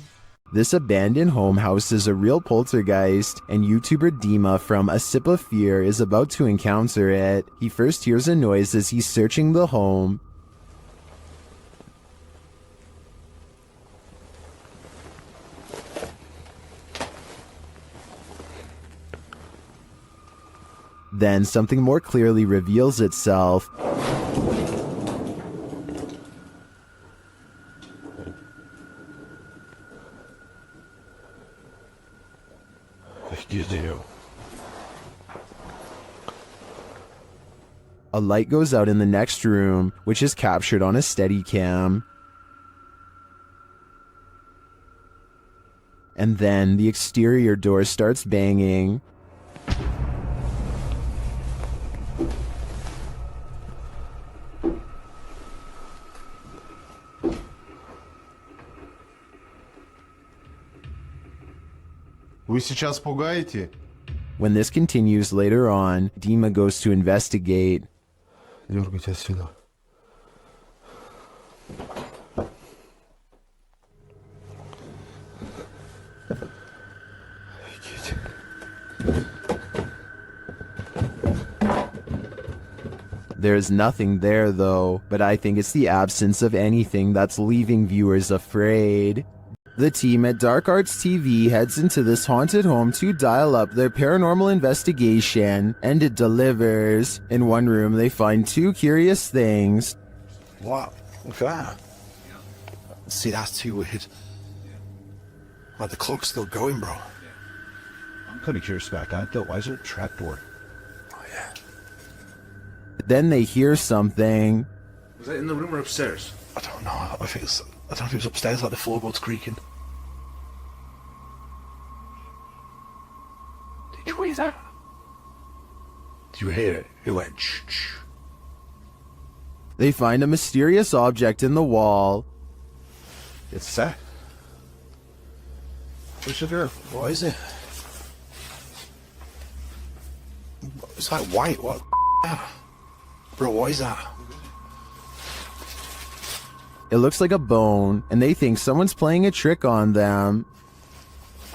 Speaker 1: This abandoned home houses a real poltergeist, and YouTuber Dima from A Sip of Fear is about to encounter it. He first hears a noise as he's searching the home. Then something more clearly reveals itself.
Speaker 21: You do.
Speaker 1: A light goes out in the next room, which is captured on a Steadicam. And then the exterior door starts banging.
Speaker 6: Вы сейчас пугаете?
Speaker 1: When this continues later on, Dima goes to investigate.
Speaker 21: Дергайте отсюда.
Speaker 1: There's nothing there though, but I think it's the absence of anything that's leaving viewers afraid. The team at Dark Arts TV heads into this haunted home to dial up their paranormal investigation, and it delivers. In one room, they find two curious things.
Speaker 21: What? Look at that. See, that's too weird. Like, the clock's still going, bro.
Speaker 24: I'm kind of curious about that, though. Why is there a trapdoor?
Speaker 21: Oh, yeah.
Speaker 1: Then they hear something.
Speaker 21: Was that in the room or upstairs? I don't know. I don't think it was upstairs, like the floorboards creaking. Did you hear that? Did you hear it? It went shh.
Speaker 1: They find a mysterious object in the wall.
Speaker 21: It's set. What is it? It's like white. What? Bro, what is that?
Speaker 1: It looks like a bone, and they think someone's playing a trick on them.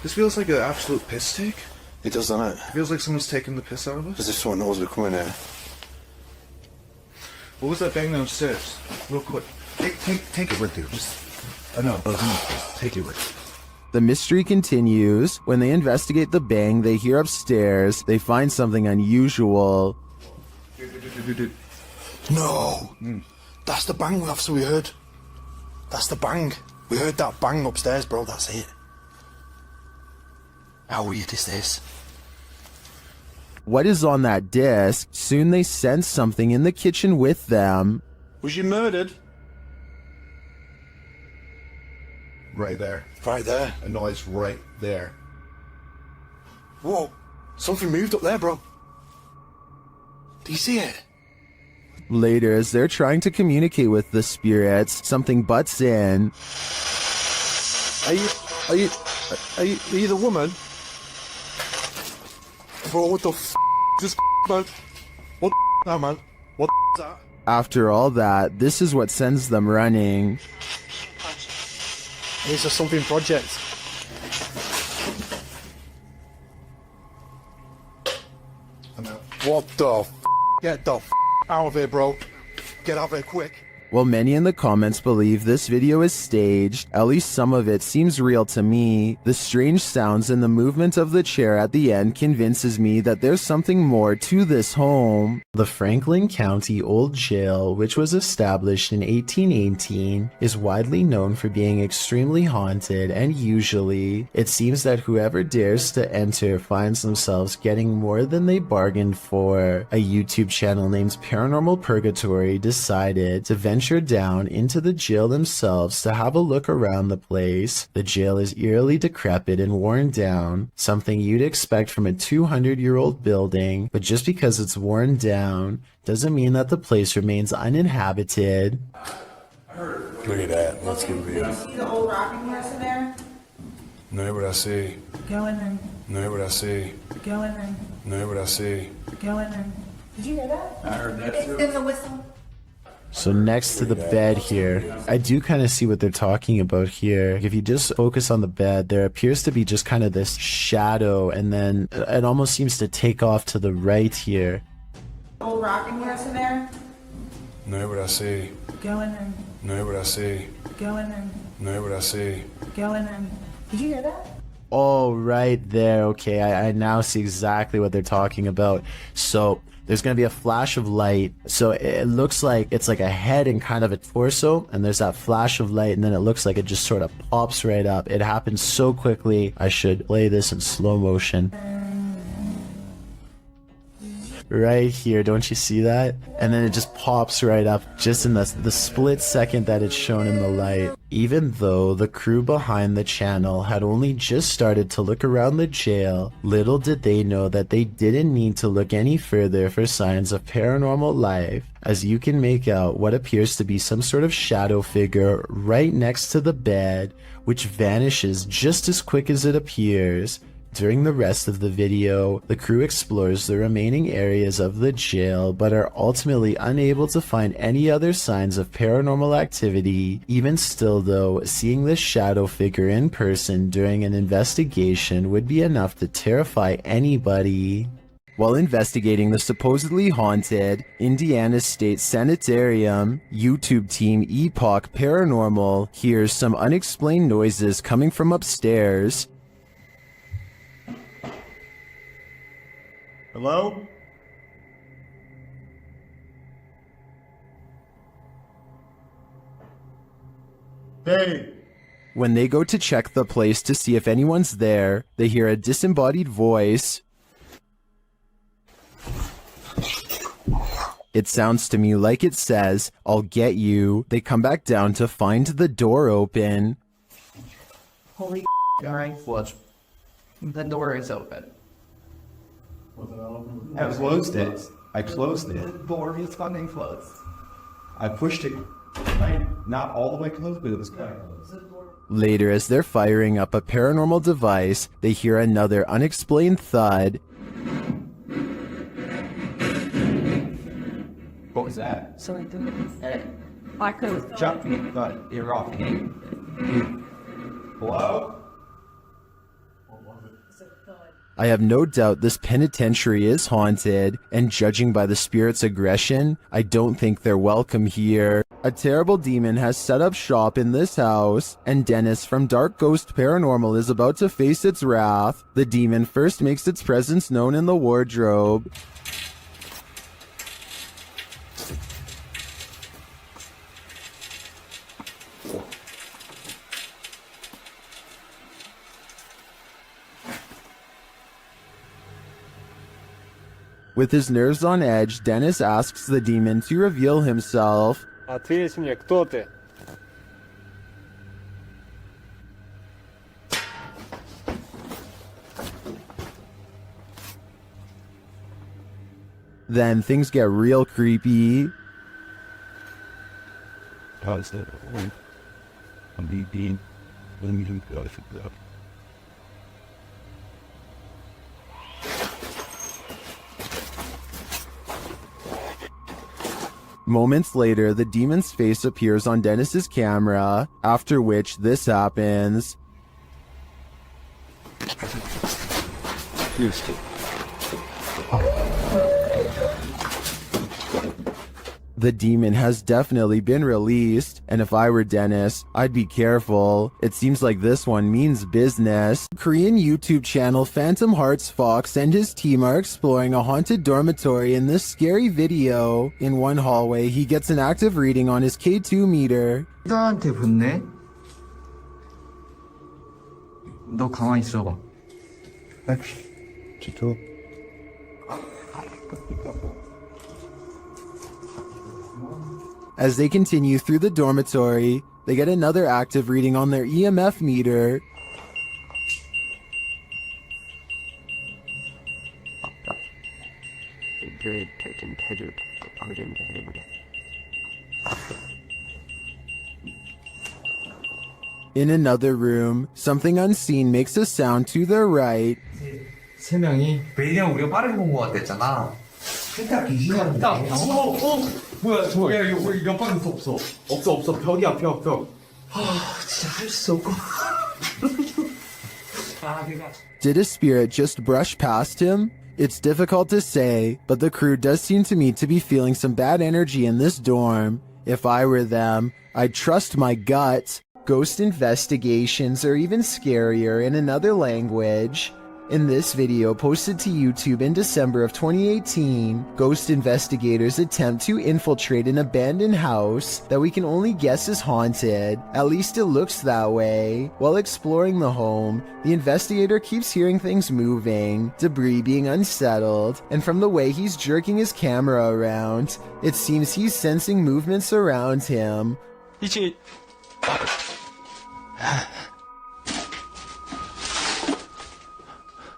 Speaker 21: This feels like an absolute piss take. It does, doesn't it? It feels like someone's taking the piss out of us. As if someone knows we're coming here. What was that bang downstairs? Real quick. Take it with you. I know. Just take it with you.
Speaker 1: The mystery continues. When they investigate the bang they hear upstairs, they find something unusual.
Speaker 21: No! That's the bang after we heard. That's the bang. We heard that bang upstairs, bro. That's it. How weird is this?
Speaker 1: What is on that disc? Soon they sense something in the kitchen with them.
Speaker 21: Was you murdered? Right there. Right there?
Speaker 24: A noise right there.
Speaker 21: Whoa. Something moved up there, bro. Do you see it?
Speaker 1: Later, as they're trying to communicate with the spirits, something butts in.
Speaker 21: Are you the woman? Bro, what the f***? This man? What the now, man? What the that?
Speaker 1: After all that, this is what sends them running.
Speaker 21: It's a something project. What the f***? Get the f*** out of here, bro. Get out of here quick.
Speaker 1: While many in the comments believe this video is staged, at least some of it seems real to me. The strange sounds and the movement of the chair at the end convinces me that there's something more to this home. The Franklin County Old Jail, which was established in 1818, is widely known for being extremely haunted, and usually, it seems that whoever dares to enter finds themselves getting more than they bargained for. A YouTube channel named Paranormal Purgatory decided to venture down into the jail themselves to have a look around the place. The jail is eerily decrepit and worn down, something you'd expect from a 200-year-old building, but just because it's worn down doesn't mean that the place remains uninhabited.
Speaker 21: Look at that. Let's give it a
Speaker 9: See the old rocking horse in there?
Speaker 21: No, what I see.
Speaker 9: Go in there.
Speaker 21: No, what I see.
Speaker 9: Go in there.
Speaker 21: No, what I see.
Speaker 9: Go in there. Did you hear that?
Speaker 21: I heard that
Speaker 9: It's
Speaker 21: too.
Speaker 9: in the whistle.
Speaker 1: So next to the bed here, I do kind of see what they're talking about here. If you just focus on the bed, there appears to be just kind of this shadow, and then it almost seems to take off to the right here.
Speaker 9: Old rocking horse in there?
Speaker 21: No, what I see.
Speaker 9: Go in there.
Speaker 21: No, what I see.
Speaker 9: Go in there.
Speaker 21: No, what I see.
Speaker 9: Go in there. Did you hear that?
Speaker 1: Oh, right there. Okay, I now see exactly what they're talking about. So there's going to be a flash of light. So it looks like it's like a head and kind of a torso, and there's that flash of light, and then it looks like it just sort of pops right up. It happens so quickly. I should play this in slow motion. right here. Don't you see that? And then it just pops right up just in the split second that it's shown in the light. Even though the crew behind the channel had only just started to look around the jail, little did they know that they didn't need to look any further for signs of paranormal life, as you can make out what appears to be some sort of shadow figure right next to the bed, which vanishes just as quick as it appears. During the rest of the video, the crew explores the remaining areas of the jail but are ultimately unable to find any other signs of paranormal activity. Even still though, seeing this shadow figure in person during an investigation would be enough to terrify anybody. While investigating the supposedly haunted Indiana State Sanitarium, YouTube team Epoch Paranormal hears some unexplained noises coming from upstairs.
Speaker 6: Hello? Hey!
Speaker 1: When they go to check the place to see if anyone's there, they hear a disembodied voice. It sounds to me like it says, "I'll get you." They come back down to find the door open.
Speaker 11: Holy alright, flush. The door is open.
Speaker 7: I closed it. I closed it.
Speaker 11: The door is fucking closed.
Speaker 7: I pushed it, not all the way closed, but it was kind of close.
Speaker 1: Later, as they're firing up a paranormal device, they hear another unexplained thud.
Speaker 7: What was that?
Speaker 14: So I do. I could.
Speaker 7: Jump me, thud. You're off. Hello?
Speaker 1: I have no doubt this penitentiary is haunted, and judging by the spirit's aggression, I don't think they're welcome here. A terrible demon has set up shop in this house, and Dennis from Dark Ghost Paranormal is about to face its wrath. The demon first makes its presence known in the wardrobe. With his nerves on edge, Dennis asks the demon to reveal himself.
Speaker 13: Ответь мне, кто ты?
Speaker 1: Then things get real creepy.
Speaker 7: How's that? I'm being. Let me do that.
Speaker 1: Moments later, the demon's face appears on Dennis's camera, after which this happens. The demon has definitely been released, and if I were Dennis, I'd be careful. It seems like this one means business. Korean YouTube channel Phantom Hearts Fox and his team are exploring a haunted dormitory in this scary video. In one hallway, he gets an active reading on his K2 meter.
Speaker 23: 나한테 붙네? 너 가만히 있어봐.
Speaker 7: 지도.
Speaker 1: As they continue through the dormitory, they get another active reading on their EMF meter. In another room, something unseen makes a sound to their right.
Speaker 23: 세 명이 베리랑 우리가 빠르게 본 것 같았잖아. 일단 귀신이라는 뭐야 저거 야 이거 연판 없어 벽이야 벽 진짜 할 수 없고
Speaker 1: Did a spirit just brush past him? It's difficult to say, but the crew does seem to me to be feeling some bad energy in this dorm. If I were them, I'd trust my gut. Ghost investigations are even scarier in another language. In this video posted to YouTube in December of 2018, ghost investigators attempt to infiltrate an abandoned house that we can only guess is haunted. At least it looks that way. While exploring the home, the investigator keeps hearing things moving, debris being unsettled, and from the way he's jerking his camera around, it seems he's sensing movements around him.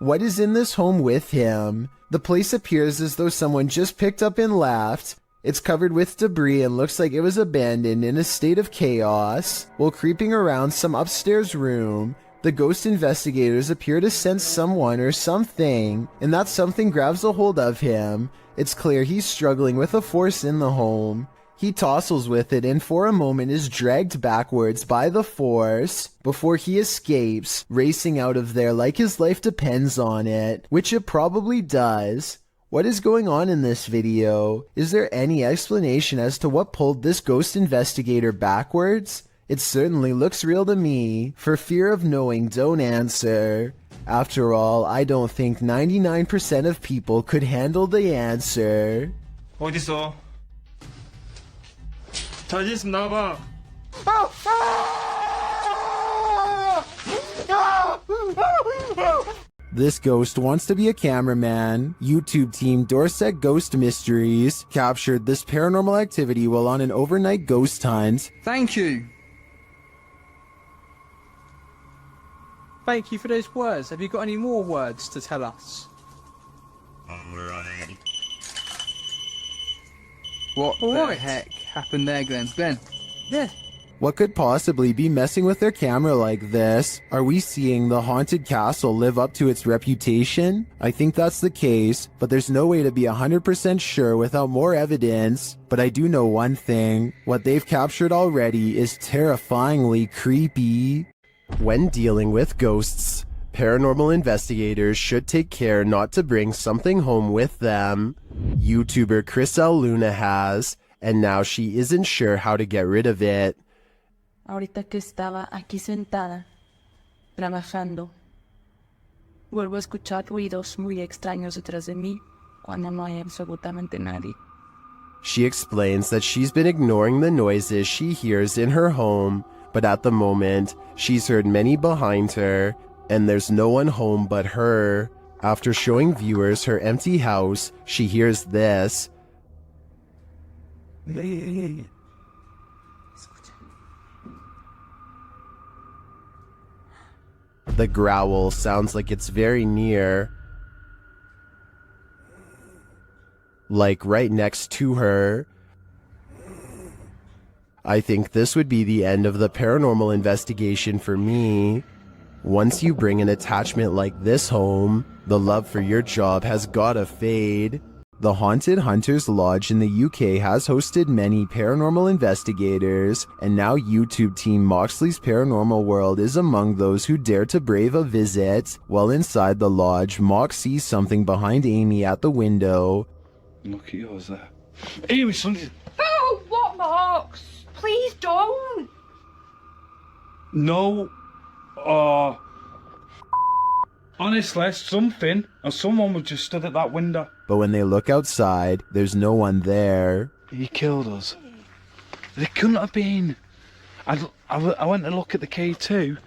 Speaker 1: What is in this home with him? The place appears as though someone just picked up and left. It's covered with debris and looks like it was abandoned in a state of chaos. While creeping around some upstairs room, the ghost investigators appear to sense someone or something, and that something grabs a hold of him. It's clear he's struggling with a force in the home. He tussles with it and for a moment is dragged backwards by the force before he escapes, racing out of there like his life depends on it, which it probably does. What is going on in this video? Is there any explanation as to what pulled this ghost investigator backwards? It certainly looks real to me. For fear of knowing, don't answer. After all, I don't think 99% of people could handle the answer.
Speaker 22: 어딨어? 자지 있으면 나와봐.
Speaker 1: This ghost wants to be a cameraman. YouTube team Dorset Ghost Mysteries captured this paranormal activity while on an overnight ghost hunt.
Speaker 17: Thank you.
Speaker 5: Thank you for those words. Have you got any more words to tell us? What the heck happened there, Glenn? Glenn? Yeah.
Speaker 1: What could possibly be messing with their camera like this? Are we seeing the haunted castle live up to its reputation? I think that's the case, but there's no way to be 100% sure without more evidence. But I do know one thing. What they've captured already is terrifyingly creepy. When dealing with ghosts, paranormal investigators should take care not to bring something home with them. YouTuber Chris L. Luna has, and now she isn't sure how to get rid of it.
Speaker 14: Ahorita que estaba aquí sentada, trabajando, vuelvo a escuchar ruidos muy extraños detrás de mí cuando no hay absolutamente nadie.
Speaker 1: She explains that she's been ignoring the noises she hears in her home, but at the moment, she's heard many behind her, and there's no one home but her. After showing viewers her empty house, she hears this. The growl sounds like it's very near, like right next to her. I think this would be the end of the paranormal investigation for me. Once you bring an attachment like this home, the love for your job has gotta fade. The Haunted Hunters Lodge in the UK has hosted many paranormal investigators, and now YouTube team Moxley's Paranormal World is among those who dare to brave a visit. While inside the lodge, Mox sees something behind Amy at the window.
Speaker 7: Look at yours there. Amy, something.
Speaker 16: Oh, what, Marks? Please don't.
Speaker 7: No. Honestly, something or someone was just stood at that window.
Speaker 1: But when they look outside, there's no one there.
Speaker 7: He killed us. They couldn't have been. I went to look at the K2,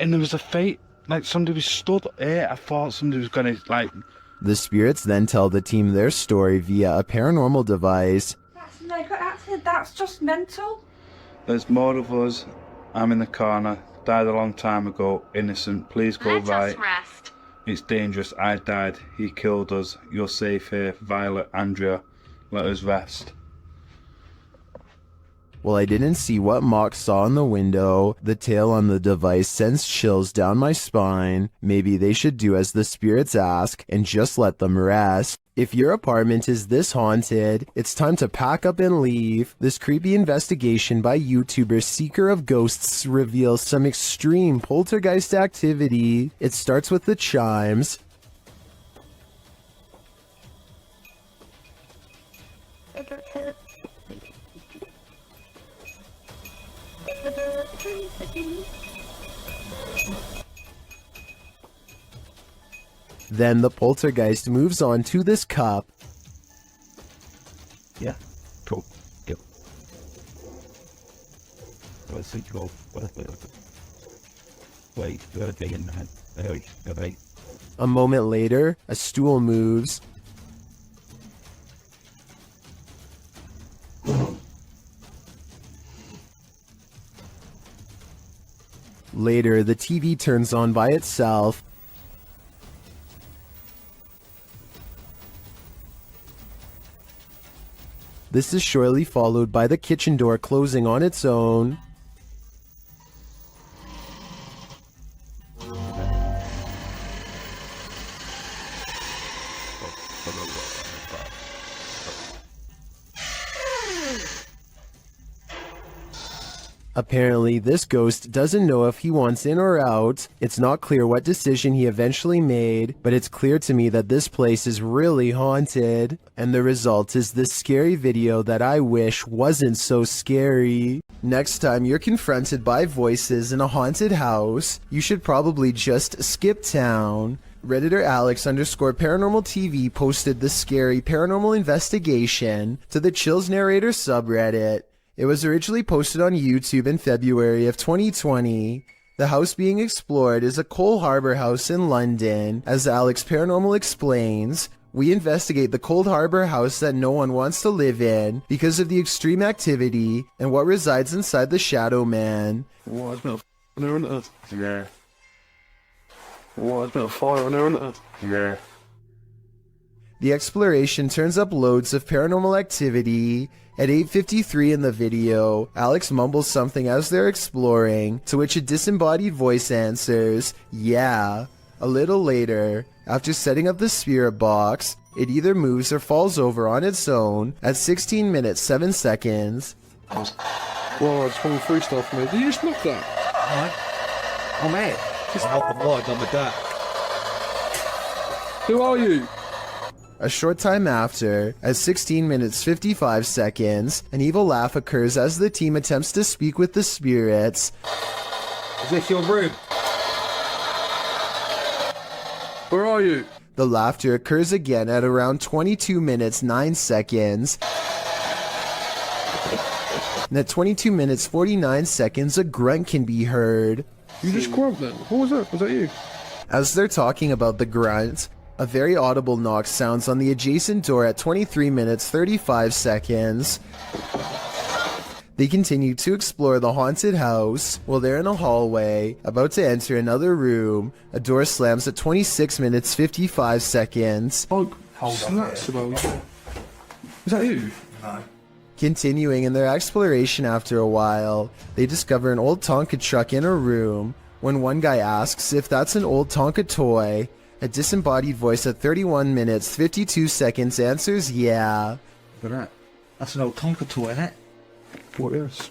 Speaker 7: and there was a fate, like somebody was stood here. I thought somebody was gonna, like...
Speaker 1: The spirits then tell the team their story via a paranormal device.
Speaker 16: That's just mental.
Speaker 7: There's more of us. I'm in the corner. Died a long time ago. Innocent. Please go right.
Speaker 8: Rest.
Speaker 7: It's dangerous. I died. He killed us. You're safe here. Violet, Andrea, let us rest.
Speaker 1: Well, I didn't see what Mox saw in the window. The tail on the device sends chills down my spine. Maybe they should do as the spirits ask and just let them rest. If your apartment is this haunted, it's time to pack up and leave. This creepy investigation by YouTuber Seeker of Ghosts reveals some extreme poltergeist activity. It starts with the chimes. Then the poltergeist moves on to this cup.
Speaker 24: Yeah, cool. Yep. Let's see, go. Wait, wait.
Speaker 1: A moment later, a stool moves. Later, the TV turns on by itself. This is shortly followed by the kitchen door closing on its own. Apparently, this ghost doesn't know if he wants in or out. It's not clear what decision he eventually made, but it's clear to me that this place is really haunted. And the result is this scary video that I wish wasn't so scary. Next time you're confronted by voices in a haunted house, you should probably just skip town. Redditor Alex_paranormal TV posted the scary paranormal investigation to the Chills Narrator subreddit. It was originally posted on YouTube in February of 2020. The house being explored is a Cole Harbour house in London. As Alex Paranormal explains, we investigate the Cold Harbour house that no one wants to live in because of the extreme activity and what resides inside the Shadow Man.
Speaker 7: Whoa, there's been a fire on there, isn't it? Yeah. Whoa, there's been a fire on there, isn't it? Yeah.
Speaker 1: The exploration turns up loads of paranormal activity. At 8:53 in the video, Alex mumbles something as they're exploring, to which a disembodied voice answers, "Yeah." A little later, after setting up the spirit box, it either moves or falls over on its own at 16 minutes 7 seconds.
Speaker 7: Whoa, it's going through stuff, mate. Did you just knock that?
Speaker 23: Alright. Oh, mate. Just help the light on with that.
Speaker 7: Who are you?
Speaker 1: A short time after, at 16 minutes 55 seconds, an evil laugh occurs as the team attempts to speak with the spirits.
Speaker 23: Is this your room?
Speaker 7: Where are you?
Speaker 1: The laughter occurs again at around 22 minutes 9 seconds. And at 22 minutes 49 seconds, a grunt can be heard.
Speaker 7: You just grunt then? What was that? Was that you?
Speaker 1: As they're talking about the grunt, a very audible knock sounds on the adjacent door at 23 minutes 35 seconds. They continue to explore the haunted house. While they're in a hallway, about to enter another room, a door slams at 26 minutes 55 seconds.
Speaker 7: Oh, that's about. Is that you?
Speaker 23: No.
Speaker 1: Continuing in their exploration after a while, they discover an old Tonka truck in a room. When one guy asks if that's an old Tonka toy, a disembodied voice at 31 minutes 52 seconds answers yeah.
Speaker 23: Look at that. That's an old Tonka toy, isn't it?
Speaker 7: What is?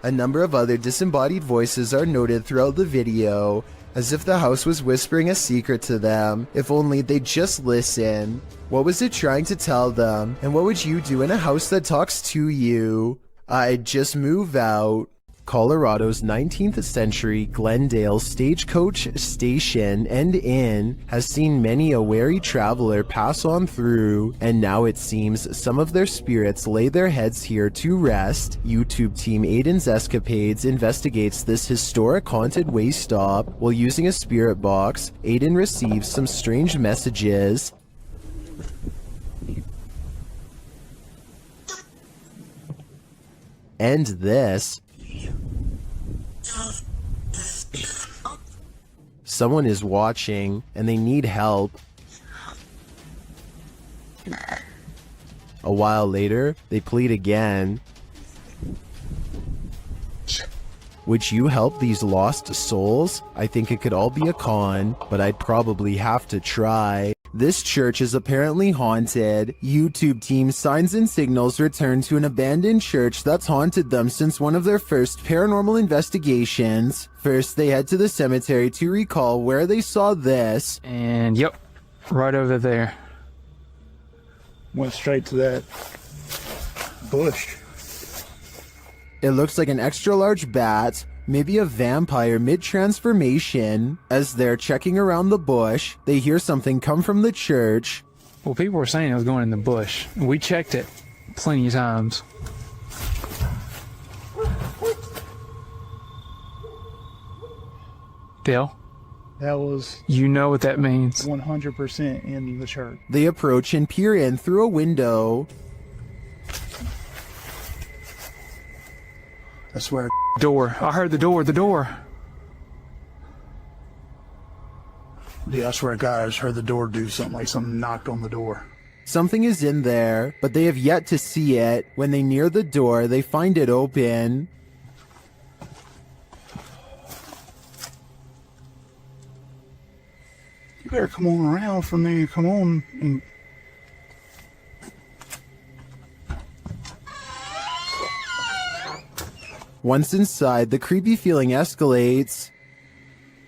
Speaker 1: A number of other disembodied voices are noted throughout the video, as if the house was whispering a secret to them, if only they'd just listen. What was it trying to tell them, and what would you do in a house that talks to you? I'd just move out. Colorado's 19th century Glendale Stagecoach Station and Inn has seen many a wary traveler pass on through, and now it seems some of their spirits lay their heads here to rest. YouTube team Aiden's Escapades investigates this historic haunted way stop. While using a spirit box, Aiden receives some strange messages. And this. Someone is watching, and they need help. A while later, they plead again. Would you help these lost souls? I think it could all be a con, but I'd probably have to try. This church is apparently haunted. YouTube team Signs and Signals return to an abandoned church that's haunted them since one of their first paranormal investigations. First, they head to the cemetery to recall where they saw this.
Speaker 13: And yep, right over there.
Speaker 24: Went straight to that bush.
Speaker 1: It looks like an extra large bat. maybe a vampire mid-transformation. As they're checking around the bush, they hear something come from the church.
Speaker 13: Well, people were saying it was going in the bush. We checked it plenty of times. Dale?
Speaker 12: That was...
Speaker 13: You know what that means.
Speaker 12: 100% in the church.
Speaker 1: They approach and peer in through a window.
Speaker 12: I swear.
Speaker 13: Door. I heard the door. The door.
Speaker 12: Dude, I swear to God, I just heard the door do something, like something knocked on the door.
Speaker 1: Something is in there, but they have yet to see it. When they near the door, they find it open.
Speaker 12: You better come on around for me. Come on. And...
Speaker 1: Once inside, the creepy feeling escalates.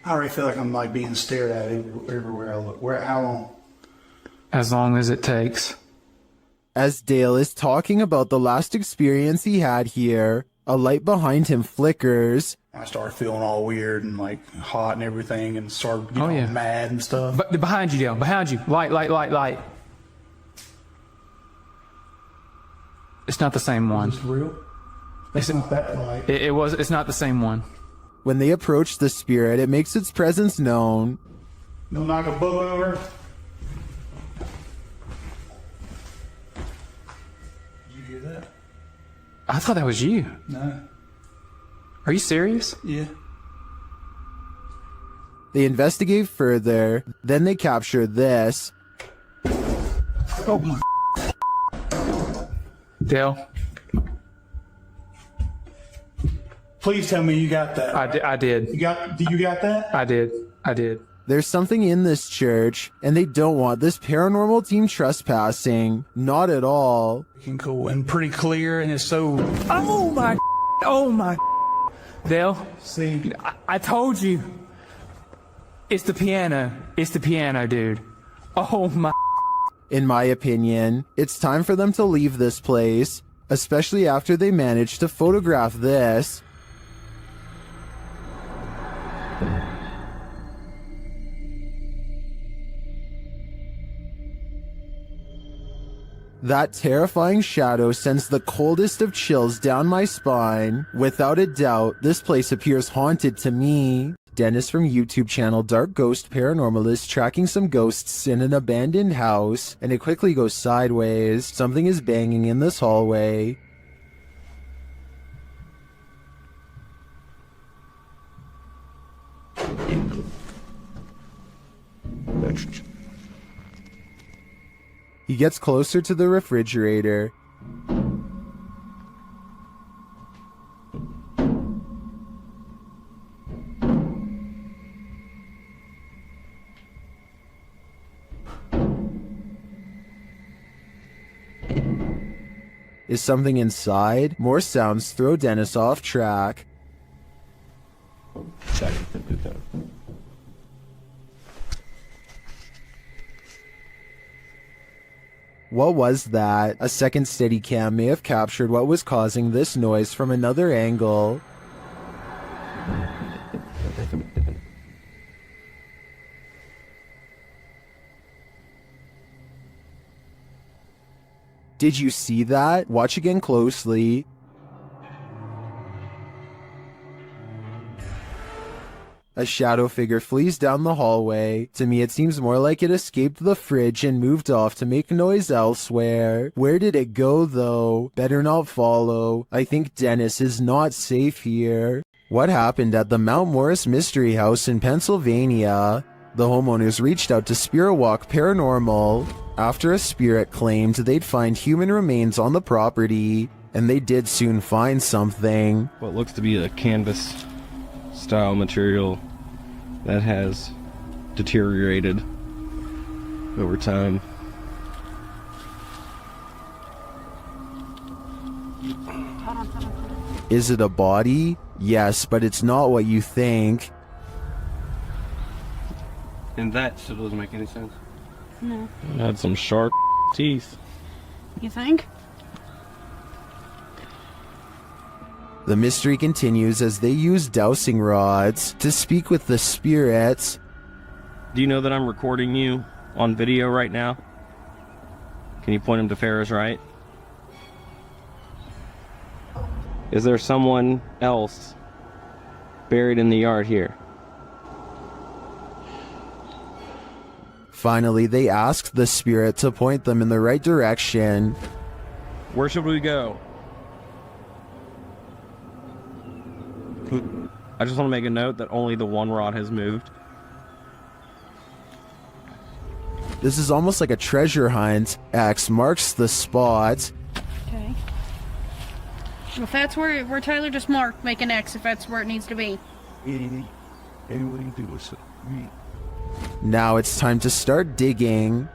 Speaker 12: I already feel like I'm like being stared at everywhere I look. How long?
Speaker 13: As long as it takes.
Speaker 1: As Dale is talking about the last experience he had here, a light behind him flickers.
Speaker 12: I started feeling all weird and like hot and everything, and started getting mad and stuff.
Speaker 13: But behind you, Dale. Behind you. Light. It's not the same one.
Speaker 12: Is this real? It's not that light.
Speaker 13: It's not the same one.
Speaker 1: When they approach the spirit, it makes its presence known.
Speaker 12: No knock a book over. Did you hear that?
Speaker 13: I thought that was you.
Speaker 12: No.
Speaker 13: Are you serious?
Speaker 12: Yeah.
Speaker 1: They investigate further, then they capture this.
Speaker 12: Oh my.
Speaker 13: Dale.
Speaker 12: Please tell me you got that.
Speaker 13: I did.
Speaker 12: You got that?
Speaker 13: I did.
Speaker 1: There's something in this church, and they don't want this paranormal team trespassing. Not at all.
Speaker 12: Cool and pretty clear, and it's so...
Speaker 13: Oh my. Dale,
Speaker 12: see,
Speaker 13: I told you. It's the piano. It's the piano, dude. Oh my.
Speaker 1: In my opinion, it's time for them to leave this place, especially after they managed to photograph this. That terrifying shadow sends the coldest of chills down my spine. Without a doubt, this place appears haunted to me. Dennis from YouTube channel Dark Ghost Paranormal is tracking some ghosts in an abandoned house, and it quickly goes sideways. Something is banging in this hallway. He gets closer to the refrigerator. Is something inside? More sounds throw Dennis off track. What was that? A second Steadicam may have captured what was causing this noise from another angle. Did you see that? Watch again closely. A shadow figure flees down the hallway. To me, it seems more like it escaped the fridge and moved off to make noise elsewhere. Where did it go, though? Better not follow. I think Dennis is not safe here. What happened at the Mount Morris Mystery House in Pennsylvania? The homeowners reached out to Spirit Walk Paranormal after a spirit claimed they'd find human remains on the property, and they did soon find something.
Speaker 18: What looks to be a canvas style material that has deteriorated over time.
Speaker 1: Is it a body? Yes, but it's not what you think.
Speaker 18: And that still doesn't make any sense.
Speaker 2: No.
Speaker 18: It had some sharp teeth.
Speaker 2: You think?
Speaker 1: The mystery continues as they use dowsing rods to speak with the spirits.
Speaker 18: Do you know that I'm recording you on video right now? Can you point him to Farrah's right? Is there someone else buried in the yard here?
Speaker 1: Finally, they ask the spirit to point them in the right direction.
Speaker 18: Where should we go? I just want to make a note that only the one rod has moved.
Speaker 1: This is almost like a treasure hunt. X marks the spot.
Speaker 16: Okay. If that's where Tyler just marked, make an X if that's where it needs to be.
Speaker 1: Now it's time to start digging.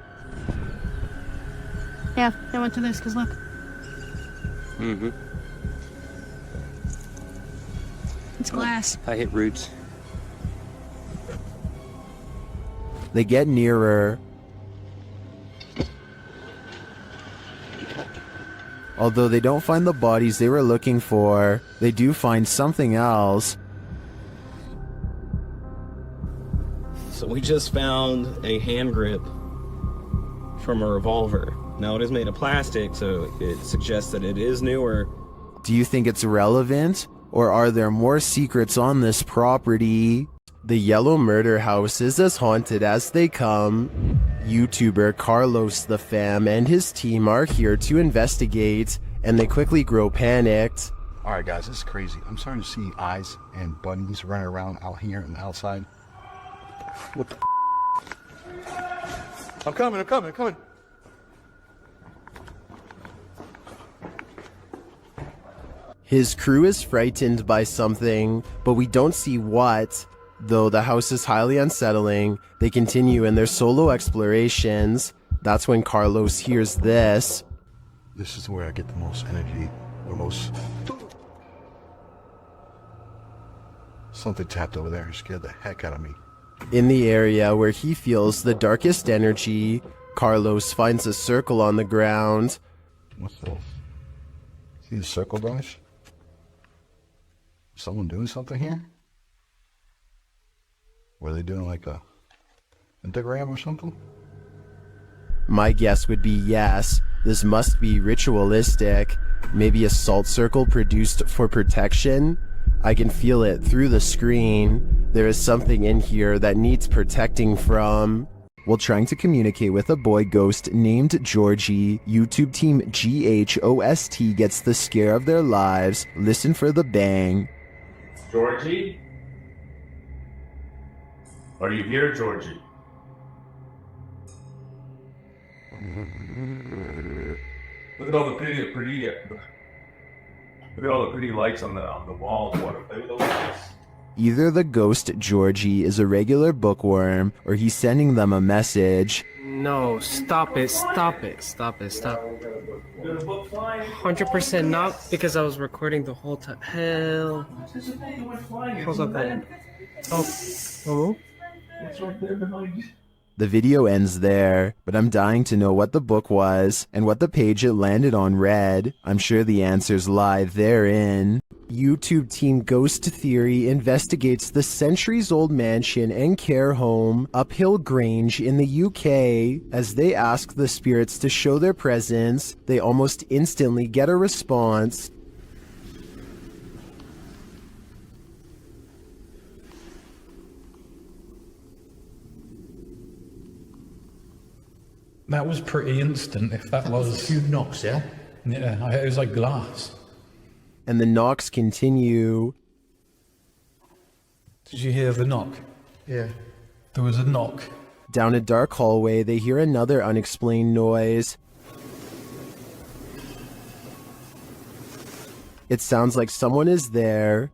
Speaker 16: Yeah, I went to this because look.
Speaker 18: Mm-hmm.
Speaker 16: It's glass.
Speaker 18: I hit roots.
Speaker 1: They get nearer. Although they don't find the bodies they were looking for, they do find something else.
Speaker 18: So we just found a hand grip from a revolver. Now it is made of plastic, so it suggests that it is newer.
Speaker 1: Do you think it's relevant? Or are there more secrets on this property? The yellow murder house is as haunted as they come. YouTuber Carlos the Fam and his team are here to investigate, and they quickly grow panicked.
Speaker 21: Alright guys, this is crazy. I'm starting to see eyes and bunnies running around out here and outside. What the
Speaker 12: I'm coming.
Speaker 1: His crew is frightened by something, but we don't see what. Though the house is highly unsettling, they continue in their solo explorations. That's when Carlos hears this.
Speaker 21: This is where I get the most energy, the most... Something tapped over there and scared the heck out of me.
Speaker 1: In the area where he feels the darkest energy, Carlos finds a circle on the ground.
Speaker 21: What's this? See the circle, guys? Someone doing something here? Were they doing like a pentagram or something?
Speaker 1: My guess would be yes. This must be ritualistic. Maybe a salt circle produced for protection? I can feel it through the screen. There is something in here that needs protecting from. While trying to communicate with a boy ghost named Georgie, YouTube team GHOST gets the scare of their lives. Listen for the bang.
Speaker 22: Georgie? Are you here, Georgie? Look at all the pretty lights on the walls. Want to play with those lights?
Speaker 1: Either the ghost Georgie is a regular bookworm, or he's sending them a message.
Speaker 10: No, stop it. 100% not, because I was recording the whole time. Hell. What's up there? Oh.
Speaker 22: What's right there behind you?
Speaker 1: The video ends there, but I'm dying to know what the book was and what the page it landed on read. I'm sure the answers lie therein. YouTube team Ghost Theory investigates the centuries-old mansion and care home, Uphill Grange in the UK. As they ask the spirits to show their presence, they almost instantly get a response.
Speaker 24: That was pretty instant, if that was... A few knocks, yeah? Yeah, it was like glass.
Speaker 1: And the knocks continue.
Speaker 24: Did you hear the knock? Yeah. There was a knock.
Speaker 1: Down a dark hallway, they hear another unexplained noise. It sounds like someone is there.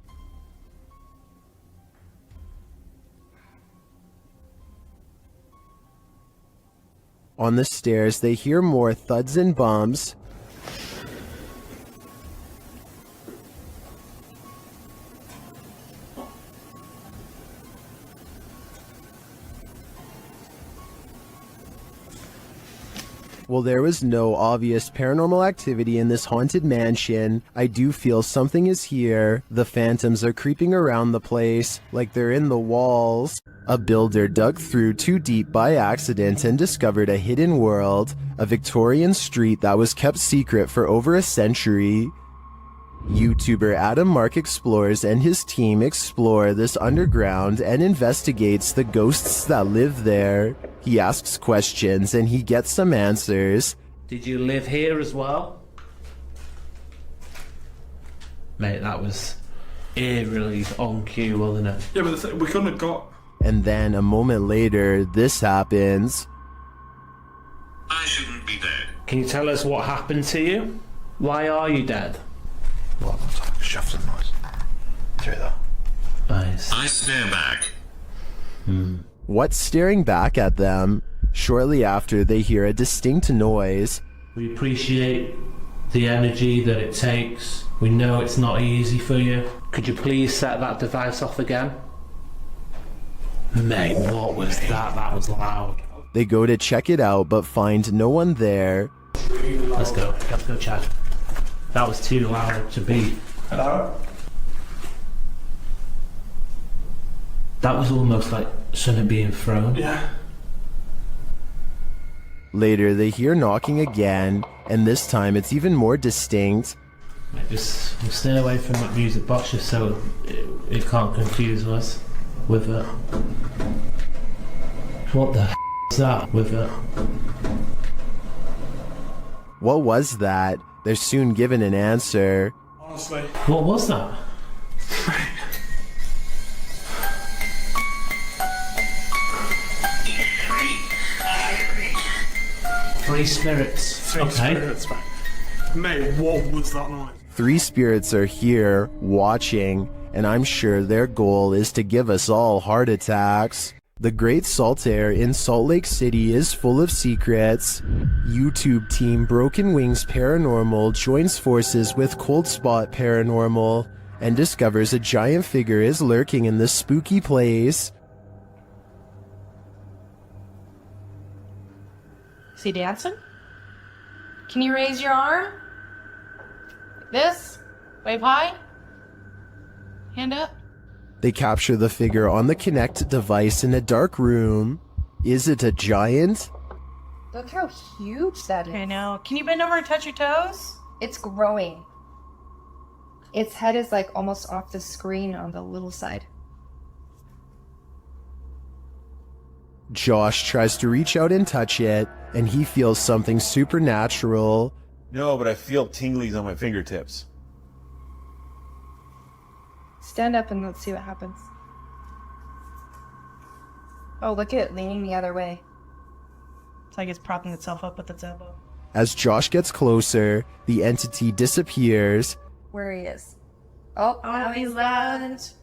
Speaker 1: On the stairs, they hear more thuds and bumps. While there was no obvious paranormal activity in this haunted mansion, I do feel something is here. The phantoms are creeping around the place, like they're in the walls. A builder dug through too deep by accident and discovered a hidden world, a Victorian street that was kept secret for over a century. YouTuber Adam Mark Explores and his team explore this underground and investigates the ghosts that live there. He asks questions and he gets some answers.
Speaker 4: Did you live here as well? Mate, that was eerily on cue, wasn't it?
Speaker 12: Yeah, but we couldn't have got...
Speaker 1: And then a moment later, this happens.
Speaker 4: I shouldn't be dead. Can you tell us what happened to you? Why are you dead?
Speaker 24: Well, that's like a shaft of noise. Through that.
Speaker 4: Nice.
Speaker 21: I stare back.
Speaker 1: What's staring back at them? Shortly after, they hear a distinct noise.
Speaker 4: We appreciate the energy that it takes. We know it's not easy for you. Could you please set that device off again? Mate, what was that? That was loud.
Speaker 1: They go to check it out, but find no one there.
Speaker 4: Let's go check. That was too loud to beat.
Speaker 12: Hello?
Speaker 4: That was almost like something being thrown.
Speaker 12: Yeah.
Speaker 1: Later, they hear knocking again, and this time it's even more distinct.
Speaker 4: Mate, just stay away from that music box just so it can't confuse us with it. What the is that with it?
Speaker 1: What was that? They're soon given an answer.
Speaker 12: Honestly.
Speaker 4: What was that? Three spirits.
Speaker 12: Three spirits, mate. Mate, what was that noise?
Speaker 1: 3 spirits are here, watching, and I'm sure their goal is to give us all heart attacks. The Great Salt Air in Salt Lake City is full of secrets. YouTube team Broken Wings Paranormal joins forces with Cold Spot Paranormal and discovers a giant figure is lurking in this spooky place.
Speaker 16: Is he dancing? Can you raise your arm? Like this? Wave high? Hand up?
Speaker 1: They capture the figure on the Kinect device in a dark room. Is it a giant?
Speaker 16: Look how huge that is.
Speaker 9: I know. Can you bend over and touch your toes?
Speaker 16: It's growing. Its head is like almost off the screen on the little side.
Speaker 1: Josh tries to reach out and touch it, and he feels something supernatural.
Speaker 15: No, but I feel tinglies on my fingertips.
Speaker 16: Stand up and let's see what happens. Oh, look at it leaning the other way.
Speaker 9: It's like it's propping itself up with its elbow.
Speaker 1: As Josh gets closer, the entity disappears.
Speaker 16: Where he is. Oh,
Speaker 9: he's left.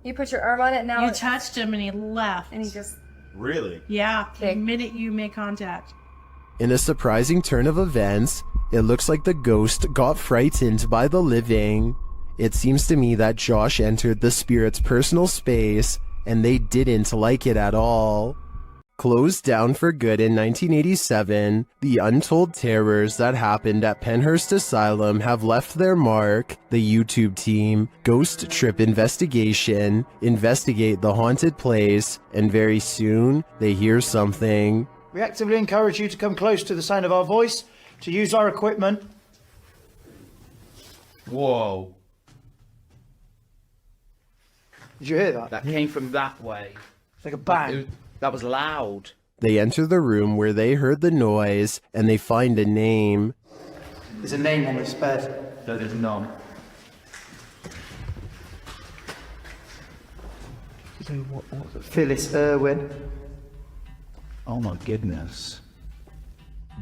Speaker 16: You put your arm on it now.
Speaker 9: You touched him and he left.
Speaker 16: And he just...
Speaker 15: Really?
Speaker 9: Yeah, the minute you make contact.
Speaker 1: In a surprising turn of events, it looks like the ghost got frightened by the living. It seems to me that Josh entered the spirit's personal space, and they didn't like it at all. Closed down for good in 1987, the untold terrors that happened at Penhurst Asylum have left their mark. The YouTube team, Ghost Trip Investigation, investigate the haunted place, and very soon, they hear something.
Speaker 19: We actively encourage you to come close to the sound of our voice, to use our equipment.
Speaker 15: Whoa.
Speaker 19: Did you hear that?
Speaker 20: That came from that way.
Speaker 19: It's like a bang.
Speaker 20: That was loud.
Speaker 1: They enter the room where they heard the noise, and they find a name.
Speaker 19: There's a name on this bed.
Speaker 20: No, there's none.
Speaker 19: So what's it? Phyllis Irwin.
Speaker 24: Oh my goodness.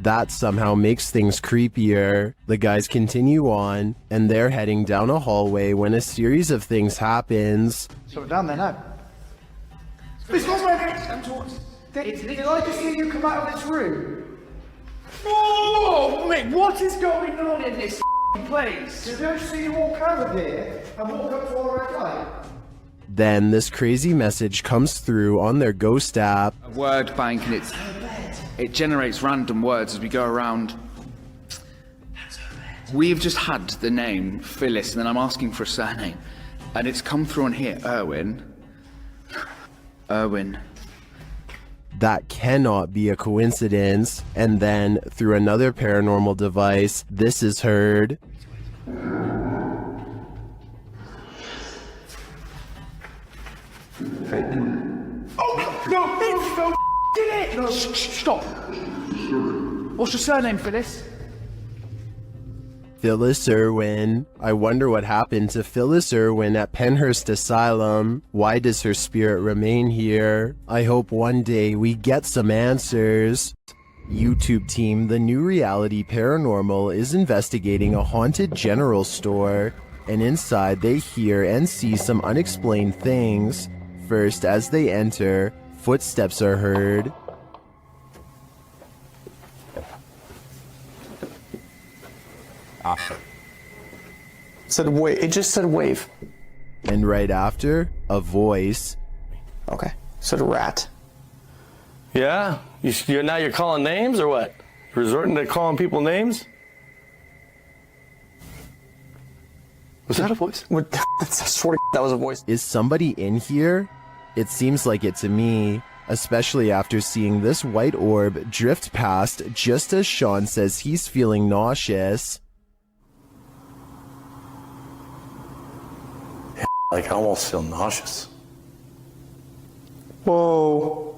Speaker 1: That somehow makes things creepier. The guys continue on, and they're heading down a hallway when a series of things happens.
Speaker 19: So we're down there now. This was my next. Did I just hear you come out of this room? Oh, mate, what is going on in this place? Did I just see you walk over here and walk up to our red light?
Speaker 1: Then this crazy message comes through on their ghost app.
Speaker 20: A word bank and it's...
Speaker 3: it generates random words as we go around. We've just had the name Phyllis, and then I'm asking for a surname, and it's come through on here, Irwin.
Speaker 1: That cannot be a coincidence. And then, through another paranormal device, this is heard.
Speaker 19: Oh, no, did it! No, stop. What's your surname, Phyllis?
Speaker 1: Phyllis Irwin. I wonder what happened to Phyllis Irwin at Penhurst Asylum. Why does her spirit remain here? I hope one day we get some answers. YouTube team, the new reality paranormal is investigating a haunted general store, and inside they hear and see some unexplained things. First, as they enter, footsteps are heard.
Speaker 6: It just said wave.
Speaker 1: And right after, a voice.
Speaker 6: Okay. Said rat.
Speaker 11: Yeah? Now you're calling names or what? Resorting to calling people names? Was that a voice?
Speaker 6: I swear to that was a voice.
Speaker 1: Is somebody in here? It seems like it to me, especially after seeing this white orb drift past just as Sean says he's feeling nauseous.
Speaker 11: Like, I almost feel nauseous.
Speaker 6: Whoa.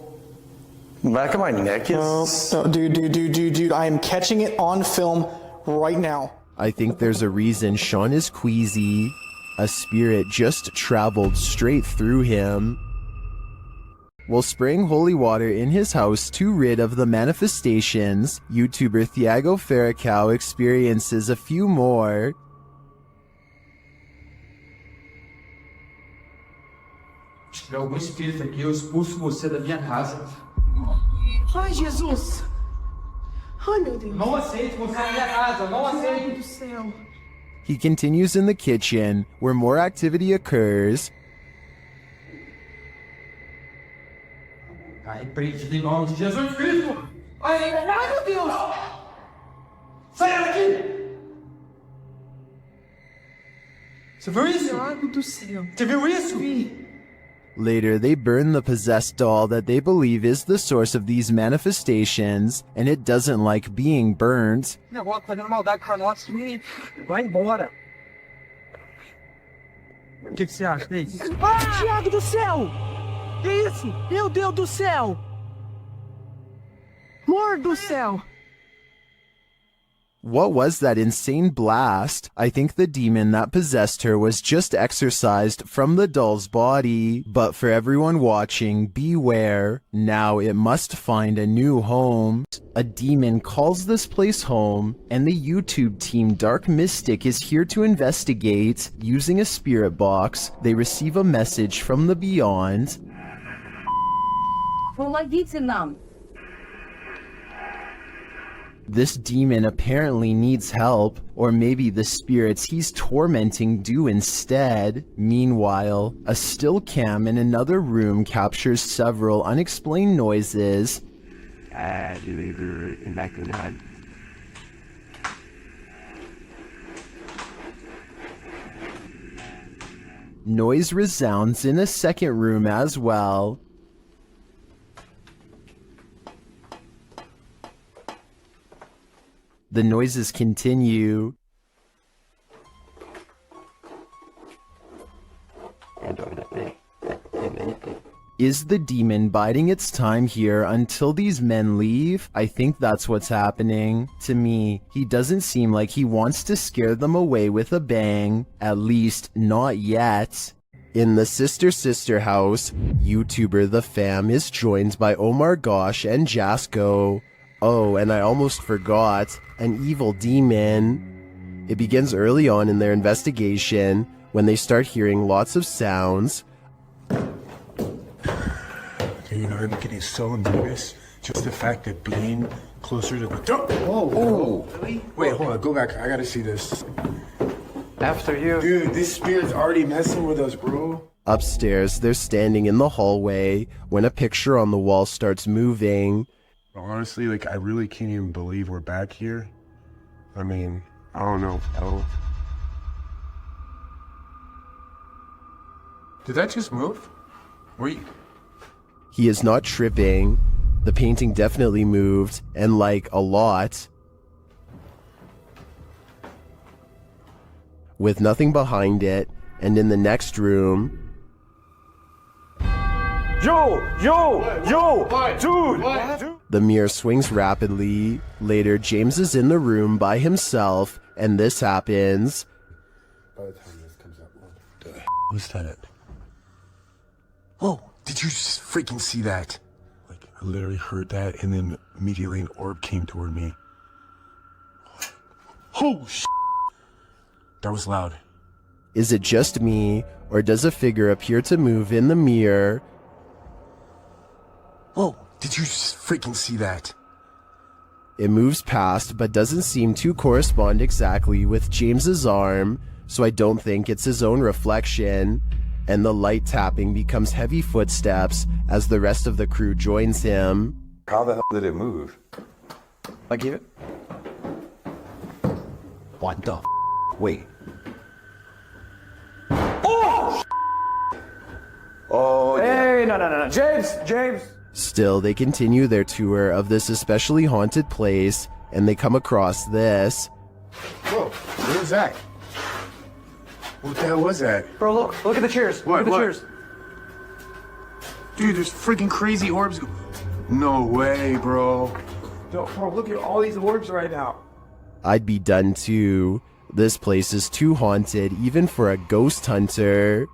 Speaker 11: The back of my neck is...
Speaker 6: No, dude, I am catching it on film right now.
Speaker 1: I think there's a reason Sean is queasy. A spirit just traveled straight through him. While spraying holy water in his house to rid of the manifestations, YouTuber Thiago Ferracao experiences a few more.
Speaker 23: Se tiver algum espírito aqui, eu expulso você da minha casa.
Speaker 19: Ai, Jesus! Ai, meu Deus!
Speaker 23: Não aceito você na minha casa, não aceito!
Speaker 19: Meu Deus do céu!
Speaker 1: He continues in the kitchen, where more activity occurs.
Speaker 23: Ai, repreendido em nome de Jesus Cristo!
Speaker 19: Ai, meu Deus!
Speaker 23: Sai daqui! Você viu isso?
Speaker 19: Meu Deus do céu!
Speaker 23: Você viu isso?
Speaker 1: Later, they burn the possessed doll that they believe is the source of these manifestations, and it doesn't like being burnt.
Speaker 19: O negócio fazendo maldade pra nós. Vai embora.
Speaker 23: O que você acha disso?
Speaker 19: Ah, Thiago do céu! Que isso? Meu Deus do céu! Amor do céu!
Speaker 1: What was that insane blast? I think the demon that possessed her was just exorcised from the doll's body. But for everyone watching, beware. Now it must find a new home. A demon calls this place home, and the YouTube team Dark Mystic is here to investigate. Using a spirit box, they receive a message from the beyond. This demon apparently needs help, or maybe the spirits he's tormenting do instead. Meanwhile, a still cam in another room captures several unexplained noises. Noise resounds in a second room as well. The noises continue. Is the demon biding its time here until these men leave? I think that's what's happening. To me, he doesn't seem like he wants to scare them away with a bang. At least, not yet. In the Sister house, YouTuber The Fam is joined by Omar Gosh and Jasko. Oh, and I almost forgot, an evil demon. It begins early on in their investigation, when they start hearing lots of sounds.
Speaker 21: You know, I'm getting so nervous. Just the fact of being closer to the door.
Speaker 23: Oh, really?
Speaker 21: Wait, hold on, go back. I gotta see this.
Speaker 23: After you.
Speaker 21: Dude, this spirit's already messing with us, bro.
Speaker 1: Upstairs, they're standing in the hallway when a picture on the wall starts moving.
Speaker 5: Honestly, like, I really can't even believe we're back here. I mean, I don't know.
Speaker 23: Did that just move?
Speaker 1: He is not tripping. The painting definitely moved, and like a lot. With nothing behind it, and in the next room... Dude! The mirror swings rapidly. Later, James is in the room by himself, and this happens.
Speaker 5: By the time this comes out, what the was that? Oh, did you just freaking see that? Like, I literally heard that, and then immediately an orb came toward me. Oh, that was loud.
Speaker 1: Is it just me, or does a figure appear to move in the mirror?
Speaker 5: Whoa, did you just freaking see that?
Speaker 1: It moves past, but doesn't seem to correspond exactly with James's arm, so I don't think it's his own reflection. And the light tapping becomes heavy footsteps as the rest of the crew joins him.
Speaker 23: How the hell did it move?
Speaker 8: I give it. What the Wait.
Speaker 23: Oh,
Speaker 8: hey, no. James!
Speaker 1: Still, they continue their tour of this especially haunted place, and they come across this.
Speaker 5: Whoa, what was that? What the hell was that?
Speaker 8: Bro, look at the chairs.
Speaker 5: What?
Speaker 8: Look at the chairs.
Speaker 5: Dude, there's freaking crazy orbs. No way, bro.
Speaker 8: No, bro, look at all these orbs right now.
Speaker 1: I'd be done too. This place is too haunted even for a ghost hunter.